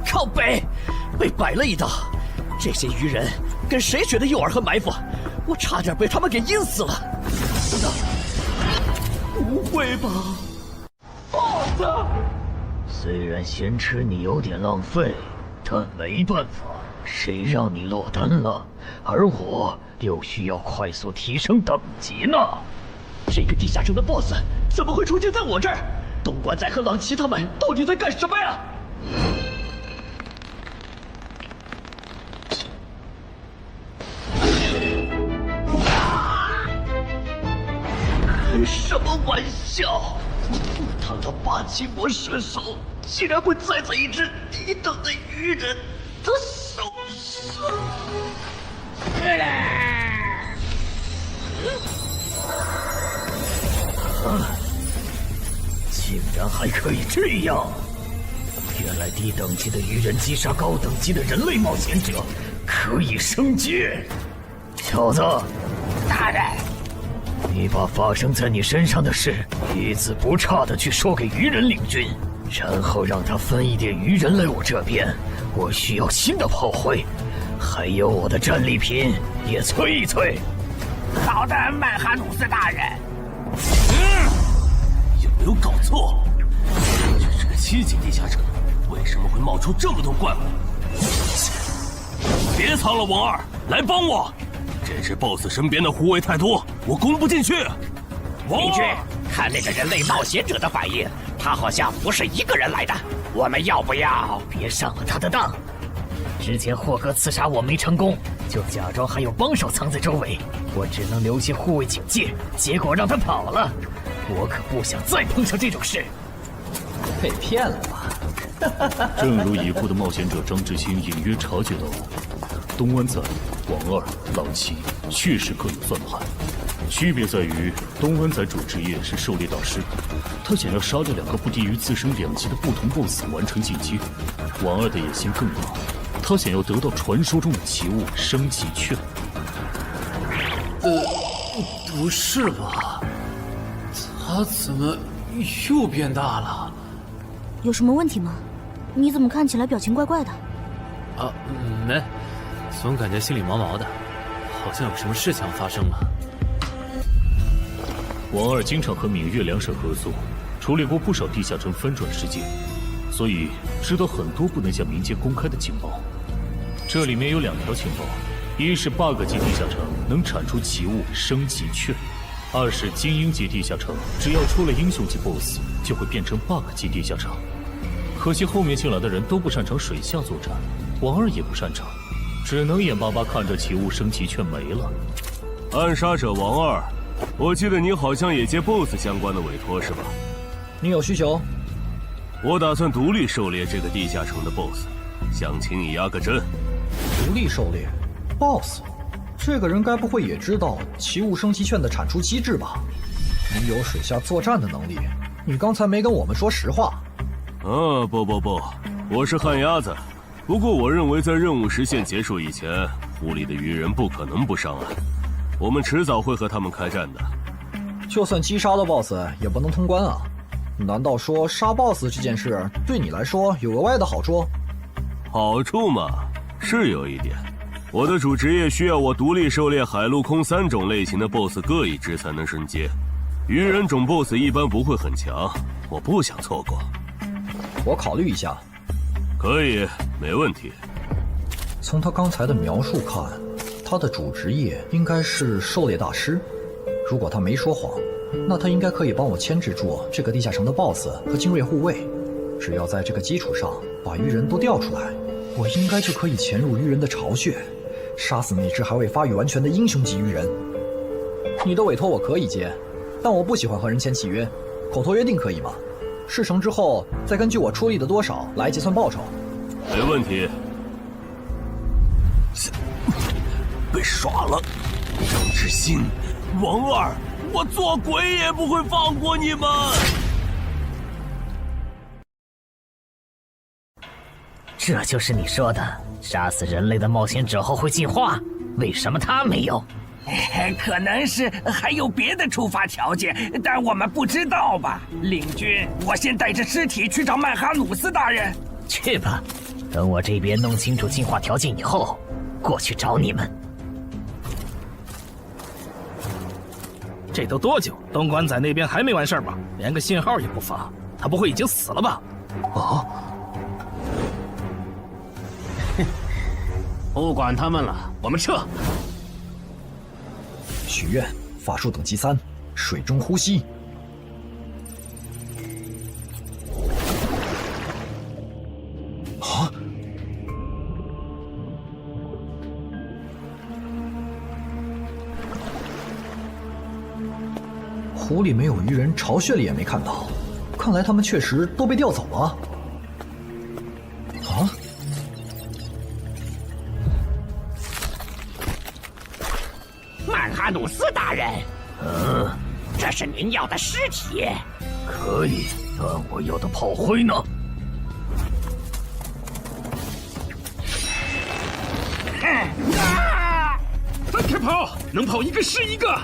Speaker 19: 靠北，被摆了一道。这些鱼人跟谁学的诱饵和埋伏？我差点被他们给阴死了。不会吧，BOSS！
Speaker 21: 虽然咸吃你有点浪费，但没办法，谁让你落单了，而我又需要快速提升等级呢。
Speaker 19: 这个地下城的 BOSS 怎么会出现在我这儿？东莞仔和朗奇他们到底在干什么呀？开什么玩笑！堂堂霸气魔射手，竟然会栽在一只低等的鱼人的手上！
Speaker 21: 竟然还可以这样！原来低等级的鱼人击杀高等级的人类冒险者可以升阶。小子，
Speaker 2: 大人，
Speaker 21: 你把发生在你身上的事一字不差的去说给鱼人领军，然后让他分一点鱼人来我这边。我需要新的炮灰，还有我的战利品也催一催。
Speaker 2: 好的，曼哈努斯大人。
Speaker 15: 有没有搞错？这是个7级地下城，为什么会冒出这么多怪物？别藏了，王二，来帮我！这只 BOSS 身边的护卫太多，我攻不进去。
Speaker 2: 邻居，看那个人类冒险者的反应，他好像不是一个人来的。我们要不要
Speaker 21: 别上了他的当？之前霍格刺杀我没成功，就假装还有帮手藏在周围，我只能留些护卫警戒，结果让他跑了。我可不想再碰上这种事。
Speaker 13: 被骗了吧？
Speaker 10: 正如已故的冒险者张志新隐约察觉到，东湾仔、王二、朗奇确实各有算盘，区别在于东湾仔主职业是狩猎大师，他想要杀掉2个不低于自身2级的不同 BOSS 完成进阶。王二的野心更大，他想要得到传说中的奇物升级券。
Speaker 3: 不是吧？他怎么又变大了？
Speaker 11: 有什么问题吗？你怎么看起来表情怪怪的？
Speaker 3: 啊，没，总感觉心里毛毛的，好像有什么事情要发生了。
Speaker 10: 王二经常和闽粤两省合作，处理过不少地下城翻转事件，所以知道很多不能向民间公开的情报。这里面有2条情报，一是 bug 级地下城能产出奇物升级券，2是精英级地下城只要出了英雄级 BOSS 就会变成 bug 级地下城。可惜后面进来的人都不擅长水下作战，王二也不擅长，只能眼巴巴看着奇物升级券没了。
Speaker 15: 暗杀者王二，我记得你好像也接 BOSS 相关的委托是吧？
Speaker 13: 你有需求？
Speaker 15: 我打算独立狩猎这个地下城的 BOSS， 想请你压个阵。
Speaker 13: 独立狩猎 BOSS， 这个人该不会也知道奇物升级券的产出机制吧？你有水下作战的能力，你刚才没跟我们说实话。
Speaker 15: 不，我是旱鸭子。不过我认为在任务时限结束以前，湖里的鱼人不可能不上岸，我们迟早会和他们开战的。
Speaker 13: 就算击杀了 BOSS 也不能通关啊！难道说杀 BOSS 这件事对你来说有额外的好处？
Speaker 15: 好处嘛，是有一点。我的主职业需要我独立狩猎海陆空3种类型的 BOSS 各一只才能升阶，鱼人种 BOSS 一般不会很强，我不想错过。
Speaker 13: 我考虑一下。
Speaker 15: 可以，没问题。
Speaker 13: 从他刚才的描述看，他的主职业应该是狩猎大师。如果他没说谎，那他应该可以帮我牵制住这个地下城的 BOSS 和精锐护卫。只要在这个基础上把鱼人都调出来，我应该就可以潜入鱼人的巢穴，杀死那只还未发育完全的英雄级鱼人。你的委托我可以接，但我不喜欢和人签契约，口头约定可以吗？事成之后再根据我出力的多少来计算报酬。
Speaker 15: 没问题。
Speaker 9: 被耍了，张志新、王二，我做鬼也不会放过你们！
Speaker 21: 这就是你说的杀死人类的冒险者后会进化？为什么他没有？
Speaker 2: 可能是还有别的触发条件，但我们不知道吧。领军，我先带着尸体去找曼哈努斯大人。
Speaker 21: 去吧，等我这边弄清楚进化条件以后，过去找你们。
Speaker 17: 这都多久？东莞仔那边还没完事儿吧？连个信号也不发，他不会已经死了吧？
Speaker 21: 哦，
Speaker 17: 不管他们了，我们撤。
Speaker 13: 许愿，法术等级3，水中呼吸。啊！湖里没有鱼人，巢穴里也没看到，看来他们确实都被调走了。啊！
Speaker 2: 曼哈努斯大人，这是您要的尸体。
Speaker 14: 可以，但我要的炮灰呢？
Speaker 9: 分开跑，能跑一个是一个。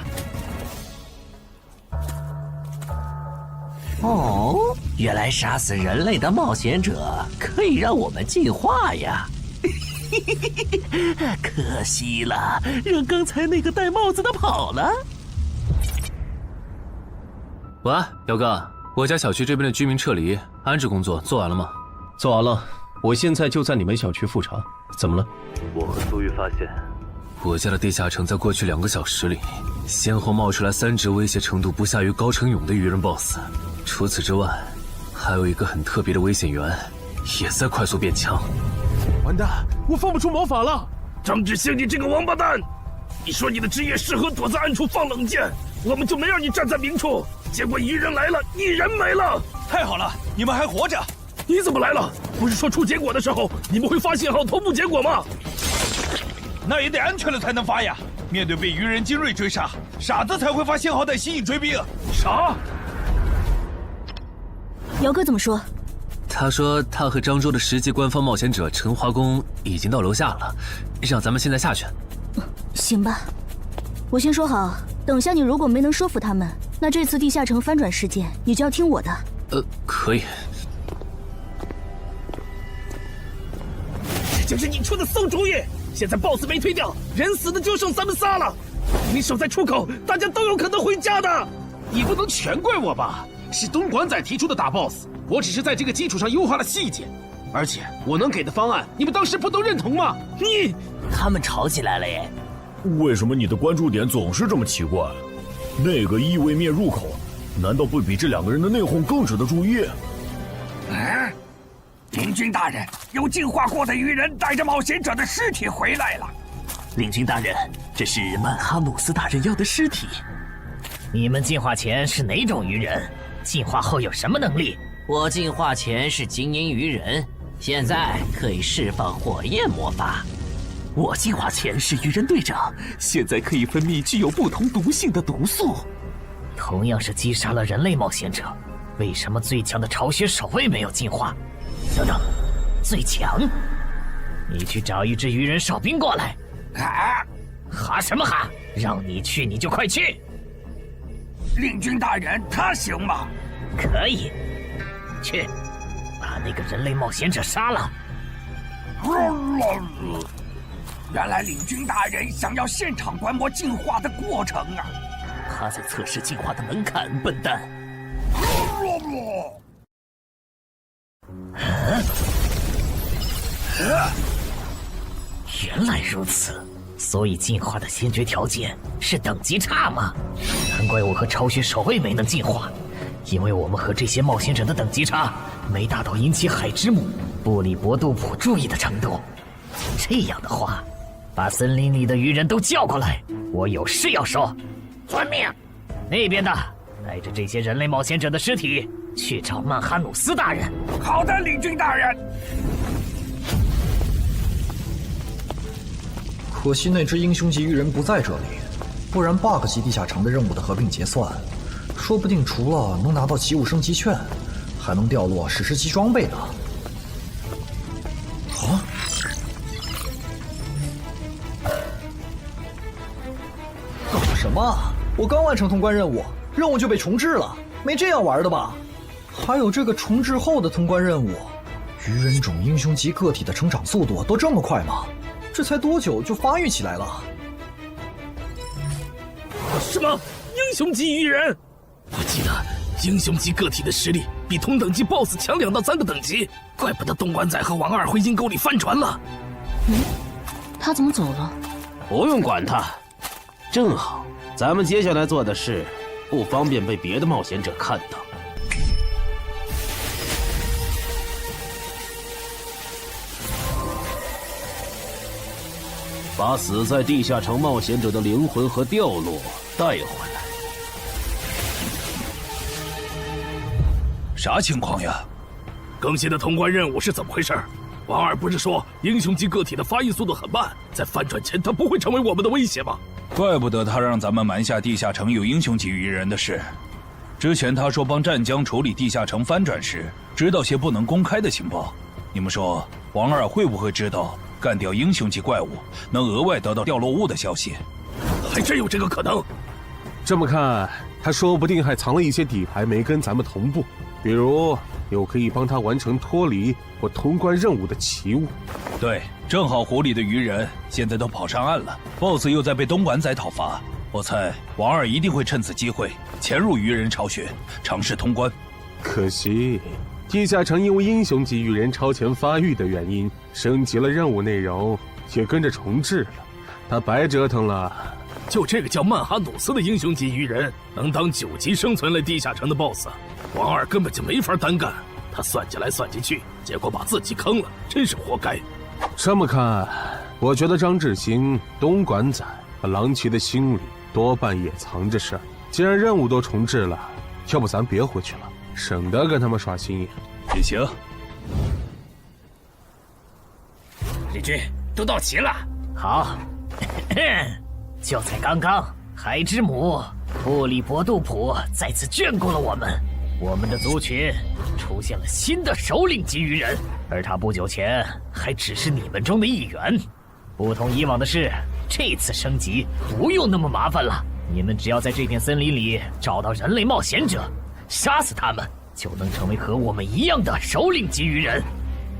Speaker 21: 哦，原来杀死人类的冒险者可以让我们进化呀！可惜了，让刚才那个戴帽子的跑了。
Speaker 3: 喂，姚哥，我家小区这边的居民撤离安置工作做完了吗？
Speaker 12: 做完了，我现在就在你们小区复查。怎么了？
Speaker 3: 我和苏玉发现，我家的地下城在过去2个小时里，先后冒出来3只威胁程度不下于高成勇的鱼人 BOSS。除此之外，还有一个很特别的危险源，也在快速变强。
Speaker 9: 完蛋，我放不出魔法了！张志兴，你这个王八蛋！你说你的职业适合躲在暗处放冷箭，我们就没让你站在明处。结果一人来了，一人没了。太好了，你们还活着！你怎么来了？不是说出结果的时候你们会发信号同步结果吗？
Speaker 16: 那也得安全了才能发呀！面对被鱼人精锐追杀，傻子才会发信号弹吸引追兵。
Speaker 9: 啥？
Speaker 11: 姚哥怎么说？
Speaker 3: 他说他和漳州的10级官方冒险者陈华公已经到楼下了，让咱们现在下去。
Speaker 11: 行吧。我先说好，等下你如果没能说服他们，那这次地下城翻转事件你就要听我的。
Speaker 3: 可以。
Speaker 17: 这就是你出的馊主意！现在 BOSS 没推掉，人死的就剩咱们仨了。你守在出口，大家都有可能回家的。
Speaker 4: 你不能全怪我吧？是东莞仔提出的打 BOSS， 我只是在这个基础上优化了细节。而且我能给的方案，你们当时不都认同吗？
Speaker 14: 他们吵起来了耶！
Speaker 1: 为什么你的关注点总是这么奇怪？那个异位面入口，难道不比这2个人的内讧更值得注意？
Speaker 2: 领军大人，有进化过的鱼人带着冒险者的尸体回来了。
Speaker 14: 领军大人，这是曼哈努斯大人要的尸体。你们进化前是哪种鱼人？进化后有什么能力？
Speaker 5: 我进化前是精英鱼人，现在可以释放火焰魔法。
Speaker 14: 我进化前是鱼人队长，现在可以分泌具有不同毒性的毒素。同样是击杀了人类冒险者，为什么最强的巢穴守卫没有进化？等等，最强？你去找一支鱼人哨兵过来。哈什么哈？让你去你就快去。
Speaker 2: 领军大人，他行吗？
Speaker 14: 可以，去把那个人类冒险者杀了。
Speaker 2: 原来领军大人想要现场观摩进化的过程啊！
Speaker 14: 他在测试进化的门槛，笨蛋。原来如此，所以进化的先决条件是等级差吗？难怪我和巢穴守卫没能进化，因为我们和这些冒险者的等级差没达到引起海之母布里伯杜普注意的程度。这样的话，把森林里的鱼人都叫过来，我有事要说。遵命。那边的，带着这些人类冒险者的尸体去找曼哈努斯大人。
Speaker 2: 好的，领军大人。
Speaker 13: 可惜那只英雄级鱼人不在这里，不然 bug 级地下城的任务的合并结算，说不定除了能拿到奇物升级券，还能掉落史诗级装备呢。搞什么？我刚完成通关任务，任务就被重置了，没这样玩的吧？还有这个重置后的通关任务，鱼人种英雄级个体的成长速度都这么快吗？这才多久就发育起来了？
Speaker 17: 什么英雄级鱼人？我记得英雄级个体的实力比同等级 BOSS 强2到3个等级，怪不得东莞仔和王二回阴沟里翻船了。
Speaker 11: 他怎么走了？
Speaker 4: 不用管他，正好咱们接下来做的事不方便被别的冒险者看到。把死在地下城冒险者的灵魂和掉落带回来。
Speaker 16: 啥情况呀？
Speaker 15: 更新的通关任务是怎么回事？王二不是说英雄级个体的发育速度很慢，在翻转前他不会成为我们的威胁吗？
Speaker 16: 怪不得他让咱们瞒下地下城有英雄级鱼人的事。之前他说帮湛江处理地下城翻转时，知道些不能公开的情报。你们说王二会不会知道干掉英雄级怪物能额外得到掉落物的消息？
Speaker 15: 还真有这个可能。
Speaker 8: 这么看，他说不定还藏了一些底牌没跟咱们同步，比如有可以帮他完成脱离或通关任务的奇物。
Speaker 16: 对，正好湖里的鱼人现在都跑上岸了， BOSS 又在被东莞仔讨伐，我猜王二一定会趁此机会潜入鱼人巢穴，尝试通关。
Speaker 8: 可惜地下城因为英雄级鱼人超前发育的原因，升级了任务内容，也跟着重置了，他白折腾了。
Speaker 15: 就这个叫曼哈努斯的英雄级鱼人，能当9级生存类地下城的 BOSS， 王二根本就没法单干。他算计来算计去，结果把自己坑了，真是活该。
Speaker 8: 这么看，我觉得张志兴、东莞仔和郎奇的心里多半也藏着事儿。既然任务都重置了，要不咱别回去了，省得跟他们耍心眼。
Speaker 16: 也行。
Speaker 17: 李军，都到齐了。
Speaker 14: 好。就在刚刚，海之母布里伯杜普再次眷顾了我们。我们的族群出现了新的首领级鱼人，而他不久前还只是你们中的一员。不同以往的是，
Speaker 17: 这次升级不用那么麻烦了，你们只要在这片森林里找到人类冒险者，杀死他们，就能成为和我们一样的首领级鱼人。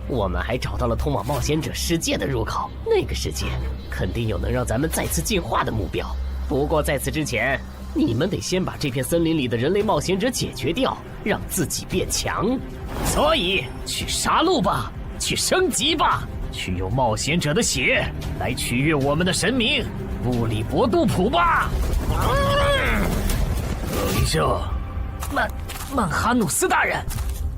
Speaker 17: 我们还找到了通往冒险者世界的入口，那个世界肯定有能让咱们再次进化的目标。不过在此之前，你们得先把这片森林里的人类冒险者解决掉，让自己变强。所以去杀戮吧，去升级吧，去用冒险者的血来取悦我们的神明布里伯杜普吧。等一下，曼哈努斯大人，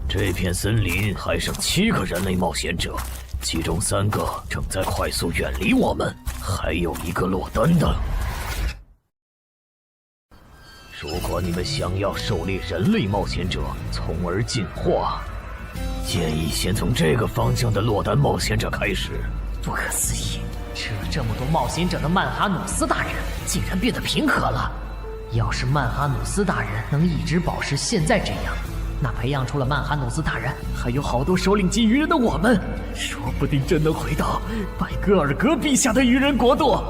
Speaker 17: 这片森林还剩7个人类冒险者，其中3个正在快速远离我们，还有1个落单的。如果你们想要狩猎人类冒险者，从而进化，建议先从这个方向的落单冒险者开始。不可思议，吃了这么多冒险者的曼哈努斯大人竟然变得平和了。要是曼哈努斯大人能一直保持现在这样，那培养出了曼哈努斯大人还有好多首领级鱼人的我们，说不定真能回到拜戈尔格陛下的鱼人国度。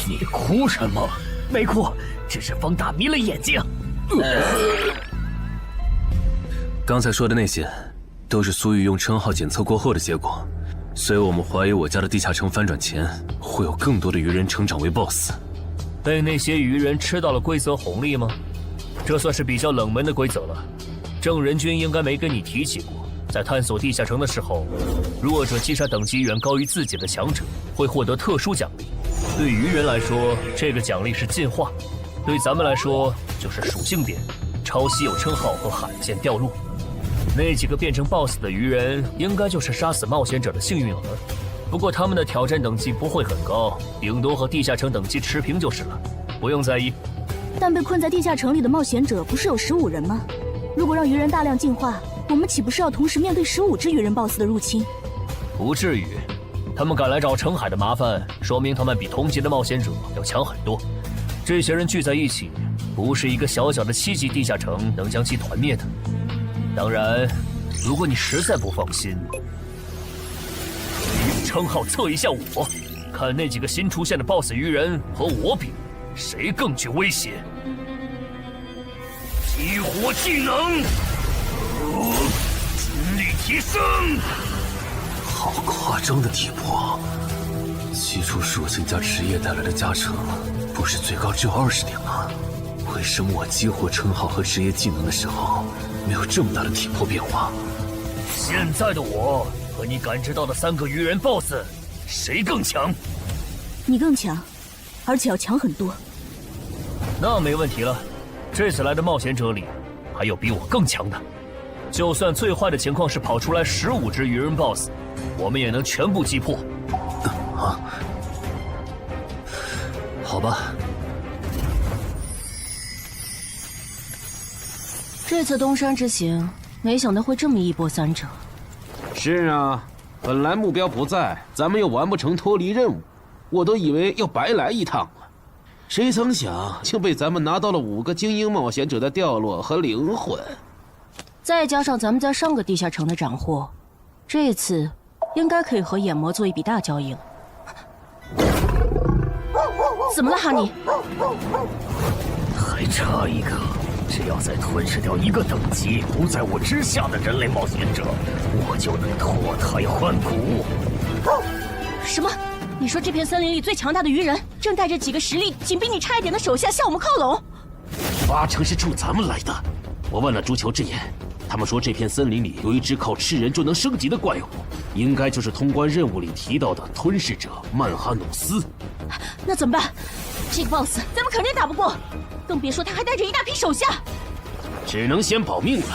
Speaker 17: 你哭什么？没哭，只是风大迷了眼睛。
Speaker 3: 刚才说的那些，都是苏玉用称号检测过后的结果，所以我们怀疑我家的地下城翻转前，会有更多的鱼人成长为 BOSS。
Speaker 10: 被那些鱼人吃到了规则红利吗？这算是比较冷门的规则了。郑仁君应该没跟你提起过，在探索地下城的时候，弱者击杀等级远高于自己的强者，会获得特殊奖励。对鱼人来说，这个奖励是进化；对咱们来说，就是属性点、超稀有称号和罕见掉落。那几个变成 BOSS 的鱼人，应该就是杀死冒险者的幸运儿。不过他们的挑战等级不会很高，顶多和地下城等级持平就是了，不用在意。
Speaker 11: 但被困在地下城里的冒险者不是有15人吗？如果让鱼人大量进化，我们岂不是要同时面对15只鱼人 BOSS 的入侵？
Speaker 10: 不至于，他们敢来找澄海的麻烦，说明他们比同级的冒险者要强很多。这些人聚在一起，不是一个小小的7级地下城能将其团灭的。当然，如果你实在不放心，可以用称号测一下我，看那几个新出现的 BOSS 鱼人和我比，谁更具威胁。激活技能，军力提升。
Speaker 3: 好夸张的体魄！基础属性加职业带来的加成，不是最高只有20点吗？为什么我激活称号和职业技能的时候，没有这么大的体魄变化？
Speaker 10: 现在的我和你感知到的3个鱼人 BOSS， 谁更强？
Speaker 11: 你更强，而且要强很多。
Speaker 10: 那没问题了。这次来的冒险者里，还有比我更强的。就算最坏的情况是跑出来15只鱼人 BOSS， 我们也能全部击破。
Speaker 3: 啊，好吧。
Speaker 6: 这次东山之行，没想到会这么一波三折。
Speaker 4: 是啊，本来目标不在，咱们又完不成脱离任务，我都以为要白来一趟了。谁曾想，竟被咱们拿到了5个精英冒险者的掉落和灵魂，
Speaker 6: 再加上咱们在上个地下城的斩获，这次应该可以和眼魔做一笔大交易了。怎么了，哈尼？
Speaker 17: 还差一个，只要再吞噬掉1个等级不在我之下的人类冒险者，我就能脱胎换骨。
Speaker 6: 什么？你说这片森林里最强大的鱼人，正带着几个实力仅比你差一点的手下向我们靠拢
Speaker 4: ？8成是冲咱们来的。我问了朱球之眼，他们说这片森林里有一只靠吃人就能升级的怪物，应该就是通关任务里提到的吞噬者曼哈努斯。
Speaker 6: 那怎么办？这个 BOSS 咱们肯定打不过，更别说他还带着一大批手下。
Speaker 4: 只能先保命了。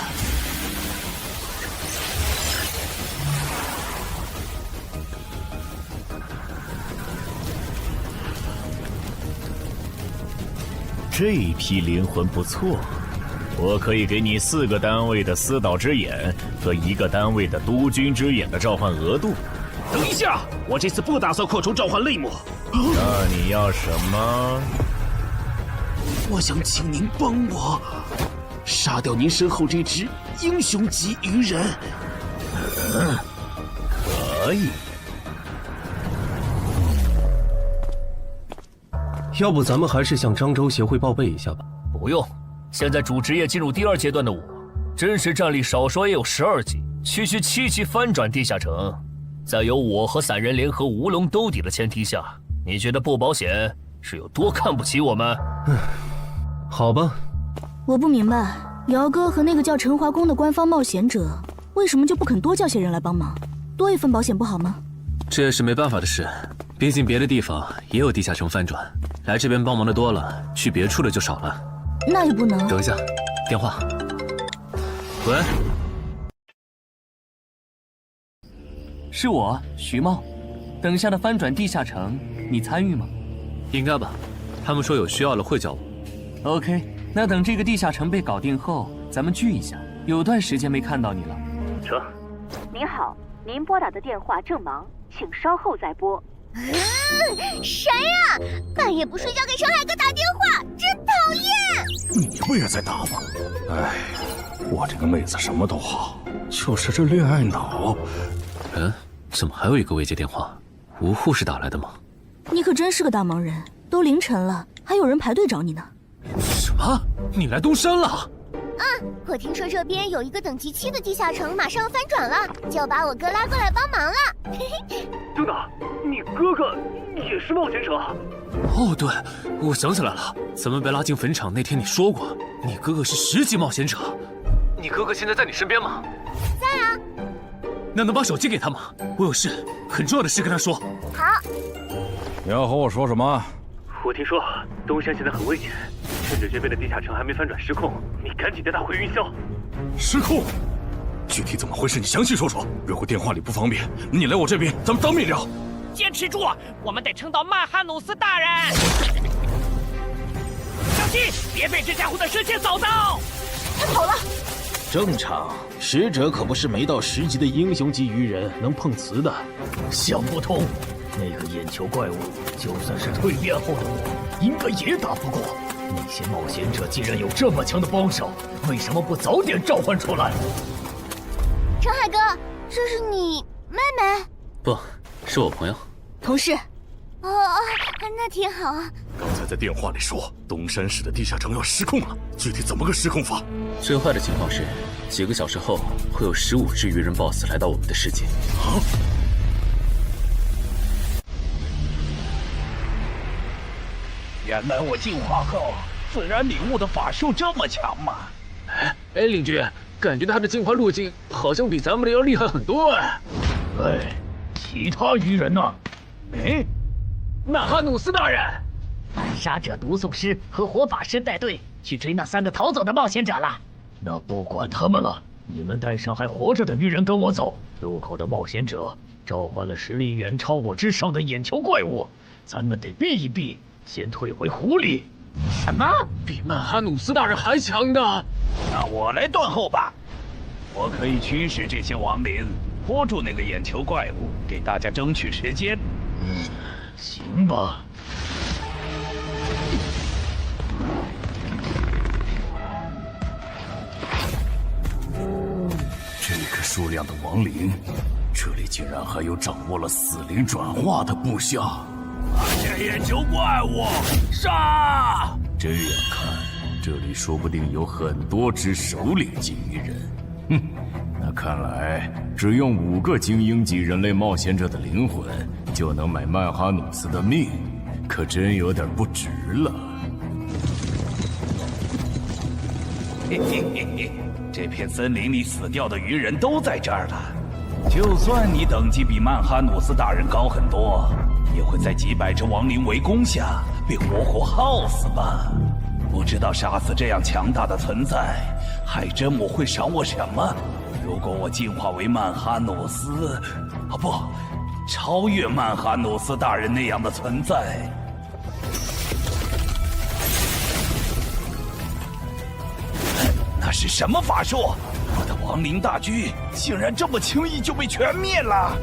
Speaker 14: 这批灵魂不错，我可以给你4个单位的司导之眼和1个单位的督军之眼的召唤额度。
Speaker 4: 等一下，我这次不打算扩充召唤类目。
Speaker 14: 那你要什么？
Speaker 4: 我想请您帮我杀掉您身后这只英雄级鱼人。
Speaker 14: 可以。
Speaker 12: 要不咱们还是向漳州协会报备一下吧。
Speaker 14: 不用，现在主职业进入第2阶段的我，真实战力少说也有12级，区区7级翻转地下城，在有我和散人联合吴龙兜底的前提下，你觉得不保险是有多看不起我们？
Speaker 12: 好吧。
Speaker 11: 我不明白，姚哥和那个叫陈华宫的官方冒险者，为什么就不肯多叫些人来帮忙，多一份保险不好吗？
Speaker 3: 这也是没办法的事，毕竟别的地方也有地下城翻转，来这边帮忙的多了，去别处的就少了。
Speaker 11: 那也不能。
Speaker 3: 等一下，电话。喂，
Speaker 18: 是我，徐茂。等下的翻转地下城，你参与吗？
Speaker 3: 应该吧，他们说有需要了会叫我。
Speaker 18: OK， 那等这个地下城被搞定后，咱们聚一下。有段时间没看到你了。
Speaker 3: 成。
Speaker 20: 您好，您拨打的电话正忙，请稍后再拨。
Speaker 7: 谁呀？半夜不睡觉给陈海哥打电话，真讨厌！
Speaker 9: 你不也在打吗？哎，我这个妹子什么都好，就是这恋爱脑。
Speaker 3: 怎么还有一个未接电话？吴护士打来的吗？
Speaker 11: 你可真是个大忙人，都凌晨了，还有人排队找你呢。
Speaker 3: 什么？你来东山了？
Speaker 7: 我听说这边有一个等级7的地下城马上要翻转了，就把我哥拉过来帮忙了。
Speaker 10: 等等，你哥哥也是冒险者？
Speaker 3: 哦，对，我想起来了，咱们被拉进坟场那天你说过，你哥哥是10级冒险者。你哥哥现在在你身边吗？
Speaker 7: 在啊。
Speaker 3: 那能把手机给他吗？我有事，很重要的事跟他说。
Speaker 7: 好。
Speaker 16: 你要和我说什么？
Speaker 10: 我听说东山现在很危险，甚至这边的地下城还没翻转失控，你赶紧带他回云霄。
Speaker 9: 失控？具体怎么回事？你详细说说。如果电话里不方便，你来我这边，咱们当面聊。
Speaker 2: 坚持住，我们得撑到曼哈努斯大人。小心，别被这家伙的视线扫到。
Speaker 4: 他跑了。正常，使者可不是没到10级的英雄级鱼人能碰瓷的。
Speaker 14: 想不通，那个眼球怪物，就算是蜕变后的我，应该也打不过。那些冒险者既然有这么强的帮手，为什么不早点召唤出来？
Speaker 7: 陈海哥，这是你妹妹？
Speaker 3: 不，是我朋友。
Speaker 11: 同事。
Speaker 7: 哦，那挺好。
Speaker 9: 刚才在电话里说东山市的地下城要失控了，具体怎么个失控法？
Speaker 3: 最坏的情况是，几个小时后会有15只鱼人 BOSS 来到我们的世界。
Speaker 9: 原来我进化后自然领悟的法术这么强吗？
Speaker 10: 哎，领军，感觉他的进化路径好像比咱们的要厉害很多哎。
Speaker 9: 哎，其他鱼人呢？哎，
Speaker 10: 曼哈努斯大人，
Speaker 17: 暗杀者、毒送师和火法师带队去追那3个逃走的冒险者了。
Speaker 14: 那不管他们了，你们带上还活着的鱼人跟我走。入口的冒险者召唤了实力远超我之上的眼球怪物，咱们得避一避，先退回湖里。
Speaker 10: 什么？比曼哈努斯大人还强的？
Speaker 9: 那我来断后吧，我可以驱使这些亡灵，拖住那个眼球怪物，给大家争取时间。
Speaker 14: 行吧。
Speaker 9: 这个数量的亡灵，这里竟然还有掌握了死灵转化的部下。
Speaker 24: 发现眼球怪物，杀！
Speaker 9: 这样看，这里说不定有很多只首领级鱼人。哼，那看来只用5个精英级人类冒险者的灵魂，就能买曼哈努斯的命，可真有点不值了。嘿嘿嘿嘿，这片森林里死掉的鱼人都在这儿了。就算你等级比曼哈努斯大人高很多，也会在几百只亡灵围攻下被活活耗死吧？不知道杀死这样强大的存在，海真母会赏我什么？如果我进化为曼哈努斯，啊不，超越曼哈努斯大人那样的存在，那是什么法术？我的亡灵大军竟然这么轻易就被全灭了！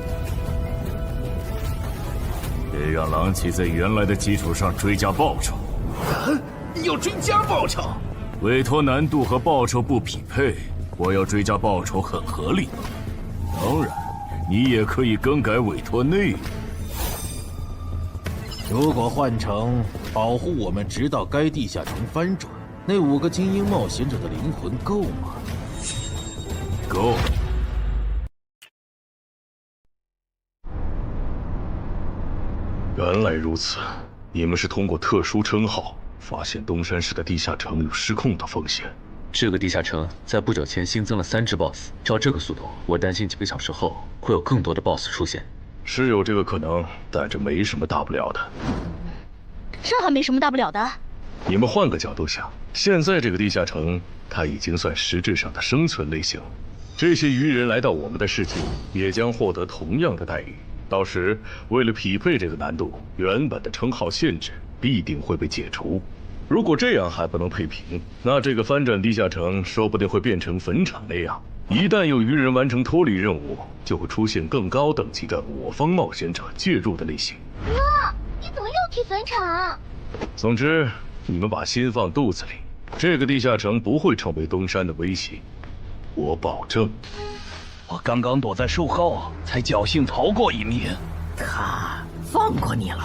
Speaker 9: 别让狼骑在原来的基础上追加报酬。要追加报酬？
Speaker 24: 委托难度和报酬不匹配，我要追加报酬很合理。当然，你也可以更改委托内容。
Speaker 4: 如果换成保护我们直到该地下城翻转，那5个精英冒险者的灵魂够吗？
Speaker 9: 够。原来如此，你们是通过特殊称号发现东山市的地下城有失控的风险。
Speaker 3: 这个地下城在不久前新增了3只 BOSS， 照这个速度，我担心几个小时后会有更多的 BOSS 出现。
Speaker 9: 是有这个可能，但这没什么大不了的。
Speaker 11: 这还没什么大不了的。
Speaker 9: 你们换个角度想，现在这个地下城，它已经算实质上的生存类型。这些鱼人来到我们的世界，也将获得同样的待遇。到时，为了匹配这个难度，原本的称号限制必定会被解除。如果这样还不能配平，那这个翻转地下城说不定会变成坟场那样。一旦有鱼人完成脱离任务，就会出现更高等级的我方冒险者介入的类型。
Speaker 11: 哥，你怎么又提坟场？
Speaker 9: 总之，你们把心放肚子里，这个地下城不会成为东山的威胁，我保证。
Speaker 2: 我刚刚躲在树后，才侥幸逃过一命。
Speaker 5: 他放过你了？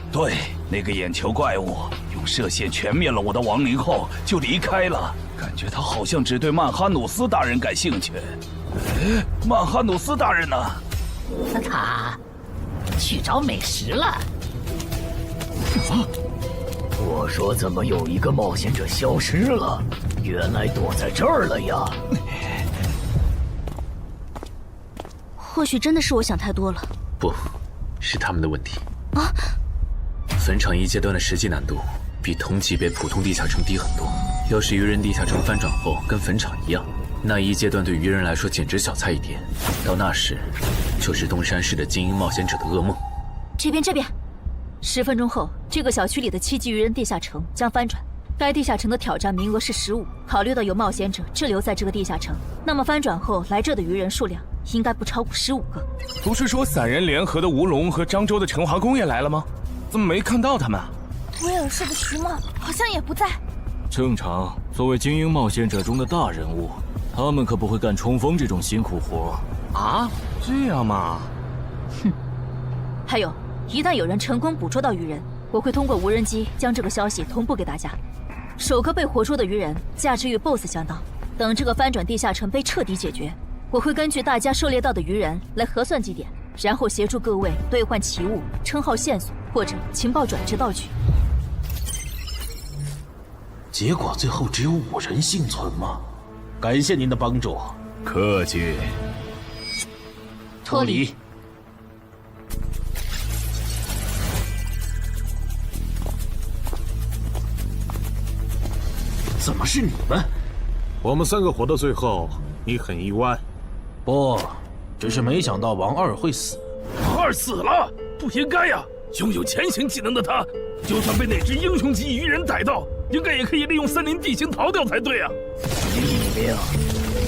Speaker 2: 对，那个眼球怪物用射线全灭了我的亡灵后就离开了，感觉他好像只对曼哈努斯大人感兴趣。曼哈努斯大人呢？
Speaker 5: 他去找美食了。我说怎么有一个冒险者消失了？原来躲在这儿了呀！
Speaker 11: 或许真的是我想太多了。
Speaker 3: 不，是他们的问题。
Speaker 11: 啊！
Speaker 3: 坟场1阶段的实际难度比同级别普通地下城低很多。要是鱼人地下城翻转后跟坟场一样，那1阶段对鱼人来说简直小菜一碟。到那时，就是东山市的精英冒险者的噩梦。
Speaker 6: 这边，10分钟后，这个小区里的7级鱼人地下城将翻转。该地下城的挑战名额是15。考虑到有冒险者滞留在这个地下城，那么翻转后来这的鱼人数量应该不超过15个。
Speaker 19: 不是说散人联合的吴龙和漳州的陈华公也来了吗？怎么没看到他们？
Speaker 11: 威尔士的徐茂好像也不在。
Speaker 14: 正常，作为精英冒险者中的大人物，他们可不会干冲锋这种辛苦活。
Speaker 19: 啊，这样吗？
Speaker 6: 哼。还有，一旦有人成功捕捉到鱼人，我会通过无人机将这个消息同步给大家。首个被活捉的鱼人价值与 BOSS 相当。等这个翻转地下城被彻底解决，我会根据大家狩猎到的鱼人来核算绩点，然后协助各位兑换奇物、称号线索或者情报转制道具。
Speaker 4: 结果最后只有5人幸存吗？感谢您的帮助。
Speaker 9: 客气。
Speaker 6: 脱离。
Speaker 4: 怎么是你们？
Speaker 8: 我们3个活到最后，你很意外？
Speaker 4: 不，只是没想到王二会死。
Speaker 15: 王二死了，不应该呀！拥有潜行技能的他，就算被哪只英雄级鱼人逮到，应该也可以利用森林地形逃掉才对啊！
Speaker 5: 力量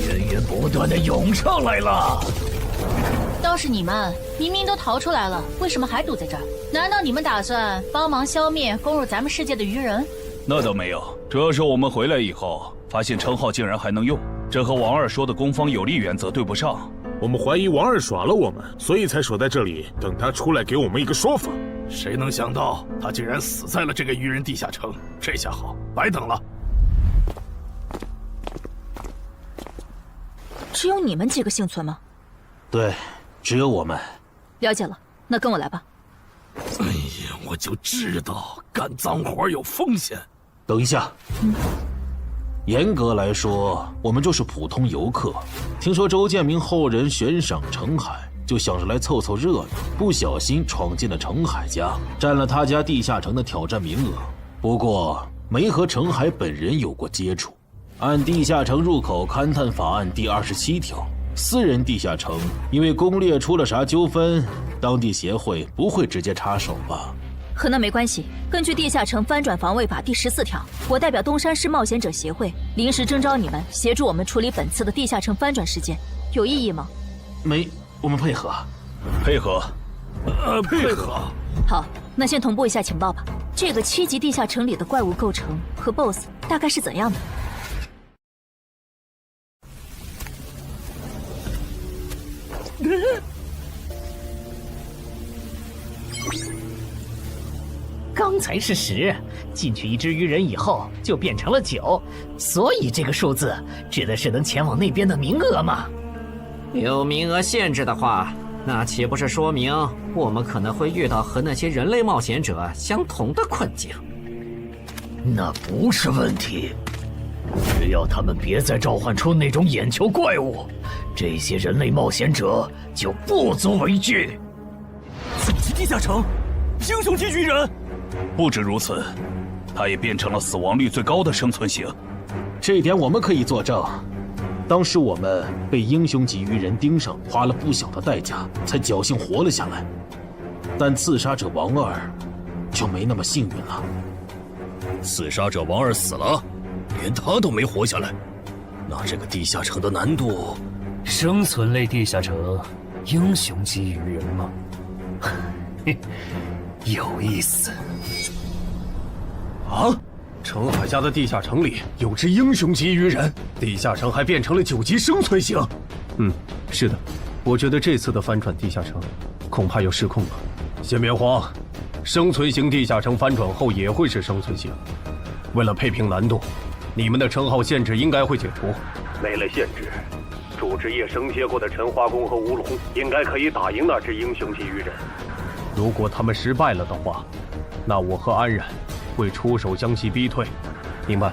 Speaker 5: 源源不断的涌上来了。
Speaker 6: 倒是你们，明明都逃出来了，为什么还堵在这儿？难道你们打算帮忙消灭攻入咱们世界的鱼人？
Speaker 16: 那倒没有，主要是我们回来以后，发现称号竟然还能用，这和王二说的攻方有利原则对不上。
Speaker 8: 我们怀疑王二耍了我们，所以才守在这里，等他出来给我们一个说法。
Speaker 15: 谁能想到他竟然死在了这个鱼人地下城？这下好，白等了。
Speaker 6: 只有你们几个幸存吗？
Speaker 4: 对，只有我们。
Speaker 6: 了解了，那跟我来吧。
Speaker 15: 哎呀，我就知道干脏活有风险。
Speaker 4: 等一下，严格来说，我们就是普通游客。听说周建明后人悬赏程海，就想着来凑凑热闹，不小心闯进了程海家，占了他家地下城的挑战名额。不过没和程海本人有过接触。按地下城入口勘探法案第27条，私人地下城因为攻略出了啥纠纷，当地协会不会直接插手吧？
Speaker 6: 和那没关系。根据地下城翻转防卫法第14条，我代表东山市冒险者协会临时征召你们协助我们处理本次的地下城翻转事件，有异议吗？
Speaker 4: 没，我们配合。
Speaker 16: 配合。
Speaker 15: 配合。
Speaker 6: 好，那先同步一下情报吧。这个7级地下城里的怪物构成和 BOSS 大概是怎样的？
Speaker 17: 刚才是10，进去一只鱼人以后就变成了9，所以这个数字指的是能前往那边的名额嘛。
Speaker 5: 有名额限制的话，那岂不是说明我们可能会遇到和那些人类冒险者相同的困境？
Speaker 14: 那不是问题，只要他们别再召唤出那种眼球怪物，这些人类冒险者就不足为惧。
Speaker 10: 9级地下城，英雄级鱼人。
Speaker 2: 不止如此，他也变成了死亡率最高的生存型。
Speaker 4: 这点我们可以作证。当时我们被英雄级鱼人盯上，花了不小的代价才侥幸活了下来。但刺杀者王二就没那么幸运了。
Speaker 14: 刺杀者王二死了，连他都没活下来，那这个地下城的难度……
Speaker 10: 生存类地下城，英雄级鱼人吗？有意思。
Speaker 8: 啊！澄海家的地下城里有只英雄级鱼人，地下城还变成了9级生存型。
Speaker 12: 是的，我觉得这次的翻转地下城恐怕有失控了。
Speaker 8: 先别慌，生存型地下城翻转后也会是生存型。为了配平难度，你们的称号限制应该会解除。没了限制，主职业升阶过的陈花公和吴龙应该可以打赢那只英雄级鱼人。如果他们失败了的话，那我和安然会出手将其逼退。
Speaker 12: 明白。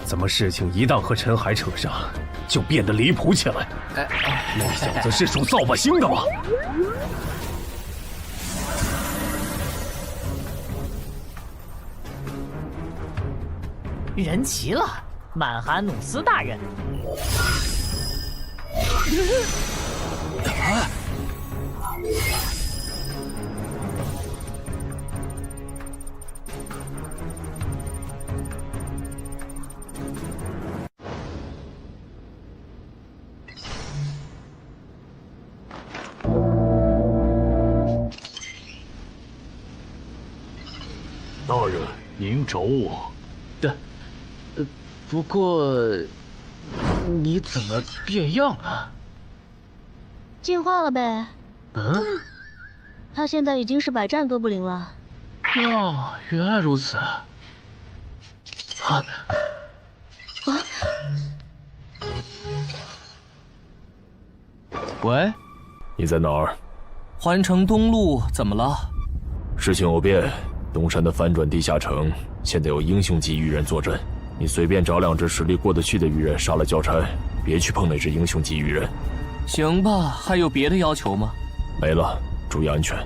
Speaker 8: 怎么事情一旦和陈海扯上，就变得离谱起来？那小子是属扫把星的吗？
Speaker 17: 人齐了，曼哈努斯大人。
Speaker 15: 大人，您找我？
Speaker 18: 不过，你怎么变样了？
Speaker 11: 进化了呗。他现在已经是百战哥布林了。
Speaker 18: 哦，原来如此。
Speaker 10: 喂，
Speaker 14: 你在哪儿？
Speaker 18: 环城东路，怎么了？
Speaker 14: 事情有变，东山的翻转地下城现在有英雄级鱼人坐镇，你随便找2只实力过得去的鱼人杀了交差，别去碰那只英雄级鱼人。
Speaker 18: 行吧，还有别的要求吗？
Speaker 14: 没了，注意安全。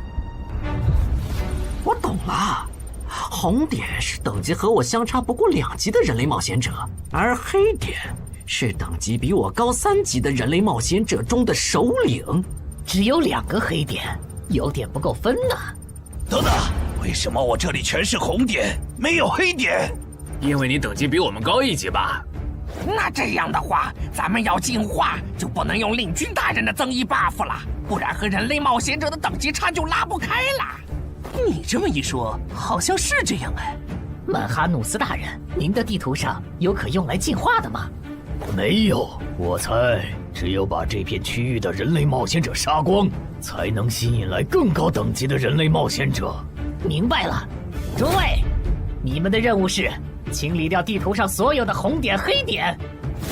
Speaker 5: 我懂了，红点是等级和我相差不过2级的人类冒险者，而黑点是等级比我高3级的人类冒险者中的首领。
Speaker 17: 只有2个黑点，有点不够分呢。
Speaker 2: 等等，为什么我这里全是红点，没有黑点？
Speaker 19: 因为你等级比我们高1级吧？
Speaker 17: 那这样的话，咱们要进化就不能用令君大人的增益 buff 了，不然和人类冒险者的等级差就拉不开了。
Speaker 18: 你这么一说，好像是这样哎。
Speaker 17: 曼哈努斯大人，您的地图上有可用来进化的吗？
Speaker 14: 没有，我猜只有把这片区域的人类冒险者杀光，才能吸引来更高等级的人类冒险者。
Speaker 17: 明白了，诸位，你们的任务是清理掉地图上所有的红点、黑点，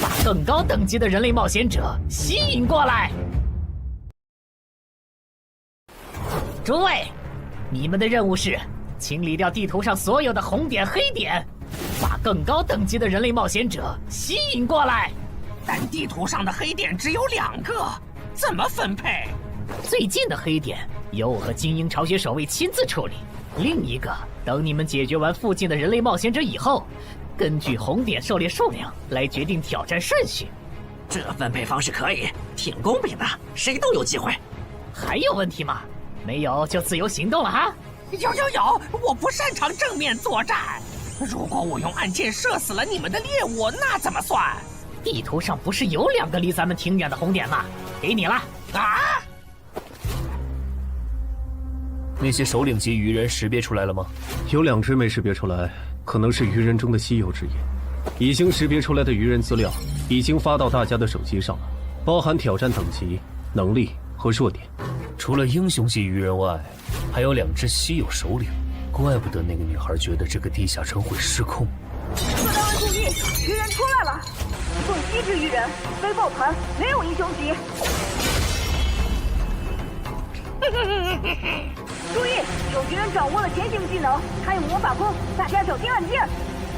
Speaker 17: 把更高等级的人类冒险者吸引过来。诸位，你们的任务是清理掉地图上所有的红点、黑点，把更高等级的人类冒险者吸引过来。但地图上的黑点只有2个，怎么分配？最近的黑点由我和精英巢穴守卫亲自处理，另一个等你们解决完附近的人类冒险者以后，根据红点狩猎数量来决定挑战顺序。这分配方式可以，挺公平的，谁都有机会。还有问题吗？没有就自由行动了哈。有，我不擅长正面作战。如果我用暗箭射死了你们的猎物，那怎么算？地图上不是有2个离咱们挺远的红点吗？给你了啊！
Speaker 10: 那些首领级鱼人识别出来了吗？
Speaker 12: 有2只没识别出来，可能是鱼人中的稀有之一。已经识别出来的鱼人资料已经发到大家的手机上了，包含挑战等级、能力和弱点。
Speaker 10: 除了英雄级鱼人外，还有2只稀有首领，怪不得那个女孩觉得这个地下城会失控。
Speaker 20: 各单位注意，鱼人出来了，共7只鱼人，非抱团，没有英雄级。注意，有鱼人掌握了潜行技能，他有魔法弓，大家小心按键。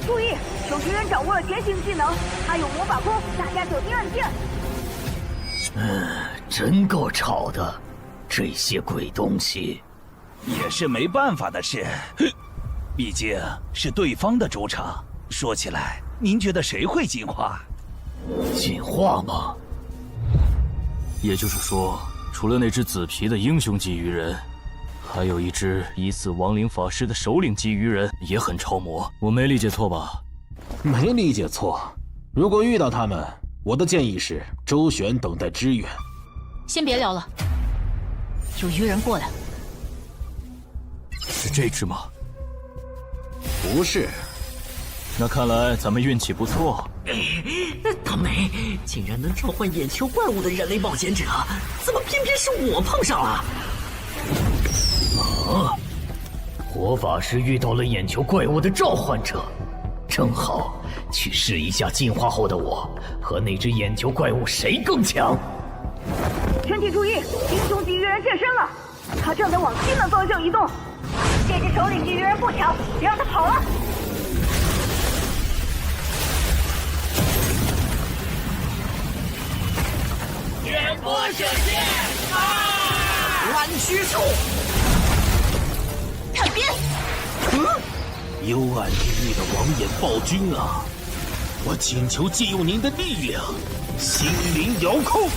Speaker 20: 注意，有鱼人掌握了潜行技能，他有魔法弓，大家小心按键。
Speaker 14: 真够吵的，这些鬼东西。
Speaker 2: 也是没办法的事，毕竟是对方的主场。说起来，您觉得谁会进化？
Speaker 14: 进化吗？
Speaker 3: 也就是说，除了那只紫皮的英雄级鱼人，还有一只疑似亡灵法师的首领级鱼人也很超模。我没理解错吧？
Speaker 4: 没理解错。如果遇到他们，我的建议是周旋，等待支援。
Speaker 11: 先别聊了，有鱼人过来。
Speaker 3: 是这只吗？
Speaker 4: 不是。
Speaker 3: 那看来咱们运气不错。
Speaker 5: 大美，竟然能召唤眼球怪物的人类冒险者，怎么偏偏是我碰上了？
Speaker 14: 火法师遇到了眼球怪物的召唤者，正好去试一下进化后的我和那只眼球怪物谁更强。
Speaker 20: 全体注意，英雄级鱼人现身了，他正在往西南方向移动。这只首领级鱼人不强，别让他跑了。
Speaker 9: 远波射线，
Speaker 5: 乱须术，
Speaker 11: 探边。
Speaker 9: 幽暗地狱的王眼暴君啊！我请求借用您的力量，心灵遥控。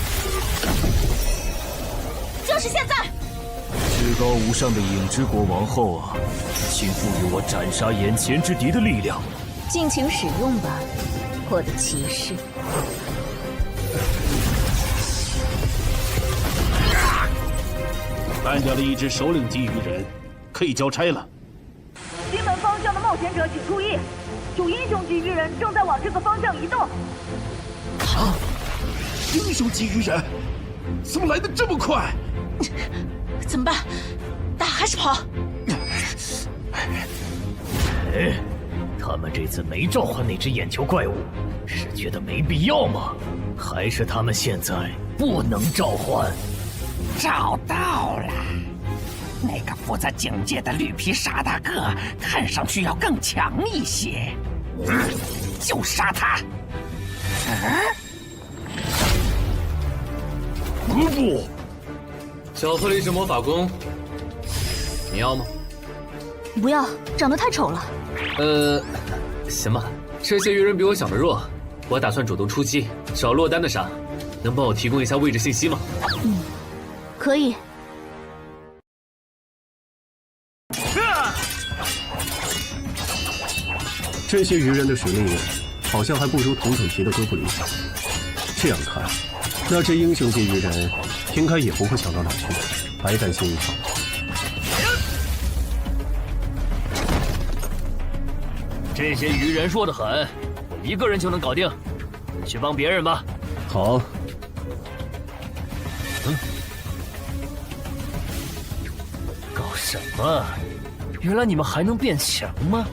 Speaker 11: 就是现在！
Speaker 3: 至高无上的影之国王后啊，请赋予我斩杀眼前之敌的力量。
Speaker 11: 尽情使用吧，我的骑士。
Speaker 9: 干掉了一只首领级鱼人，可以交差了。
Speaker 20: 西门方向的冒险者请注意，有英雄级鱼人正在往这个方向移动。
Speaker 9: 啊！英雄级鱼人，怎么来得这么快？
Speaker 11: 怎么办？打还是跑？
Speaker 14: 他们这次没召唤那只眼球怪物，是觉得没必要吗？还是他们现在不能召唤？
Speaker 17: 找到了，那个负责警戒的绿皮傻大个，看上去要更强一些。就杀他！
Speaker 3: 不，小狐狸是魔法弓，你要吗？
Speaker 11: 不要，长得太丑了。
Speaker 3: 行吧，这些鱼人比我想的弱，我打算主动出击，找落单的杀。能帮我提供一下位置信息吗？
Speaker 11: 可以。
Speaker 12: 这些鱼人的实力好像还不如同等级的哥布林强。这样看，那只英雄级鱼人应该也不会强到哪去，还担心一场。
Speaker 3: 这些鱼人弱得很，我一个人就能搞定，去帮别人吧。
Speaker 12: 好。
Speaker 3: 搞什么？原来你们还能变强吗？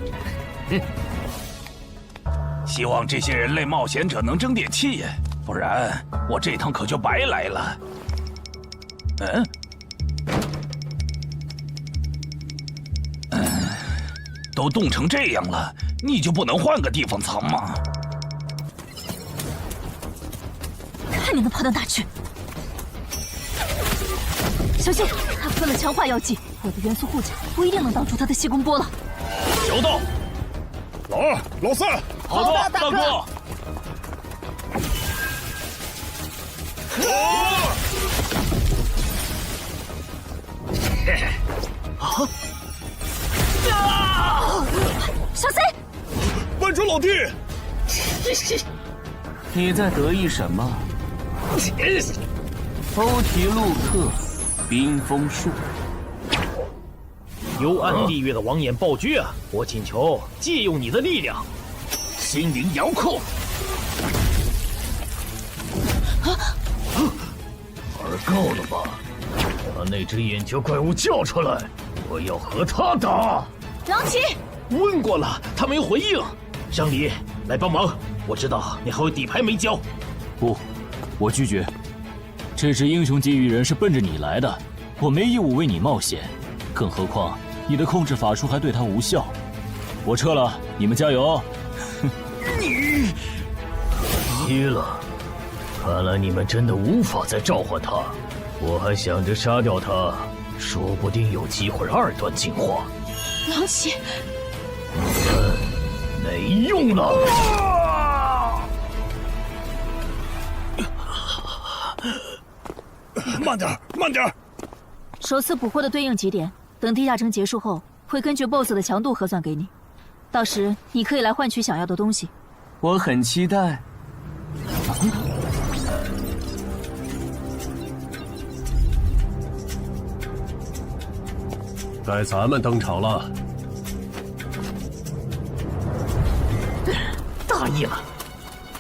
Speaker 2: 希望这些人类冒险者能争点气，不然我这趟可就白来了。都冻成这样了，你就不能换个地方藏吗？
Speaker 11: 看你能跑到哪去！小心，他喷了强化药剂，我的元素护甲不一定能挡住他的细弓波了。
Speaker 9: 小道，老二、老三，
Speaker 2: 好的，大哥。
Speaker 11: 小心！
Speaker 9: 慢着，老弟。
Speaker 18: 你在得意什么？欧提路克，冰封术。
Speaker 4: 幽暗地狱的王眼暴君啊！我请求借用你的力量，
Speaker 9: 心灵遥控。
Speaker 14: 玩够了吧？
Speaker 9: 把那只眼球怪物叫出来，我要和他打。
Speaker 11: 狼骑，
Speaker 4: 问过了，他没回应。香梨，来帮忙，我知道你还有底牌没交。
Speaker 3: 不，我拒绝。这只英雄级鱼人是奔着你来的，我没义务为你冒险。更何况你的控制法术还对他无效。我撤了，你们加油。
Speaker 9: 你可惜了，看来你们真的无法再召唤他。我还想着杀掉他，说不定有机会2段进化。
Speaker 11: 狼骑，
Speaker 9: 没用了。
Speaker 15: 慢点，慢点！
Speaker 7: 首次捕获的对应极点，等地下城结束后，会根据 BOSS 的强度核算给你。到时你可以来换取想要的东西。
Speaker 18: 我很期待。
Speaker 12: 该咱们登场了。
Speaker 14: 大意了。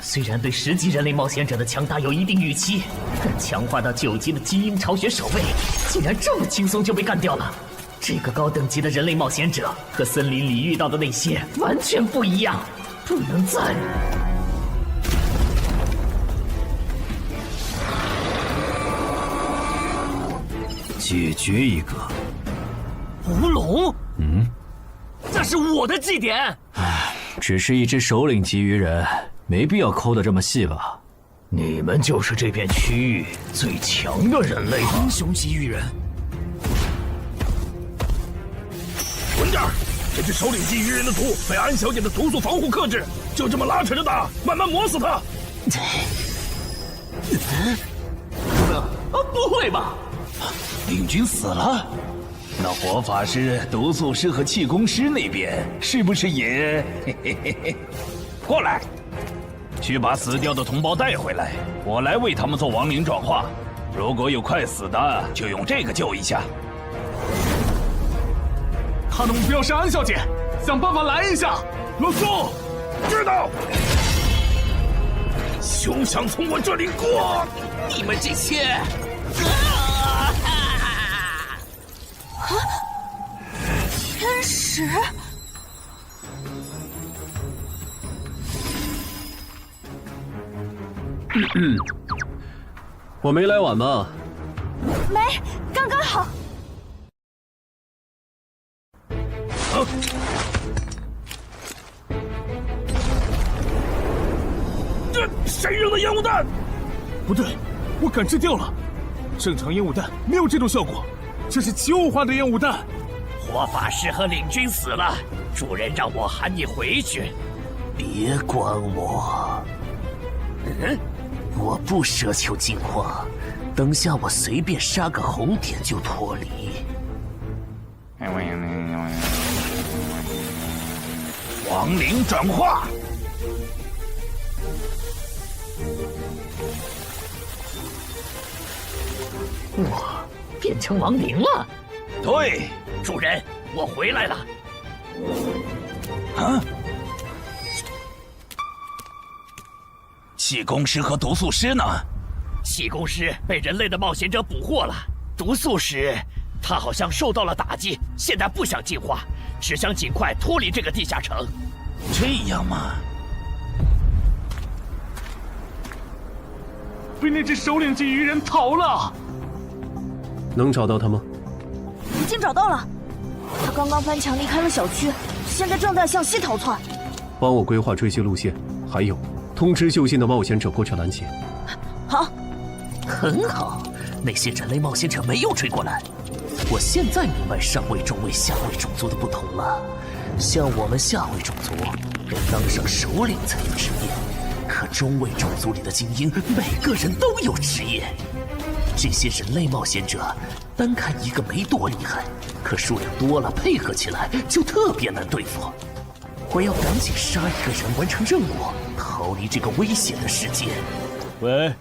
Speaker 14: 虽然对10级人类冒险者的强大有一定预期，但强化到9级的基因巢穴守卫，竟然这么轻松就被干掉了。这个高等级的人类冒险者和森林里遇到的那些完全不一样，不能再……解决一个。吴龙，
Speaker 18: 那是我的祭典。
Speaker 14: 只是一只首领级鱼人，没必要抠得这么细吧？你们就是这片区域最强的人类英雄级鱼人。
Speaker 15: 稳点！这只首领级鱼人的毒被安小姐的毒素防护克制，就这么拉扯着打，慢慢磨死他。
Speaker 18: 不会吧？
Speaker 2: 领军死了？那火法师、毒素师和气功师那边是不是也？过来，去把死掉的同胞带回来，我来为他们做亡灵转化。如果有快死的，就用这个救一下。
Speaker 19: 他的目标是安小姐，想办法拦一下。
Speaker 15: 老宋，知道。休想从我这里过！
Speaker 18: 你们这些……
Speaker 11: 天使，
Speaker 12: 我没来晚吧？
Speaker 11: 没，刚刚好。
Speaker 15: 这谁扔的烟雾弹？
Speaker 19: 不对，我感知掉了。正常烟雾弹没有这种效果，这是奇物化的烟雾弹。
Speaker 14: 火法师和领军死了，主人让我喊你回去。别管我。我不奢求进化，等下我随便杀个红点就脱离。
Speaker 2: 亡灵转化。
Speaker 14: 我变成亡灵了。
Speaker 2: 对，
Speaker 14: 主人，我回来了。
Speaker 2: 啊！气功师和毒素师呢？
Speaker 14: 气功师被人类的冒险者捕获了，毒素师他好像受到了打击，现在不想进化，只想尽快脱离这个地下城。
Speaker 2: 这样吗？
Speaker 19: 被那只首领级鱼人逃了。
Speaker 12: 能找到他吗？
Speaker 11: 已经找到了，他刚刚翻墙离开了小区，现在正在向西逃窜。
Speaker 12: 帮我规划追击路线，还有通知就近的冒险者过去拦截。
Speaker 11: 好，
Speaker 14: 很好，那些人类冒险者没有追过来。我现在明白上位、中位、下位种族的不同了。像我们下位种族，要当上首领才有职业，可中位种族里的精英，每个人都有职业。这些人类冒险者，单看一个没多厉害，可数量多了，配合起来就特别难对付。我要赶紧杀一个人，完成任务，逃离这个危险的世界。
Speaker 3: 喂，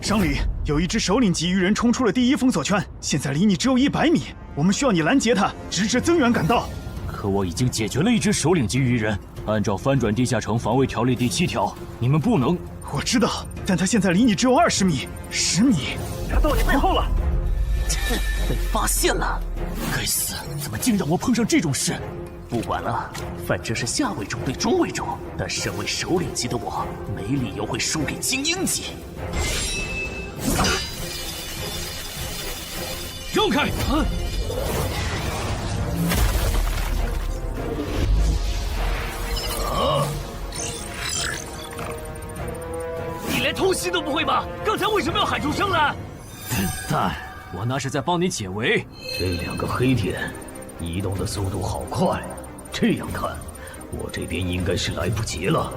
Speaker 1: 商里，有一只首领级鱼人冲出了第1封锁圈，现在离你只有100米，我们需要你拦截他，直至增援赶到。
Speaker 3: 可我已经解决了一只首领级鱼人，按照翻转地下城防卫条例第7条，你们不能……
Speaker 1: 我知道，但他现在离你只有20米，10米，
Speaker 14: 他到你背后了。
Speaker 18: 被发现了！
Speaker 15: 该死，怎么竟让我碰上这种事？
Speaker 18: 不管了，反正是下位种对中位种，但身为首领级的我，没理由会输给精英级。
Speaker 15: 让开！
Speaker 14: 你连偷袭都不会吗？刚才为什么要喊出声来？
Speaker 5: 笨蛋，我那是在帮你解围。
Speaker 14: 这两个黑点移动的速度好快，这样看，我这边应该是来不及了，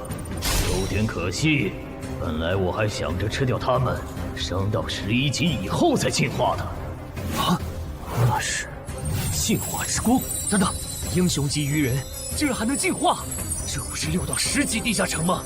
Speaker 14: 有点可惜。本来我还想着吃掉它们，升到11级以后再进化的。
Speaker 18: 啊，那是进化之光！等等，英雄级鱼人竟然还能进化，这不是6到10级地下城吗？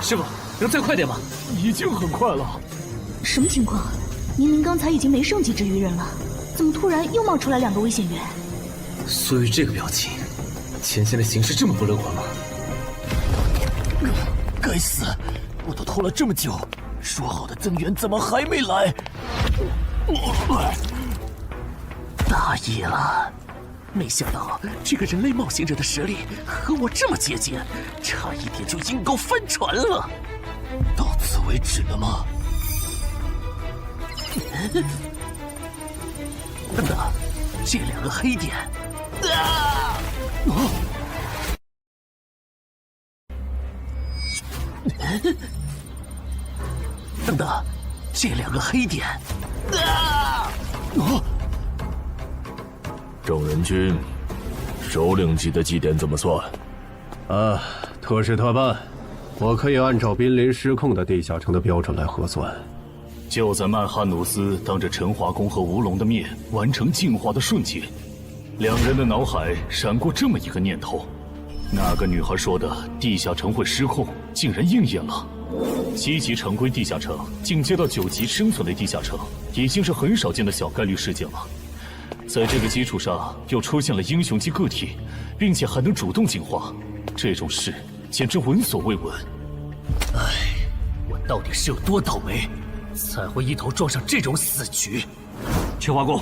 Speaker 18: 师傅，能再快点吗？
Speaker 15: 已经很快了。
Speaker 11: 什么情况？明明刚才已经没剩几只鱼人了，怎么突然又冒出来2个危险源？
Speaker 3: 苏玉这个表情，前线的形势这么不乐观吗？
Speaker 15: 该死，我都拖了这么久，说好的增援怎么还没来？
Speaker 18: 大意了。没想到这个人类冒险者的实力和我这么接近，差一点就阴沟翻船了。
Speaker 15: 到此为止了吗？
Speaker 18: 等等，这2个黑点，等等，这2个黑点，
Speaker 9: 正人君，首领级的祭典怎么算？
Speaker 12: 特事特办，我可以按照濒临失控的地下城的标准来核算。
Speaker 10: 就在曼哈努斯当着陈华宫和吴龙的面完成进化的瞬间，两人的脑海闪过这么一个念头：那个女孩说的地下城会失控，竟然应验了。7级常规地下城进阶到9级生存类地下城，已经是很少见的小概率事件了。在这个基础上，又出现了英雄级个体，并且还能主动进化，这种事简直闻所未闻。
Speaker 18: 唉，我到底是有多倒霉，才会一头撞上这种死局？
Speaker 5: 陈华宫，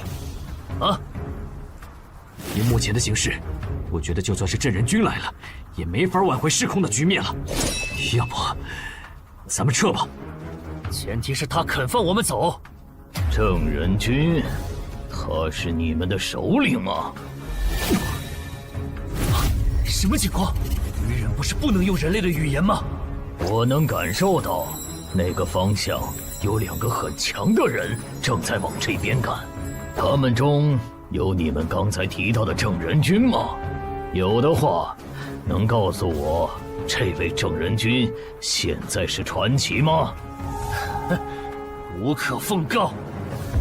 Speaker 18: 啊！
Speaker 5: 以目前的形势，我觉得就算是镇人君来了，也没法挽回失控的局面了。要不，咱们撤吧。
Speaker 14: 前提是他肯放我们走。正人君。他是你们的首领吗？
Speaker 18: 什么情况？鱼人不是不能用人类的语言吗？
Speaker 14: 我能感受到，那个方向有2个很强的人正在往这边赶。他们中有你们刚才提到的正人君吗？有的话，能告诉我这位正人君现在是传奇吗？无可奉告。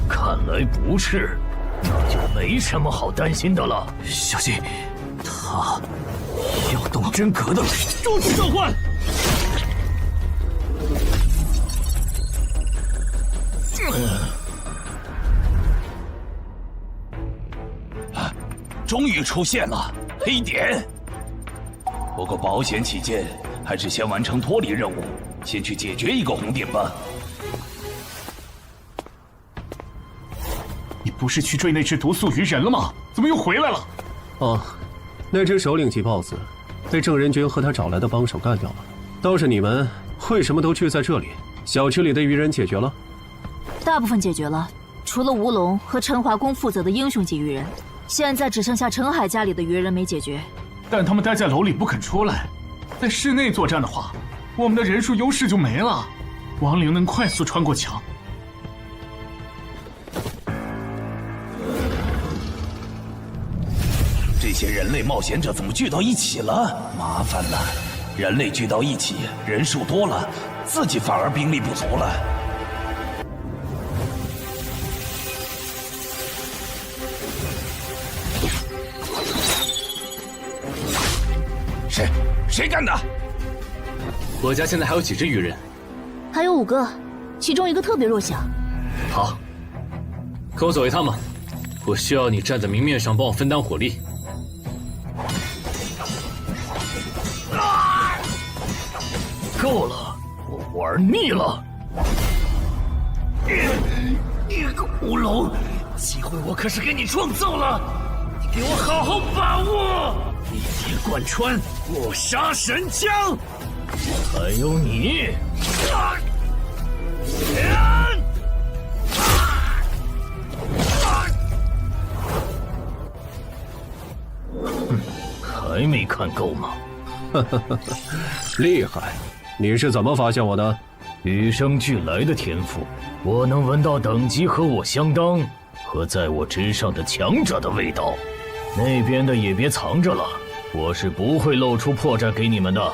Speaker 14: 看来不是，那就没什么好担心的了。
Speaker 5: 小心，他要动真格的了。
Speaker 15: 终止召唤！
Speaker 2: 终于出现了黑点。不过保险起见，还是先完成脱离任务，先去解决一个红点吧。
Speaker 19: 你不是去追那只毒素鱼人了吗？怎么又回来了？
Speaker 12: 哦，那只首领级 BOSS 被郑仁君和他找来的帮手干掉了。倒是你们为什么都聚在这里？小区里的鱼人解决了？
Speaker 6: 大部分解决了，除了吴龙和陈华宫负责的英雄级鱼人，现在只剩下陈海家里的鱼人没解决。
Speaker 19: 但他们待在楼里不肯出来，在室内作战的话，我们的人数优势就没了。亡灵能快速穿过墙。
Speaker 2: 这些人类冒险者怎么聚到一起了？麻烦了，人类聚到一起，人数多了，自己反而兵力不足了。谁干的？
Speaker 3: 我家现在还有几只鱼人？
Speaker 6: 还有5个，
Speaker 11: 其中一个特别弱小。
Speaker 3: 好，跟我走一趟吧。我需要你站在明面上帮我分担火力。
Speaker 14: 够了，我玩腻了。你个乌龙，机会我可是给你创造了，你给我好好把握！一铁贯穿，扼杀神枪，还有你！还没看够吗？
Speaker 12: 厉害！你是怎么发现我的？
Speaker 14: 与生俱来的天赋，我能闻到等级和我相当和在我之上的强者的味道。那边的也别藏着了，我是不会露出破绽给你们的。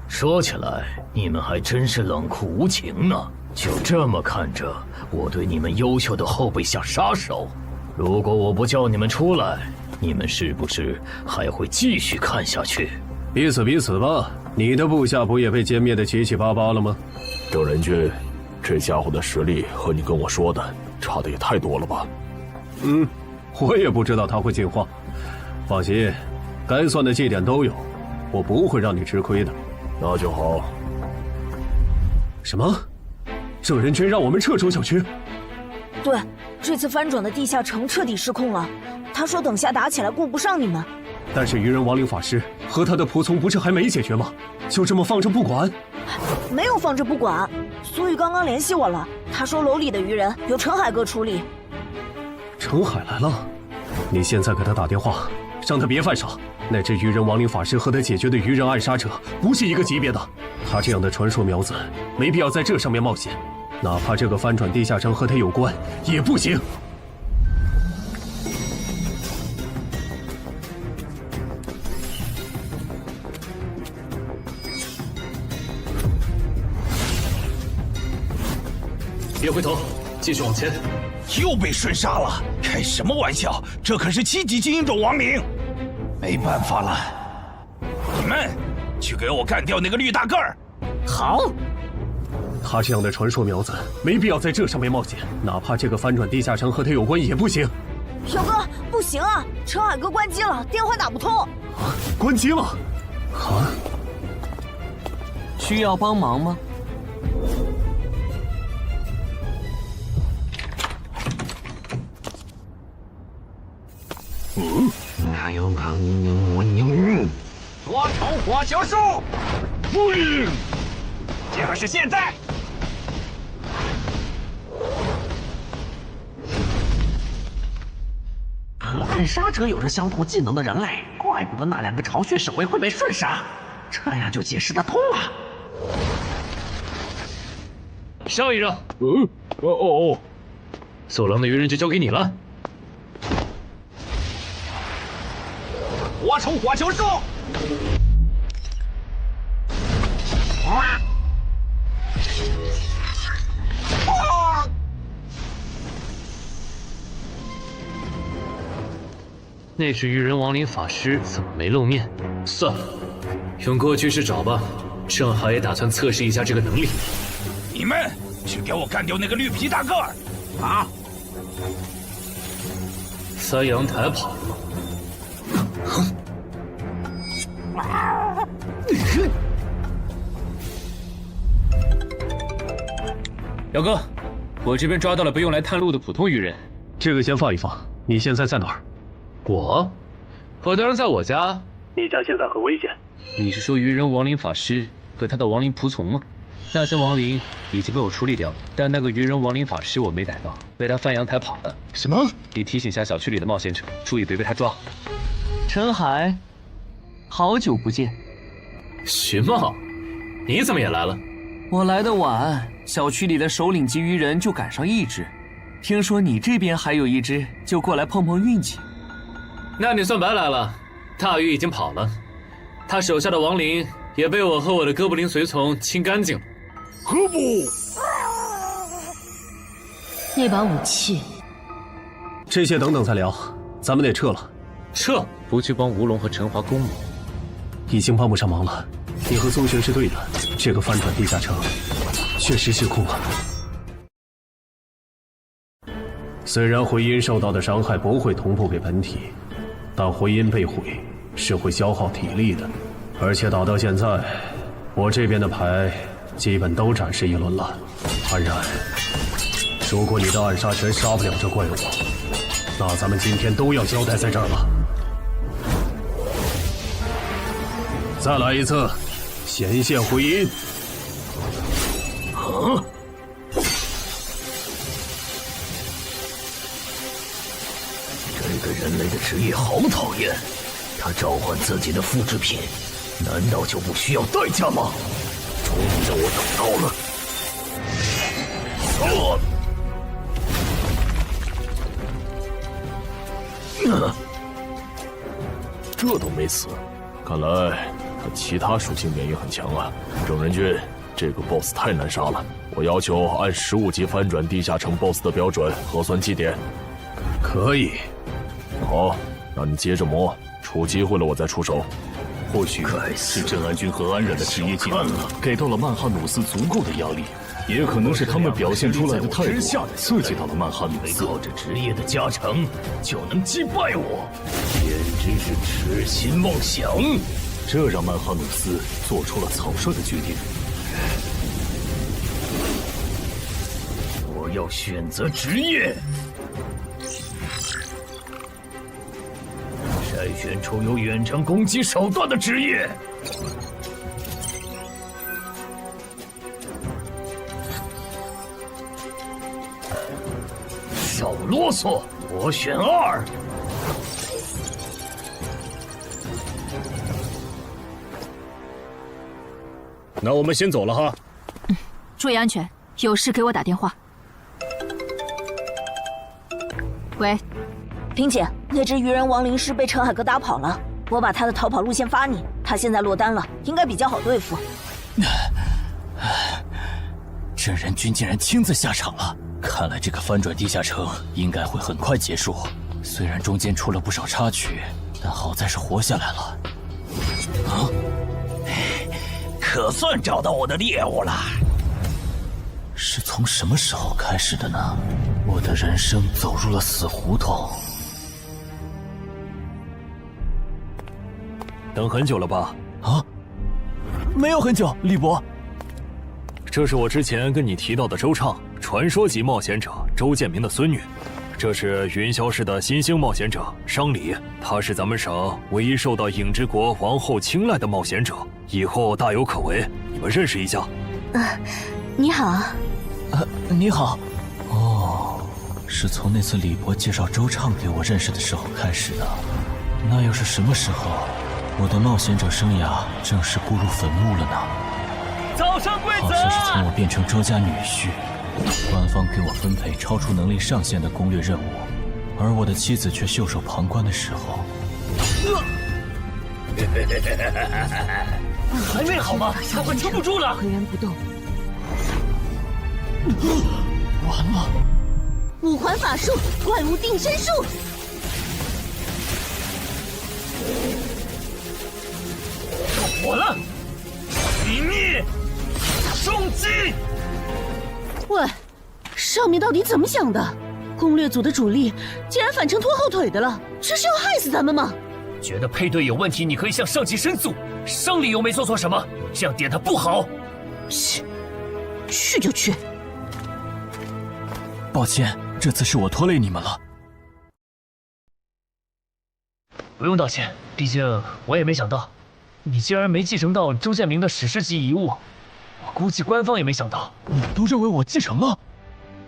Speaker 14: 说起来，你们还真是冷酷无情呢。就这么看着我对你们优秀的后辈下杀手，如果我不叫你们出来，你们是不是还会继续看下去？
Speaker 12: 彼此彼此吧。你的部下不也被歼灭的七七八八了吗？
Speaker 9: 郑仁君，这家伙的实力和你跟我说的差的也太多了吧？
Speaker 12: 我也不知道他会进化。放心，该算的绩点都有，我不会让你吃亏的。
Speaker 9: 那就好。
Speaker 12: 什么？郑仁君让我们撤出小区？
Speaker 13: 对，这次翻转的地下城彻底失控了。他说等下打起来顾不上你们。
Speaker 12: 但是愚人亡灵法师和他的仆从不是还没解决吗？就这么放着不管？
Speaker 13: 没有放着不管，苏玉刚刚联系我了，他说楼里的愚人由陈海哥处理。
Speaker 12: 陈海来了，你现在给他打电话，让他别犯傻。那只愚人亡灵法师和他解决的愚人暗杀者不是一个级别的，他这样的传说苗子没必要在这上面冒险，哪怕这个翻转地下城和他有关也不行。
Speaker 3: 别回头，继续往前。
Speaker 2: 又被瞬杀了，开什么玩笑？这可是7级精英种亡灵，没办法了。你们去给我干掉那个绿大个儿。
Speaker 13: 好。
Speaker 12: 他这样的传说苗子没必要在这上面冒险，哪怕这个翻转地下城和他有关也不行。
Speaker 13: 小哥，不行啊，陈海哥关机了，电话打不通。
Speaker 12: 关机了？啊？
Speaker 21: 需要帮忙吗？
Speaker 17: 多重火球术，就是现在！
Speaker 5: 和暗杀者有着相同技能的人类，怪不得那2个巢穴守卫会被瞬杀，这样就解释得通了。
Speaker 3: 上一仗，走廊的愚人就交给你了。
Speaker 17: 多重火球术，
Speaker 3: 那是愚人亡灵法师，怎么没露面？算了，用过去式找吧。正好也打算测试一下这个能力。
Speaker 2: 你们去给我干掉那个绿皮大个儿！
Speaker 17: 好。
Speaker 3: 三阳台跑了。姚哥，我这边抓到了不用来探路的普通愚人。
Speaker 12: 这个先放一放。你现在在哪儿？
Speaker 3: 我当然在我家。
Speaker 12: 你家现在很危险。
Speaker 3: 你是说愚人亡灵法师和他的亡灵仆从吗？那些亡灵已经被我处理掉了，但那个愚人亡灵法师我没逮到，被他翻阳台跑了。
Speaker 19: 什么？
Speaker 3: 你提醒下小区里的冒险者，注意别被他抓。
Speaker 21: 陈海，好久不见。
Speaker 3: 徐茂，你怎么也来了？
Speaker 21: 我来的晚，小区里的首领级愚人就赶上1只，听说你这边还有1只，就过来碰碰运气。
Speaker 3: 那你算白来了，大鱼已经跑了，他手下的亡灵也被我和我的哥布林随从清干净了。
Speaker 9: 何不？
Speaker 6: 那把武器，
Speaker 12: 这些等等再聊，咱们得撤了。
Speaker 3: 撤？不去帮吴龙和陈华攻吗？
Speaker 12: 已经帮不上忙了。你和宗玄是对的，这个翻转地下城确实失控了。虽然回音受到的伤害不会同步给本体，但回音被毁是会消耗体力的，而且打到现在，我这边的牌基本都展示一轮了。安然，如果你的暗杀拳杀不了这怪物，那咱们今天都要交代在这儿了。再来一次，显现回音。
Speaker 9: 啊！这个人类的职业好讨厌，他召唤自己的复制品，难道就不需要代价吗？终于让我等到了。
Speaker 15: 这都没死，看来他其他属性免疫很强啊。正人君，这个 BOSS 太难杀了，我要求按15级翻转地下城 BOSS 的标准核算绩点。
Speaker 12: 可以。
Speaker 15: 好，那你接着磨，出机会了我再出手。
Speaker 10: 或许是镇安君和安然的职业技能给到了曼哈努斯足够的压力，也可能是他们表现出来的态度刺激到了曼哈努斯。
Speaker 9: 靠着职业的加成就能击败我，简直是痴心妄想。
Speaker 10: 这让曼哈努斯做出了草率的决定。
Speaker 9: 我要选择职业，筛选出有远程攻击手段的职业。少啰嗦，我选2。
Speaker 15: 那我们先走了哈。
Speaker 11: 注意安全，有事给我打电话。喂，
Speaker 13: 萍姐，那只鱼人亡灵师被陈海哥打跑了，我把他的逃跑路线发你，他现在落单了，应该比较好对付。
Speaker 16: 镇人君竟然亲自下场了，看来这个翻转地下城应该会很快结束。虽然中间出了不少插曲，但好在是活下来了。
Speaker 2: 啊！可算找到我的猎物了。
Speaker 16: 是从什么时候开始的呢？我的人生走入了死胡同。
Speaker 14: 等很久了吧？
Speaker 16: 啊，没有很久，李博。
Speaker 14: 这是我之前跟你提到的周畅，传说级冒险者周建明的孙女。这是云霄市的新兴冒险者商礼，她是咱们省唯一受到影之国王后青睐的冒险者，以后大有可为。你们认识一下。
Speaker 11: 你好。
Speaker 16: 你好。哦，是从那次李博介绍周畅给我认识的时候开始的。那又是什么时候，我的冒险者生涯正式步入坟墓了呢？
Speaker 21: 早生贵子！
Speaker 16: 好像是从我变成周家女婿，官方给我分配超出能力上限的攻略任务，而我的妻子却袖手旁观的时候。
Speaker 21: 还没好吗？他快撑不住了！
Speaker 11: 岿然不动。
Speaker 16: 完了！
Speaker 11: 五环法术，怪物定身术。
Speaker 21: 火了！殇灭！重击！
Speaker 11: 喂，上面到底怎么想的？攻略组的主力竟然反成拖后腿的了，这是要害死咱们吗？
Speaker 21: 觉得配对有问题，你可以向上级申诉。生理又没做错什么，这样点他不好。
Speaker 11: 去就去。
Speaker 16: 抱歉，这次是我拖累你们了。
Speaker 21: 不用道歉，毕竟我也没想到，你竟然没继承到周建明的史诗级遗物。我估计官方也没想到。
Speaker 19: 你们都认为我继承了？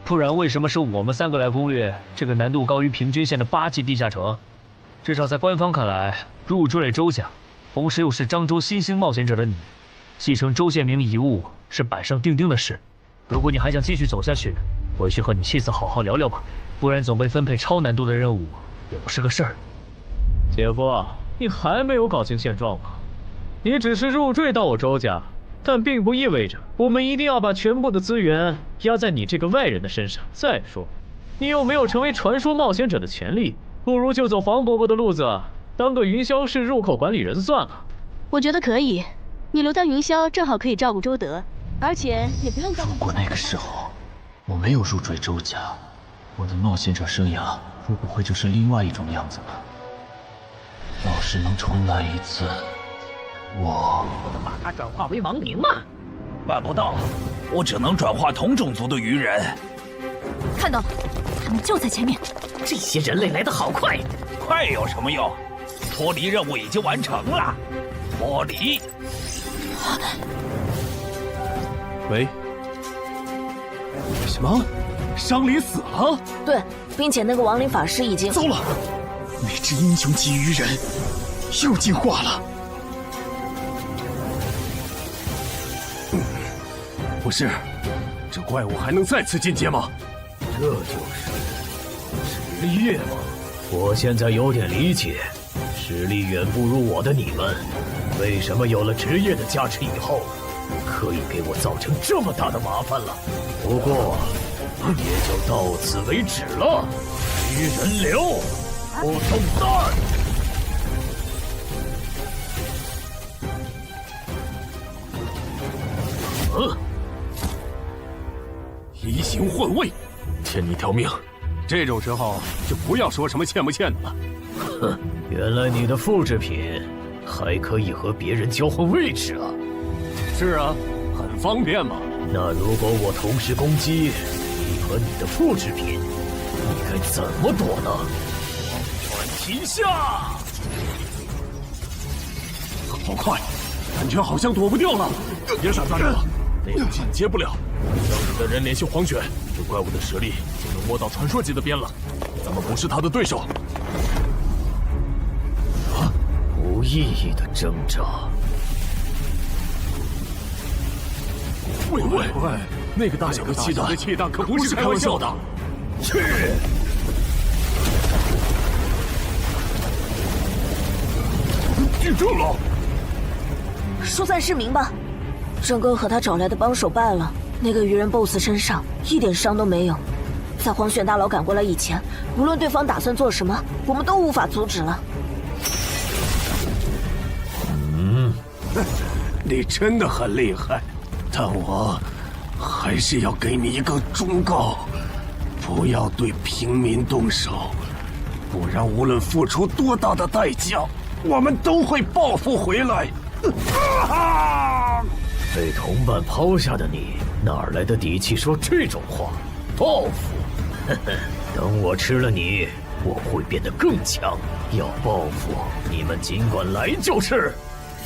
Speaker 21: 不然为什么是我们3个来攻略这个难度高于平均线的8级地下城？至少在官方看来，入赘周家，同时又是漳州新兴冒险者的你，继承周建明遗物是板上钉钉的事。如果你还想继续走下去，回去和你妻子好好聊聊吧，不然总被分配超难度的任务也不是个事儿。姐夫，你还没有搞清现状吗？你只是入赘到我周家，但并不意味着我们一定要把全部的资源压在你这个外人的身上。再说，你又没有成为传说冒险者的权利，不如就走黄伯伯的路子，当个云霄市入口管理人算了。
Speaker 11: 我觉得可以。你留在云霄，正好可以照顾周德，而且也不用照顾。
Speaker 16: 如果那个时候我没有入赘周家，我的冒险者生涯会不会就是另外一种样子呢？要是能重来一次，我
Speaker 17: 把他转化为亡灵吗？
Speaker 2: 办不到，我只能转化同种族的鱼人。
Speaker 7: 看到了，他们就在前面。
Speaker 17: 这些人类来得好快，
Speaker 2: 快有什么用？脱离任务已经完成了。脱离。
Speaker 12: 喂？什么？伤离死了？
Speaker 13: 对，并且那个亡灵法师已经……
Speaker 1: 糟了，那只英雄级鱼人又进化了。
Speaker 12: 不是，这怪物还能再次进阶吗？
Speaker 14: 这就是实力业吗？我现在有点理解，实力远不如我的你们，为什么有了职业的加持以后，可以给我造成这么大的麻烦了。不过，也就到此为止了。鱼人流，不中弹。
Speaker 12: 移形换位，欠你条命。这种时候就不要说什么欠不欠的了。
Speaker 14: 哼，原来你的复制品还可以和别人交换位置啊！
Speaker 12: 是啊，很方便嘛。
Speaker 14: 那如果我同时攻击你和你的复制品，你该怎么躲呢？
Speaker 12: 传奇下，好快，感觉好像躲不掉了。别闪大人了，那个进阶不了。让你的人联系黄泉，这怪物的实力就能摸到传说级的边了。咱们不是他的对手。
Speaker 14: 无意义的挣扎。
Speaker 12: 喂，那个大小的气弹可不是开玩笑的。去！地震了！
Speaker 13: 疏散市民吧。整个和他找来的帮手败了，那个鱼人 BOSS 身上一点伤都没有。在黄玄大佬赶过来以前，无论对方打算做什么，我们都无法阻止了。
Speaker 12: 你真的很厉害，但我还是要给你一个忠告：不要对平民动手，不然无论付出多大的代价，我们都会报复回来。
Speaker 14: 被同伴抛下的你，哪来的底气说这种话？报复？呵呵，等我吃了你，我会变得更强。要报复，你们尽管来就是。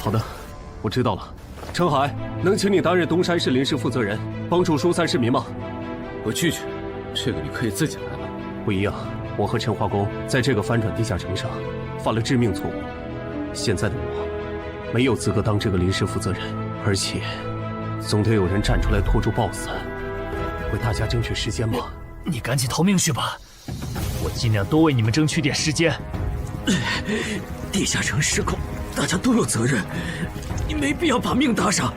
Speaker 12: 好的，我知道了。陈海，能请你担任东山市临时负责人，帮助疏散市民吗？
Speaker 3: 我拒绝，这个你可以自己来了。
Speaker 12: 不一样，我和陈化工在这个翻转地下城上犯了致命错误，现在的我没有资格当这个临时负责人，而且总得有人站出来拖住 BOSS， 为大家争取时间吧。
Speaker 15: 你赶紧逃命去吧，我尽量多为你们争取点时间。
Speaker 18: 地下城失控，大家都有责任，你没必要把命搭上。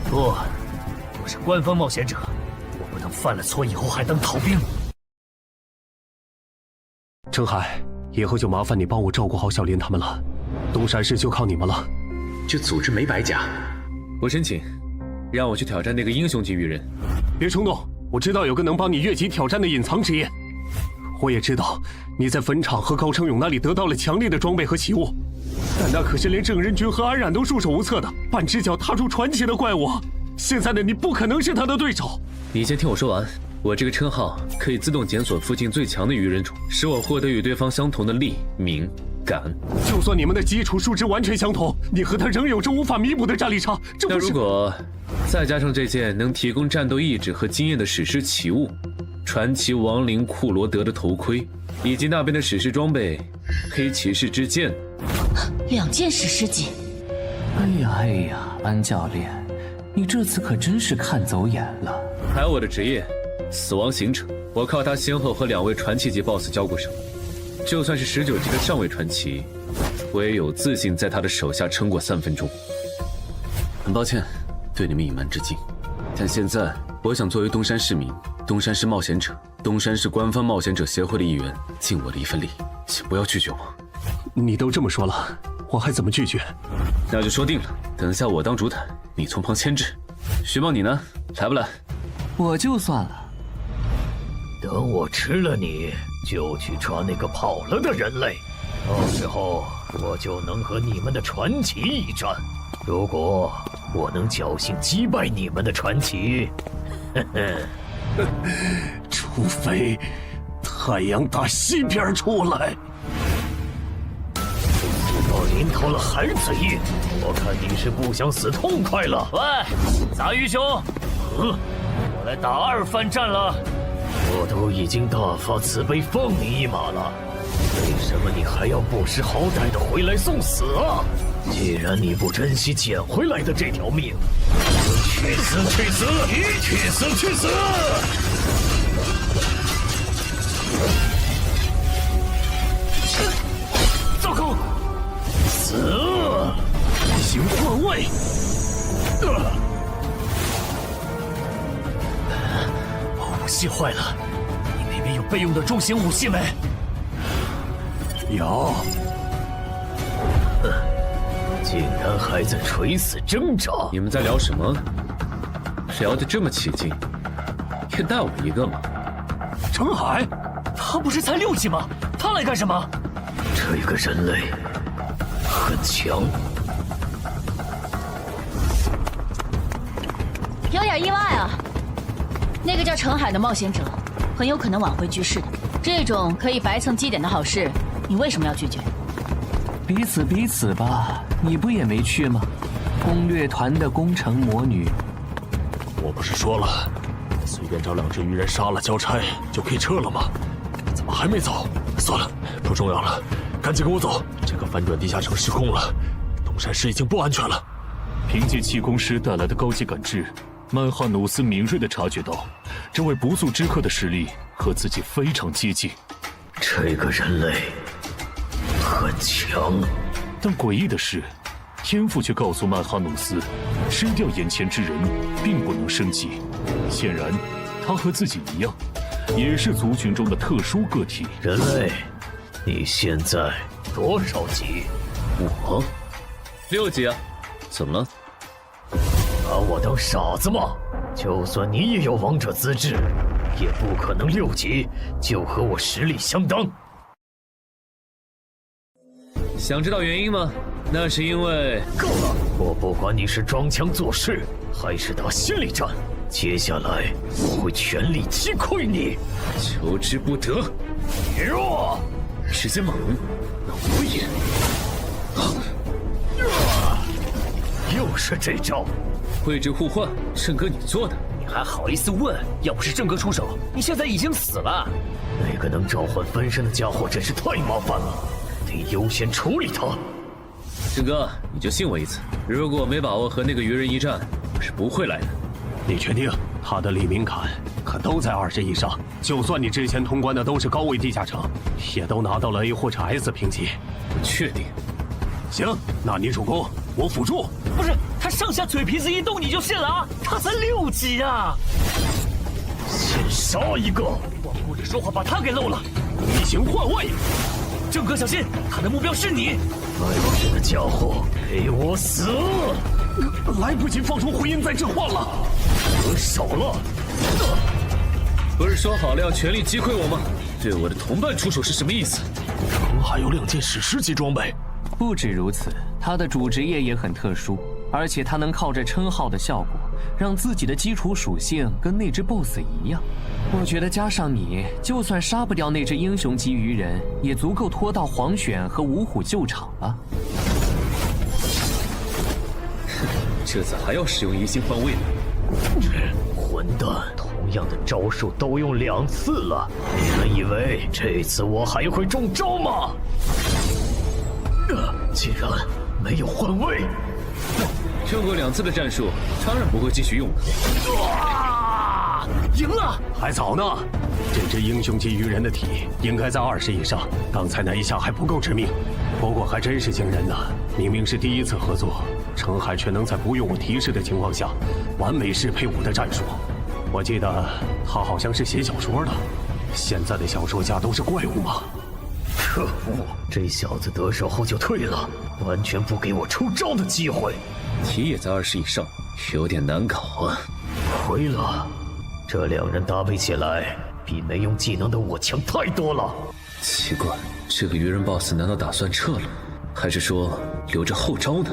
Speaker 15: 不，我是官方冒险者，我不能犯了错以后还当逃兵。
Speaker 12: 陈海，以后就麻烦你帮我照顾好小林他们了，东山市就靠你们了。
Speaker 3: 这组织没白假，我申请，让我去挑战那个英雄级鱼人。
Speaker 12: 别冲动，我知道有个能帮你越级挑战的隐藏职业。我也知道你在坟场和高成勇那里得到了强烈的装备和奇物，但那可是连郑仁君和安冉都束手无策的，半只脚踏出传奇的怪物。现在的你不可能是他的对手。
Speaker 3: 你先听我说完，我这个称号可以自动检索附近最强的鱼人种，使我获得与对方相同的力、敏感。
Speaker 12: 就算你们的基础数值完全相同，你和他仍有着无法弥补的战力差。这不是……
Speaker 3: 但如果再加上这件能提供战斗意志和经验的史诗奇物——传奇亡灵库罗德的头盔，以及那边的史诗装备——黑骑士之剑
Speaker 11: ，2件史诗级。
Speaker 16: 哎呀，安教练，你这次可真是看走眼了。
Speaker 3: 还有我的职业，死亡行者，我靠他先后和2位传奇级 BOSS 交过手，就算是19级的上位传奇，我也有自信在他的手下撑过3分钟。很抱歉，对你们隐瞒至今，但现在我想作为东山市民、东山市冒险者、东山市官方冒险者协会的一员，尽我的一份力，请不要拒绝我。
Speaker 12: 你都这么说了，我还怎么拒绝？
Speaker 3: 那就说定了，等下我当主坦，你从旁牵制。徐梦你呢？来不来？
Speaker 8: 我就算了。
Speaker 14: 等我吃了你，就去抓那个跑了的人类，到时候我就能和你们的传奇一战。如果我能侥幸击败你们的传奇，
Speaker 9: 除非太阳打西边出来。
Speaker 14: 到临头了还嘴硬，我看你是不想死痛快了。
Speaker 21: 喂，杂鱼兄，我来打2番战了。
Speaker 14: 我都已经大发慈悲放你一马了，为什么你还要不识好歹的回来送死啊？既然你不珍惜捡回来的这条命，去死去死，去死去死！
Speaker 9: 糟糕，
Speaker 14: 死！
Speaker 9: 行换位。
Speaker 14: 武器坏了，你那边有备用的重型武器没？
Speaker 9: 有。
Speaker 14: 竟然还在垂死挣扎！
Speaker 3: 你们在聊什么？聊得这么起劲，也带我一个嘛。
Speaker 9: 程海，
Speaker 21: 他不是才6级吗？他来干什么？
Speaker 14: 这个人类很强。
Speaker 11: 有点意外啊！那个叫程海的冒险者，很有可能挽回局势的。这种可以白蹭基点的好事，你为什么要拒绝？
Speaker 8: 彼此彼此吧，你不也没去吗？攻略团的攻城魔女，
Speaker 9: 我不是说了，随便找2只鱼人杀了交差就可以撤了吗？怎么还没走？算了，不重要了，赶紧跟我走。这个翻转地下城失控了，东山市已经不安全了。
Speaker 10: 凭借气功师带来的高级感知，曼哈努斯敏锐地察觉到，这位不速之客的实力和自己非常接近。
Speaker 14: 这个人类很强，
Speaker 10: 但诡异的是，天赋却告诉曼哈努斯，吃掉眼前之人并不能升级。显然，他和自己一样，也是族群中的特殊个体。
Speaker 14: 人类，你现在多少级？
Speaker 3: 我6级啊，怎么了？
Speaker 14: 把我当傻子吗？就算你也有王者资质，也不可能6级就和我实力相当。
Speaker 3: 想知道原因吗？那是因为……
Speaker 14: 够了！我不管你是装腔作势，还是打心理战，接下来我会全力击溃你。
Speaker 3: 求之不得！
Speaker 14: 你弱，
Speaker 3: 时间猛，那我也……
Speaker 14: 又是这招！
Speaker 3: 位置互换，郑哥你做的，
Speaker 21: 你还好意思问？要不是郑哥出手，你现在已经死了。
Speaker 14: 那个能召唤分身的家伙真是太麻烦了，得优先处理他。
Speaker 3: 郑哥，你就信我一次，如果我没把握和那个鱼人一战，我是不会来的。
Speaker 12: 你确定？他的黎明坎可都在20以上，就算你之前通关的都是高位地下城，也都拿到了 A 或者 S 评级。
Speaker 3: 我确定。
Speaker 12: 行，那你主攻，我辅助。
Speaker 21: 不是，他上下嘴皮子一动你就信了啊？他才6级啊！
Speaker 14: 先杀一个！
Speaker 21: 光顾着说话，把他给漏了。
Speaker 12: 移形换位，
Speaker 21: 郑哥小心，他的目标是你。
Speaker 14: 白痴的家伙，给我死！
Speaker 12: 来不及放出回音再置换了，
Speaker 14: 得手了。
Speaker 3: 不是说好了要全力击溃我吗？对我的同伴出手是什么意思？
Speaker 9: 程海有2件史诗级装备。
Speaker 8: 不止如此，他的主职业也很特殊，而且他能靠着称号的效果，让自己的基础属性跟那只 BOSS 一样。我觉得加上你，就算杀不掉那只英雄级鱼人，也足够拖到黄选和五虎救场了。
Speaker 3: 这次还要使用移形换位呢？
Speaker 14: 混蛋！同样的招数都用2次了，你们以为这次我还会中招吗？竟然没有换位！
Speaker 3: 用过2次的战术，当然不会继续用了。
Speaker 21: 赢了！
Speaker 12: 还早呢。这只英雄级鱼人的体应该在20以上，刚才那一下还不够致命。不过还真是惊人呢，明明是第1次合作，程海却能在不用我提示的情况下，完美适配我的战术。我记得他好像是写小说的，现在的小说家都是怪物吗？
Speaker 18: 可恶，这小子得手后就退了，完全不给我出招的机会。
Speaker 3: 体也在20以上，有点难搞啊。
Speaker 18: 亏了，这2人搭配起来比没用技能的我强太多了。
Speaker 3: 奇怪，这个鱼人 BOSS 难道打算撤了，还是说留着后招呢？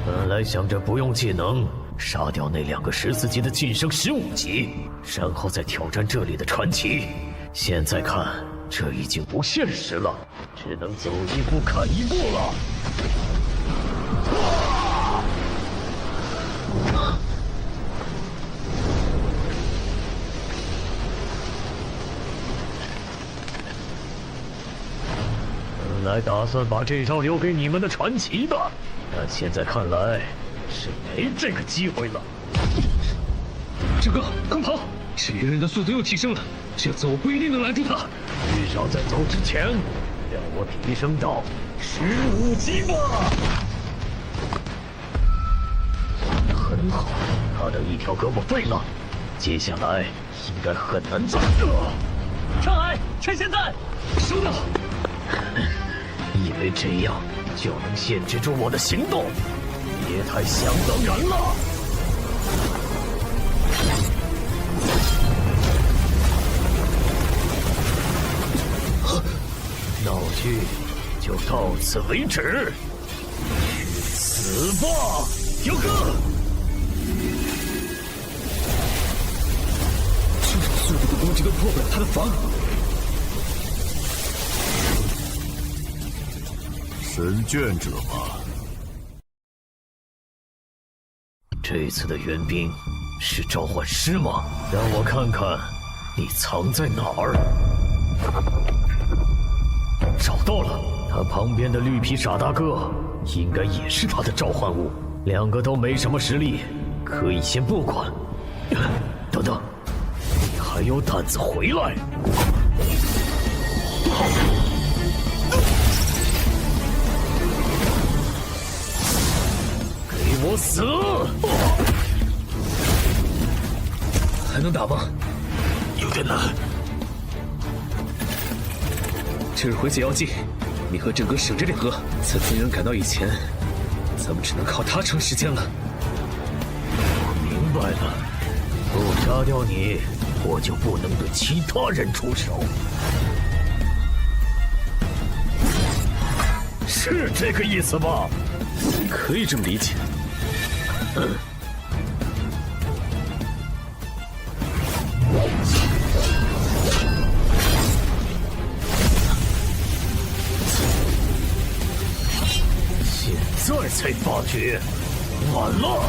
Speaker 18: 本来想着不用技能杀掉那2个14级的晋升15级，然后再挑战这里的传奇。现在看，这已经不现实了，只能走一步看一步了。本来打算把这招留给你们的传奇的，但现在看来是没这个机会了。
Speaker 10: 这个快跑！这鱼人的速度又提升了，这样子我不一定能拦住他。
Speaker 18: 至少在走之前，让我提升到15级吧。很好，他的一条胳膊废了，接下来应该很难再。
Speaker 10: 上来，趁现在，收到。
Speaker 18: 以为这样就能限制住我的行动，别太想当然了。闹剧就到此为止，去死吧，雕哥！
Speaker 10: 这种速度的攻击都破不了他的防。
Speaker 9: 神眷者吧。
Speaker 18: 这次的援兵是召唤师吗？让我看看你藏在哪儿。找到了，他旁边的绿皮傻大个应该也是他的召唤物。2个都没什么实力，可以先不管。等等，你还有胆子回来？给我死！
Speaker 10: 还能打吗？
Speaker 9: 有点难。
Speaker 3: 这是回血药剂，你和郑哥省着点喝。在增援赶到以前，咱们只能靠他撑时间了。
Speaker 18: 我明白了，不杀掉你，我就不能对其他人出手。是这个意思吧？
Speaker 3: 可以这么理解。
Speaker 18: 现在才发觉，晚了。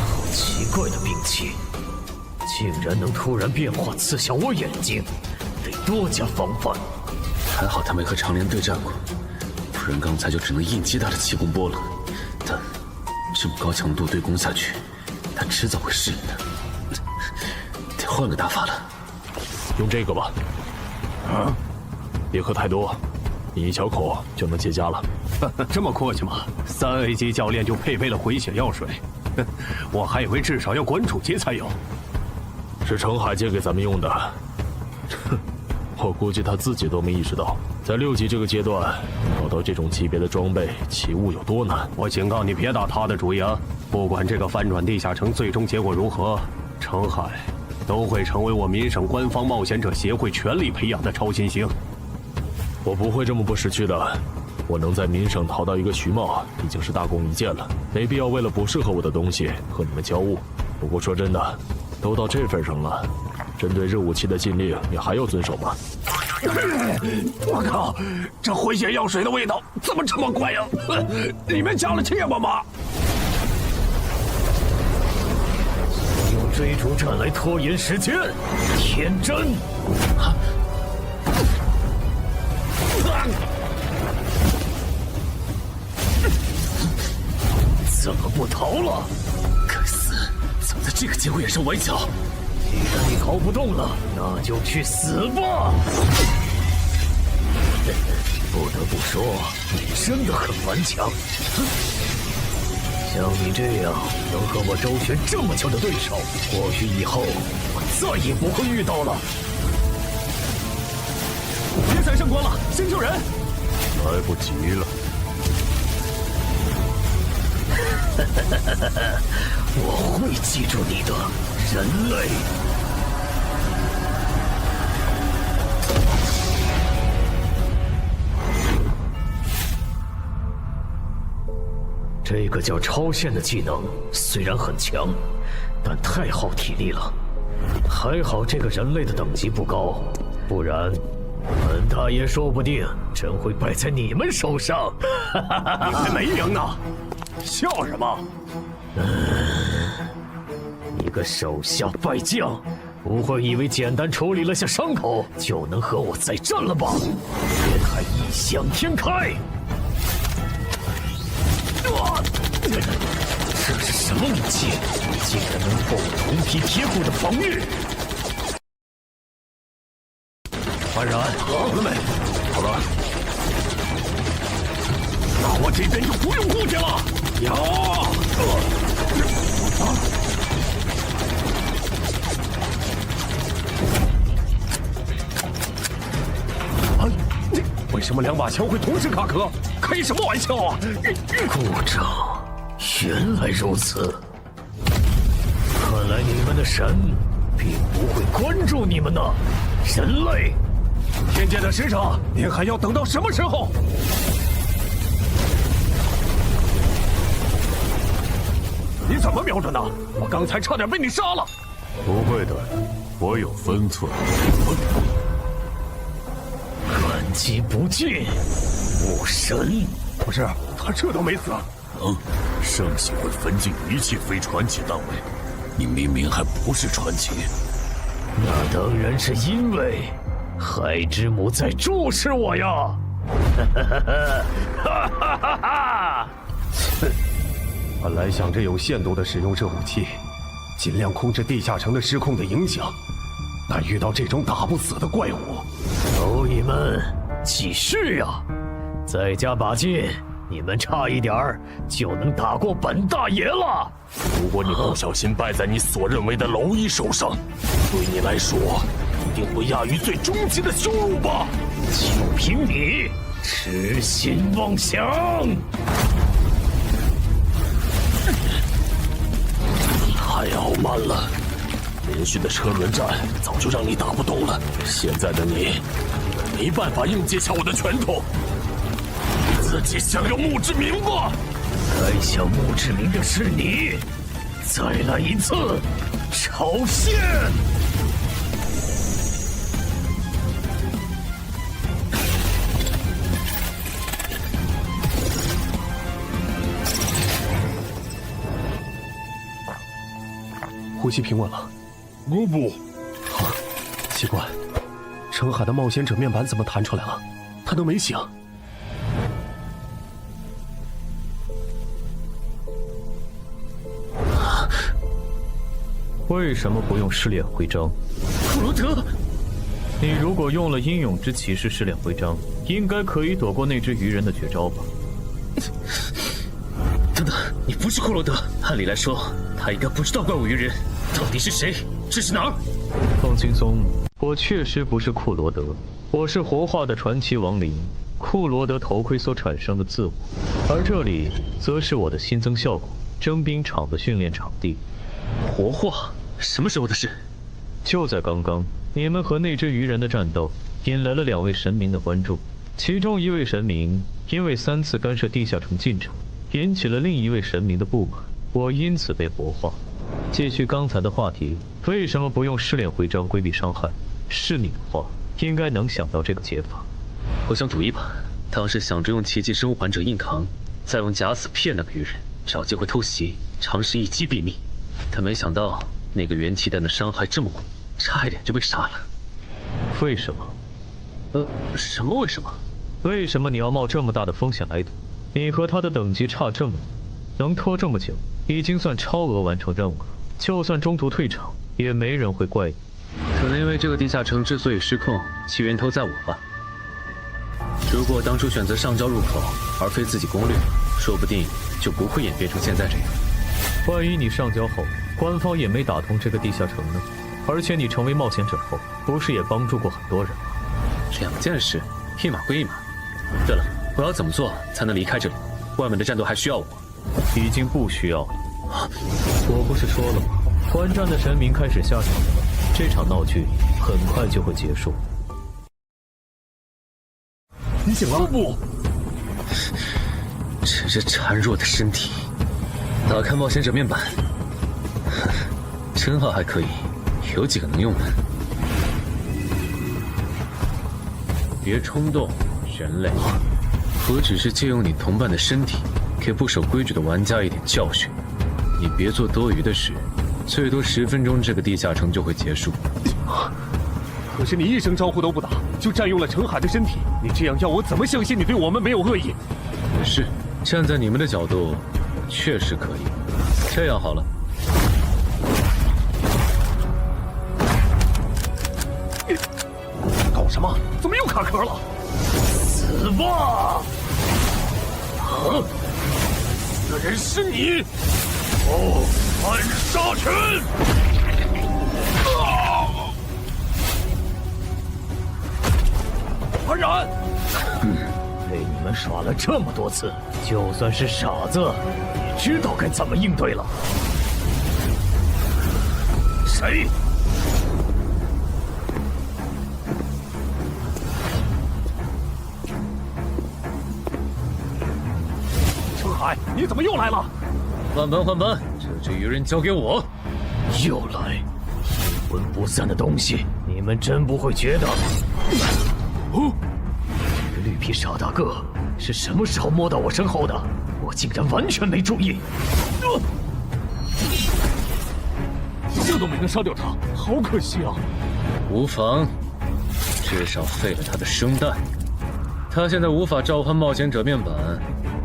Speaker 18: 好奇怪的兵器，竟然能突然变化刺向我眼睛，得多加防范。
Speaker 3: 还好他没和长莲对战过，不然刚才就只能硬接他的气功波了。但这么高强度对攻下去，他迟早会适应的。得换个打法了。
Speaker 12: 用这个吧。啊，别喝太多，你一小口就能结痂了。
Speaker 15: 这么阔气吗？3A 级教练就配备了回血药水，我还以为至少要馆主级才有。
Speaker 12: 是程海借给咱们用的。哼，我估计他自己都没意识到，在6级这个阶段，找到这种级别的装备奇物有多难。
Speaker 15: 我警告你，别打他的主意啊！不管这个翻转地下城最终结果如何，程海都会成为我民省官方冒险者协会全力培养的超新星。
Speaker 12: 我不会这么不识趣的。我能在民省淘到一个徐茂，已经是大功一件了，没必要为了不适合我的东西和你们交恶。不过说真的，都到这份上了，针对热武器的禁令，你还要遵守吗？
Speaker 9: 我靠，这回血药水的味道怎么这么怪呀？里面加了芥末吗？
Speaker 18: 用追逐战来拖延时间，天真！怎么不逃了？
Speaker 3: 该死，怎么在这个节骨眼上崴脚？
Speaker 18: 既然你逃不动了，那就去死吧！不得不说，你真的很顽强。像你这样能和我周旋这么久的对手，或许以后我再也不会遇到了。
Speaker 12: 相关了，先救人！
Speaker 15: 来不及了。
Speaker 18: 我会记住你的，人类。这个叫超限的技能虽然很强，但太耗体力了。还好这个人类的等级不高，不然本大爷说不定真会败在你们手上。
Speaker 12: 你还没赢呢，笑什么？
Speaker 18: 一个手下败将，不会以为简单处理了下伤口就能和我再战了吧？别太异想天开！这是什么武器？竟然能破我铜皮铁骨的防御！安然，好了没？好了，那我这边就不用顾忌了。
Speaker 12: 为什么2把枪会同时卡壳？开什么玩笑啊！
Speaker 18: 故障，原来如此。看来你们的神并不会关注你们呢，人类。
Speaker 12: 天界的使者，您还要等到什么时候？你怎么瞄准的？我刚才差点被你杀了。
Speaker 15: 不会的，我有分寸。
Speaker 18: 感激不尽，武神。
Speaker 12: 不是，他这都没死。
Speaker 15: 圣系会分进一切非传奇单位，你明明还不是传奇。
Speaker 18: 那当然是因为海之母在注视我呀！哈哈哈哈！
Speaker 12: 本来想着有限度的使用这武器，尽量控制地下城的失控的影响，但遇到这种打不死的怪物，
Speaker 18: 蝼蚁们继续呀！再加把劲，你们差一点儿就能打过本大爷了。
Speaker 15: 如果你不小心败在你所认为的蝼蚁手上，对你来说一定不亚于最终极的羞辱吧？
Speaker 18: 就凭你痴心妄想！
Speaker 15: 太傲慢了，连续的车轮战早就让你打不动了，现在的你没办法硬接下我的拳头。自己想要墓志铭吧？
Speaker 18: 该想墓志铭的是你！再来一次，超限！
Speaker 12: 呼吸平稳了。
Speaker 15: 不，
Speaker 12: 奇怪，澄海的冒险者面板怎么弹出来了？他都没醒。
Speaker 20: 为什么不用试炼徽章？
Speaker 12: 库罗德，
Speaker 20: 你如果用了英勇之骑士试炼徽章，应该可以躲过那只鱼人的绝招吧？
Speaker 3: 等等，你不是库罗德，按理来说，他应该不知道怪物鱼人到底是谁，这是哪儿？
Speaker 20: 放轻松，我确实不是库罗德，我是活化的传奇亡灵，库罗德头盔所产生的自我，而这里则是我的新增效果——征兵场的训练场地。
Speaker 3: 活化？什么时候的事？
Speaker 20: 就在刚刚，你们和那只鱼人的战斗引来了2位神明的关注，其中一位神明因为3次干涉地下城进程，引起了另一位神明的不满，我因此被活化。继续刚才的话题，为什么不用试炼徽章规避伤害？是你的话，应该能想到这个解法。
Speaker 3: 我想赌一把，当时想着用奇迹生还者硬扛，再用假死骗那个鱼人，找机会偷袭，尝试一击毙命。但没想到那个元气弹的伤害这么猛，差一点就被杀了。
Speaker 20: 为什么？
Speaker 3: 什么为什么？
Speaker 20: 为什么你要冒这么大的风险来赌？你和他的等级差这么远，能拖这么久，已经算超额完成任务了。就算中途退场，也没人会怪你。
Speaker 3: 可能因为这个地下城之所以失控，其源头在我吧。如果当初选择上交入口，而非自己攻略，说不定就不会演变成现在这样。
Speaker 20: 万一你上交后，官方也没打通这个地下城呢？而且你成为冒险者后，不是也帮助过很多人吗？
Speaker 3: 2件事，一码归一码。对了，我要怎么做才能离开这里？外面的战斗还需要我？
Speaker 20: 已经不需要了。我不是说了吗？观战的神明开始下场了，这场闹剧很快就会结束。
Speaker 12: 你醒了？
Speaker 3: 不，只是孱弱的身体。打开冒险者面板，称号还可以，有几个能用的。别冲动，人类。我只是借用你同伴的身体，给不守规矩的玩家一点教训。你别做多余的事，最多10分钟，这个地下城就会结束。
Speaker 12: 可是你一声招呼都不打，就占用了程海的身体，你这样要我怎么相信你对我们没有恶意？
Speaker 3: 也是，站在你们的角度，确实可以。这样好了，
Speaker 12: 搞什么？怎么又卡壳了？
Speaker 9: 死吧！死的人是你！暗杀拳！安然，被你们耍了这么多次，就算是傻子，也知道该怎么应对了。谁？
Speaker 12: 程海，你怎么又来了？
Speaker 3: 换班换班，这只鱼人交给我。
Speaker 9: 又来，阴魂不散的东西，你们真不会觉得？哦，这个绿皮傻大个是什么时候摸到我身后的？我竟然完全没注意。
Speaker 12: 这都没能杀掉他，好可惜啊！
Speaker 3: 无妨，至少废了他的声带。他现在无法召唤冒险者面板，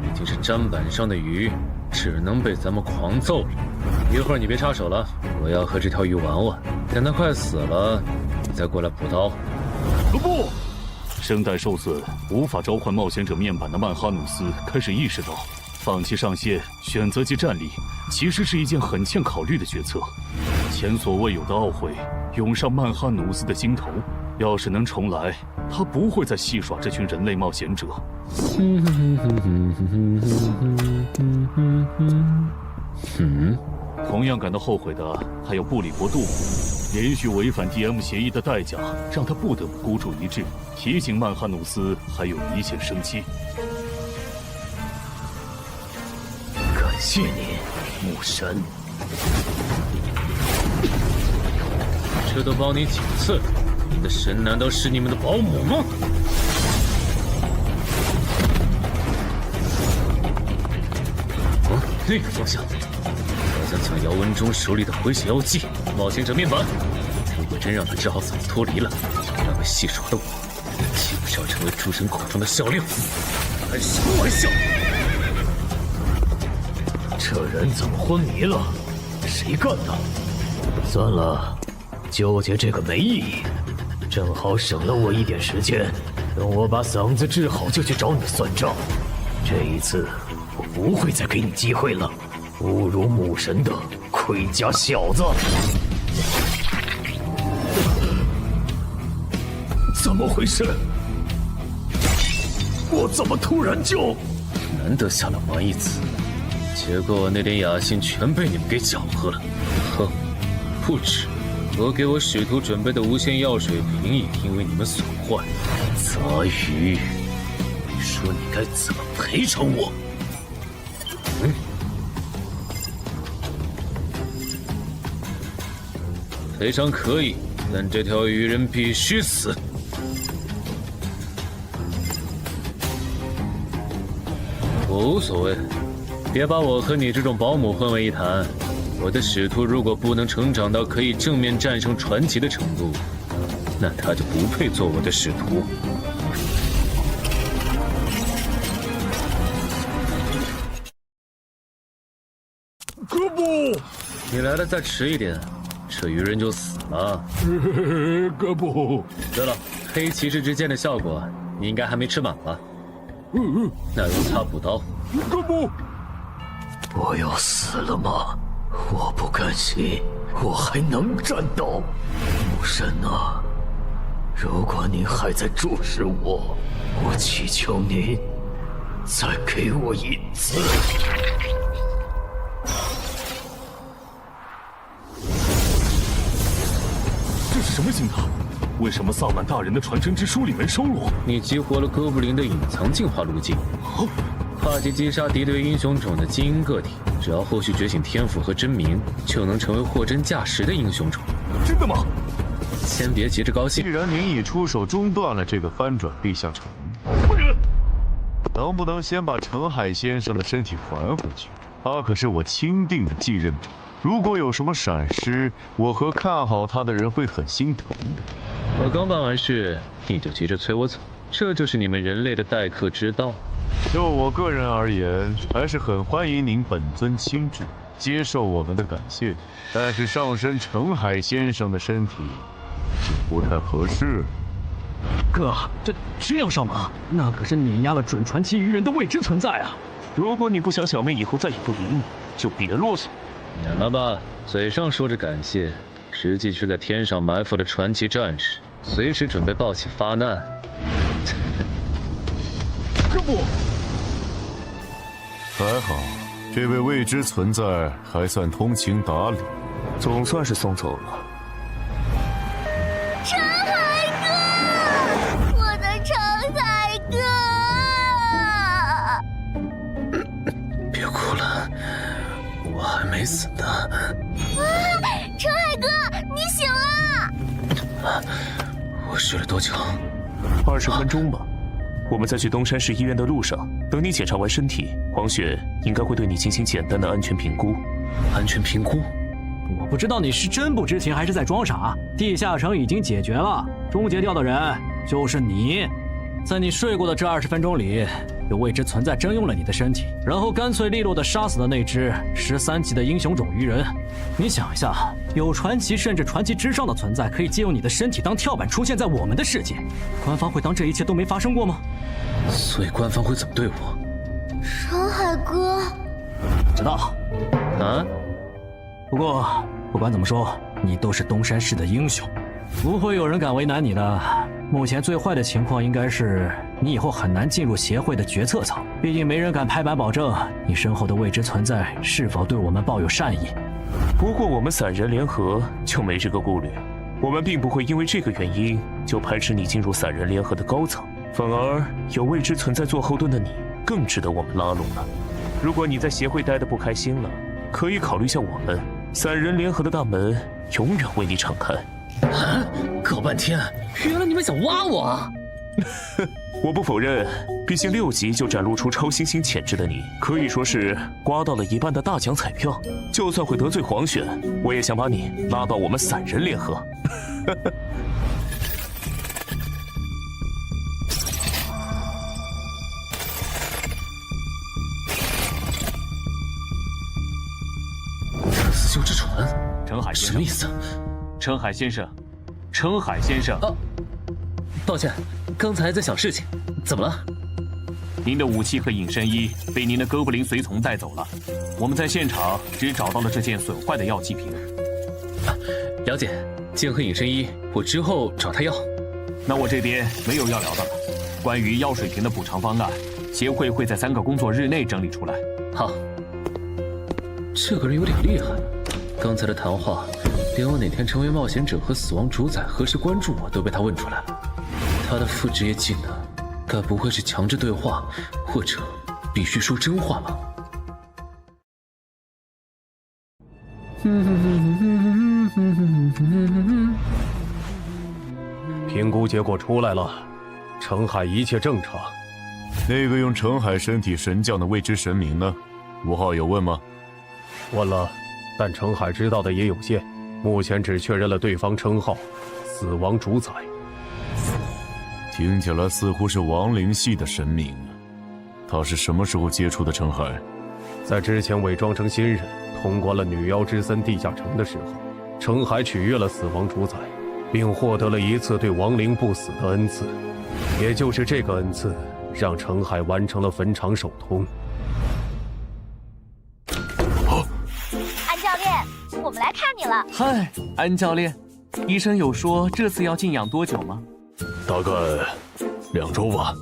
Speaker 3: 已经是砧板上的鱼，只能被咱们狂揍了。一会儿你别插手了，我要和这条鱼玩玩。等它快死了，你再过来补刀。
Speaker 10: 不，声带受损，无法召唤冒险者面板的曼哈努斯开始意识到，放弃上线，选择其战力，其实是一件很欠考虑的决策。前所未有的懊悔涌上曼哈努斯的心头。要是能重来，他不会再戏耍这群人类冒险者。同样感到后悔的还有布里伯杜姆，连续违反 DM 协议的代价让他不得不孤注一掷，提醒曼哈努斯还有一线生机。
Speaker 9: 感谢你，牧神。
Speaker 3: 这都帮你几次了，你的神难道是你们的保姆吗？那个方向，好像抢姚文忠手里的回血药剂。冒险者面板，如果真让他只好早脱离了，那位戏耍的我，岂不是要成为诸神口中的笑料？开什么玩笑！
Speaker 9: 这人怎么昏迷了？谁干的？算了，纠结这个没意义，正好省了我一点时间。等我把嗓子治好，就去找你算账。这一次，我不会再给你机会了。侮辱母神的盔甲小子！怎么回事？我怎么突然就……
Speaker 3: 难得下来玩一次，结果那点雅兴全被你们给搅和了。哼，不止，我给我使徒准备的无限药水瓶也因为你们损坏。杂鱼，你说你该怎么赔偿我？赔偿可以，但这条鱼人必须死。我无所谓，别把我和你这种保姆混为一谈。我的使徒如果不能成长到可以正面战胜传奇的程度，那他就不配做我的使徒。
Speaker 9: 哥布，
Speaker 3: 你来的再迟一点，这鱼人就死了。
Speaker 9: 哥布。
Speaker 3: 对了，黑骑士之剑的效果，你应该还没吃满吧？那用它补刀。
Speaker 9: 哥布，我要死了吗？我不甘心，我还能战斗。母神啊，
Speaker 18: 如果您还在注视我，我祈求您再给我一次。
Speaker 15: 这是什么信号？为什么萨满大人的传承之书里没收录？
Speaker 3: 你激活了哥布林的隐藏进化路径，跨级击杀敌对英雄种的精英个体，只要后续觉醒天赋和真名，就能成为货真价实的英雄种。
Speaker 15: 真的吗？
Speaker 3: 先别急着高兴。
Speaker 4: 既然您已出手中断了这个翻转地下城，能不能先把程海先生的身体还回去？他可是我钦定的继任者，如果有什么闪失，我和看好他的人会很心疼的。
Speaker 3: 我刚办完事，你就急着催我走，这就是你们人类的待客之道。
Speaker 4: 就我个人而言，还是很欢迎您本尊亲至，接受我们的感谢。但是上身程海先生的身体就不太合适。
Speaker 22: 哥，这样上马，那可是碾压了准传奇鱼人的未知存在啊！
Speaker 15: 如果你不想小妹以后再也不理你，就别啰嗦。
Speaker 3: 免了吧，嘴上说着感谢，实际是在天上埋伏的传奇战士，随时准备报喜发难。
Speaker 15: 这不，
Speaker 4: 还好，这位未知存在还算通情达理，
Speaker 15: 总算是松手了。
Speaker 7: 程海哥，我的程海哥！
Speaker 3: 别哭了，我还没死呢。
Speaker 7: 程海哥，你醒了！
Speaker 3: 我睡了多久
Speaker 15: ？20分钟吧。我们在去东山市医院的路上，等你检查完身体，黄雪应该会对你进行简单的安全评估。
Speaker 3: 安全评估？
Speaker 22: 我不知道你是真不知情还是在装傻。地下城已经解决了，终结掉的人就是你。在你睡过的这20分钟里，有未知存在征用了你的身体，然后干脆利落地杀死了那只13级的英雄种鱼人。你想一下，有传奇甚至传奇之上的存在可以借用你的身体当跳板出现在我们的世界，官方会当这一切都没发生过吗？
Speaker 3: 所以官方会怎么对我？
Speaker 7: 程海哥，
Speaker 22: 知道。
Speaker 3: 啊？
Speaker 22: 不过不管怎么说，你都是东山市的英雄，不会有人敢为难你的。目前最坏的情况应该是你以后很难进入协会的决策层，毕竟没人敢拍板保证你身后的未知存在是否对我们抱有善意。
Speaker 15: 不过我们散人联合就没这个顾虑，我们并不会因为这个原因就排斥你进入散人联合的高层，反而有未知存在做后盾的你更值得我们拉拢了。如果你在协会待得不开心了，可以考虑下我们，散人联合的大门永远为你敞开。
Speaker 3: 啊！搞半天，原来你们想挖我啊！
Speaker 15: 我不否认，毕竟6级就展露出超新星潜质的你，可以说是刮到了一半的大奖彩票。就算会得罪黄选，我也想把你拉到我们散人联合。
Speaker 3: 自救之船，
Speaker 22: 程海先生
Speaker 3: 什么意思？
Speaker 22: 程海先生，程海先生。
Speaker 3: 抱歉，刚才在想事情，怎么了？
Speaker 22: 您的武器和隐身衣被您的哥布林随从带走了，我们在现场只找到了这件损坏的药剂瓶。
Speaker 3: 了解，剑和隐身衣，我之后找他要。
Speaker 22: 那我这边没有要聊的了。关于药水瓶的补偿方案，协会会在3个工作日内整理出来。
Speaker 3: 好。这个人有点厉害，刚才的谈话，连我哪天成为冒险者和死亡主宰何时关注我都被他问出来了。他的副职业技能，该不会是强制对话，或者必须说真话吧？
Speaker 12: 评估结果出来了，程海一切正常。
Speaker 4: 那个用程海身体神降的未知神明呢？5号有问吗？
Speaker 12: 问了，但程海知道的也有限，目前只确认了对方称号“死亡主宰”。
Speaker 4: 听起来似乎是亡灵系的神明。他是什么时候接触的程海？
Speaker 12: 在之前伪装成新人，通关了女妖之森地下城的时候，程海取悦了死亡主宰，并获得了一次对亡灵不死的恩赐。也就是这个恩赐，让程海完成了坟场首通。
Speaker 7: 安教练，我们来看你了。
Speaker 8: 嗨，安教练，医生有说这次要静养多久吗？
Speaker 15: 大概2周吧。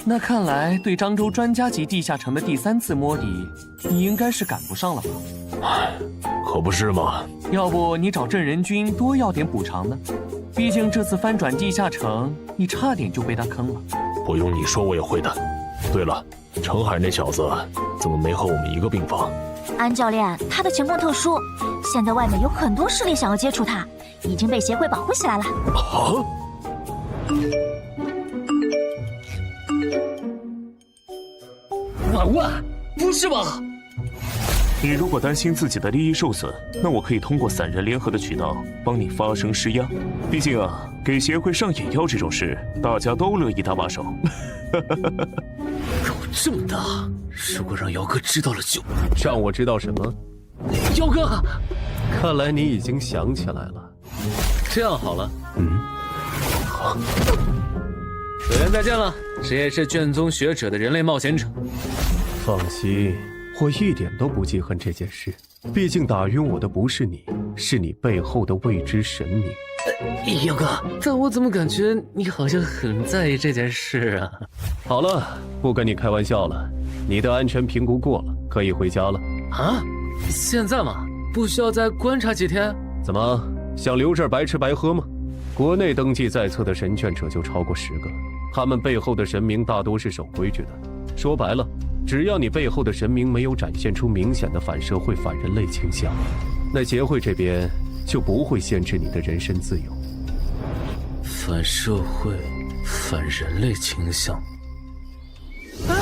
Speaker 8: 那看来对漳州专家级地下城的第3次摸底，你应该是赶不上了吧？
Speaker 15: 唉，可不是嘛。
Speaker 8: 要不你找镇人君多要点补偿呢？毕竟这次翻转地下城，你差点就被他坑了。
Speaker 15: 不用你说，我也会的。对了，程海那小子怎么没和我们一个病房？
Speaker 7: 安教练，他的情况特殊，现在外面有很多势力想要接触他，已经被协会保护起来了。
Speaker 15: 啊！
Speaker 21: 婉婉，不是吧？你如果担心自己的利益受损，那我可以通过散人联合的渠道帮你发声施压。毕竟啊，给协会上眼药这种事，大家都乐意搭把手。
Speaker 3: 狗这么大，如果让姚哥知道了就……
Speaker 12: 让我知道什么？
Speaker 21: 姚哥，
Speaker 12: 看来你已经想起来了。
Speaker 3: 这样好了，有缘再见了，谁也是卷宗学者的人类冒险者。
Speaker 12: 放心，我一点都不记恨这件事。毕竟打晕我的不是你，是你背后的未知神明。
Speaker 3: 姚哥，但我怎么感觉你好像很在意这件事啊？
Speaker 12: 好了，不跟你开玩笑了，你的安全评估过了，可以回家了。
Speaker 3: 啊？现在吗？不需要再观察几天？
Speaker 12: 怎么想留这儿白吃白喝吗？国内登记在册的神眷者就超过10个，他们背后的神明大多是守规矩的。说白了，只要你背后的神明没有展现出明显的反社会、反人类倾向，那协会这边就不会限制你的人身自由。
Speaker 3: 反社会、反人类倾向？啊！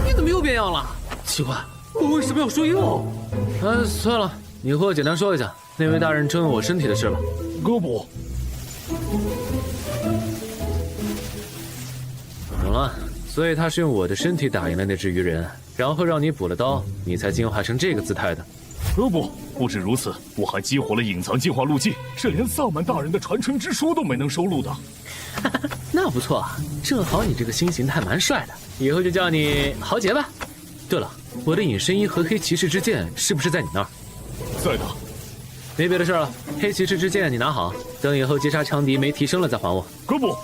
Speaker 3: 你怎么又变样了？奇怪，我为什么要说又？算了，你和我简单说一下那位大人追问我身体的事吧。
Speaker 15: 哥不。
Speaker 3: 懂了。所以他是用我的身体打赢了那只鱼人，然后让你补了刀，你才进化成这个姿态的。
Speaker 15: 不止如此，我还激活了隐藏进化路径，是连萨满大人的传承之书都没能收录的。
Speaker 3: 那不错，正好你这个新形态蛮帅的，以后就叫你豪杰吧。对了，我的隐身衣和黑骑士之剑是不是在你那儿？
Speaker 15: 在的。
Speaker 3: 没别的事了，黑骑士之剑你拿好，等以后击杀强敌没提升了再还我。
Speaker 15: 哥不。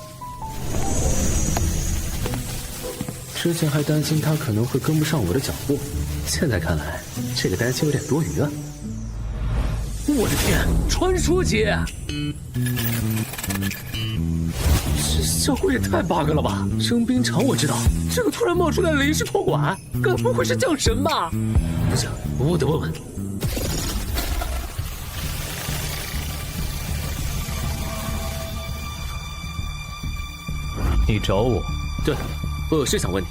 Speaker 3: 之前还担心他可能会跟不上我的脚步，现在看来，这个担心有点多余啊！我的天，传说级！这效果也太 bug 了吧！征兵场我知道，这个突然冒出来的临时托管，该不会是降神吧？不行，我得问问。
Speaker 20: 你找我？
Speaker 3: 对。我有事想问你，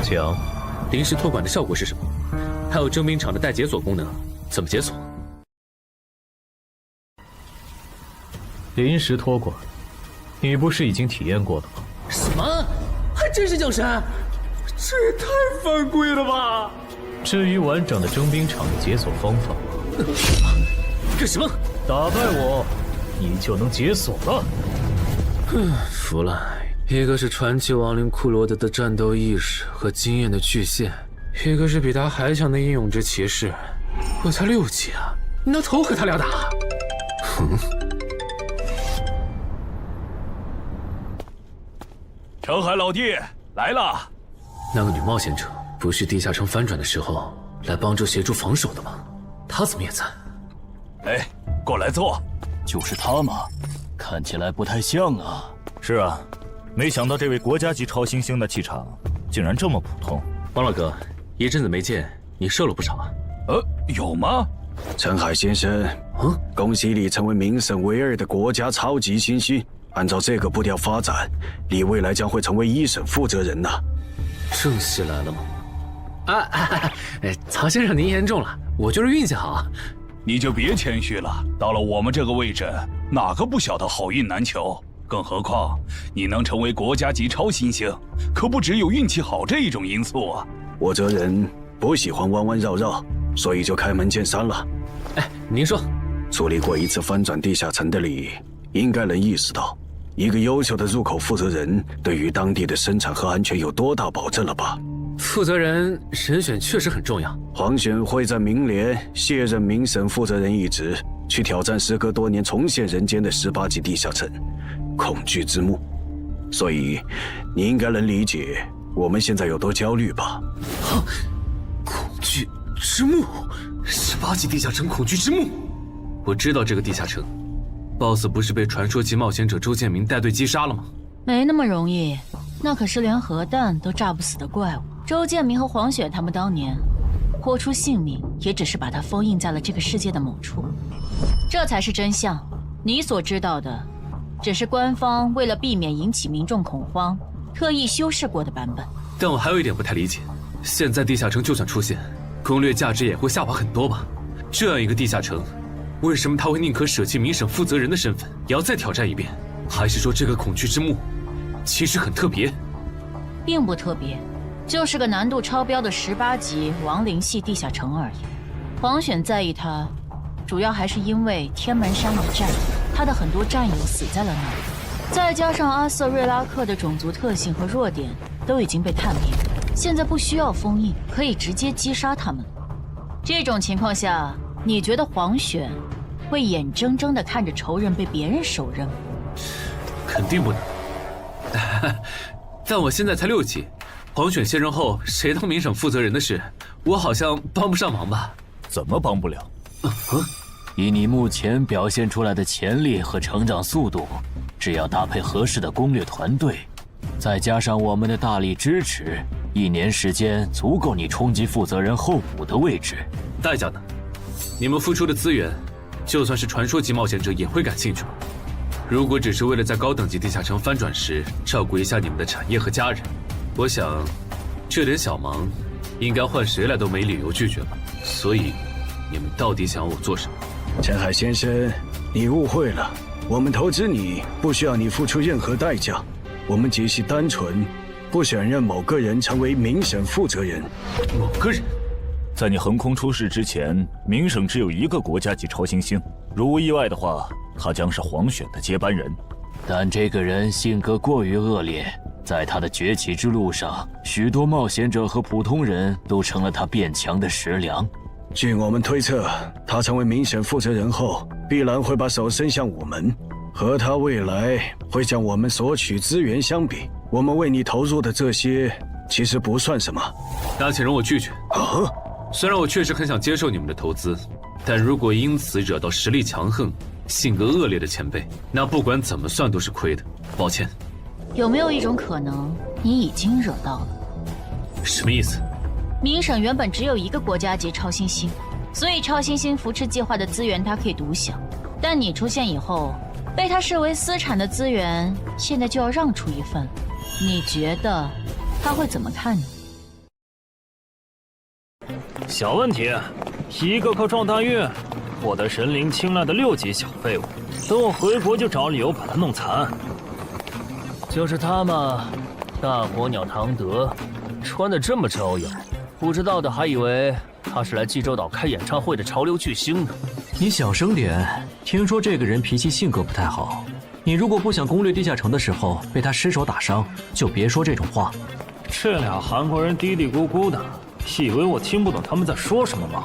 Speaker 20: 讲。
Speaker 3: 临时托管的效果是什么？还有征兵场的待解锁功能，怎么解锁？
Speaker 20: 临时托管，你不是已经体验过了吗？
Speaker 3: 什么？还真是降神？这也太犯规了吧！
Speaker 20: 至于完整的征兵场的解锁方法，
Speaker 3: 干什么？
Speaker 20: 打败我，你就能解锁了。
Speaker 3: 服了。一个是传奇亡灵库罗德的战斗意识和经验的巨献，一个是比他还强的英勇之骑士。我才6级啊，你拿头和他俩打？哼！
Speaker 2: 程海老弟来了。
Speaker 3: 那个女冒险者不是地下城翻转的时候来帮助协助防守的吗？她怎么也在？
Speaker 2: 哎，过来坐。
Speaker 10: 就是他吗？看起来不太像啊。是啊。没想到这位国家级超新星的气场竟然这么普通。
Speaker 3: 王老哥，一阵子没见，你瘦了不少啊。
Speaker 2: 有吗？
Speaker 5: 陈海先生，恭喜你成为名声唯2的国家超级新星。按照这个步调发展，你未来将会成为1省负责人呐。
Speaker 3: 正戏来了吗？曹先生您言重了，我就是运气好。
Speaker 2: 你就别谦虚了，到了我们这个位置，哪个不晓得好运难求？更何况，你能成为国家级超新星，可不只有运气好这一种因素啊！
Speaker 5: 我这人不喜欢弯弯绕绕，所以就开门见山了。
Speaker 3: 您说，
Speaker 5: 处理过一次翻转地下城的你，应该能意识到，一个优秀的入口负责人对于当地的生产和安全有多大保证了吧？
Speaker 3: 负责人人选确实很重要。
Speaker 5: 黄选会在明年卸任明省负责人一职，去挑战时隔多年重现人间的18级地下城。恐惧之墓，所以你应该能理解我们现在有多焦虑吧？
Speaker 3: 恐惧之墓，18级地下城恐惧之墓。我知道这个地下城 ，BOSS 不是被传说级冒险者周建明带队击杀了吗？
Speaker 11: 没那么容易，那可是连核弹都炸不死的怪物。周建明和黄雪他们当年豁出性命，也只是把它封印在了这个世界的某处。这才是真相。你所知道的，只是官方为了避免引起民众恐慌，特意修饰过的版本。
Speaker 3: 但我还有一点不太理解，现在地下城就算出现，攻略价值也会下滑很多吧？这样一个地下城，为什么他会宁可舍弃民审负责人的身份，也要再挑战一遍？还是说这个恐惧之墓其实很特别？
Speaker 11: 并不特别，就是个难度超标的18级亡灵系地下城而已。黄选在意它，主要还是因为天门山一战，他的很多战友死在了那里，再加上阿瑟瑞拉克的种族特性和弱点都已经被探明，现在不需要封印，可以直接击杀他们。这种情况下，你觉得黄选会眼睁睁地看着仇人被别人手刃吗？
Speaker 3: 肯定不能。但我现在才6级，黄选卸任后谁当民审负责人的事，我好像帮不上忙吧？
Speaker 10: 怎么帮不了？
Speaker 16: 以你目前表现出来的潜力和成长速度，只要搭配合适的攻略团队，再加上我们的大力支持，1年时间足够你冲击负责人候补的位置。
Speaker 3: 代价呢？你们付出的资源，就算是传说级冒险者也会感兴趣吗？如果只是为了在高等级地下城翻转时照顾一下你们的产业和家人，我想这点小忙，应该换谁来都没理由拒绝吧。所以，你们到底想要我做什么？
Speaker 5: 陈海先生，你误会了，我们投资你不需要你付出任何代价，我们只是单纯不想让某个人成为民审负责人。
Speaker 3: 某个人？
Speaker 10: 在你横空出世之前，明省只有1个国家级超新星，如无意外的话，他将是黄选的接班人。
Speaker 16: 但这个人性格过于恶劣，在他的崛起之路上，许多冒险者和普通人都成了他变强的食粮。
Speaker 5: 据我们推测，他成为民审负责人后，必然会把手伸向我们，和他未来会向我们索取资源相比，我们为你投入的这些其实不算什么。
Speaker 3: 那请容我拒绝。
Speaker 5: 啊！
Speaker 3: 虽然我确实很想接受你们的投资，但如果因此惹到实力强横、性格恶劣的前辈，那不管怎么算都是亏的。抱歉。
Speaker 11: 有没有一种可能，你已经惹到了？
Speaker 3: 什么意思？
Speaker 11: 明省原本只有1个国家级超新星，所以超新星扶持计划的资源它可以独享。但你出现以后，被他视为私产的资源，现在就要让出一份，你觉得他会怎么看你？
Speaker 21: 小问题，1个靠撞大运，获得神灵青睐的6级小废物，等我回国就找理由把他弄残。就是他嘛，大火鸟唐德，穿得这么招摇，不知道的还以为他是来济州岛开演唱会的潮流巨星呢。
Speaker 22: 你小声点，听说这个人脾气性格不太好，你如果不想攻略地下城的时候被他失手打伤，就别说这种话。
Speaker 21: 这俩韩国人嘀嘀咕咕的，以为我听不懂他们在说什么吗？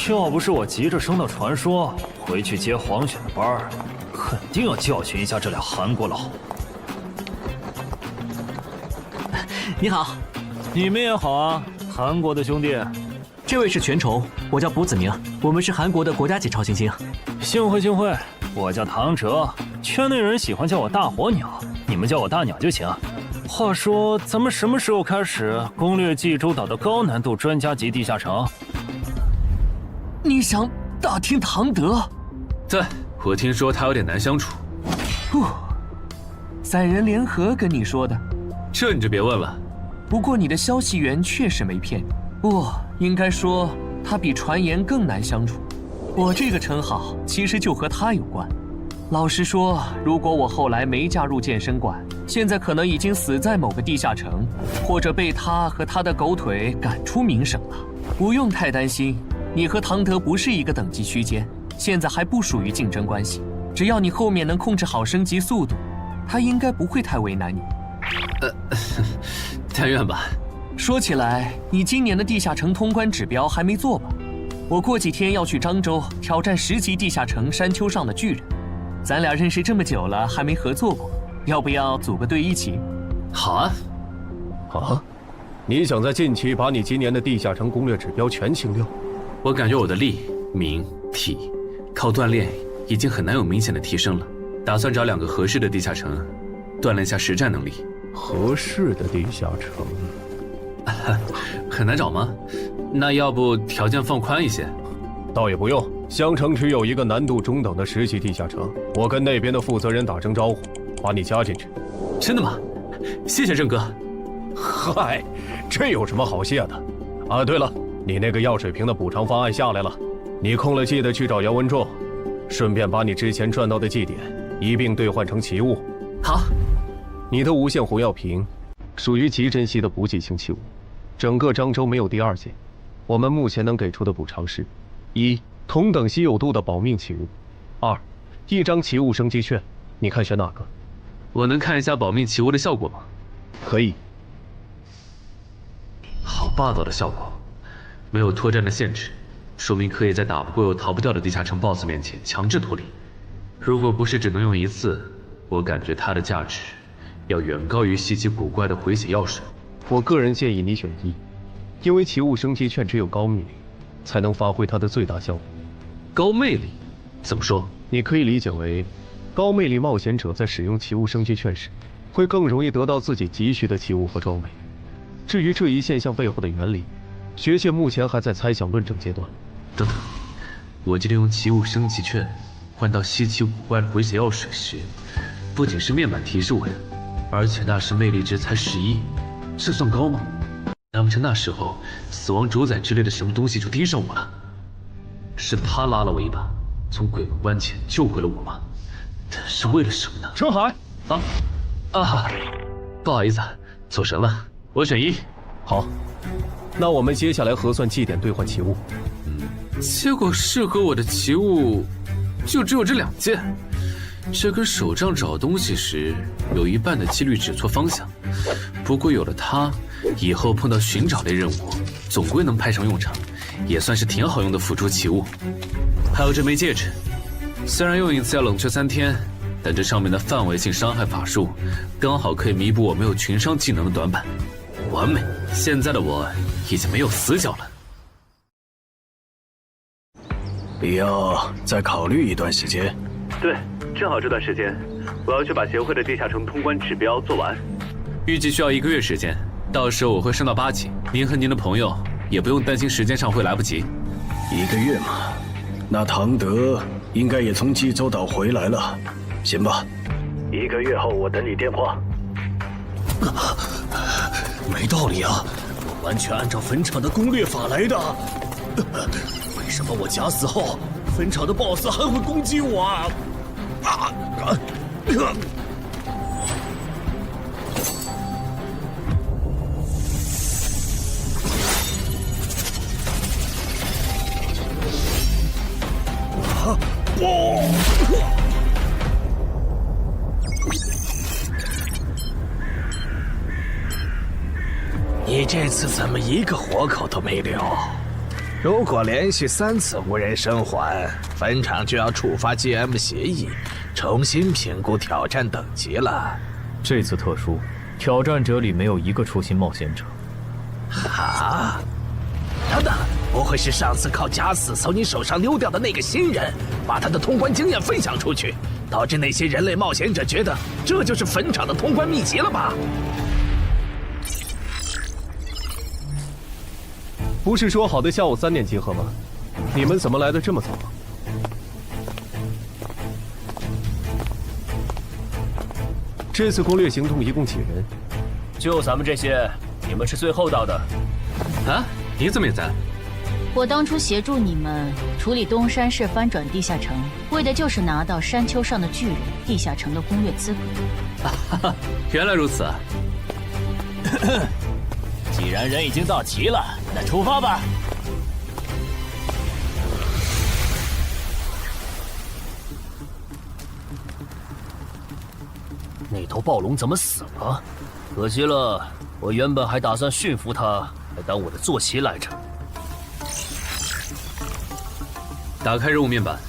Speaker 21: 要不是我急着升到传说，回去接黄雪的班，肯定要教训一下这俩韩国佬。
Speaker 22: 你好，
Speaker 21: 你们也好啊，韩国的兄弟。
Speaker 22: 这位是全仇，我叫卜子明，我们是韩国的国家级超新星。
Speaker 21: 幸会幸会，我叫唐哲，圈内人喜欢叫我大火鸟，你们叫我大鸟就行。话说，咱们什么时候开始攻略济州岛的高难度专家级地下城？
Speaker 22: 你想打听唐德？
Speaker 3: 对，我听说他有点难相处。
Speaker 22: 3人联合跟你说的，
Speaker 3: 这你就别问了。
Speaker 22: 不过你的消息源确实没骗你，不，应该说他比传言更难相处。我这个称号其实就和他有关。老实说，如果我后来没加入健身馆，现在可能已经死在某个地下城，或者被他和他的狗腿赶出明省了。不用太担心，你和唐德不是一个等级区间，现在还不属于竞争关系。只要你后面能控制好升级速度，他应该不会太为难你。
Speaker 3: 但愿吧。
Speaker 22: 说起来，你今年的地下城通关指标还没做吧？我过几天要去漳州挑战10级地下城山丘上的巨人。咱俩认识这么久了，还没合作过，
Speaker 8: 要不要组个队一起？
Speaker 3: 好啊。
Speaker 12: 啊？你想在近期把你今年的地下城攻略指标全清掉？
Speaker 3: 我感觉我的力、名、体，靠锻炼已经很难有明显的提升了。打算找2个合适的地下城，锻炼下实战能力。
Speaker 12: 合适的地下城，
Speaker 3: 很难找吗？那要不条件放宽一些？
Speaker 12: 倒也不用。襄城区有一个难度中等的10级地下城，我跟那边的负责人打声招呼，把你加进去。
Speaker 3: 真的吗？谢谢郑哥。
Speaker 12: 嗨，这有什么好谢的？啊，对了，你那个药水瓶的补偿方案下来了，你空了记得去找姚文仲，顺便把你之前赚到的祭点一并兑换成奇物。
Speaker 3: 好。
Speaker 12: 你的无限红药瓶属于极珍稀的补给性器物，整个漳州没有第2件。我们目前能给出的补偿是：1. 同等稀有度的保命奇物；2. 1张奇物升级券。你看选哪个？
Speaker 3: 我能看一下保命奇物的效果吗？
Speaker 12: 可以。
Speaker 3: 好霸道的效果，没有脱战的限制，说明可以在打不过又逃不掉的地下城 BOSS 面前强制脱离。如果不是只能用1次，我感觉它的价值要远高于稀奇古怪的回血药水。
Speaker 12: 我个人建议你选1，因为奇物升级券只有高魅力才能发挥它的最大效果。
Speaker 3: 高魅力？怎么说？
Speaker 12: 你可以理解为，高魅力冒险者在使用奇物升级券时，会更容易得到自己急需的奇物和装备。至于这一现象背后的原理，学界目前还在猜想论证阶段。
Speaker 3: 等等，我记得用奇物升级券换到稀奇古怪的回血药水时，不仅是面板提示我的，而且那时魅力值才11，这算高吗？难不成那时候死亡主宰之类的什么东西就盯上我了？是他拉了我一把，从鬼门关前救回了我吗？但是为了什么呢？
Speaker 12: 陈海，
Speaker 3: 不好意思，走神了。我选1。
Speaker 12: 好，那我们接下来核算祭点兑换奇物。
Speaker 3: 结果适合我的奇物就只有这2件，这跟手杖找东西时有一半的几率指错方向。不过有了它，以后碰到寻找类任务，总归能派上用场，也算是挺好用的辅助奇物。还有这枚戒指，虽然用1次要冷却3天，但这上面的范围性伤害法术，刚好可以弥补我没有群伤技能的短板。完美，现在的我已经没有死角了。
Speaker 5: 必要再考虑一段时间。
Speaker 3: 对，正好这段时间，我要去把协会的地下城通关指标做完，预计需要1个月时间，到时候我会升到8级。您和您的朋友也不用担心时间上会来不及。
Speaker 5: 1个月嘛，那唐德应该也从济州岛回来了。行吧，1个月后我等你电话。
Speaker 9: 没道理啊！我完全按照坟场的攻略法来的。为什么我假死后，坟场的 BOSS 还会攻击我啊？
Speaker 17: 你这次怎么一个活口都没留？如果连续3次无人生还，坟场就要触发 GM 协议，重新评估挑战等级了。
Speaker 18: 这次特殊，挑战者里没有1个初心冒险者。
Speaker 17: 啊！等等，不会是上次靠假死从你手上溜掉的那个新人，把他的通关经验分享出去，导致那些人类冒险者觉得这就是坟场的通关秘籍了吧？
Speaker 12: 不是说好的下午3点集合吗？你们怎么来的这么早？这次攻略行动一共几人？
Speaker 18: 就咱们这些，你们是最后到的。
Speaker 3: 啊，你怎么也在？
Speaker 11: 我当初协助你们处理东山市翻转地下城，为的就是拿到山丘上的巨人地下城的攻略资格。
Speaker 3: 原来如此啊！
Speaker 18: 既然人已经到齐了，那出发吧。那头暴龙怎么死了？可惜了，我原本还打算驯服它，来当我的坐骑来着。
Speaker 3: 打开任务面板。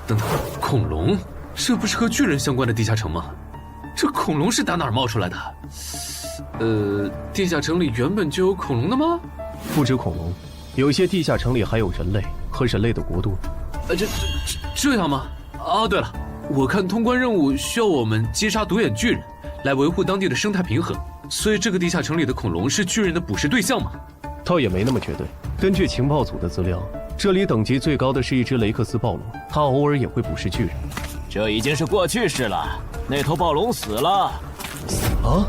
Speaker 3: 等等，恐龙？这不是和巨人相关的地下城吗？这恐龙是打哪儿冒出来的？地下城里原本就有恐龙的吗？
Speaker 12: 不止恐龙，有一些地下城里还有人类和人类的国度。
Speaker 3: 这样吗？哦，对了，我看通关任务需要我们击杀独眼巨人，来维护当地的生态平衡，所以这个地下城里的恐龙是巨人的捕食对象吗？
Speaker 12: 倒也没那么绝对。根据情报组的资料，这里等级最高的是一只雷克斯暴龙，它偶尔也会捕食巨人。
Speaker 14: 这已经是过去式了，那头暴龙死了。
Speaker 12: 死了？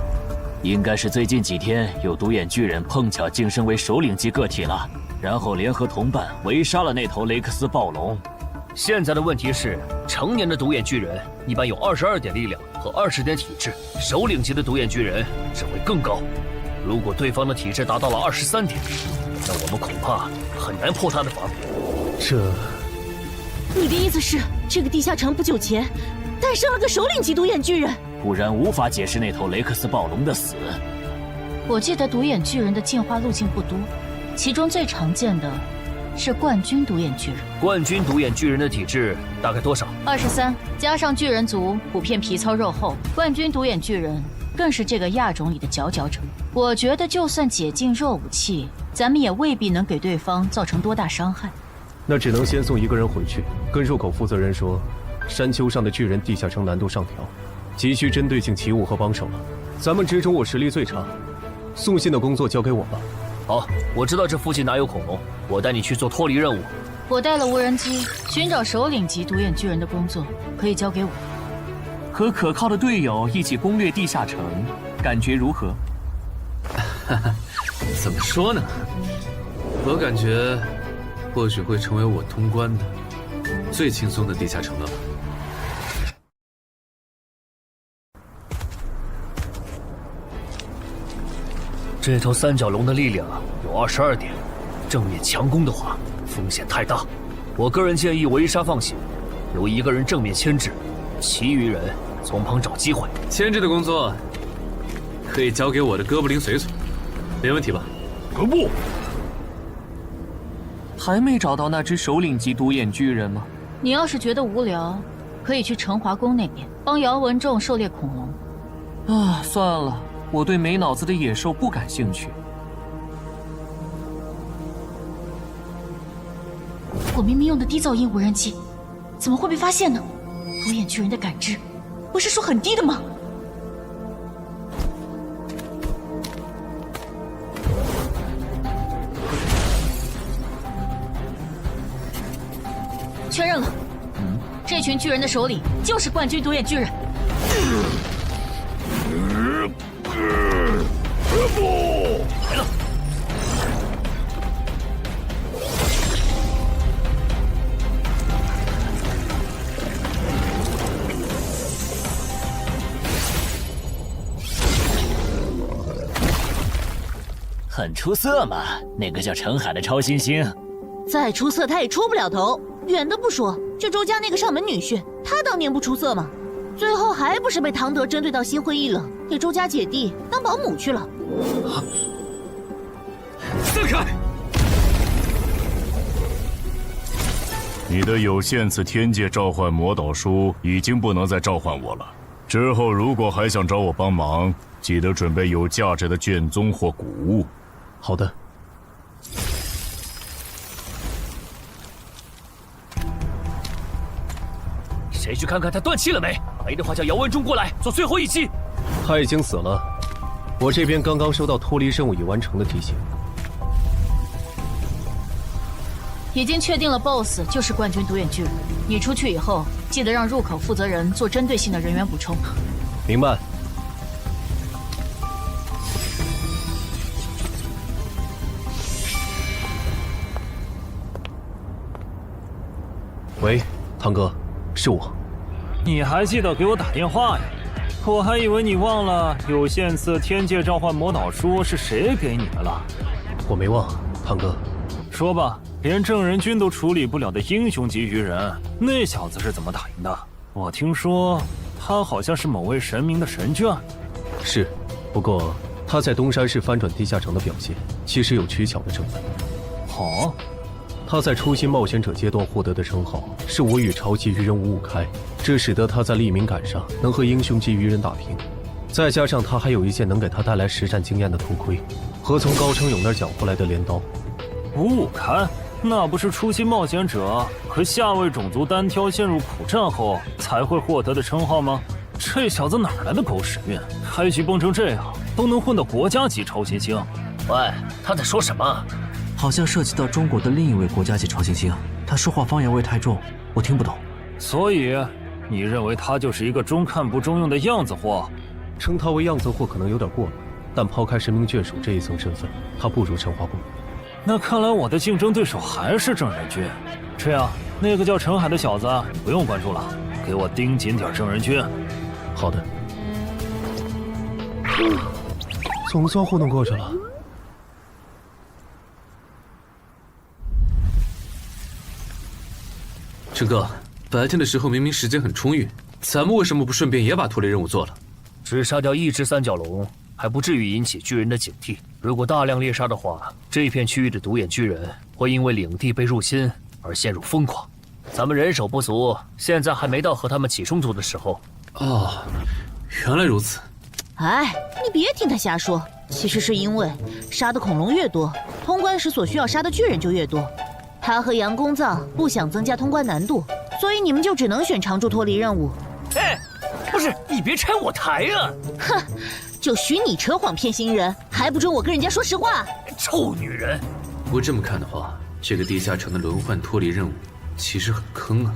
Speaker 14: 应该是最近几天有独眼巨人碰巧晋升为首领级个体了，然后联合同伴围杀了那头雷克斯暴龙。
Speaker 21: 现在的问题是，成年的独眼巨人一般有22点力量和20点体质，首领级的独眼巨人只会更高。如果对方的体质达到了23点，那我们恐怕很难破他的防。
Speaker 7: 你的意思是，这个地下城不久前诞生了个首领级独眼巨人？
Speaker 14: 不然无法解释那头雷克斯暴龙的死。
Speaker 11: 我记得独眼巨人的进化路径不多，其中最常见的是冠军独眼巨人。
Speaker 21: 冠军独眼巨人的体质大概多少
Speaker 11: ？23，加上巨人族普遍皮糙肉厚，冠军独眼巨人更是这个亚种里的佼佼者。我觉得就算解禁弱武器，咱们也未必能给对方造成多大伤害。
Speaker 12: 那只能先送一个人回去，跟入口负责人说，山丘上的巨人地下城难度上调，急需针对性奇物和帮手了。咱们之中我实力最差，送信的工作交给我吧。
Speaker 21: 好，我知道这附近哪有恐龙，我带你去做脱离任务。
Speaker 11: 我带了无人机，寻找首领级独眼巨人的工作可以交给我。
Speaker 8: 和可靠的队友一起攻略地下城，感觉如何？
Speaker 3: 怎么说呢？我感觉或许会成为我通关的最轻松的地下城了吧。
Speaker 21: 这头三角龙的力量有22点，正面强攻的话风险太大，我个人建议围杀放血，由一个人正面牵制，其余人从旁找机会。
Speaker 3: 牵制的工作可以交给我的哥布林随从，没问题吧？
Speaker 15: 不，
Speaker 8: 还没找到那只首领级独眼巨人吗？
Speaker 11: 你要是觉得无聊，可以去成华宫那边帮姚文仲狩猎恐龙。
Speaker 8: 啊，算了，我对没脑子的野兽不感兴趣。
Speaker 11: 我明明用的低噪音无人机，怎么会被发现呢？独眼巨人的感知，不是说很低的吗？确认了，这群巨人的首领就是冠军独眼巨人。
Speaker 9: 不，来了。
Speaker 14: 很出色嘛，那个叫陈海的超新星。
Speaker 7: 再出色，他也出不了头。远的不说，就周家那个上门女婿，他当年不出色吗？最后还不是被唐德针对到心灰意冷，给周家姐弟当保姆去了。
Speaker 9: 散开！
Speaker 4: 你的有限次天界召唤魔导书已经不能再召唤我了。之后如果还想找我帮忙，记得准备有价值的卷宗或古物。
Speaker 12: 好的。
Speaker 21: 谁去看看他断气了没？没的话叫姚文忠过来做最后一击。
Speaker 12: 他已经死了，我这边刚刚收到脱离任务已完成的提醒。
Speaker 11: 已经确定了 BOSS 就是冠军独眼巨人。你出去以后，记得让入口负责人做针对性的人员补充。
Speaker 12: 明白。喂，唐哥，是我。
Speaker 22: 你还记得给我打电话呀？我还以为你忘了有限次天界召唤魔导书是谁给你的了。
Speaker 12: 我没忘，唐哥。
Speaker 22: 说吧，连正人君都处理不了的英雄级鱼人，那小子是怎么打赢的？我听说他好像是某位神明的神眷。
Speaker 12: 是，不过他在东山市翻转地下城的表现，其实有取巧的成分。
Speaker 22: 哦，
Speaker 12: 他在初心冒险者阶段获得的称号是我与超级鱼人五五开，这使得他在立敏感上能和英雄级鱼人打平。再加上他还有一件能给他带来实战经验的头盔，和从高成勇那儿缴回来的镰刀。
Speaker 21: 五五开，那不是初心冒险者和下位种族单挑陷入苦战后才会获得的称号吗？这小子哪来的狗屎运？开局崩成这样，都能混到国家级超新星。
Speaker 14: 喂，他在说什么？
Speaker 22: 好像涉及到中国的另一位国家级超新星，他说话方言味太重，我听不懂。
Speaker 21: 所以，你认为他就是一个中看不中用的样子货？
Speaker 12: 称他为样子货可能有点过了，但抛开神明眷属这一层身份，他不如陈华贵。
Speaker 21: 那看来我的竞争对手还是郑仁君。这样，那个叫陈海的小子不用关注了，给我盯紧点郑仁君。
Speaker 12: 好的。总算糊弄过去了。
Speaker 3: 陈哥，白天的时候明明时间很充裕，咱们为什么不顺便也把脱离任务做了？
Speaker 14: 只杀掉一只三角龙，还不至于引起巨人的警惕。如果大量猎杀的话，这片区域的独眼巨人会因为领地被入侵而陷入疯狂。咱们人手不足，现在还没到和他们起冲突的时候。
Speaker 3: 哦，原来如此。
Speaker 11: 哎，你别听他瞎说，其实是因为杀的恐龙越多，通关时所需要杀的巨人就越多。他和杨公藏不想增加通关难度，所以你们就只能选常驻脱离任务。
Speaker 14: 哎，不是，你别拆我台啊！
Speaker 11: 哼，就许你扯谎骗新人，还不准我跟人家说实话？
Speaker 14: 臭女人！
Speaker 3: 不过这么看的话，这个地下城的轮换脱离任务其实很坑啊。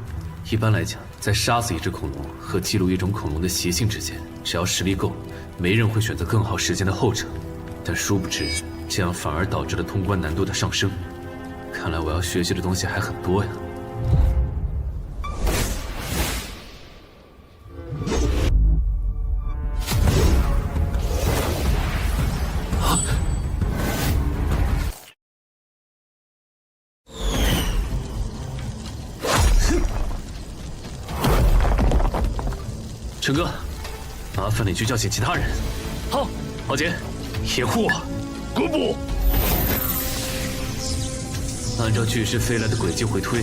Speaker 3: 一般来讲，在杀死一只恐龙和记录一种恐龙的习性之间，只要实力够，没人会选择更耗时间的后者。但殊不知，这样反而导致了通关难度的上升。看来我要学习的东西还很多呀。陈哥，麻烦你去叫醒其他人。
Speaker 14: 好，
Speaker 3: 豪杰，掩护我。
Speaker 15: 哥不。
Speaker 3: 按照巨石飞来的轨迹回推，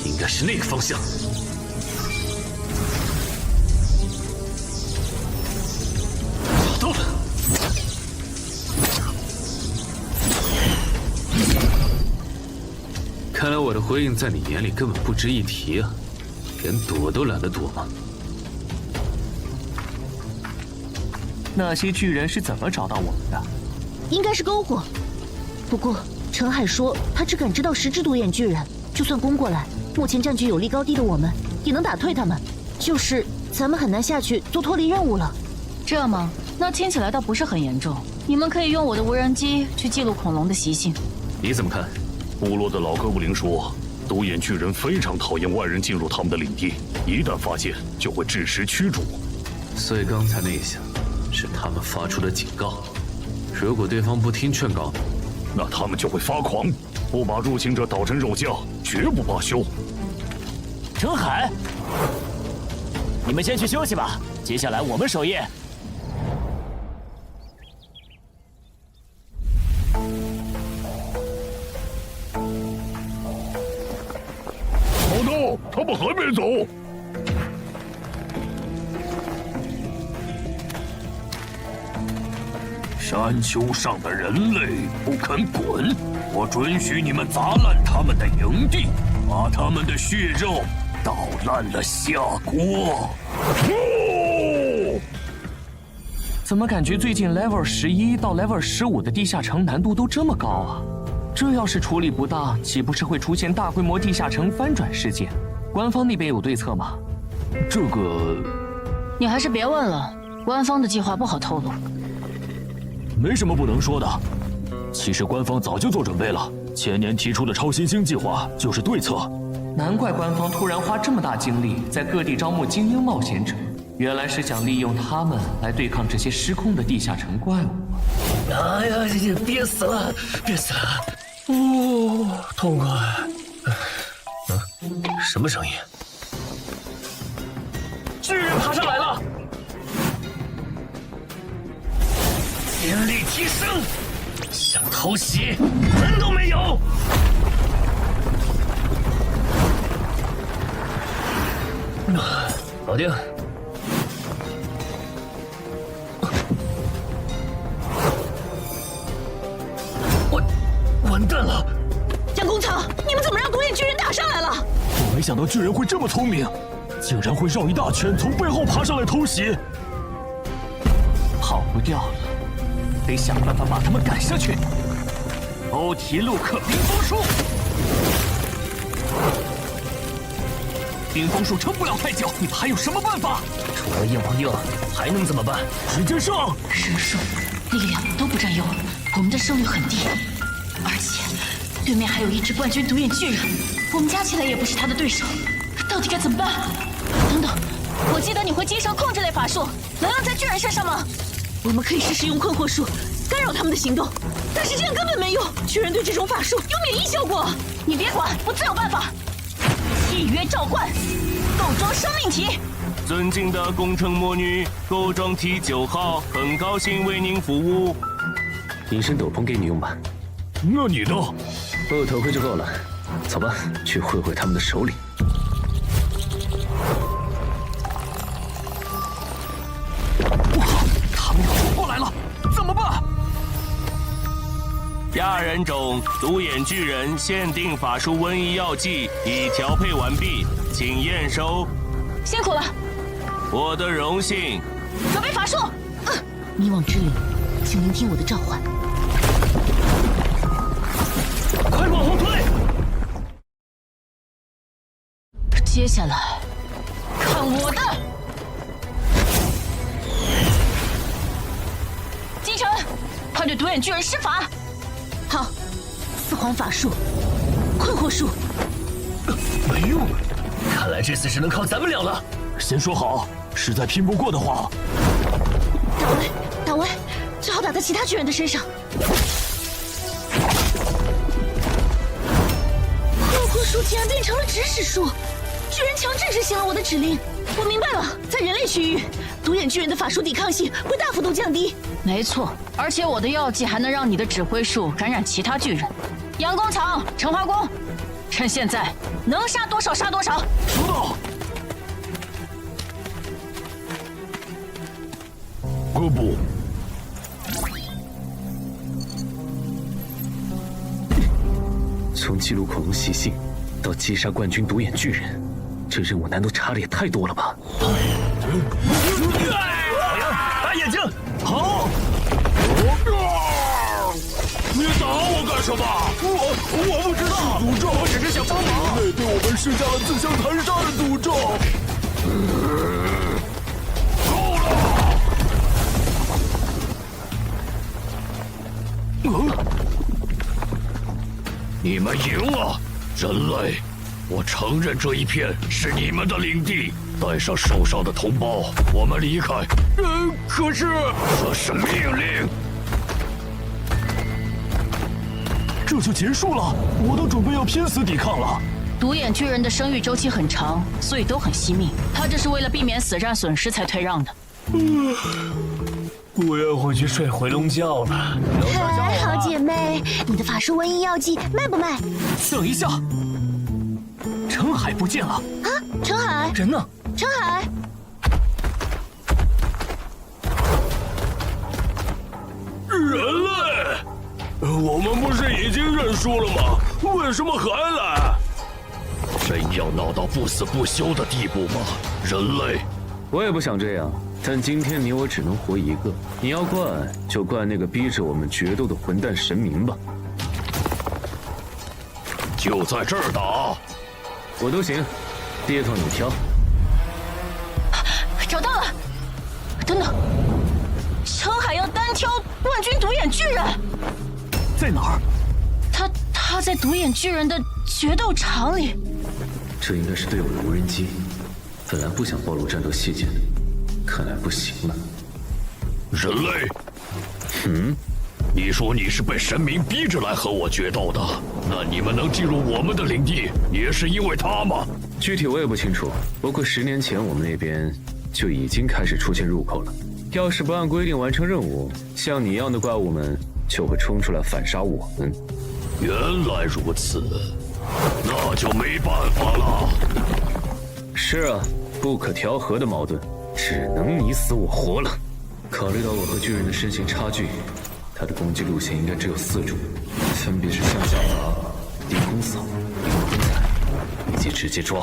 Speaker 3: 应该是那个方向。找到了。看来我的回应在你眼里根本不值一提啊，连躲都懒得躲吗？
Speaker 8: 那些巨人是怎么找到我们的？
Speaker 11: 应该是篝火。不过陈海说他只感知到10只独眼巨人，就算攻过来，目前占据有利高低的我们也能打退他们，就是咱们很难下去做脱离任务了。这吗？那听起来倒不是很严重。你们可以用我的无人机去记录恐龙的习性。
Speaker 3: 你怎么看？
Speaker 15: 部落的老哥布林说，独眼巨人非常讨厌外人进入他们的领地，一旦发现就会致时驱逐。
Speaker 3: 所以刚才那一下是他们发出的警告。如果对方不听劝告，
Speaker 15: 那他们就会发狂，不把入侵者捣成肉酱，绝不罢休。
Speaker 14: 陈海，你们先去休息吧，接下来我们守夜。
Speaker 15: 老豆，他们还没走。山丘上的人类不肯滚，我准许你们砸烂他们的营地，把他们的血肉倒烂了下锅。
Speaker 8: 怎么感觉最近 level 11到 level 15的地下城难度都这么高啊？这要是处理不当，岂不是会出现大规模地下城翻转事件？官方那边有对策吗？
Speaker 15: 这个，
Speaker 11: 你还是别问了，官方的计划不好透露。
Speaker 15: 没什么不能说的。其实官方早就做准备了，前年提出的超新星计划就是对策。
Speaker 8: 难怪官方突然花这么大精力在各地招募精英冒险者，原来是想利用他们来对抗这些失控的地下城怪物。
Speaker 14: 哎呀，憋死了，憋死了！
Speaker 15: 哦，痛快。
Speaker 14: 什么声音？巨人爬上来了！精力提升，想偷袭门都没有。
Speaker 21: 搞定。
Speaker 9: 完蛋了！
Speaker 13: 杨公曹，你们怎么让独眼巨人打上来了？
Speaker 9: 我没想到巨人会这么聪明，竟然会绕一大圈从背后爬上来偷袭。
Speaker 8: 跑不掉了，得想办法把他们赶下去。欧提路克冰封术，冰封术撑不了太久，你们还有什么办法？除了硬碰硬，还能怎么办？
Speaker 9: 直接上！
Speaker 11: 人数、力量都不占优，我们的胜率很低，而且对面还有一只冠军独眼巨人，我们加起来也不是他的对手，到底该怎么办？等等，我记得你会接受控制类法术，能用在巨人身上吗？
Speaker 13: 我们可以试试用困惑术干扰他们的行动，但是这样根本没用，巨人对这种法术有免疫效果。
Speaker 11: 你别管，我自有办法。契约召唤，构装生命体。
Speaker 15: 尊敬的工程魔女，构装体9号，很高兴为您服务。
Speaker 3: 隐身斗篷给你用吧。
Speaker 15: 那你呢？
Speaker 3: 我有头盔就够了。走吧，去会会他们的首领。
Speaker 9: 他们要冲过来了，怎么办？
Speaker 15: 亚人种独眼巨人限定法术瘟疫药剂已调配完毕，请验收。
Speaker 11: 辛苦了。
Speaker 15: 我的荣幸。
Speaker 11: 准备法术。迷惘之灵，请聆听我的召唤。
Speaker 9: 快往后退！
Speaker 11: 接下来，看我的！击沉，快对独眼巨人施法！
Speaker 13: 好，四皇法术，困惑术。
Speaker 9: 没用，看来这次只能靠咱们俩了。先说好，实在拼不过的话，
Speaker 13: 打歪，最好打在其他巨人的身上。困惑术竟然变成了指使术，巨人强制执行了我的指令。我明白了，在人类区域，独眼巨人的法术抵抗性会大幅度降低。
Speaker 11: 没错，而且我的药剂还能让你的指挥术感染其他巨人。阳光草、橙花宫，趁现在能杀多少杀多少。
Speaker 9: 收到。不，
Speaker 3: 从记录恐龙习性到击杀冠军独眼巨人，这任务难度差的也太多了吧？
Speaker 9: 老杨，打眼睛！好。你打我干什么？我不知道，诅咒，我只是想帮忙。人类对我们施加了自相残杀的诅咒。
Speaker 18: 你们赢了，人类！我承认这一片是你们的领地。带上受伤的同胞，我们离开。
Speaker 9: 可是
Speaker 18: 这是命令。
Speaker 9: 这就结束了？我都准备要拼死抵抗了。
Speaker 11: 独眼巨人的生育周期很长，所以都很惜命。他这是为了避免死战损失才退让的。
Speaker 9: 我要回去睡回笼觉了。
Speaker 13: 嗨，好姐妹，你的法术瘟疫药剂卖不卖？
Speaker 9: 等一下，陈海不见了
Speaker 13: 啊！陈海，
Speaker 9: 人呢？
Speaker 13: 陈海，
Speaker 9: 人类，我们不是已经认输了吗？为什么还来？
Speaker 18: 真要闹到不死不休的地步吗？人类，
Speaker 3: 我也不想这样。但今天你我只能活一个，你要怪就怪那个逼着我们决斗的混蛋神明吧。
Speaker 18: 就在这儿打，
Speaker 3: 我都行，第一头你挑。
Speaker 11: 找到了，等等，陈海要单挑冠军独眼巨人，
Speaker 9: 在哪儿？
Speaker 11: 他在独眼巨人的决斗场里。
Speaker 3: 这应该是队友的无人机，本来不想暴露战斗细节的。看来不行了，
Speaker 18: 人类。你说你是被神明逼着来和我决斗的，那你们能进入我们的领地，也是因为他吗？
Speaker 3: 具体我也不清楚，不过10年前我们那边就已经开始出现入口了。要是不按规定完成任务，像你一样的怪物们就会冲出来反杀我们。
Speaker 18: 原来如此，那就没办法了。
Speaker 3: 是啊，不可调和的矛盾，只能你死我活了。考虑到我和巨人的身形差距，他的攻击路线应该只有4种，分别是向下砸、低空扫、凌空踩，以及直接抓。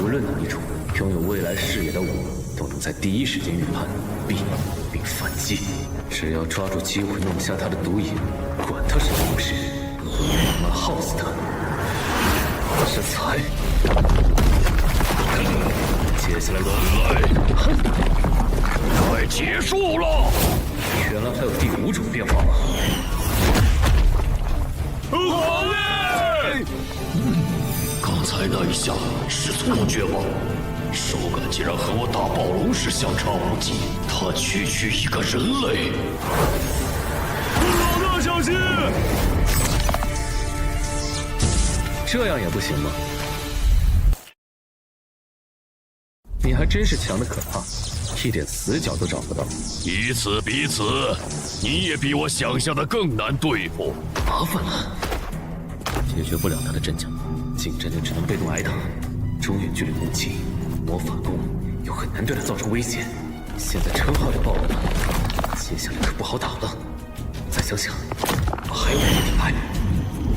Speaker 3: 无论哪一种，拥有未来视野的我都能在第一时间预判、避并反击。只要抓住机会弄瞎他的毒瘾，管他什么模式，我他妈耗死他！是财。接下来轮来，
Speaker 9: 快结束了！
Speaker 3: 原来还有第5种变化吗？
Speaker 9: 皇烈！刚才那一下是错觉吗？手感竟然和我打暴龙时相差无几，他区区一个人类。
Speaker 15: 老大小心！
Speaker 3: 这样也不行吗？你还真是强的可怕，一点死角都找不到。
Speaker 9: 彼此彼此，你也比我想象的更难对付。
Speaker 3: 麻烦了，解决不了他的阵脚，近战就只能被动挨打。中远距离武器、魔法弓又很难对他造成威胁。现在称号也爆了，接下来可不好打了。再想想，我还有一个底牌，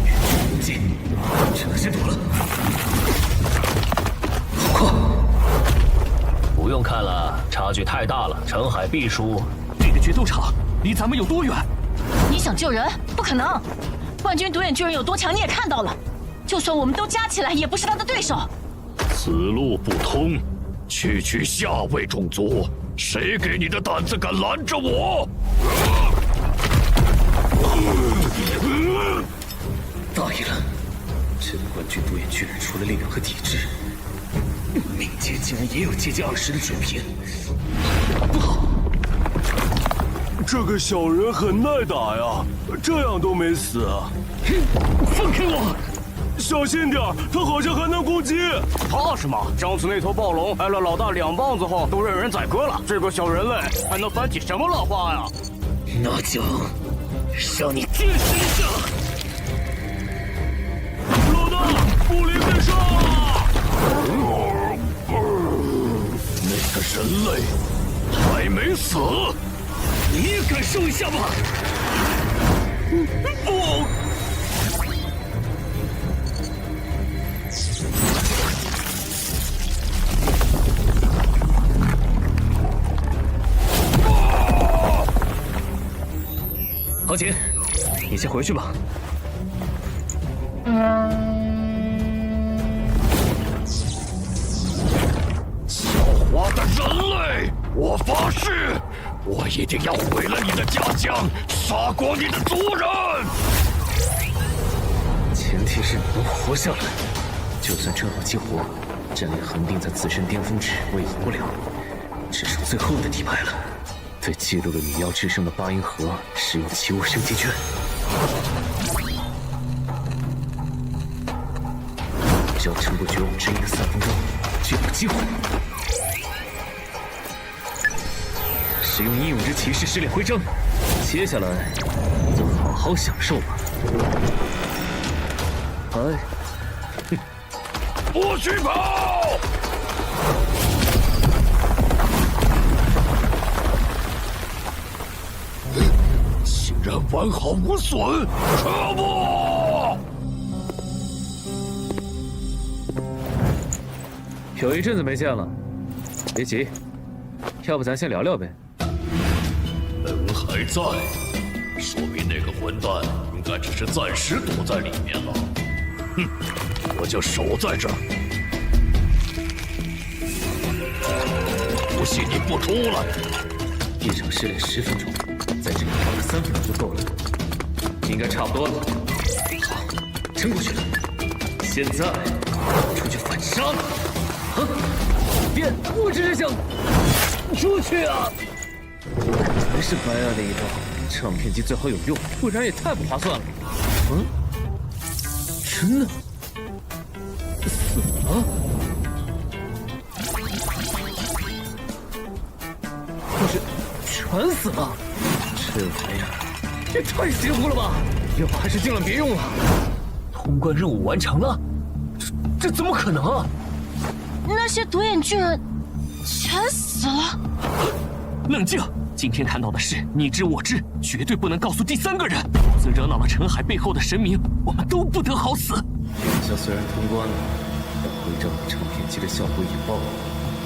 Speaker 3: 远距离武器，只能先躲了。好快！
Speaker 14: 不用看了，差距太大了，陈海必输。
Speaker 8: 这个决斗场离咱们有多远？
Speaker 11: 你想救人？不可能！万军独眼巨人有多强，你也看到了。就算我们都加起来，也不是他的对手。
Speaker 9: 此路不通，区区下位种族，谁给你的胆子敢拦着我？
Speaker 3: 大意了，这个万军独眼巨人除了力量和体质，冥界竟然也有接近20的水平，不好！
Speaker 15: 这个小人很耐打呀，这样都没死。
Speaker 8: 放开我！
Speaker 15: 小心点，他好像还能攻击。怕什么？上次那头暴龙挨了老大2棒子后，都任人宰割了。这个小人类还能翻起什么浪花呀？
Speaker 14: 那就让你见识一下！
Speaker 15: 老大，不离必杀！
Speaker 9: 那个人类还没死，
Speaker 14: 你也感受一下吧！
Speaker 15: 不！
Speaker 3: 豪杰，你先回去吧。
Speaker 9: 狡猾的人类！我发誓，我一定要毁了你的家乡，杀光你的族人！
Speaker 3: 前提是你能活下来。就算正好激活，战力恒定在自身巅峰值，我也赢不了。只剩最后的底牌了。对记录了女妖之声的8音盒使用奇物升级券。只要撑过绝望之音的3分钟，就有机会。使用英勇之骑士试炼徽章，接下来就好好享受吧。哎，
Speaker 9: 不许跑！竟然完好无损，可恶！
Speaker 3: 有一阵子没见了，别急，要不咱先聊聊呗。
Speaker 9: 人还在，说明那个混蛋应该只是暂时躲在里面了。哼，我就守在这儿。不信你不出来。
Speaker 3: 一场试炼10分钟，在这里花个3分钟就够了，应该差不多了。好，撑过去了。现在出去反杀了。啊！别，我只是想出去啊！还是白挨了一刀，唱片机最好有用，不然也太不划算了。嗯，真的死了？不是，全死了？这玩意儿也太邪乎了吧！要不还是尽量别用了。
Speaker 14: 通关任务完成了？这怎么可能啊！
Speaker 11: 那些独眼巨人全死了。
Speaker 8: 冷静！今天看到的事你知我知，绝对不能告诉第三个人，否则惹恼了陈海背后的神明，我们都不得好死。
Speaker 3: 眼下虽然通关了，但徽章和唱片机的效果已爆了，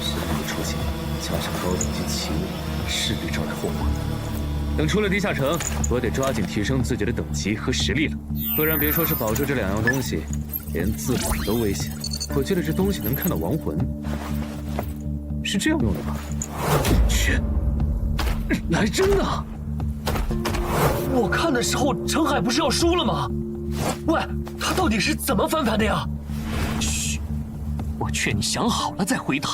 Speaker 3: 神明的出现加上高等级奇物，势必招来祸患。等出了地下城，我得抓紧提升自己的等级和实力了，不然别说是保住这2样东西，连自保都危险。我记得这东西能看到亡魂，是这样用的吧？去，来真的！
Speaker 21: 我看的时候，陈海不是要输了吗？喂，他到底是怎么翻盘的呀？
Speaker 8: 嘘，我劝你想好了再回答。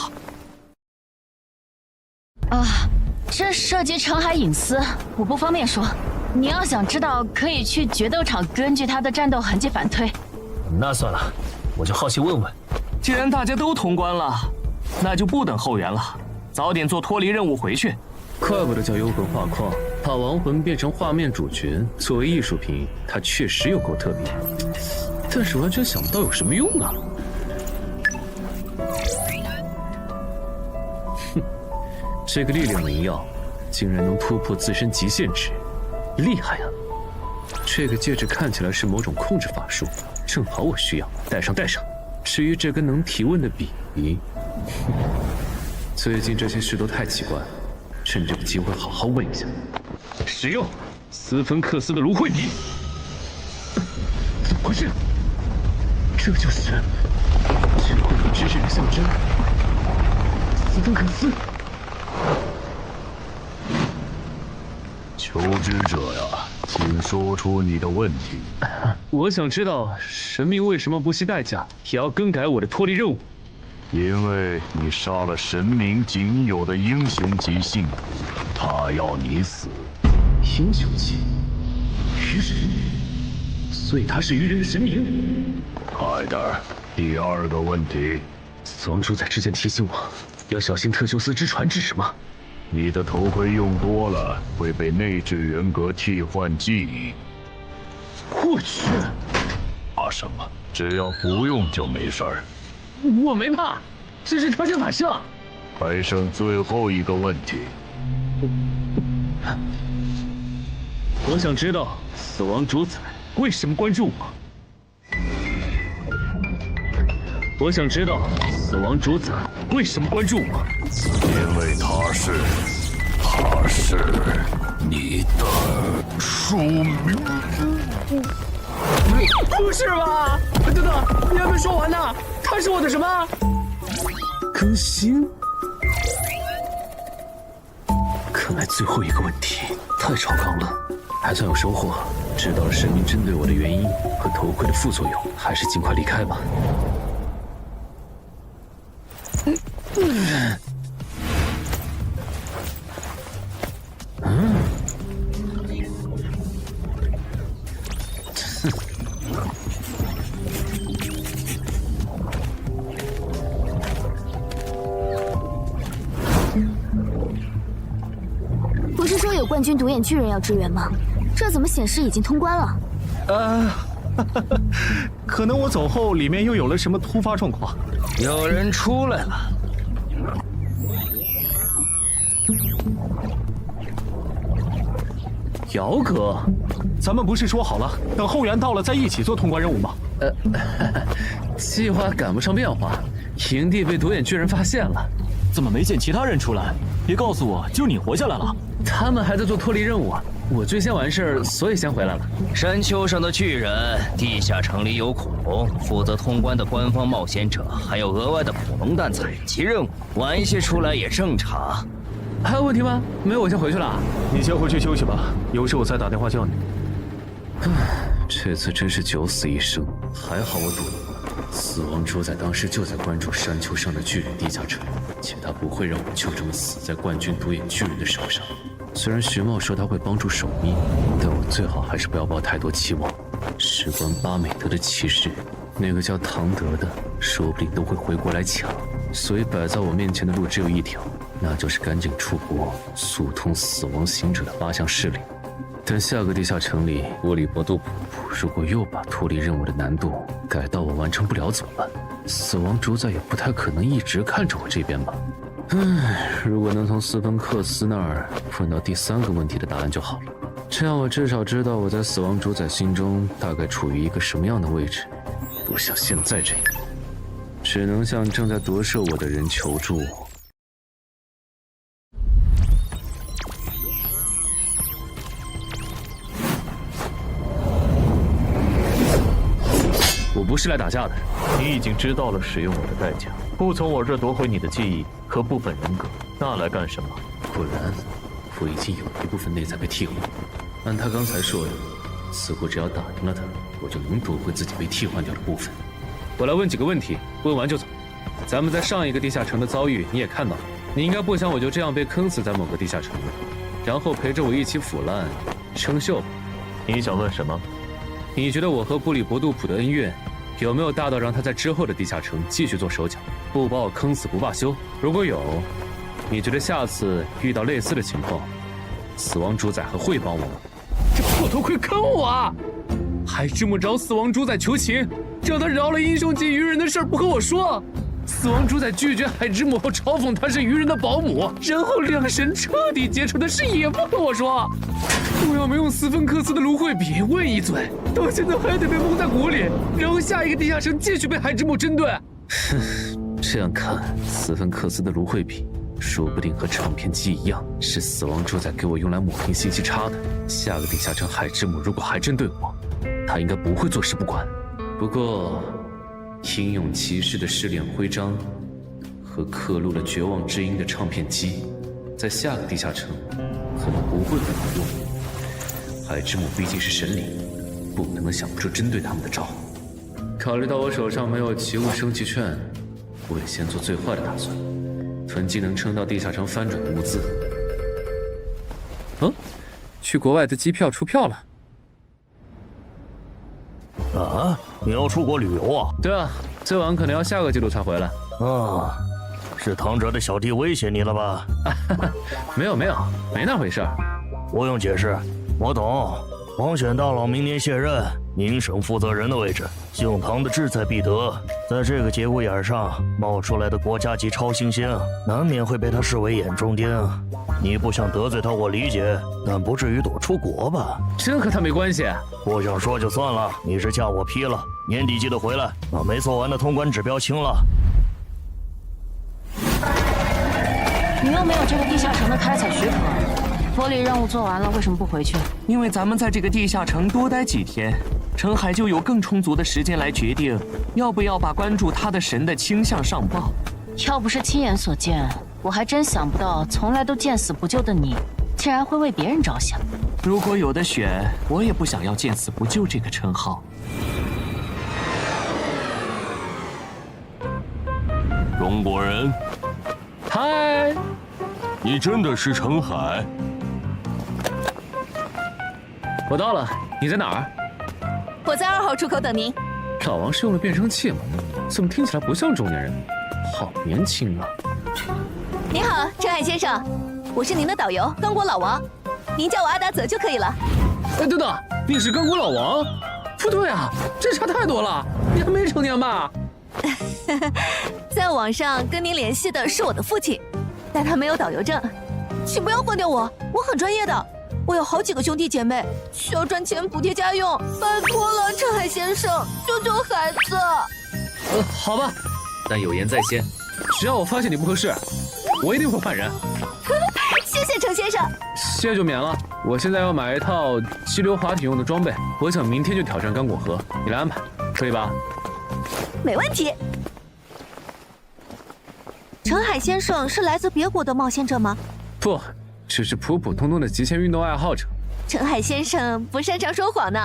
Speaker 11: 啊，这涉及陈海隐私，我不方便说。你要想知道，可以去决斗场根据他的战斗痕迹反推。
Speaker 21: 那算了，我就好奇问问。
Speaker 8: 既然大家都通关了，那就不等后援了，早点做脱离任务回去。
Speaker 3: 怪不得叫幽魂画框，把亡魂变成画面主角，作为艺术品，它确实有够特别，但是完全想不到有什么用啊！哼，这个力量灵药竟然能突破自身极限值，厉害啊！这个戒指看起来是某种控制法术，正好我需要，戴上。至于这根能提问的笔，最近这些事都太奇怪了。趁这个机会好好问一下。使用斯芬克斯的芦荟笔。怎么回事？这就是智慧与知识的象征。斯芬克斯。
Speaker 4: 求知者呀，请说出你的问题。
Speaker 3: 我想知道神明为什么不惜代价也要更改我的脱离任务。
Speaker 4: 因为你杀了神明仅有的英雄级信徒，他要你死。
Speaker 3: 英雄级，鱼人，所以他是鱼人的神明。
Speaker 4: 快点，第2个问题。
Speaker 3: 死亡主宰之前提醒我，要小心特修斯之船是什么？
Speaker 4: 你的头盔用多了会被内置人格替换记忆。
Speaker 3: 我去！
Speaker 4: 怕什么？只要不用就没事儿。
Speaker 3: 我没怕，这是穿针反射。
Speaker 4: 还剩最后一个问题。
Speaker 3: 我想知道死亡主宰为什么关注我。我想知道死亡主宰为什么关注我。
Speaker 4: 因为他是你的署名。
Speaker 21: 不是吧？等等，你还没说完呢。他是我的什么？
Speaker 3: 更新？看来最后一个问题太超纲了，还算有收获。知道了神明针对我的原因和头盔的副作用，还是尽快离开吧。
Speaker 7: 不是说有冠军独眼巨人要支援吗？这怎么显示已经通关了？
Speaker 1: 可能我走后，里面又有了什么突发状况。
Speaker 14: 有人出来了。
Speaker 3: 姚哥，
Speaker 1: 咱们不是说好了，等后援到了再一起做通关任务吗？
Speaker 3: 计划赶不上变化，营地被独眼巨人发现了。
Speaker 22: 怎么没见其他人出来？别告诉我，就你活下来了。
Speaker 3: 他们还在做脱离任务啊，我最先完事儿，所以先回来了。
Speaker 14: 山丘上的巨人，地下城里有恐龙，负责通关的官方冒险者，还有额外的恐龙蛋采集任务，晚一些出来也正常。
Speaker 3: 还有问题吗？没有，我先回去了。
Speaker 1: 你先回去休息吧，有事我再打电话叫你。
Speaker 3: 这次真是九死一生，还好我赌了。死亡主宰当时就在关注山丘上的巨人地下城，且他不会让我就这么死在冠军独眼巨人的手上。虽然徐茂说他会帮助守密，但我最好还是不要抱太多期望。事关巴美德的骑士，那个叫唐德的，说不定都会回国来抢。所以摆在我面前的路只有一条，那就是赶紧出国，速通死亡行者的8项势力。但下个地下城里，乌里伯杜普如果又把脱离任务的难度改到我完成不了怎么办？死亡主宰也不太可能一直看着我这边吧。如果能从斯芬克斯那儿问到第3个问题的答案就好了，这样我至少知道我在死亡主宰心中大概处于一个什么样的位置，不像现在这样，只能向正在夺舍我的人求助。我不是来打架的。
Speaker 20: 你已经知道了使用我的代价，不从我这夺回你的记忆和部分人格，那来干什么？
Speaker 3: 果然，我已经有一部分内在被替换。按他刚才说的，似乎只要打赢了他，我就能夺回自己被替换掉的部分。我来问几个问题，问完就走。咱们在上一个地下城的遭遇你也看到了，你应该不想我就这样被坑死在某个地下城，然后陪着我一起腐烂生锈吧？
Speaker 20: 你想问什么？
Speaker 3: 你觉得我和布里伯杜普的恩怨有没有大到让他在之后的地下城继续做手脚，不把我坑死不罢休？如果有，你觉得下次遇到类似的情况，死亡主宰还会帮我吗？这破头盔坑我啊！还这么找死亡主宰求情，让他饶了英雄级鱼人的事儿不和我说。死亡主宰拒绝海之母后嘲讽他是鱼人的保姆，然后两神彻底结仇的事也不和我说。我要没用斯芬克斯的芦荟笔问一嘴，到现在还得被蒙在鼓里，然后下一个地下城继续被海之母针对。这样看，斯芬克斯的芦荟笔说不定和唱片机一样，是死亡主宰给我用来抹平信息差的。下个地下城海之母如果还针对我，他应该不会坐视不管。不过英勇骑士的试炼徽章和刻录了绝望之音的唱片机，在下个地下城可能不会很好用。海之母毕竟是神灵，不可能想不出针对他们的招。考虑到我手上没有奇物升级券，我也先做最坏的打算，囤积能撑到地下城翻转的物资。去国外的机票出票了。
Speaker 14: 啊，你要出国旅游啊？
Speaker 3: 对啊，最晚可能要下个季度才回来。
Speaker 14: 啊，是唐哲的小弟威胁你了吧？
Speaker 3: 没有，没那回事儿。
Speaker 14: 不用解释，我懂。王选大佬明年卸任，宁省负责人的位置，姓唐的志在必得。在这个节骨眼上冒出来的国家级超新星，难免会被他视为眼中钉。你不想得罪他，我理解，但不至于躲出国吧？
Speaker 3: 真和他没关系。
Speaker 14: 不想说就算了，你是假我批了，年底记得回来，把没做完的通关指标清了。
Speaker 11: 你又没有这个地下城的开采许可，佛里任务做完了，为什么不回去？
Speaker 8: 因为咱们在这个地下城多待几天，陈海就有更充足的时间来决定要不要把关注他的神的倾向上报。
Speaker 11: 要不是亲眼所见，我还真想不到从来都见死不救的你，竟然会为别人着想。
Speaker 8: 如果有的选，我也不想要见死不救这个称号。
Speaker 15: 中国人，
Speaker 3: 嗨，
Speaker 15: 你真的是陈海？
Speaker 3: 我到了，你在哪儿？
Speaker 6: 我在2号出口等您。
Speaker 3: 老王是用了变声器吗？怎么听起来不像中年人？好年轻啊！
Speaker 6: 你好，陈海先生，我是您的导游刚果老王，您叫我阿达泽就可以了。
Speaker 3: 哎，等等，你是刚果老王？不对啊，这差太多了，你还没成年吧？
Speaker 6: 在网上跟您联系的是我的父亲，但他没有导游证，请不要换掉我，我很专业的。我有好几个兄弟姐妹，需要赚钱补贴家用，拜托了，陈海先生，救救孩子。
Speaker 3: 好吧，但有言在先，只要我发现你不合适，我一定会换人。
Speaker 6: 谢谢陈先生。
Speaker 3: 谢就免了，我现在要买一套激流滑艇用的装备，我想明天就挑战刚果河，你来安排，可以吧？
Speaker 6: 没问题。陈海先生是来自别国的冒险者吗？
Speaker 3: 不，只是普普通通的极限运动爱好者。
Speaker 6: 陈海先生不擅长说谎呢。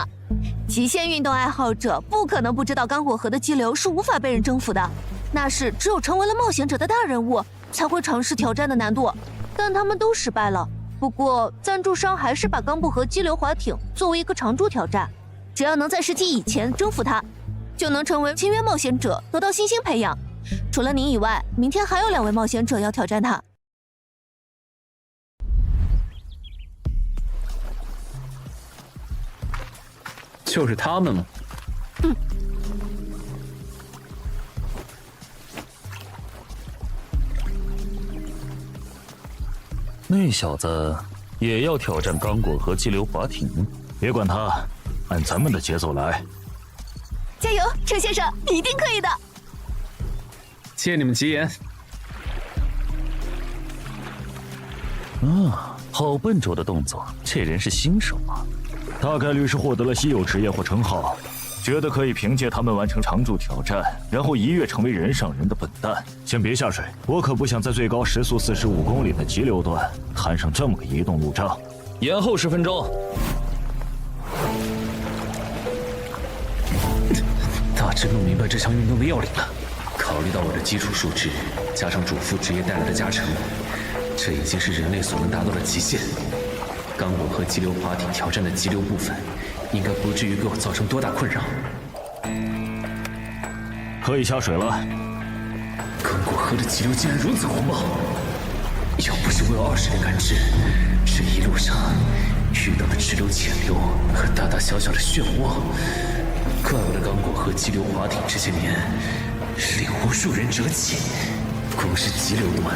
Speaker 6: 极限运动爱好者不可能不知道刚果河的激流是无法被人征服的，那是只有成为了冒险者的大人物才会尝试挑战的难度，但他们都失败了。不过赞助商还是把刚果河激流滑艇作为一个常驻挑战，只要能在10期以前征服它，就能成为签约冒险者，得到新星培养。除了您以外，明天还有2位冒险者要挑战它。
Speaker 3: 就是他们吗？
Speaker 14: 那小子也要挑战刚果和激流滑艇，别管他，按咱们的节奏来。
Speaker 6: 加油，程先生，你一定可以的。
Speaker 22: 谢你们吉言。
Speaker 14: 好笨拙的动作，这人是新手啊。大概率是获得了稀有职业或称号，觉得可以凭借他们完成常驻挑战，然后一跃成为人上人的笨蛋。先别下水，我可不想在最高时速45公里的急流段摊上这么个移动路障。
Speaker 8: 延后10分钟。
Speaker 3: 大致弄明白这项运动的要领了。考虑到我的基础数值，加上主副职业带来的加成，这已经是人类所能达到的极限。刚果和激流滑艇挑战的激流部分，应该不至于给我造成多大困扰。
Speaker 14: 可以下水了。
Speaker 3: 刚果河的激流竟然如此火爆，要不是我有20连感知，这一路上遇到的支流、浅流和大大小小的漩涡，怪不得刚果河激流滑艇这些年令无数人折戟。光是急流段，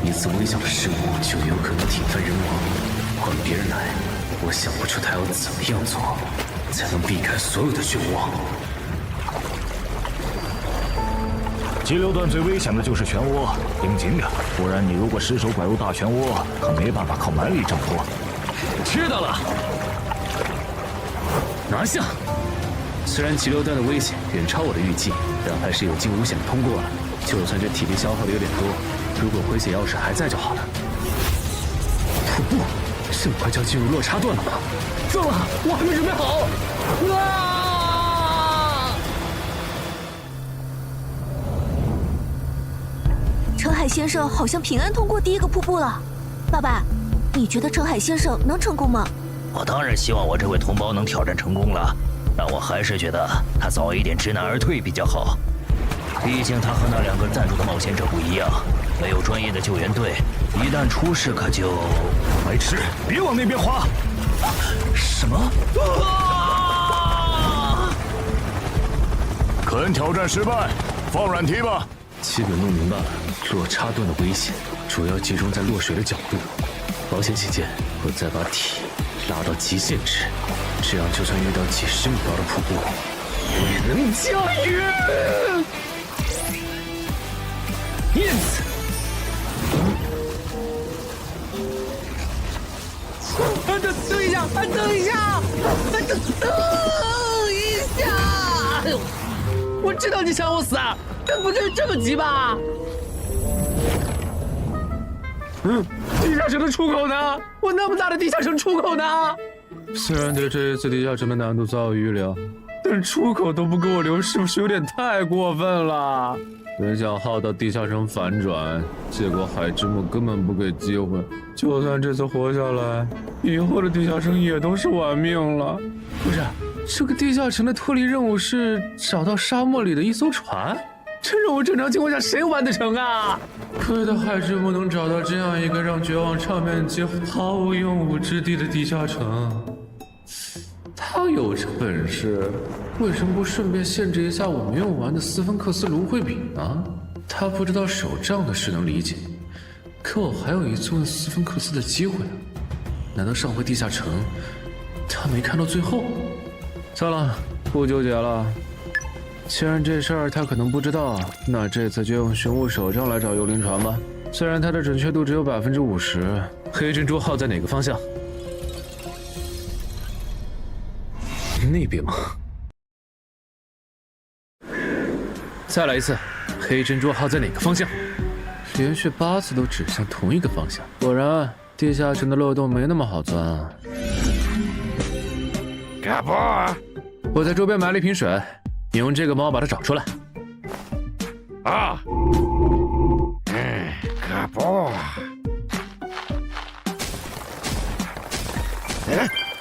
Speaker 3: 一次微小的失误就有可能体翻人亡。换别人来，我想不出他要怎么样做，才能避开所有的漩涡。
Speaker 14: 急流段最危险的就是漩涡，盯紧点，不然你如果失手拐入大漩涡，可没办法靠蛮力挣脱。
Speaker 3: 知道了，拿下！虽然急流段的危险远超我的预计，但还是有惊无险的通过了。就算这体力消耗的有点多，如果回血钥匙还在就好了。瀑布，这么快就要进入落差段了吗？糟了，我还没准备好！
Speaker 6: 程海先生好像平安通过第一个瀑布了。爸爸，你觉得程海先生能成功吗？
Speaker 18: 我当然希望我这位同胞能挑战成功了，但我还是觉得他早一点知难而退比较好。毕竟他和那2个赞助的冒险者不一样，没有专业的救援队，一旦出事可就……
Speaker 14: 白痴，别往那边滑！
Speaker 18: 什么？
Speaker 14: 肯挑战失败，放软蹄吧。
Speaker 3: 基本弄明白了，落差段的危险主要集中在落水的角度。保险起见，我再把体拉到极限值，这样就算遇到几10米高的瀑布，也能驾驭。Yes！
Speaker 17: 等一下，等一下，等一下！我知道你想我死，但不至于这么急吧？地下城的出口呢？我那么大的地下城出口呢？
Speaker 2: 虽然对这一次地下城的难度早有预料，但出口都不给我留，是不是有点太过分了？本想耗到地下城反转，结果海之木根本不给机会。就算这次活下来，以后的地下城也都是玩命了。不是，这个地下城的脱离任务是找到沙漠里的一艘船，这任务正常情况下谁完得成啊？亏得海之木能找到这样一个让绝望唱片机毫无用武之地的地下城。他有这本事，为什么不顺便限制一下我没用完的斯芬克斯芦荟笔呢？他不知道手账的事能理解，可我还有一次问斯芬克斯的机会啊！难道上回地下城他没看到最后？算了，不纠结了。既然这事儿他可能不知道，那这次就用寻物手账来找幽灵船吧。虽然它的准确度只有50%。黑珍珠号在哪个方向？那边吗？再来一次，黑珍珠号在哪个方向？连续8次都指向同一个方向，果然地下城的漏洞没那么好钻啊！
Speaker 9: 卡波，
Speaker 2: 我在周边埋了一瓶水，你用这个帮我把它找出来。
Speaker 9: 啊，卡波，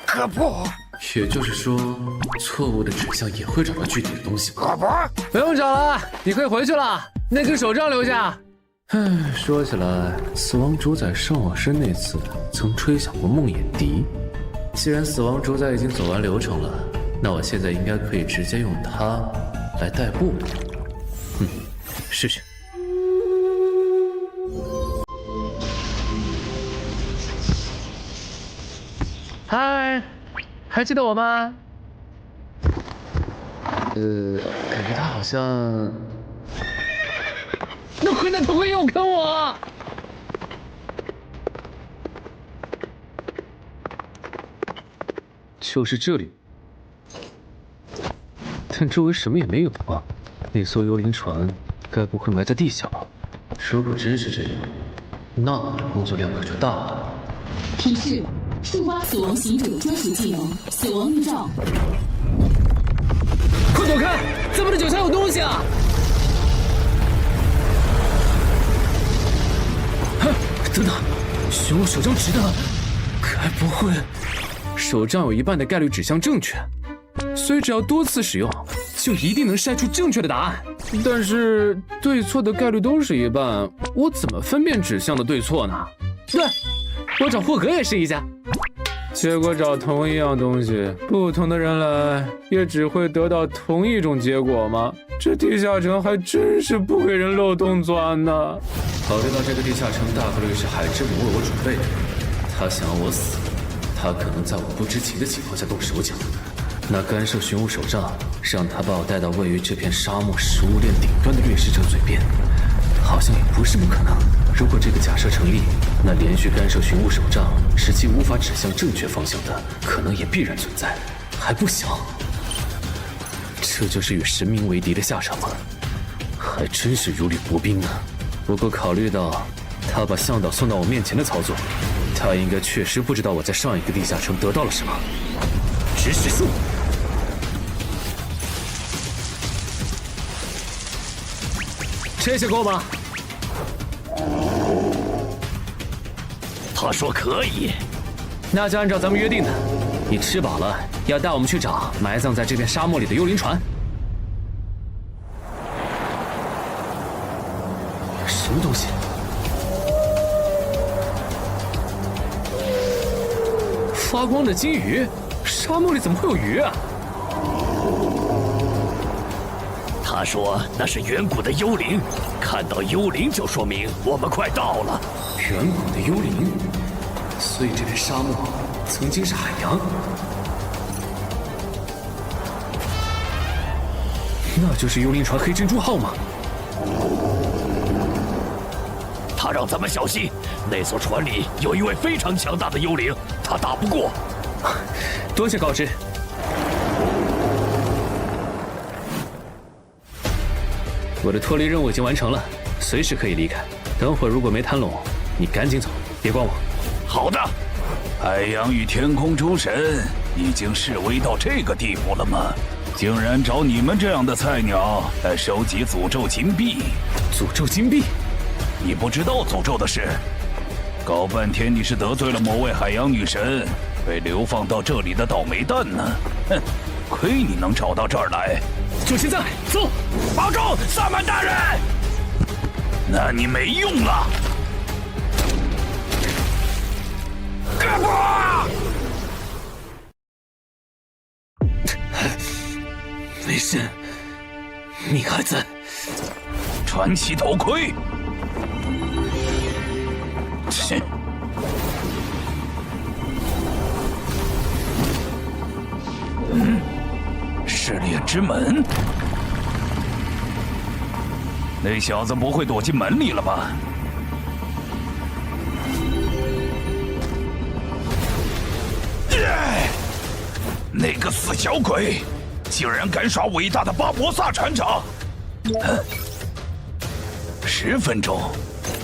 Speaker 9: 卡波。
Speaker 2: 也就是说，错误的指向也会找到具体的东西吗？
Speaker 9: 卡波，
Speaker 2: 不用找了，你可以回去了。那根手杖留下。说起来，死亡主宰上我身那次曾吹响过梦魇笛。既然死亡主宰已经走完流程了，那我现在应该可以直接用它来代步。试试。
Speaker 8: 嗨，还记得我吗？感觉他好像……那混蛋头盔又坑我！
Speaker 3: 就是这里，但周围什么也没有啊。那艘幽灵船该不会埋在地下吧？如果真是这样，那我的工作量可就大了。
Speaker 10: 提示：触发死亡行者专属技能“死亡预兆”。
Speaker 8: 快躲开！咱们的脚下有东西啊！
Speaker 3: 等等，玄武手杖直的，该不会……手杖有一半的概率指向正确，所以只要多次使用，就一定能筛出正确的答案。但是对错的概率都是一半，我怎么分辨指向的对错呢？对，我找霍格也试一下。结果找同一样东西，不同的人来，也只会得到同一种结果吗？这地下城还真是不给人漏洞钻呢。考虑到这个地下城大概率是海之母为我准备的，他想要我死，他可能在我不知情的情况下动手脚。那干涉寻物手杖，让他把我带到位于这片沙漠食物链顶端的掠食者嘴边，好像也不是不可能。如果这个假设成立，那连续干涉寻物手杖使其无法指向正确方向的可能也必然存在，还不小。这就是与神明为敌的下场吗？还真是如履薄冰呢。不过考虑到他把向导送到我面前的操作，他应该确实不知道我在上一个地下城得到了什么。指使术，这些够吗？
Speaker 14: 他说可以，
Speaker 3: 那就按照咱们约定的，你吃饱了要带我们去找埋葬在这片沙漠里的幽灵船。什么东西？发光的金鱼？沙漠里怎么会有鱼啊？
Speaker 14: 他说那是远古的幽灵，看到幽灵就说明我们快到了。
Speaker 3: 远古的幽灵，所以这片沙漠曾经是海洋。那就是幽灵船黑珍珠号吗？
Speaker 14: 他让咱们小心，那艘船里有一位非常强大的幽灵，他打不过。
Speaker 3: 多谢告知。我的脱离任务已经完成了，随时可以离开。等会儿如果没谈拢，你赶紧走，别管我。
Speaker 14: 好的。
Speaker 9: 海洋与天空诸神已经示威到这个地步了吗？竟然找你们这样的菜鸟来收集诅咒金币？
Speaker 3: 诅咒金币？
Speaker 9: 你不知道诅咒的事？搞半天你是得罪了某位海洋女神，被流放到这里的倒霉蛋呢。哼，亏你能找到这儿来。
Speaker 3: 就现在，走！
Speaker 9: 保重，萨满大人。那你没用了。干吧！
Speaker 3: 没事，你还在。
Speaker 9: 传奇头盔。切。试炼之门。那小子不会躲进门里了吧？那个死小鬼，竟然敢耍伟大的巴博萨船长！10分钟，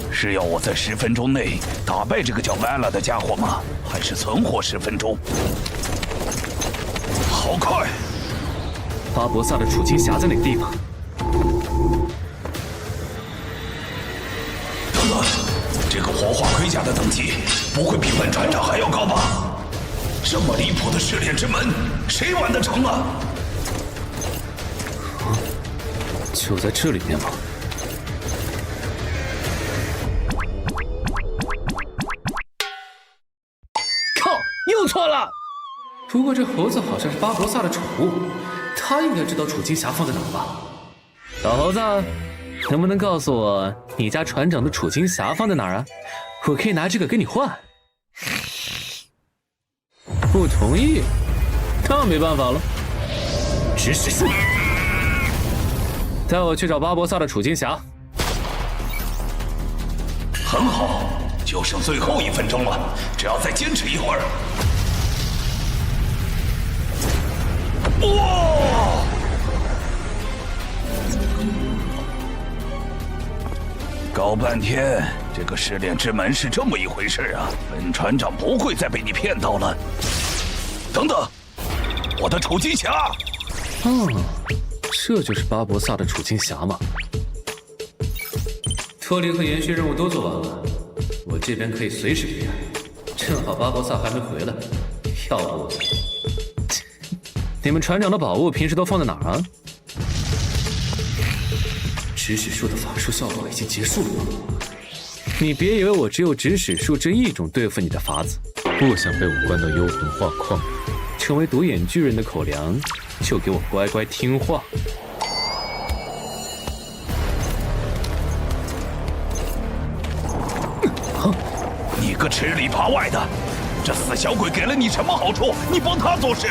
Speaker 9: 是要我在10分钟内打败这个叫莱拉的家伙吗？还是存活10分钟？好快！
Speaker 3: 巴博萨的储金匣在哪个地方？
Speaker 9: 这个活化盔甲的等级不会比本船长还要高吧？这么离谱的试炼之门，谁完得成啊？
Speaker 3: 就在这里面吗？
Speaker 8: 靠，又错了。
Speaker 3: 不过这猴子好像是巴博萨的宠物，他应该知道储金匣放在哪吧？小猴子，能不能告诉我你家船长的储金匣放在哪儿啊？我可以拿这个跟你换。
Speaker 2: 不同意，那没办法了。
Speaker 9: 指使术，
Speaker 2: 带我去找巴博萨的储金匣。
Speaker 9: 很好，就剩最后1分钟了，只要再坚持一会儿。哇！搞半天，这个试炼之门是这么一回事啊！本船长不会再被你骗到了。等等，我的储金匣！
Speaker 2: 这就是巴博萨的储金匣吗？脱离和延续任务都做完了，我这边可以随时备案。正好巴博萨还没回来，要不……你们船长的宝物平时都放在哪儿啊？指使术的法术效果已经结束了吗？你别以为我只有指使术这一种对付你的法子。不想被我关到幽魂画框，成为独眼巨人的口粮，就给我乖乖听话。
Speaker 9: 你个吃里扒外的，这死小鬼给了你什么好处？你帮他做事？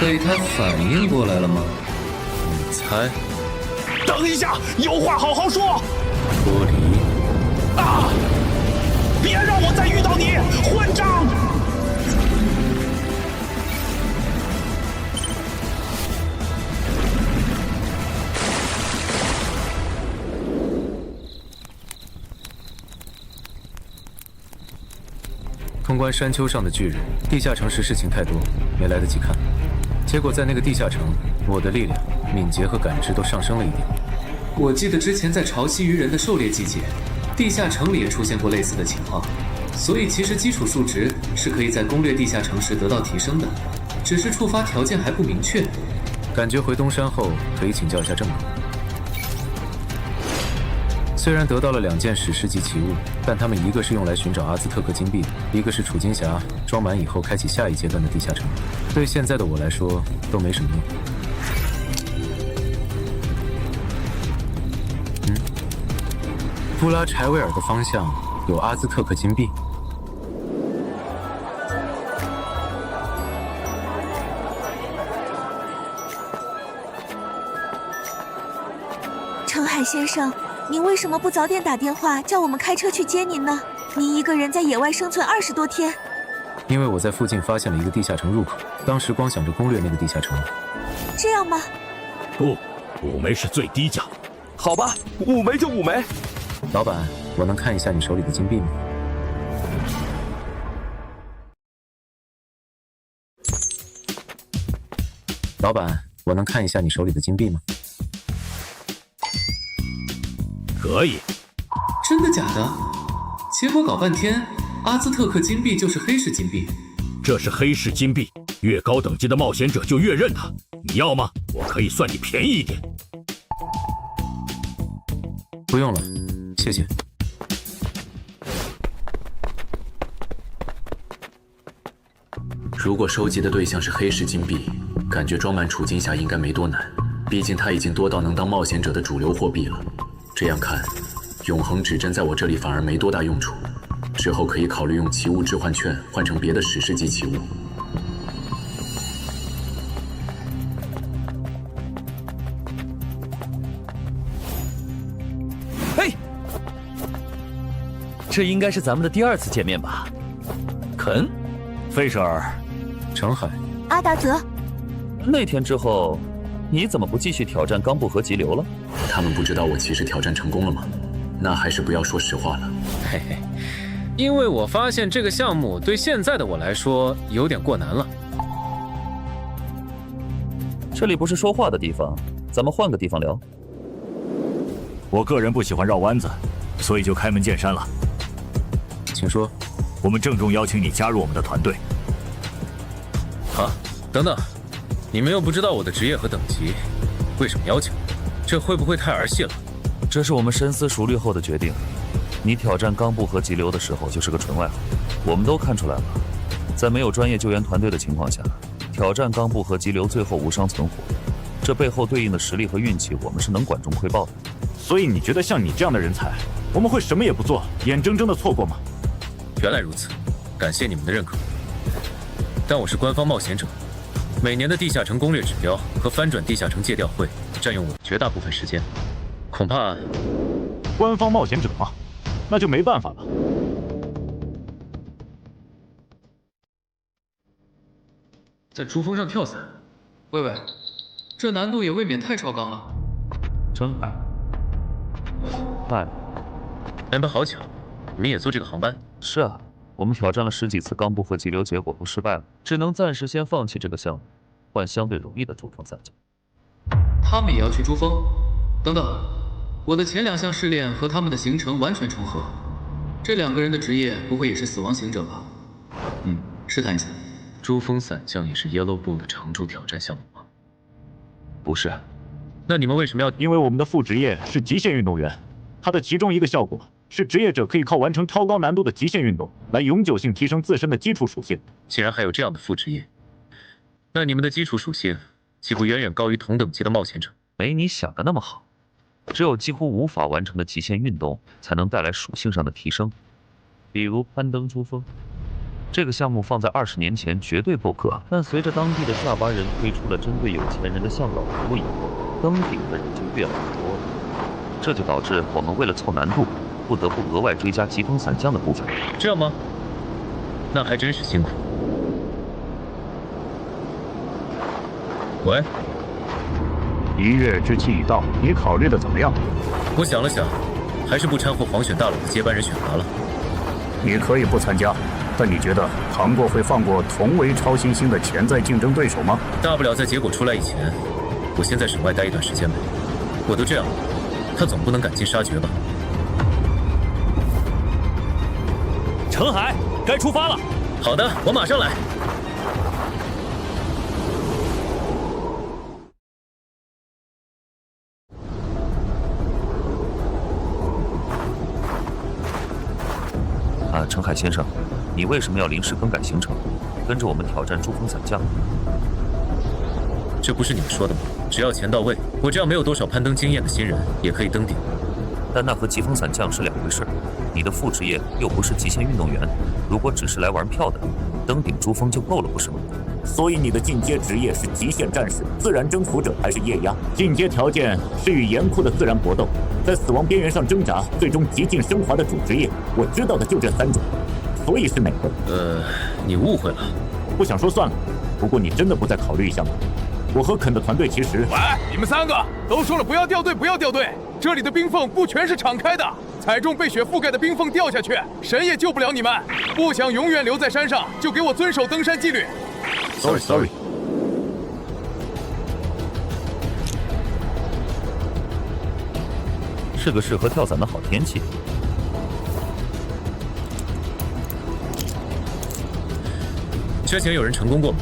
Speaker 2: 被他反应过来了吗？你猜？
Speaker 9: 等一下，有话好好说。
Speaker 2: 脱离！
Speaker 9: 啊！别让我再遇到你，混账！
Speaker 2: 通关山丘上的巨人，地下城时事情太多，没来得及看。结果在那个地下城，我的力量、敏捷和感知都上升了一点。我记得之前在潮汐鱼人的狩猎季节，地下城里也出现过类似的情况，所以其实基础数值是可以在攻略地下城时得到提升的，只是触发条件还不明确。感觉回东山后可以请教一下郑哥。虽然得到了2件史诗级奇物，但他们一个是用来寻找阿兹特克金币，一个是储金匣，装满以后开启下一阶段的地下城。对现在的我来说都没什么用。布拉柴维尔的方向有阿兹特克金币。
Speaker 6: 程海先生，您为什么不早点打电话叫我们开车去接您呢？您一个人在野外生存20多天。
Speaker 2: 因为我在附近发现了一个地下城入口，当时光想着攻略那个地下城。
Speaker 6: 这样吗？
Speaker 9: 不，5枚是最低价。好吧，5枚就5枚。
Speaker 2: 老板，我能看一下你手里的金币吗？老板，我能看一下你手里的金币吗？
Speaker 9: 可以。
Speaker 2: 真的假的？结果搞半天，阿兹特克金币就是黑市金币。
Speaker 9: 这是黑市金币，越高等级的冒险者就越认它。你要吗？我可以算你便宜一点。
Speaker 2: 不用了，谢谢。如果收集的对象是黑市金币，感觉装满储金匣应该没多难，毕竟它已经多到能当冒险者的主流货币了。这样看，永恒指针在我这里反而没多大用处，之后可以考虑用奇物置换券换成别的史诗级奇物。
Speaker 14: 嘿，这应该是咱们的第2次见面吧？肯，费舍尔，
Speaker 2: 程海，
Speaker 6: 阿达泽。
Speaker 14: 那天之后，你怎么不继续挑战冈布和急流了？
Speaker 2: 他们不知道我其实挑战成功了吗？那还是不要说实话了。嘿嘿，因为我发现这个项目对现在的我来说有点过难了。
Speaker 14: 这里不是说话的地方，咱们换个地方聊。
Speaker 9: 我个人不喜欢绕弯子，所以就开门见山了。
Speaker 2: 请说。
Speaker 9: 我们郑重邀请你加入我们的团队。
Speaker 2: 啊，等等，你们又不知道我的职业和等级，为什么邀请？这会不会太儿戏了？
Speaker 14: 这是我们深思熟虑后的决定。你挑战冈布和急流的时候就是个纯外行，我们都看出来了。在没有专业救援团队的情况下，挑战冈布和急流最后无伤存活，这背后对应的实力和运气，我们是能管中窥豹的。
Speaker 9: 所以你觉得像你这样的人才，我们会什么也不做，眼睁睁的错过吗？
Speaker 2: 原来如此，感谢你们的认可。但我是官方冒险者，每年的地下城攻略指标和翻转地下城借调会占用我绝大部分时间，恐怕……
Speaker 4: 官方冒险者嘛，那就没办法了。
Speaker 8: 在珠峰上跳伞，喂，这难度也未免太超纲了。
Speaker 20: 陈海，嗨，
Speaker 2: 你们好巧，你们也坐这个航班？
Speaker 20: 是啊，我们挑战了10几次钢部和激流，结果都失败了，只能暂时先放弃这个项目，换相对容易的珠峰伞降。
Speaker 8: 他们也要去珠峰？等等，我的前2项试炼和他们的行程完全重合，这2个人的职业不会也是死亡行者吧？试探一下。
Speaker 2: 珠峰伞降也是 Yellow Bull 的常驻挑战项目吗？
Speaker 20: 不是。
Speaker 2: 那你们为什么要？
Speaker 4: 因为我们的副职业是极限运动员，它的其中一个效果是职业者可以靠完成超高难度的极限运动来永久性提升自身的基础属性。
Speaker 2: 竟然还有这样的副职业，那你们的基础属性岂不远远高于同等级的冒险者？
Speaker 20: 没你想的那么好，只有几乎无法完成的极限运动才能带来属性上的提升，比如攀登珠峰。这个项目放在20年前绝对够格，但随着当地的下巴人推出了针对有钱人的向导服务以后，登顶的人就越来越多了。这就导致我们为了凑难度，不得不额外追加疾风伞降的部分。
Speaker 2: 这样吗？那还真是辛苦。喂
Speaker 4: ，1月之期已到，你考虑的怎么样？
Speaker 2: 我想了想，还是不掺和黄选大佬的接班人选拔了。
Speaker 4: 你可以不参加。但你觉得唐国会放过同为超新星的潜在竞争对手吗？
Speaker 2: 大不了在结果出来以前，我先在省外待一段时间呗。我都这样了，他总不能赶尽杀绝吧？
Speaker 14: 陈海，该出发了。
Speaker 2: 好的，我马上来。
Speaker 20: 陈海先生，你为什么要临时更改行程，跟着我们挑战珠峰伞降？
Speaker 2: 这不是你们说的吗？只要钱到位，我这样没有多少攀登经验的新人也可以登顶。
Speaker 20: 但那和疾风伞降是2回事。你的副职业又不是极限运动员，如果只是来玩票的，登顶珠峰就够了，不是吗？
Speaker 16: 所以你的进阶职业是极限战士、自然征服者还是液压？进阶条件是与严酷的自然搏斗，在死亡边缘上挣扎，最终极尽升华的主职业。我知道的就这3种，所以是哪个？
Speaker 2: 你误会了。
Speaker 16: 不想说算了。不过你真的不再考虑一下吗？我和肯的团队其实……
Speaker 9: 喂，你们3个都说了不要掉队，不要掉队。这里的冰缝不全是敞开的，踩中被雪覆盖的冰缝掉下去，谁也救不了你们。不想永远留在山上，就给我遵守登山纪律。
Speaker 16: Sorry。
Speaker 20: 是个适合跳伞的好天气。
Speaker 2: 之前有人成功过吗？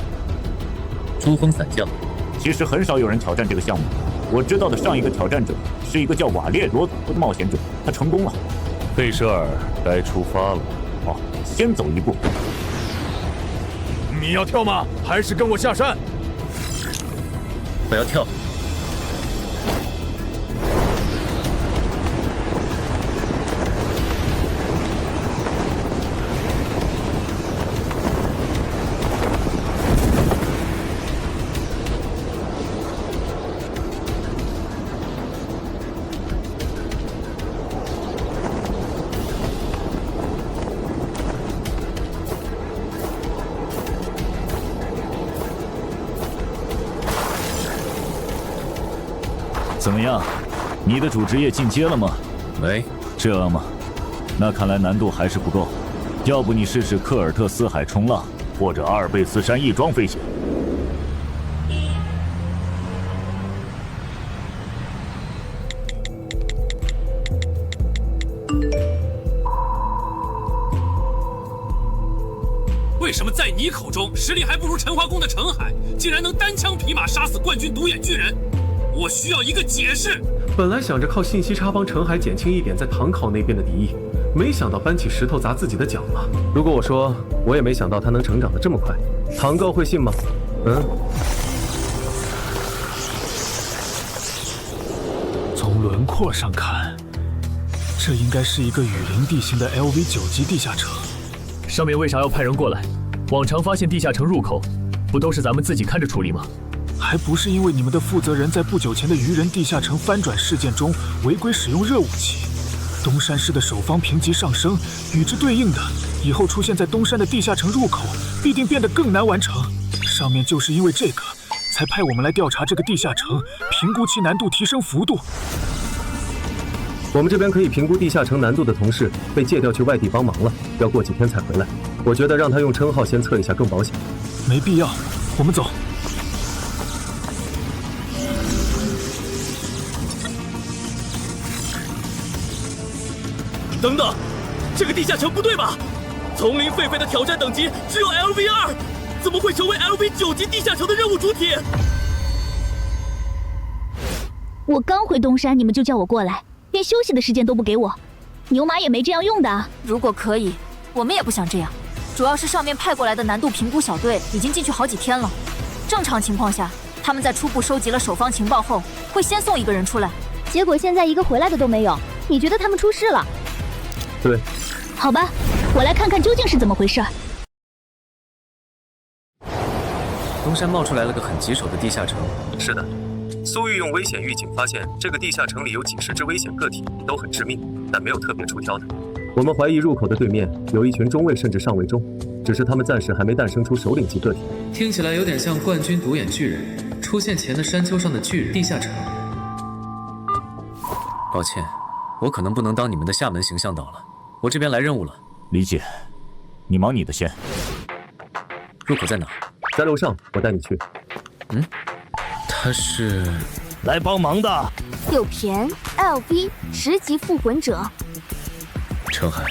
Speaker 2: 珠峰伞降，
Speaker 16: 其实很少有人挑战这个项目。我知道的上一个挑战者是一个叫瓦列罗的冒险者，他成功了。
Speaker 20: 费舍尔，该出发了。
Speaker 16: 好，先走一步。
Speaker 9: 你要跳吗？还是跟我下山？
Speaker 2: 我要跳。
Speaker 16: 怎么样，你的主职业进阶了吗？
Speaker 2: 没。
Speaker 16: 这样吗？那看来难度还是不够。要不你试试科尔特斯海冲浪，或者阿尔卑斯山翼装飞行。
Speaker 19: 为什么在你口中实力还不如陈华宫的陈海，竟然能单枪匹马杀死冠军独眼巨人？我需要一个解释。
Speaker 12: 本来想着靠信息差帮陈海减轻一点在唐考那边的敌意，没想到搬起石头砸自己的脚了。如果我说我也没想到他能成长得这么快，唐高会信吗？
Speaker 23: 从轮廓上看，这应该是一个雨林地形的 LV9级地下城。
Speaker 21: 上面为啥要派人过来？
Speaker 18: 往常发现地下城入口，不都是咱们自己看着处理吗？
Speaker 23: 还不是因为你们的负责人在不久前的愚人地下城翻转事件中违规使用热武器，东山市的守方评级上升，与之对应的，以后出现在东山的地下城入口必定变得更难完成。上面就是因为这个，才派我们来调查这个地下城，评估其难度提升幅度。
Speaker 12: 我们这边可以评估地下城难度的同事被借调去外地帮忙了，要过几天才回来。我觉得让他用称号先测一下更保险。
Speaker 23: 没必要，我们走。
Speaker 18: 等等，这个地下城不对吧？丛林狒狒的挑战等级只有 LV2，怎么会成为 LV9级地下城的任务主体？
Speaker 5: 我刚回东山，你们就叫我过来，连休息的时间都不给我。牛马也没这样用的。
Speaker 6: 如果可以，我们也不想这样。主要是上面派过来的难度评估小队已经进去好几天了。正常情况下，他们在初步收集了守方情报后，会先送一个人出来。
Speaker 5: 结果现在一个回来的都没有，你觉得他们出事了？
Speaker 12: 对。
Speaker 5: 好吧，我来看看究竟是怎么回事。
Speaker 3: 东山冒出来了个很棘手的地下城。
Speaker 12: 是的，苏玉用危险预警发现这个地下城里有几十只危险个体，都很致命，但没有特别出挑的。我们怀疑入口的对面有一群中尉甚至上尉中，只是他们暂时还没诞生出首领级个体。
Speaker 3: 听起来有点像冠军独眼巨人出现前的山丘上的巨人地下城。抱歉，我可能不能当你们的厦门形象岛了，我这边来任务了。
Speaker 16: 理解，你忙你的先。
Speaker 3: 入口在哪？
Speaker 12: 在楼上，我带你去。
Speaker 3: 他是
Speaker 14: 来帮忙的。
Speaker 5: 柳田 LV 10级复魂者。
Speaker 20: 陈海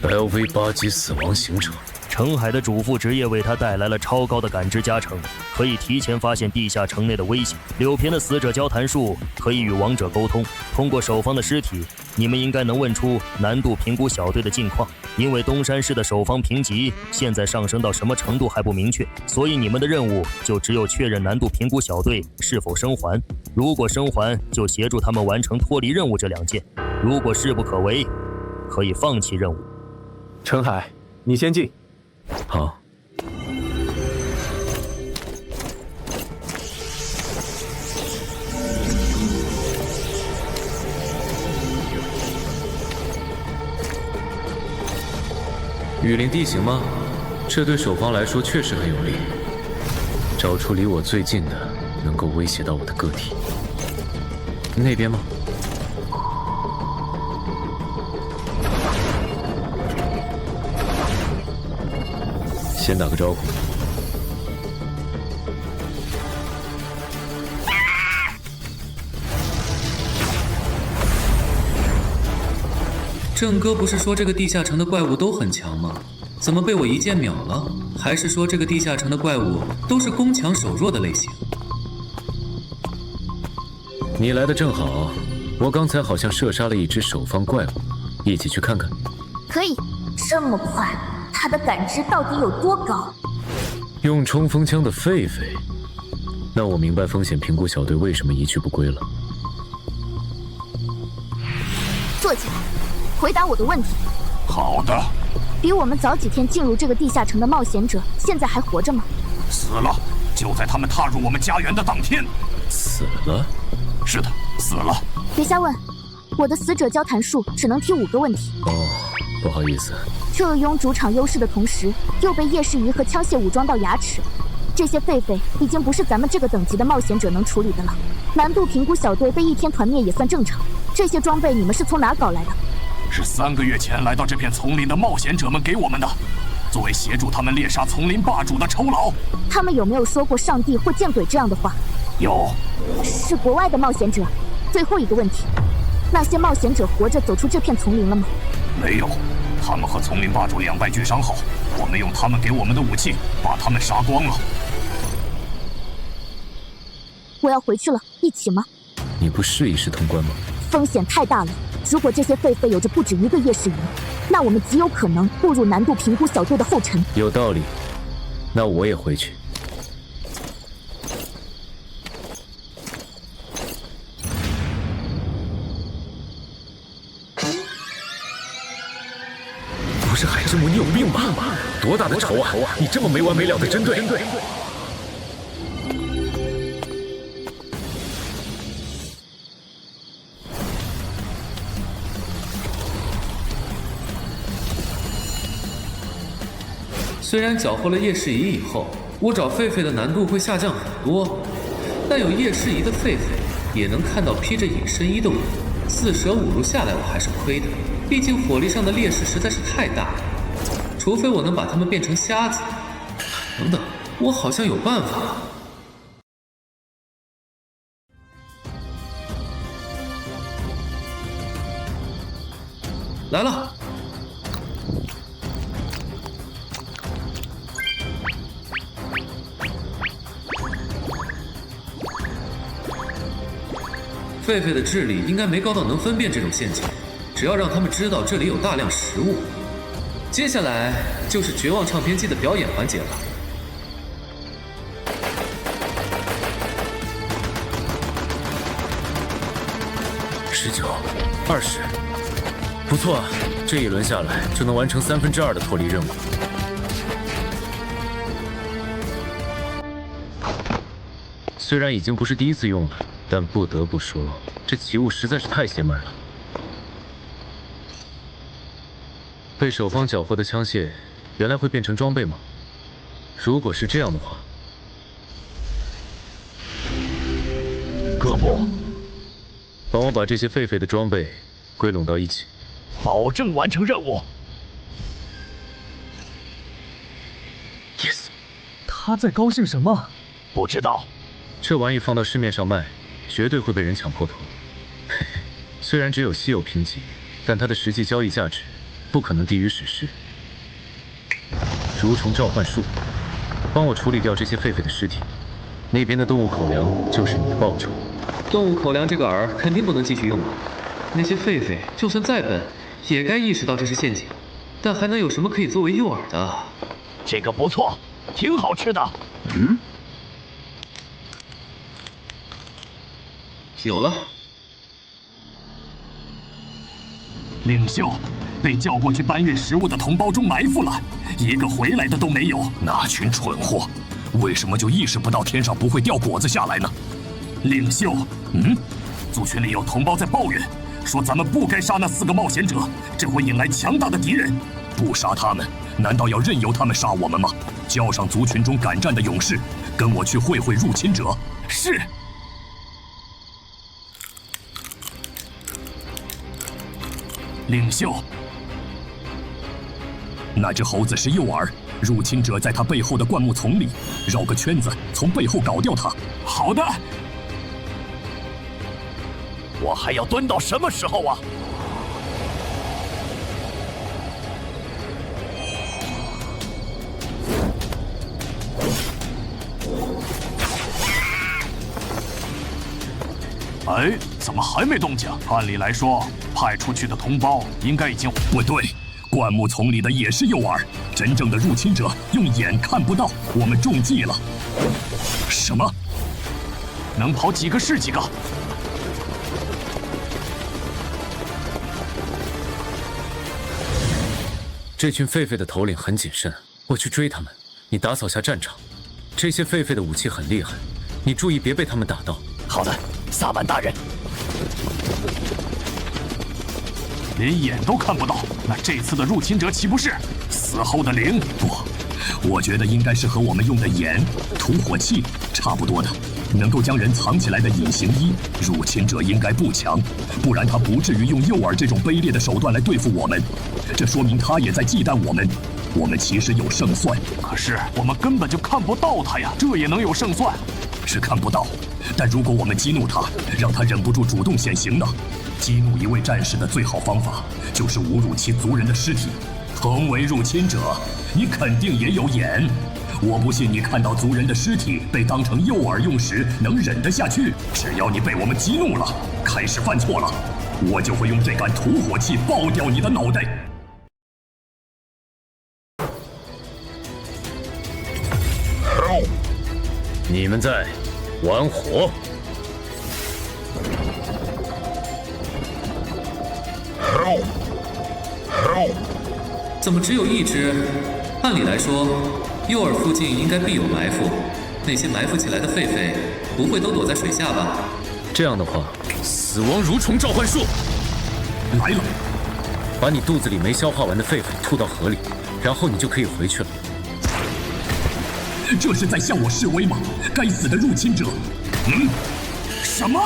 Speaker 20: ，LV8级死亡行者。
Speaker 14: 陈海的主副职业为他带来了超高的感知加成，可以提前发现地下城内的危险。柳平的死者交谈术可以与亡者沟通。通过守方的尸体，你们应该能问出难度评估小队的近况。因为东山市的守方评级现在上升到什么程度还不明确，所以你们的任务就只有确认难度评估小队是否生还。如果生还，就协助他们完成脱离任务这2件；如果势不可为，可以放弃任务。
Speaker 12: 陈海，你先进。
Speaker 3: 好。雨林地形吗？这对守方来说确实很有利。找出离我最近的能够威胁到我的个体。那边吗？先打个招呼。郑哥不是说这个地下城的怪物都很强吗？怎么被我一剑秒了？还是说这个地下城的怪物都是攻强守弱的类型？你来的正好，我刚才好像射杀了一只守方怪物，一起去看看。
Speaker 5: 可以，这么快，他的感知到底有多高？
Speaker 3: 用冲锋枪的狒狒，那我明白风险评估小队为什么一去不归了。
Speaker 5: 坐起来，回答我的问题。
Speaker 9: 好的。
Speaker 5: 比我们早几天进入这个地下城的冒险者，现在还活着吗？
Speaker 9: 死了，就在他们踏入我们家园的当天。
Speaker 3: 死了？
Speaker 9: 是的，死了。
Speaker 5: 别瞎问，我的死者交谈术只能提5个问题。
Speaker 3: 哦，不好意思。
Speaker 5: 这拥主场优势的同时，又被夜视鱼和枪械武装到牙齿，这些狒狒已经不是咱们这个等级的冒险者能处理的了。难度评估小队被1天团灭也算正常。这些装备你们是从哪搞来的？
Speaker 9: 是3个月前来到这片丛林的冒险者们给我们的，作为协助他们猎杀丛林霸主的酬劳。
Speaker 5: 他们有没有说过上帝或见鬼这样的话？
Speaker 9: 有。
Speaker 5: 是国外的冒险者。最后一个问题，那些冒险者活着走出这片丛林了吗？
Speaker 9: 没有，他们和丛林霸主两败俱伤后，我们用他们给我们的武器把他们杀光了。
Speaker 5: 我要回去了，一起吗？
Speaker 3: 你不试一试通关吗？
Speaker 5: 风险太大了。如果这些狒狒有着不止1个夜视鱼，那我们极有可能步入难度评估小队的后尘。
Speaker 3: 有道理，那我也回去。
Speaker 18: 不是海之母，你有病吧？
Speaker 9: 多大的仇啊！你这么没完没了的针对。
Speaker 2: 虽然缴获了叶世仪以后，我找狒狒的难度会下降很多，但有叶世仪的狒狒，也能看到披着隐身衣的我。四舍五入下来，我还是亏的。毕竟火力上的劣势实在是太大了。除非我能把他们变成瞎子。等等，我好像有办法。来了。狒狒的智力应该没高到能分辨这种陷阱，只要让他们知道这里有大量食物。接下来就是绝望唱片机的表演环节了。19、20，不错啊，这一轮下来就能完成2/3的脱离任务。虽然已经不是第一次用了。但不得不说，这奇物实在是太邪门了。被守方缴获的枪械，原来会变成装备吗？如果是这样的话，
Speaker 18: 各部，
Speaker 2: 帮我把这些狒狒的装备归拢到一起，
Speaker 18: 保证完成任务。
Speaker 12: Yes， 他在高兴什么？
Speaker 18: 不知道。
Speaker 2: 这玩意放到市面上卖。绝对会被人抢破头。虽然只有稀有评级，但它的实际交易价值不可能低于史诗。蠕虫召唤术，帮我处理掉这些狒狒的尸体。那边的动物口粮就是你的报酬。动物口粮这个饵肯定不能继续用了。那些狒狒就算再笨，也该意识到这是陷阱。但还能有什么可以作为诱饵的？
Speaker 18: 这个不错，挺好吃的。
Speaker 2: 有了。
Speaker 15: 领袖，被叫过去搬运食物的同胞中埋伏了，一个回来的都没有。
Speaker 9: 那群蠢货，为什么就意识不到天上不会掉果子下来呢？
Speaker 15: 领袖，族群里有同胞在抱怨，说咱们不该杀那4个冒险者，这会引来强大的敌人。
Speaker 9: 不杀他们，难道要任由他们杀我们吗？叫上族群中敢战的勇士，跟我去会会入侵者。
Speaker 15: 是。领袖，
Speaker 9: 那只猴子是诱饵，入侵者在他背后的灌木丛里绕个圈子，从背后搞掉他。
Speaker 15: 好的。
Speaker 18: 我还要蹲到什么时候啊？
Speaker 15: 哎，怎么还没动静？按理来说，派出去的同胞应该已经……
Speaker 9: 不对，灌木丛里的也是诱饵，真正的入侵者用眼看不到，我们中计了。什么？
Speaker 15: 能跑几个是几个。
Speaker 2: 这群狒狒的头领很谨慎，我去追他们，你打扫下战场。这些狒狒的武器很厉害，你注意别被他们打到。
Speaker 18: 好的，萨满大人。
Speaker 15: 连眼都看不到，那这次的入侵者岂不是死后的灵？
Speaker 9: 不，我觉得应该是和我们用的眼、吐火器差不多的，能够将人藏起来的隐形衣。入侵者应该不强，不然他不至于用诱饵这种卑劣的手段来对付我们。这说明他也在忌惮我们。我们其实有胜算，
Speaker 15: 可是我们根本就看不到他呀，这也能有胜算？
Speaker 9: 是看不到，但如果我们激怒他，让他忍不住主动显形呢？激怒一位战士的最好方法，就是侮辱其族人的尸体。同为入侵者，你肯定也有眼。我不信你看到族人的尸体被当成诱饵用时，能忍得下去。只要你被我们激怒了，开始犯错了，我就会用这杆吐火器爆掉你的脑袋。
Speaker 2: 你们在玩火？怎么只有一只？
Speaker 3: 按理来说，诱饵附近应该必有埋伏，那些埋伏起来的狒狒不会都躲在水下吧？
Speaker 2: 这样的话，死亡蠕虫召唤术
Speaker 9: 来了，
Speaker 2: 把你肚子里没消化完的狒狒吐到河里，然后你就可以回去了。
Speaker 9: 这是在向我示威吗？该死的入侵者！什么？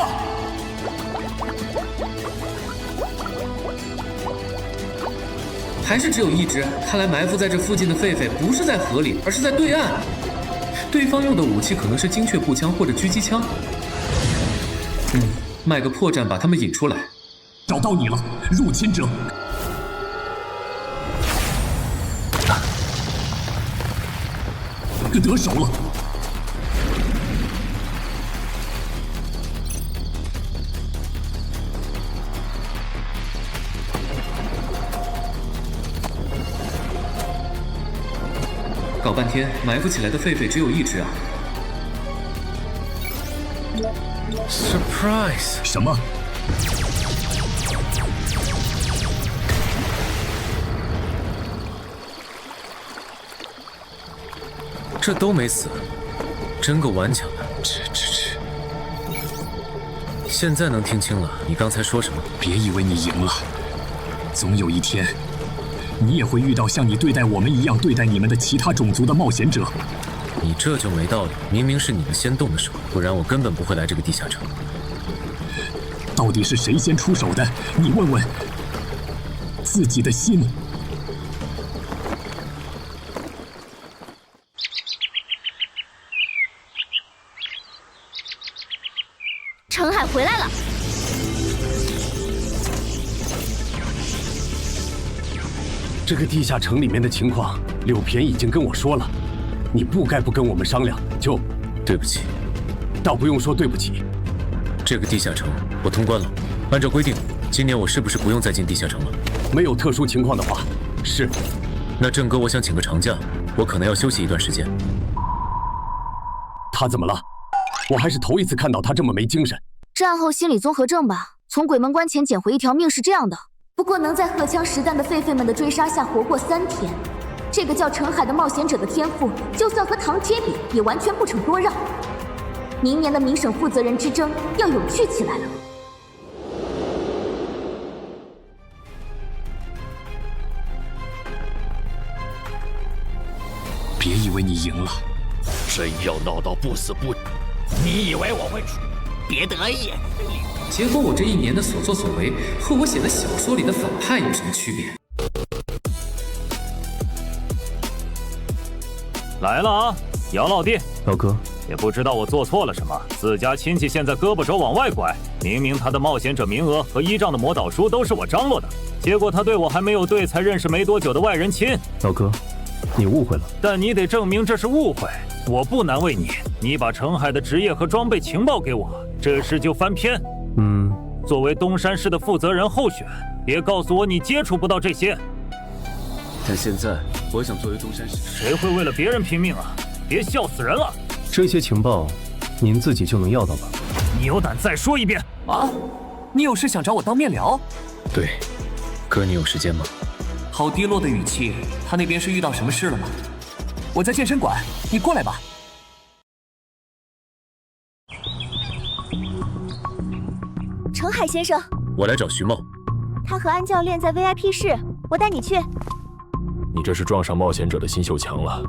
Speaker 3: 还是只有一只？看来埋伏在这附近的狒狒不是在河里，而是在对岸。对方用的武器可能是精确步枪或者狙击枪。卖个破绽把他们引出来。
Speaker 9: 找到你了，入侵者！得手了。
Speaker 3: 搞半天，埋伏起来的狒狒只有一只啊
Speaker 2: ！Surprise！
Speaker 9: 什么？
Speaker 2: 这都没死，真够顽强的。现在能听清了你刚才说什么？
Speaker 9: 别以为你赢了，总有一天，你也会遇到像你对待我们一样对待你们的其他种族的冒险者。
Speaker 2: 你这就没道理，明明是你们先动的手，不然我根本不会来这个地下城。
Speaker 9: 到底是谁先出手的？你问问自己的心。
Speaker 5: 陈海回来了。
Speaker 12: 这个地下城里面的情况，柳偏已经跟我说了。你不该不跟我们商量，就
Speaker 2: 对不起。
Speaker 12: 倒不用说对不起。
Speaker 2: 这个地下城我通关了，按照规定，今年我是不是不用再进地下城了？
Speaker 12: 没有特殊情况的话，是。
Speaker 2: 那郑哥，我想请个长假，我可能要休息一段时间。
Speaker 12: 他怎么了？我还是头一次看到他这么没精神。
Speaker 5: 战后心理综合症吧，从鬼门关前捡回一条命是这样的。不过能在荷枪实弹的狒狒们的追杀下活过3天，这个叫陈海的冒险者的天赋，就算和唐杰比，也完全不成多让。明年的民审负责人之争要有趣起来了。
Speaker 9: 别以为你赢了，
Speaker 18: 真要闹到不死不，你以为我会输？别得意。
Speaker 3: 结果我这1年的所作所为，和我写的小说里的反派有什么区别？
Speaker 16: 来了啊，姚老弟，
Speaker 20: 老哥，
Speaker 16: 也不知道我做错了什么，自家亲戚现在胳膊肘往外拐，明明他的冒险者名额和依仗的魔导书都是我张罗的，结果他对我还没有对才认识没多久的外人亲。
Speaker 20: 老哥，你误会了。
Speaker 16: 但你得证明这是误会，我不难为你。你把程海的职业和装备情报给我，这事就翻篇。作为东山市的负责人候选，别告诉我你接触不到这些。
Speaker 2: 但现在我想作为东山市，
Speaker 16: 谁会为了别人拼命啊？别笑死人了！
Speaker 20: 这些情报，您自己就能要到吧？
Speaker 16: 你有胆再说一遍
Speaker 8: 啊？你有事想找我当面聊？
Speaker 2: 对，哥，你有时间吗？
Speaker 8: 好低落的语气，他那边是遇到什么事了吗？我在健身馆，你过来吧。
Speaker 5: 程海先生，
Speaker 2: 我来找徐茂。
Speaker 5: 他和安教练在 VIP 室，我带你去。
Speaker 1: 你这是撞上冒险者的新秀墙了。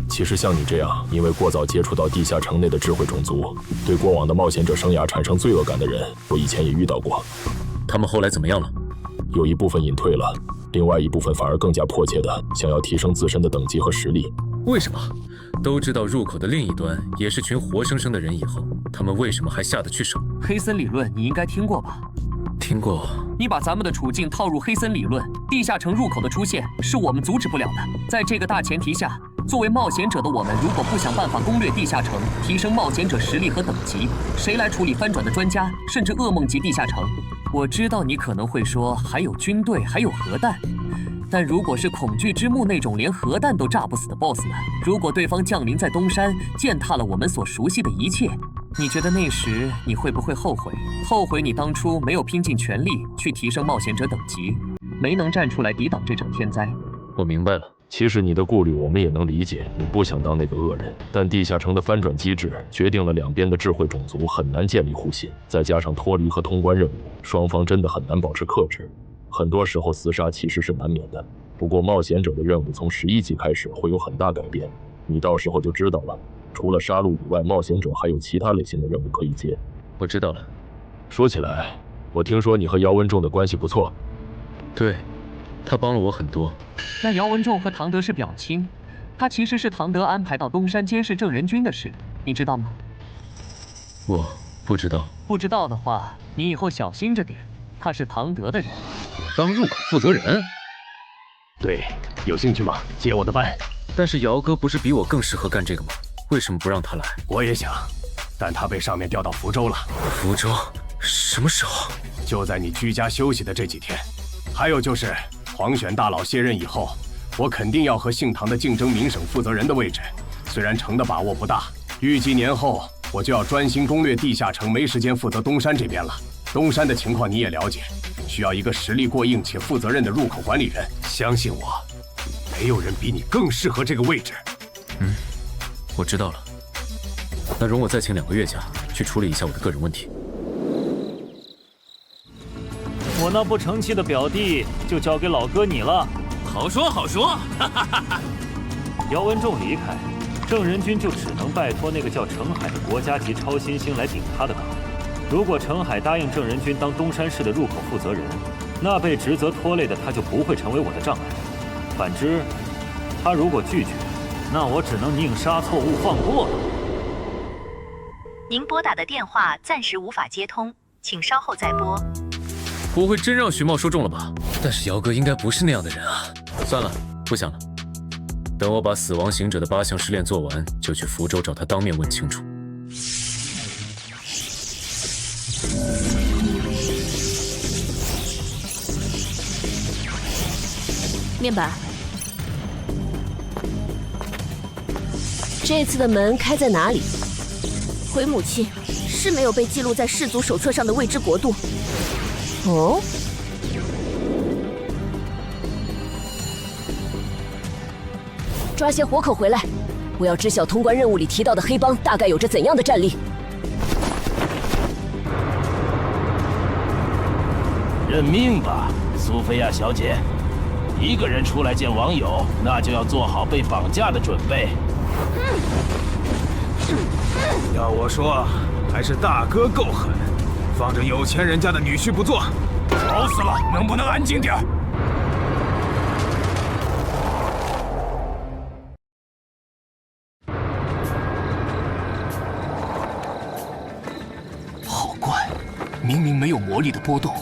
Speaker 1: 其实像你这样，因为过早接触到地下城内的智慧种族，对过往的冒险者生涯产生罪恶感的人，我以前也遇到过。
Speaker 2: 他们后来怎么样了？
Speaker 1: 有一部分隐退了，另外一部分反而更加迫切的想要提升自身的等级和实力。
Speaker 2: 为什么？都知道入口的另一端也是群活生生的人以后，他们为什么还下得去手？
Speaker 8: 黑森理论你应该听过吧？
Speaker 2: 听过。
Speaker 8: 你把咱们的处境套入黑森理论，地下城入口的出现是我们阻止不了的。在这个大前提下，作为冒险者的我们，如果不想办法攻略地下城，提升冒险者实力和等级，谁来处理翻转的专家，甚至噩梦级地下城？我知道你可能会说，还有军队，还有核弹。但如果是恐惧之墓那种连核弹都炸不死的 BOSS 呢？如果对方降临在东山，践踏了我们所熟悉的一切，你觉得那时你会不会后悔？后悔你当初没有拼尽全力去提升冒险者等级，没能站出来抵挡这场天灾？
Speaker 2: 我明白了。
Speaker 1: 其实你的顾虑我们也能理解，你不想当那个恶人，但地下城的翻转机制决定了两边的智慧种族很难建立互信，再加上脱离和通关任务，双方真的很难保持克制。很多时候厮杀其实是难免的。不过冒险者的任务从11级开始会有很大改变，你到时候就知道了。除了杀戮以外，冒险者还有其他类型的任务可以接。
Speaker 2: 我知道了。
Speaker 1: 说起来，我听说你和姚文仲的关系不错。
Speaker 2: 对，他帮了我很多。
Speaker 8: 那姚文仲和唐德是表亲，他其实是唐德安排到东山监视郑仁君的事，你知道吗？
Speaker 2: 我不知道。
Speaker 8: 不知道的话，你以后小心着点。他是唐德的人。
Speaker 2: 当入口负责人？
Speaker 12: 对，有兴趣吗？接我的班。
Speaker 2: 但是姚哥不是比我更适合干这个吗？为什么不让他来？
Speaker 12: 我也想，但他被上面调到福州了。
Speaker 2: 福州？什么时候？
Speaker 12: 就在你居家休息的这几天。还有就是黄选大佬卸任以后，我肯定要和姓唐的竞争明省负责人的位置，虽然成的把握不大，预计年后我就要专心攻略地下城，没时间负责东山这边了。东山的情况你也了解，需要一个实力过硬且负责任的入口管理人。相信我，没有人比你更适合这个位置。
Speaker 2: 我知道了。那容我再请2个月假，去处理一下我的个人问题。
Speaker 18: 我那不成器的表弟就交给老哥你了。
Speaker 19: 好说好说，哈哈哈哈。
Speaker 18: 姚文仲离开，郑仁君就只能拜托那个叫程海的国家级超新星来顶他的岗。如果程海答应郑仁君当东山市的入口负责人，那被职责拖累的他就不会成为我的障碍。反之，他如果拒绝，那我只能宁杀错误放过了。
Speaker 7: 您拨打的电话暂时无法接通，请稍后再拨。
Speaker 2: 不会真让徐茂说中了吧？但是姚哥应该不是那样的人啊。算了，不想了。等我把死亡行者的8项试炼做完，就去福州找他当面问清楚。
Speaker 6: 面板，这次的门开在哪里？回母亲是没有被记录在氏族手册上的未知国度。哦，抓些活口回来，我要知晓通关任务里提到的黑帮大概有着怎样的战力。
Speaker 14: 认命吧，苏菲亚小姐。一个人出来见网友，那就要做好被绑架的准备。
Speaker 23: 要我说，还是大哥够狠，放着有钱人家的女婿不做，吵死了！能不能安静点？
Speaker 12: 好怪，明明没有魔力的波动，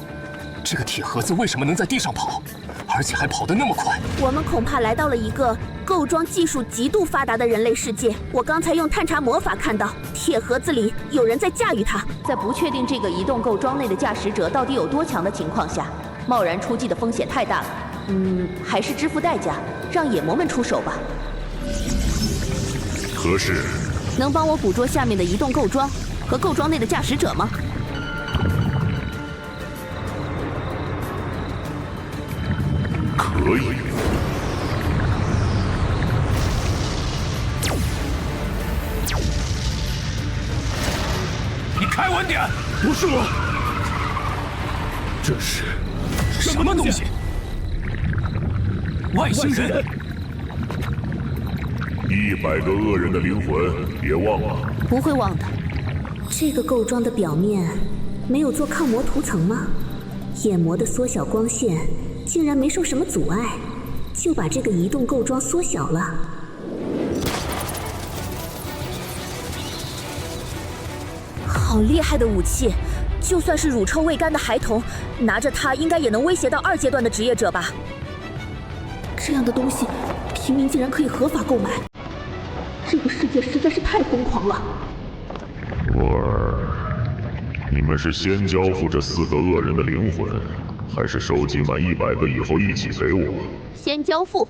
Speaker 12: 这个铁盒子为什么能在地上跑？而且还跑得那么快。
Speaker 5: 我们恐怕来到了一个构装技术极度发达的人类世界。我刚才用探查魔法看到，铁盒子里有人在驾驭它。
Speaker 6: 在不确定这个移动构装内的驾驶者到底有多强的情况下，贸然出击的风险太大了。还是支付代价，让野魔们出手吧。
Speaker 9: 何事？
Speaker 6: 能帮我捕捉下面的移动构装和构装内的驾驶者吗？
Speaker 9: 可以。
Speaker 23: 你开稳点！
Speaker 9: 不是我。
Speaker 23: 这是什么东西？外星人
Speaker 9: ！100个恶人的灵魂，别忘了。
Speaker 5: 不会忘的。这个构装的表面没有做抗魔涂层吗？眼膜的缩小光线竟然没受什么阻碍，就把这个移动构装缩小了。好厉害的武器！就算是乳臭未干的孩童，拿着它应该也能威胁到2阶段的职业者吧？这样的东西，平民竟然可以合法购买，这个世界实在是太疯狂了。
Speaker 9: 沃尔，你们是先交付这4个恶人的灵魂，还是收集满100个以后一起给我？
Speaker 6: 先交付。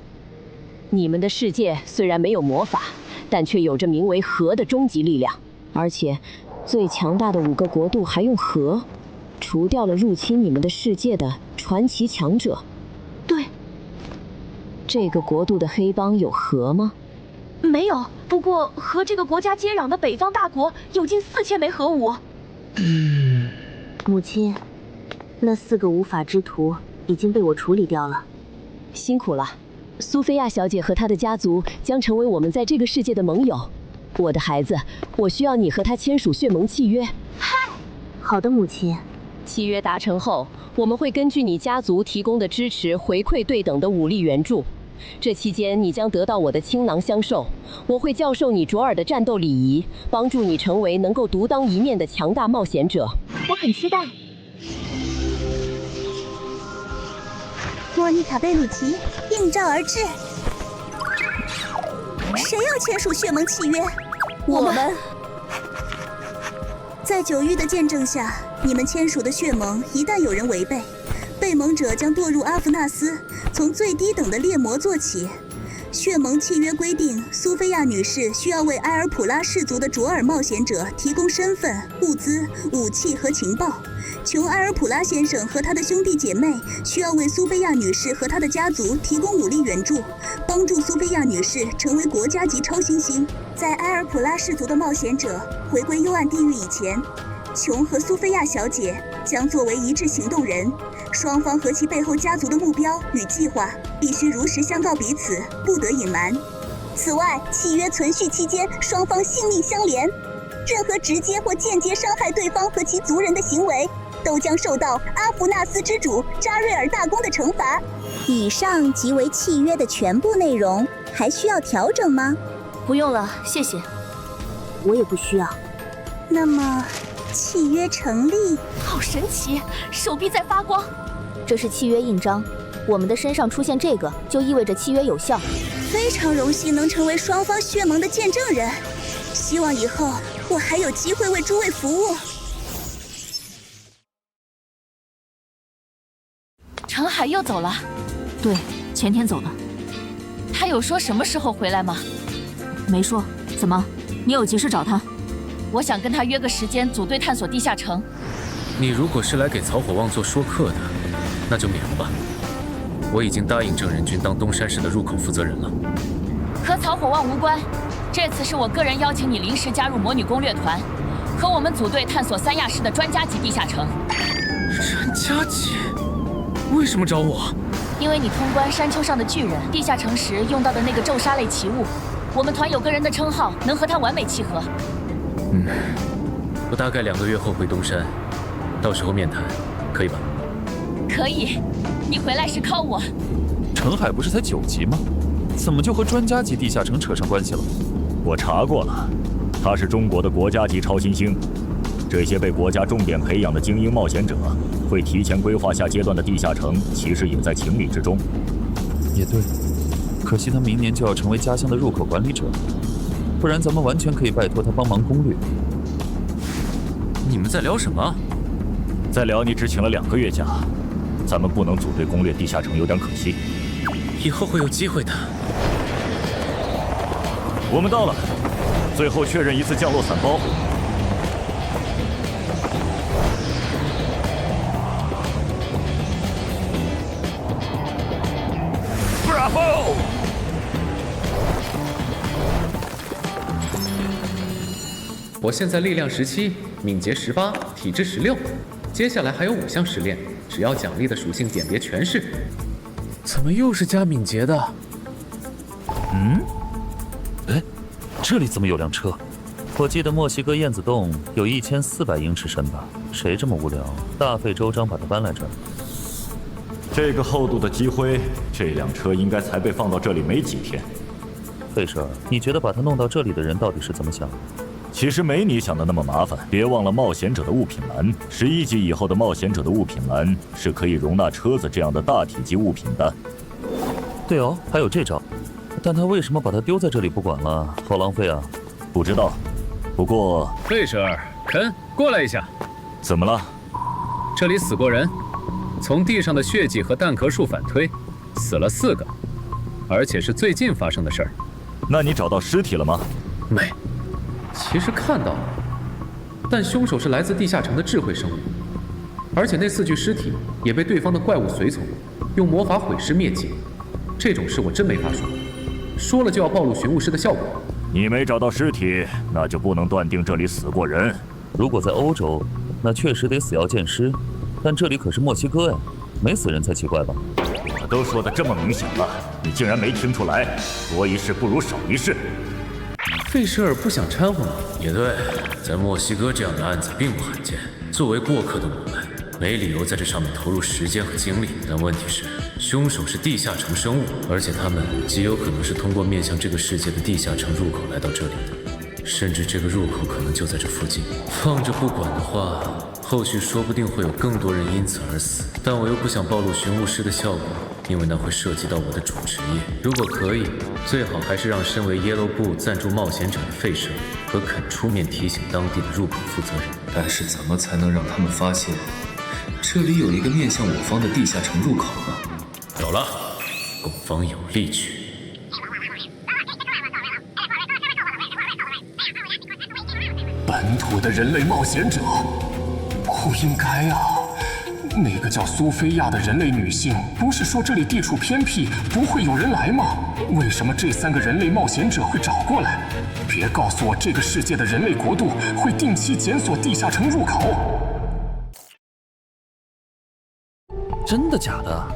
Speaker 6: 你们的世界虽然没有魔法，但却有着名为核的终极力量，而且最强大的5个国度还用核，除掉了入侵你们的世界的传奇强者。
Speaker 5: 对，
Speaker 11: 这个国度的黑帮有核吗？
Speaker 13: 没有，不过和这个国家接壤的北方大国有近4000枚核武。
Speaker 5: 母亲，那4个无法之徒已经被我处理掉了。
Speaker 11: 辛苦了，苏菲亚小姐和她的家族将成为我们在这个世界的盟友。我的孩子，我需要你和她签署血盟契约。
Speaker 5: 好的，母亲。
Speaker 11: 契约达成后，我们会根据你家族提供的支持回馈对等的武力援助。这期间，你将得到我的倾囊相授，我会教授你卓尔的战斗礼仪，帮助你成为能够独当一面的强大冒险者。
Speaker 5: 我很期待。莫妮卡·贝鲁奇应召而至。谁要签署血盟契约？
Speaker 6: 我们。
Speaker 5: 在9域的见证下，你们签署的血盟一旦有人违背，被盟者将堕入阿弗纳斯，从最低等的猎魔做起。血盟契约规定，苏菲亚女士需要为埃尔普拉氏族的卓尔冒险者提供身份、物资、武器和情报。琼·埃尔普拉先生和他的兄弟姐妹需要为苏菲亚女士和她的家族提供武力援助，帮助苏菲亚女士成为国家级超新星。在埃尔普拉氏族的冒险者回归幽暗地狱以前，琼和苏菲亚小姐将作为一致行动人，双方和其背后家族的目标与计划必须如实相告彼此，不得隐瞒。此外，契约存续期间，双方性命相连，任何直接或间接伤害对方和其族人的行为，都将受到阿弗纳斯之主扎瑞尔大公的惩罚。以上即为契约的全部内容，还需要调整吗？
Speaker 6: 不用了，谢谢。
Speaker 5: 我也不需要。那么，契约成立。
Speaker 6: 好神奇，手臂在发光。
Speaker 5: 这是契约印章，我们的身上出现这个，就意味着契约有效。非常荣幸能成为双方血盟的见证人，希望以后我还有机会为诸位服务。
Speaker 13: 程海又走了？
Speaker 6: 对，前天走的。
Speaker 13: 他有说什么时候回来吗？
Speaker 6: 没说。怎么，你有急事找他？
Speaker 13: 我想跟他约个时间组队探索地下城。
Speaker 2: 你如果是来给曹火旺做说客的，那就免了吧。我已经答应郑仁君当东山市的入口负责人了。
Speaker 13: 和曹火旺无关，这次是我个人邀请你临时加入魔女攻略团，和我们组队探索3亚市的专家级地下城。
Speaker 2: 专家级？为什么找我？
Speaker 13: 因为你通关山丘上的巨人地下城时用到的那个咒杀类奇物，我们团有个人的称号能和他完美契合。
Speaker 2: 我大概2个月后回东山，到时候面谈，可以吧？
Speaker 13: 可以，你回来时call我。
Speaker 22: 程海不是才9级吗？怎么就和专家级地下城扯上关系了？
Speaker 16: 我查过了，他是中国的国家级超新星。这些被国家重点培养的精英冒险者，会提前规划下阶段的地下城，其实也在情理之中。
Speaker 22: 也对，可惜他明年就要成为家乡的入口管理者，不然咱们完全可以拜托他帮忙攻略。
Speaker 2: 你们在聊什么？
Speaker 16: 在聊你只请了2个月假，咱们不能组队攻略地下城，有点可惜。
Speaker 2: 以后会有机会的。
Speaker 16: 我们到了，最后确认一次降落伞包。Bravo！
Speaker 2: 我现在力量17，敏捷18，体质16，接下来还有5项试炼，只要奖励的属性点别全是。怎么又是加敏捷的？
Speaker 22: 哎，这里怎么有辆车？我记得墨西哥燕子洞有1400英尺深吧？谁这么无聊，大费周章把它搬来这儿？
Speaker 16: 这个厚度的积灰，这辆车应该才被放到这里没几天。
Speaker 22: 费舍，你觉得把它弄到这里的人到底是怎么想的？
Speaker 16: 其实没你想的那么麻烦，别忘了冒险者的物品栏，11级以后的冒险者的物品栏是可以容纳车子这样的大体积物品的。
Speaker 22: 对哦，还有这招，但他为什么把它丢在这里不管了？好浪费啊！
Speaker 16: 不知道，不过
Speaker 2: 费舍尔，肯过来一下。
Speaker 16: 怎么了？
Speaker 2: 这里死过人，从地上的血迹和弹壳数反推，死了4个，而且是最近发生的事儿。
Speaker 16: 那你找到尸体了吗？
Speaker 2: 没。其实看到了，但凶手是来自地下城的智慧生物，而且那4具尸体也被对方的怪物随从用魔法毁尸灭迹。这种事我真没法说，说了就要暴露寻物师的效果。
Speaker 16: 你没找到尸体，那就不能断定这里死过人。
Speaker 22: 如果在欧洲，那确实得死要见尸，但这里可是墨西哥呀，没死人才奇怪吧？
Speaker 16: 我都说的这么明显了，你竟然没听出来？多一事不如少一事。
Speaker 2: 费舍尔不想掺和吗？也对，在墨西哥这样的案子并不罕见。作为过客的我们，没理由在这上面投入时间和精力。但问题是，凶手是地下城生物，而且他们极有可能是通过面向这个世界的地下城入口来到这里的，甚至这个入口可能就在这附近。放着不管的话，后续说不定会有更多人因此而死。但我又不想暴露寻物师的效果，因为那会涉及到我的主职业。如果可以，最好还是让身为 Yellow 部赞助冒险者的费舍和肯出面提醒当地的入口负责人。
Speaker 3: 但是怎么才能让他们发现这里有一个面向我方的地下城入口呢？
Speaker 2: 有了，攻方有利区。
Speaker 15: 本土的人类冒险者，不应该啊！那个叫苏菲亚的人类女性，不是说这里地处偏僻，不会有人来吗？为什么这3个人类冒险者会找过来？别告诉我这个世界的人类国度会定期检索地下城入口。
Speaker 22: 真的假的？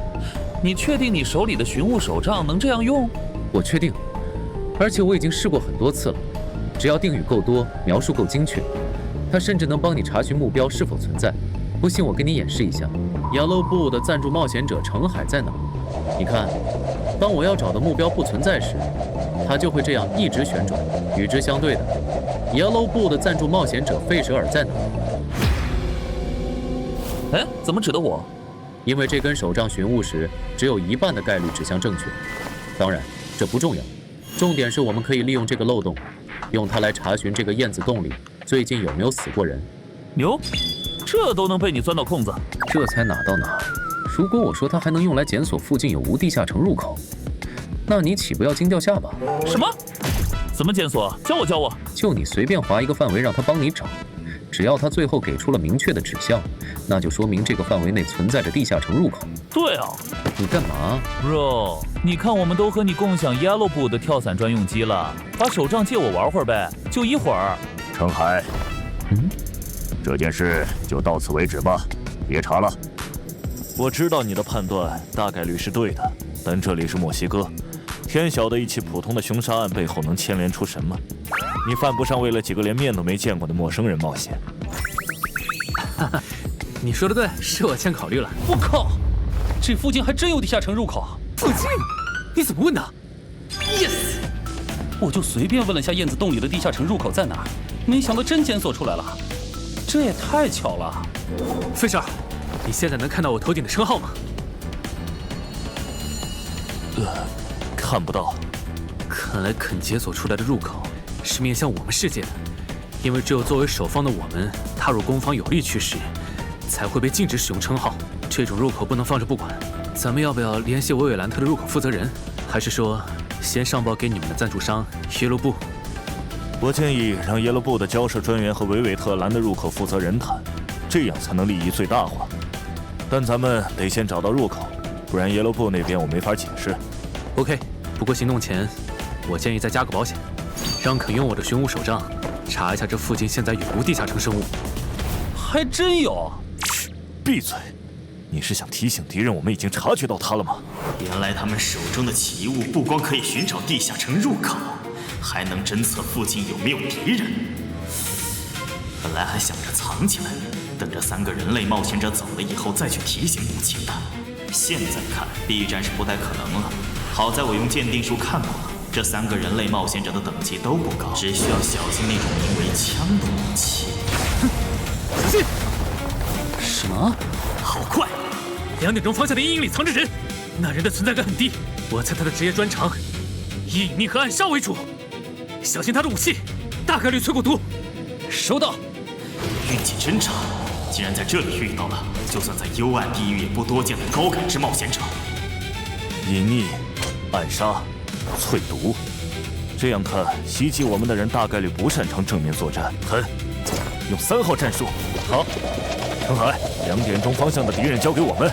Speaker 22: 你确定你手里的寻物手杖能这样用？
Speaker 2: 我确定，而且我已经试过很多次了。只要定语够多，描述够精确，它甚至能帮你查询目标是否存在。不信我给你演示一下。Yellow 部的赞助冒险者程海在哪？你看，当我要找的目标不存在时，它就会这样一直旋转。与之相对的 ，Yellow 部的赞助冒险者费舍尔在哪？
Speaker 22: 哎，怎么指的我？
Speaker 2: 因为这根手杖寻物时，只有1半的概率指向正确。当然，这不重要，重点是我们可以利用这个漏洞，用它来查询这个燕子洞里最近有没有死过人。
Speaker 22: 牛！这都能被你钻到空子，
Speaker 2: 这才哪到哪。如果我说它还能用来检索附近有无地下城入口，那你岂不要惊掉下巴？
Speaker 22: 什么？怎么检索？教我。
Speaker 2: 就你随便划一个范围让他帮你找，只要他最后给出了明确的指向，那就说明这个范围内存在着地下城入口。
Speaker 22: 对啊，
Speaker 2: 你干嘛
Speaker 22: ，Bro？ 你看我们都和你共享 Yellow 部的跳伞专用机了，把手杖借我玩会儿呗，就一会儿。
Speaker 16: 程海，这件事就到此为止吧，别查了。
Speaker 22: 我知道你的判断大概率是对的，但这里是墨西哥，天晓得一起普通的凶杀案背后能牵连出什么？你犯不上为了几个连面都没见过的陌生人冒险。
Speaker 3: 哈哈，你说的对，是我先考虑了。
Speaker 21: 我靠，这附近还真有地下城入口。
Speaker 3: 附近？你怎么问的
Speaker 21: ？Yes， 我就随便问了下燕子洞里的地下城入口在哪儿，没想到真检索出来了，这也太巧了。
Speaker 3: 费舍尔，你现在能看到我头顶的称号吗？
Speaker 22: 看不到。
Speaker 3: 看来肯解锁出来的入口是面向我们世界的，因为只有作为守方的我们踏入攻方有利区时，才会被禁止使用称号。这种入口不能放着不管，咱们要不要联系维韦兰特的入口负责人，还是说先上报给你们的赞助商耶罗部？
Speaker 22: 我建议让耶罗部的交涉专员和维韦特兰的入口负责人谈，这样才能利益最大化。但咱们得先找到入口，不然耶罗部那边我没法解释。
Speaker 3: OK， 不过行动前，我建议再加个保险，让肯用我的寻物手杖查一下这附近现在有无地下城生物。
Speaker 21: 还真有！
Speaker 22: 嘘，闭嘴！你是想提醒敌人我们已经察觉到他了吗？
Speaker 4: 原来他们手中的奇物不光可以寻找地下城入口，还能侦测附近有没有敌人。本来还想着藏起来，等这3个人类冒险者走了以后再去提醒母亲的，现在看必然是不太可能了。好在我用鉴定术看过了，这3个人类冒险者的等级都不高，只需要小心那种名为枪的武器。
Speaker 3: 哼，小心！
Speaker 21: 什么？
Speaker 3: 好快！2点钟方向的阴影里藏着人，那人的存在感很低，我猜他的职业专长以隐秘和暗杀为主，小心他的武器，大概率淬过毒。
Speaker 21: 收到。
Speaker 4: 运气真差，竟然在这里遇到了就算在幽暗地狱也不多见的高感知冒险者。
Speaker 22: 隐匿、暗杀、淬毒，这样看，袭击我们的人大概率不擅长正面作战。用3号战术。好，程海，2点钟方向的敌人交给我们，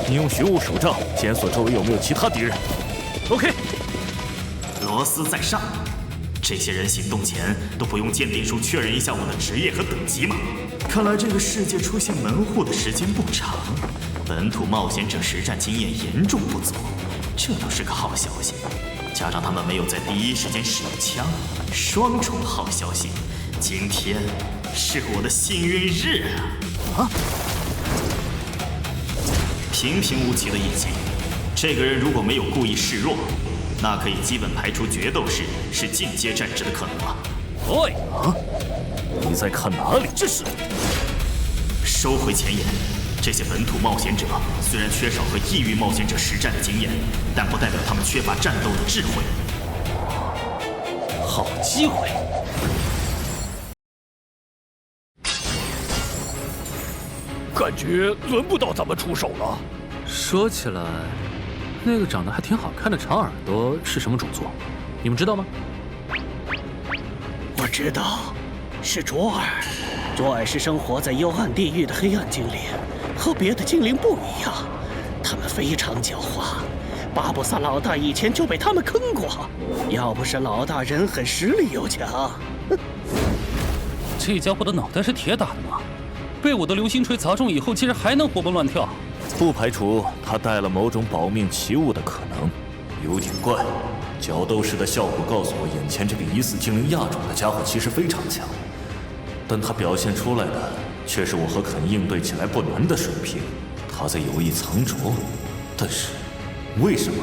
Speaker 22: 你用寻物手杖检索周围有没有其他敌人。
Speaker 4: 螺丝在上。这些人行动前都不用鉴定书确认一下我的职业和等级吗？看来这个世界出现门户的时间不长，本土冒险者实战经验严重不足，这都是个好消息。加上他们没有在第一时间使用枪，双重好消息。今天是我的幸运日啊！平平无奇的一击，这个人如果没有故意示弱，那可以基本排除决斗士是进阶战职的可能了。
Speaker 22: 喂啊！你在看哪里？这是
Speaker 4: 收回前言。这些本土冒险者虽然缺少和异域冒险者实战的经验，但不代表他们缺乏战斗的智慧。
Speaker 22: 好机会！
Speaker 18: 感觉轮不到咱们出手了。
Speaker 3: 说起来，那个长得还挺好看的长耳朵是什么种族？你们知道吗？
Speaker 10: 我知道，是卓尔。卓尔是生活在幽暗地狱的黑暗精灵，和别的精灵不一样，他们非常狡猾。巴布萨老大以前就被他们坑过，要不是老大人狠实力又强，
Speaker 17: 这家伙的脑袋是铁打的吗？被我的流星锤砸中以后，竟然还能活蹦乱跳。
Speaker 22: 不排除他带了某种保命奇物的可能，有点怪。角斗士的效果告诉我，眼前这个疑似精灵亚种的家伙其实非常强，但他表现出来的却是我和肯应对起来不难的水平。他在有意藏拙，但是为什么？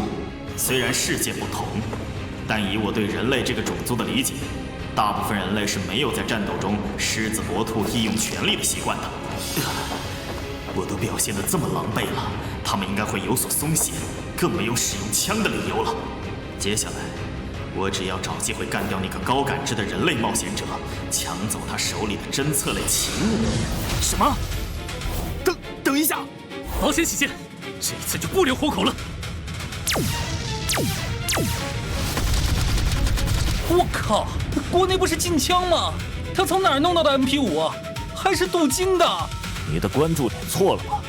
Speaker 4: 虽然世界不同，但以我对人类这个种族的理解，大部分人类是没有在战斗中狮子搏兔义用全力的习惯的。我都表现得这么狼狈了，他们应该会有所松懈，更没有使用枪的理由了。接下来，我只要找机会干掉那个高感知的人类冒险者，抢走他手里的侦测类奇物。
Speaker 19: 什么？等一下，保险起见，这一次就不留活口了。
Speaker 17: 我靠！国内不是禁枪吗？他从哪儿弄到的 MP5啊？还是镀金的？
Speaker 22: 你的关注点错了吧？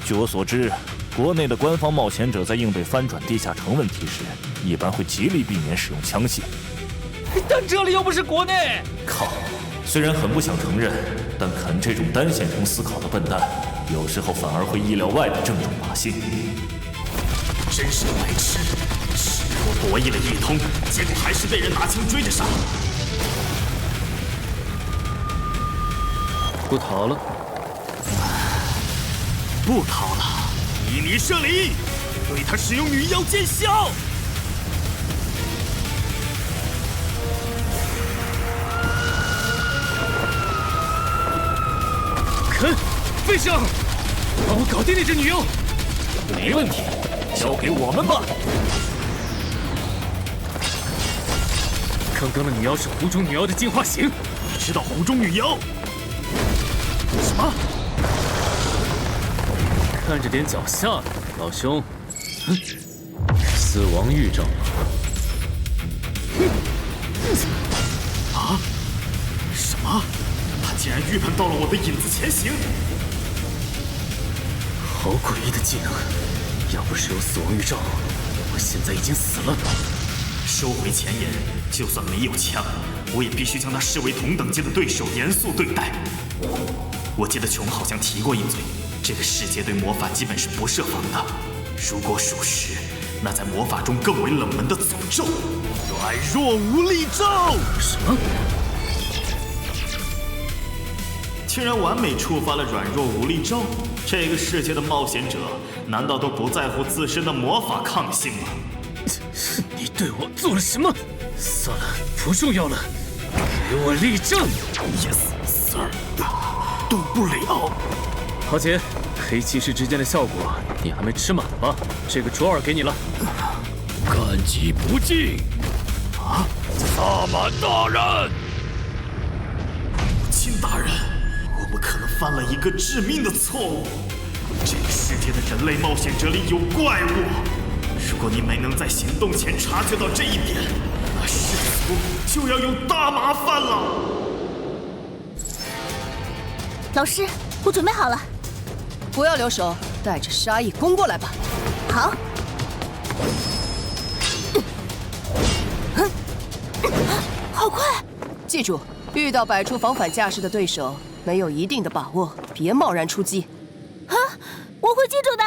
Speaker 22: 据我所知，国内的官方冒险者在应对翻转地下城问题时，一般会极力避免使用枪械。
Speaker 17: 但这里又不是国内。
Speaker 22: 靠！虽然很不想承认，但肯这种单线程思考的笨蛋，有时候反而会意料外的正中靶心。
Speaker 4: 真是白痴！示弱博弈了一通，结果还是被人拿枪追着杀。
Speaker 3: 不逃了。
Speaker 4: 不逃了，以你射离，对他使用女妖见效。
Speaker 19: 肯，费上，帮我搞定那只女妖。
Speaker 22: 没问题，交给我们吧。
Speaker 19: 刚刚的女妖是湖中女妖的进化型，
Speaker 4: 你知道湖中女妖？什么？
Speaker 3: 看着点脚下，老兄。死亡预兆。
Speaker 4: 啊？什么？他竟然预判到了我的影子前行！
Speaker 3: 好诡异的技能！要不是有死亡预兆，我现在已经死了。
Speaker 4: 收回前言，就算没有枪，我也必须将他视为同等级的对手，严肃对待。我记得琼好像提过一嘴，这个世界对魔法基本是不设防的。如果属实，那在魔法中更为冷门的诅咒——软弱无力咒。
Speaker 3: 什么？
Speaker 4: 竟然完美触发了软弱无力咒！这个世界的冒险者难道都不在乎自身的魔法抗性吗？
Speaker 19: 你对我做了什么？算了，不重要了。给我立正
Speaker 4: ！Yes, sir。动不了。
Speaker 3: 豪杰，黑骑士之间的效果你还没吃满吧？这个卓尔给你了。
Speaker 18: 感激不尽。
Speaker 4: 啊！
Speaker 18: 萨满大人，
Speaker 4: 母亲大人，我们可能犯了一个致命的错误。这个世界的人类冒险者里有怪物。如果你没能在行动前察觉到这一点，那世族就要有大麻烦了。
Speaker 5: 老师，我准备好了。
Speaker 20: 不要留手，带着杀意攻过来吧。
Speaker 5: 好。
Speaker 20: 记住，遇到摆出防反架势的对手，没有一定的把握，别贸然出击。
Speaker 6: 啊，我会记住的。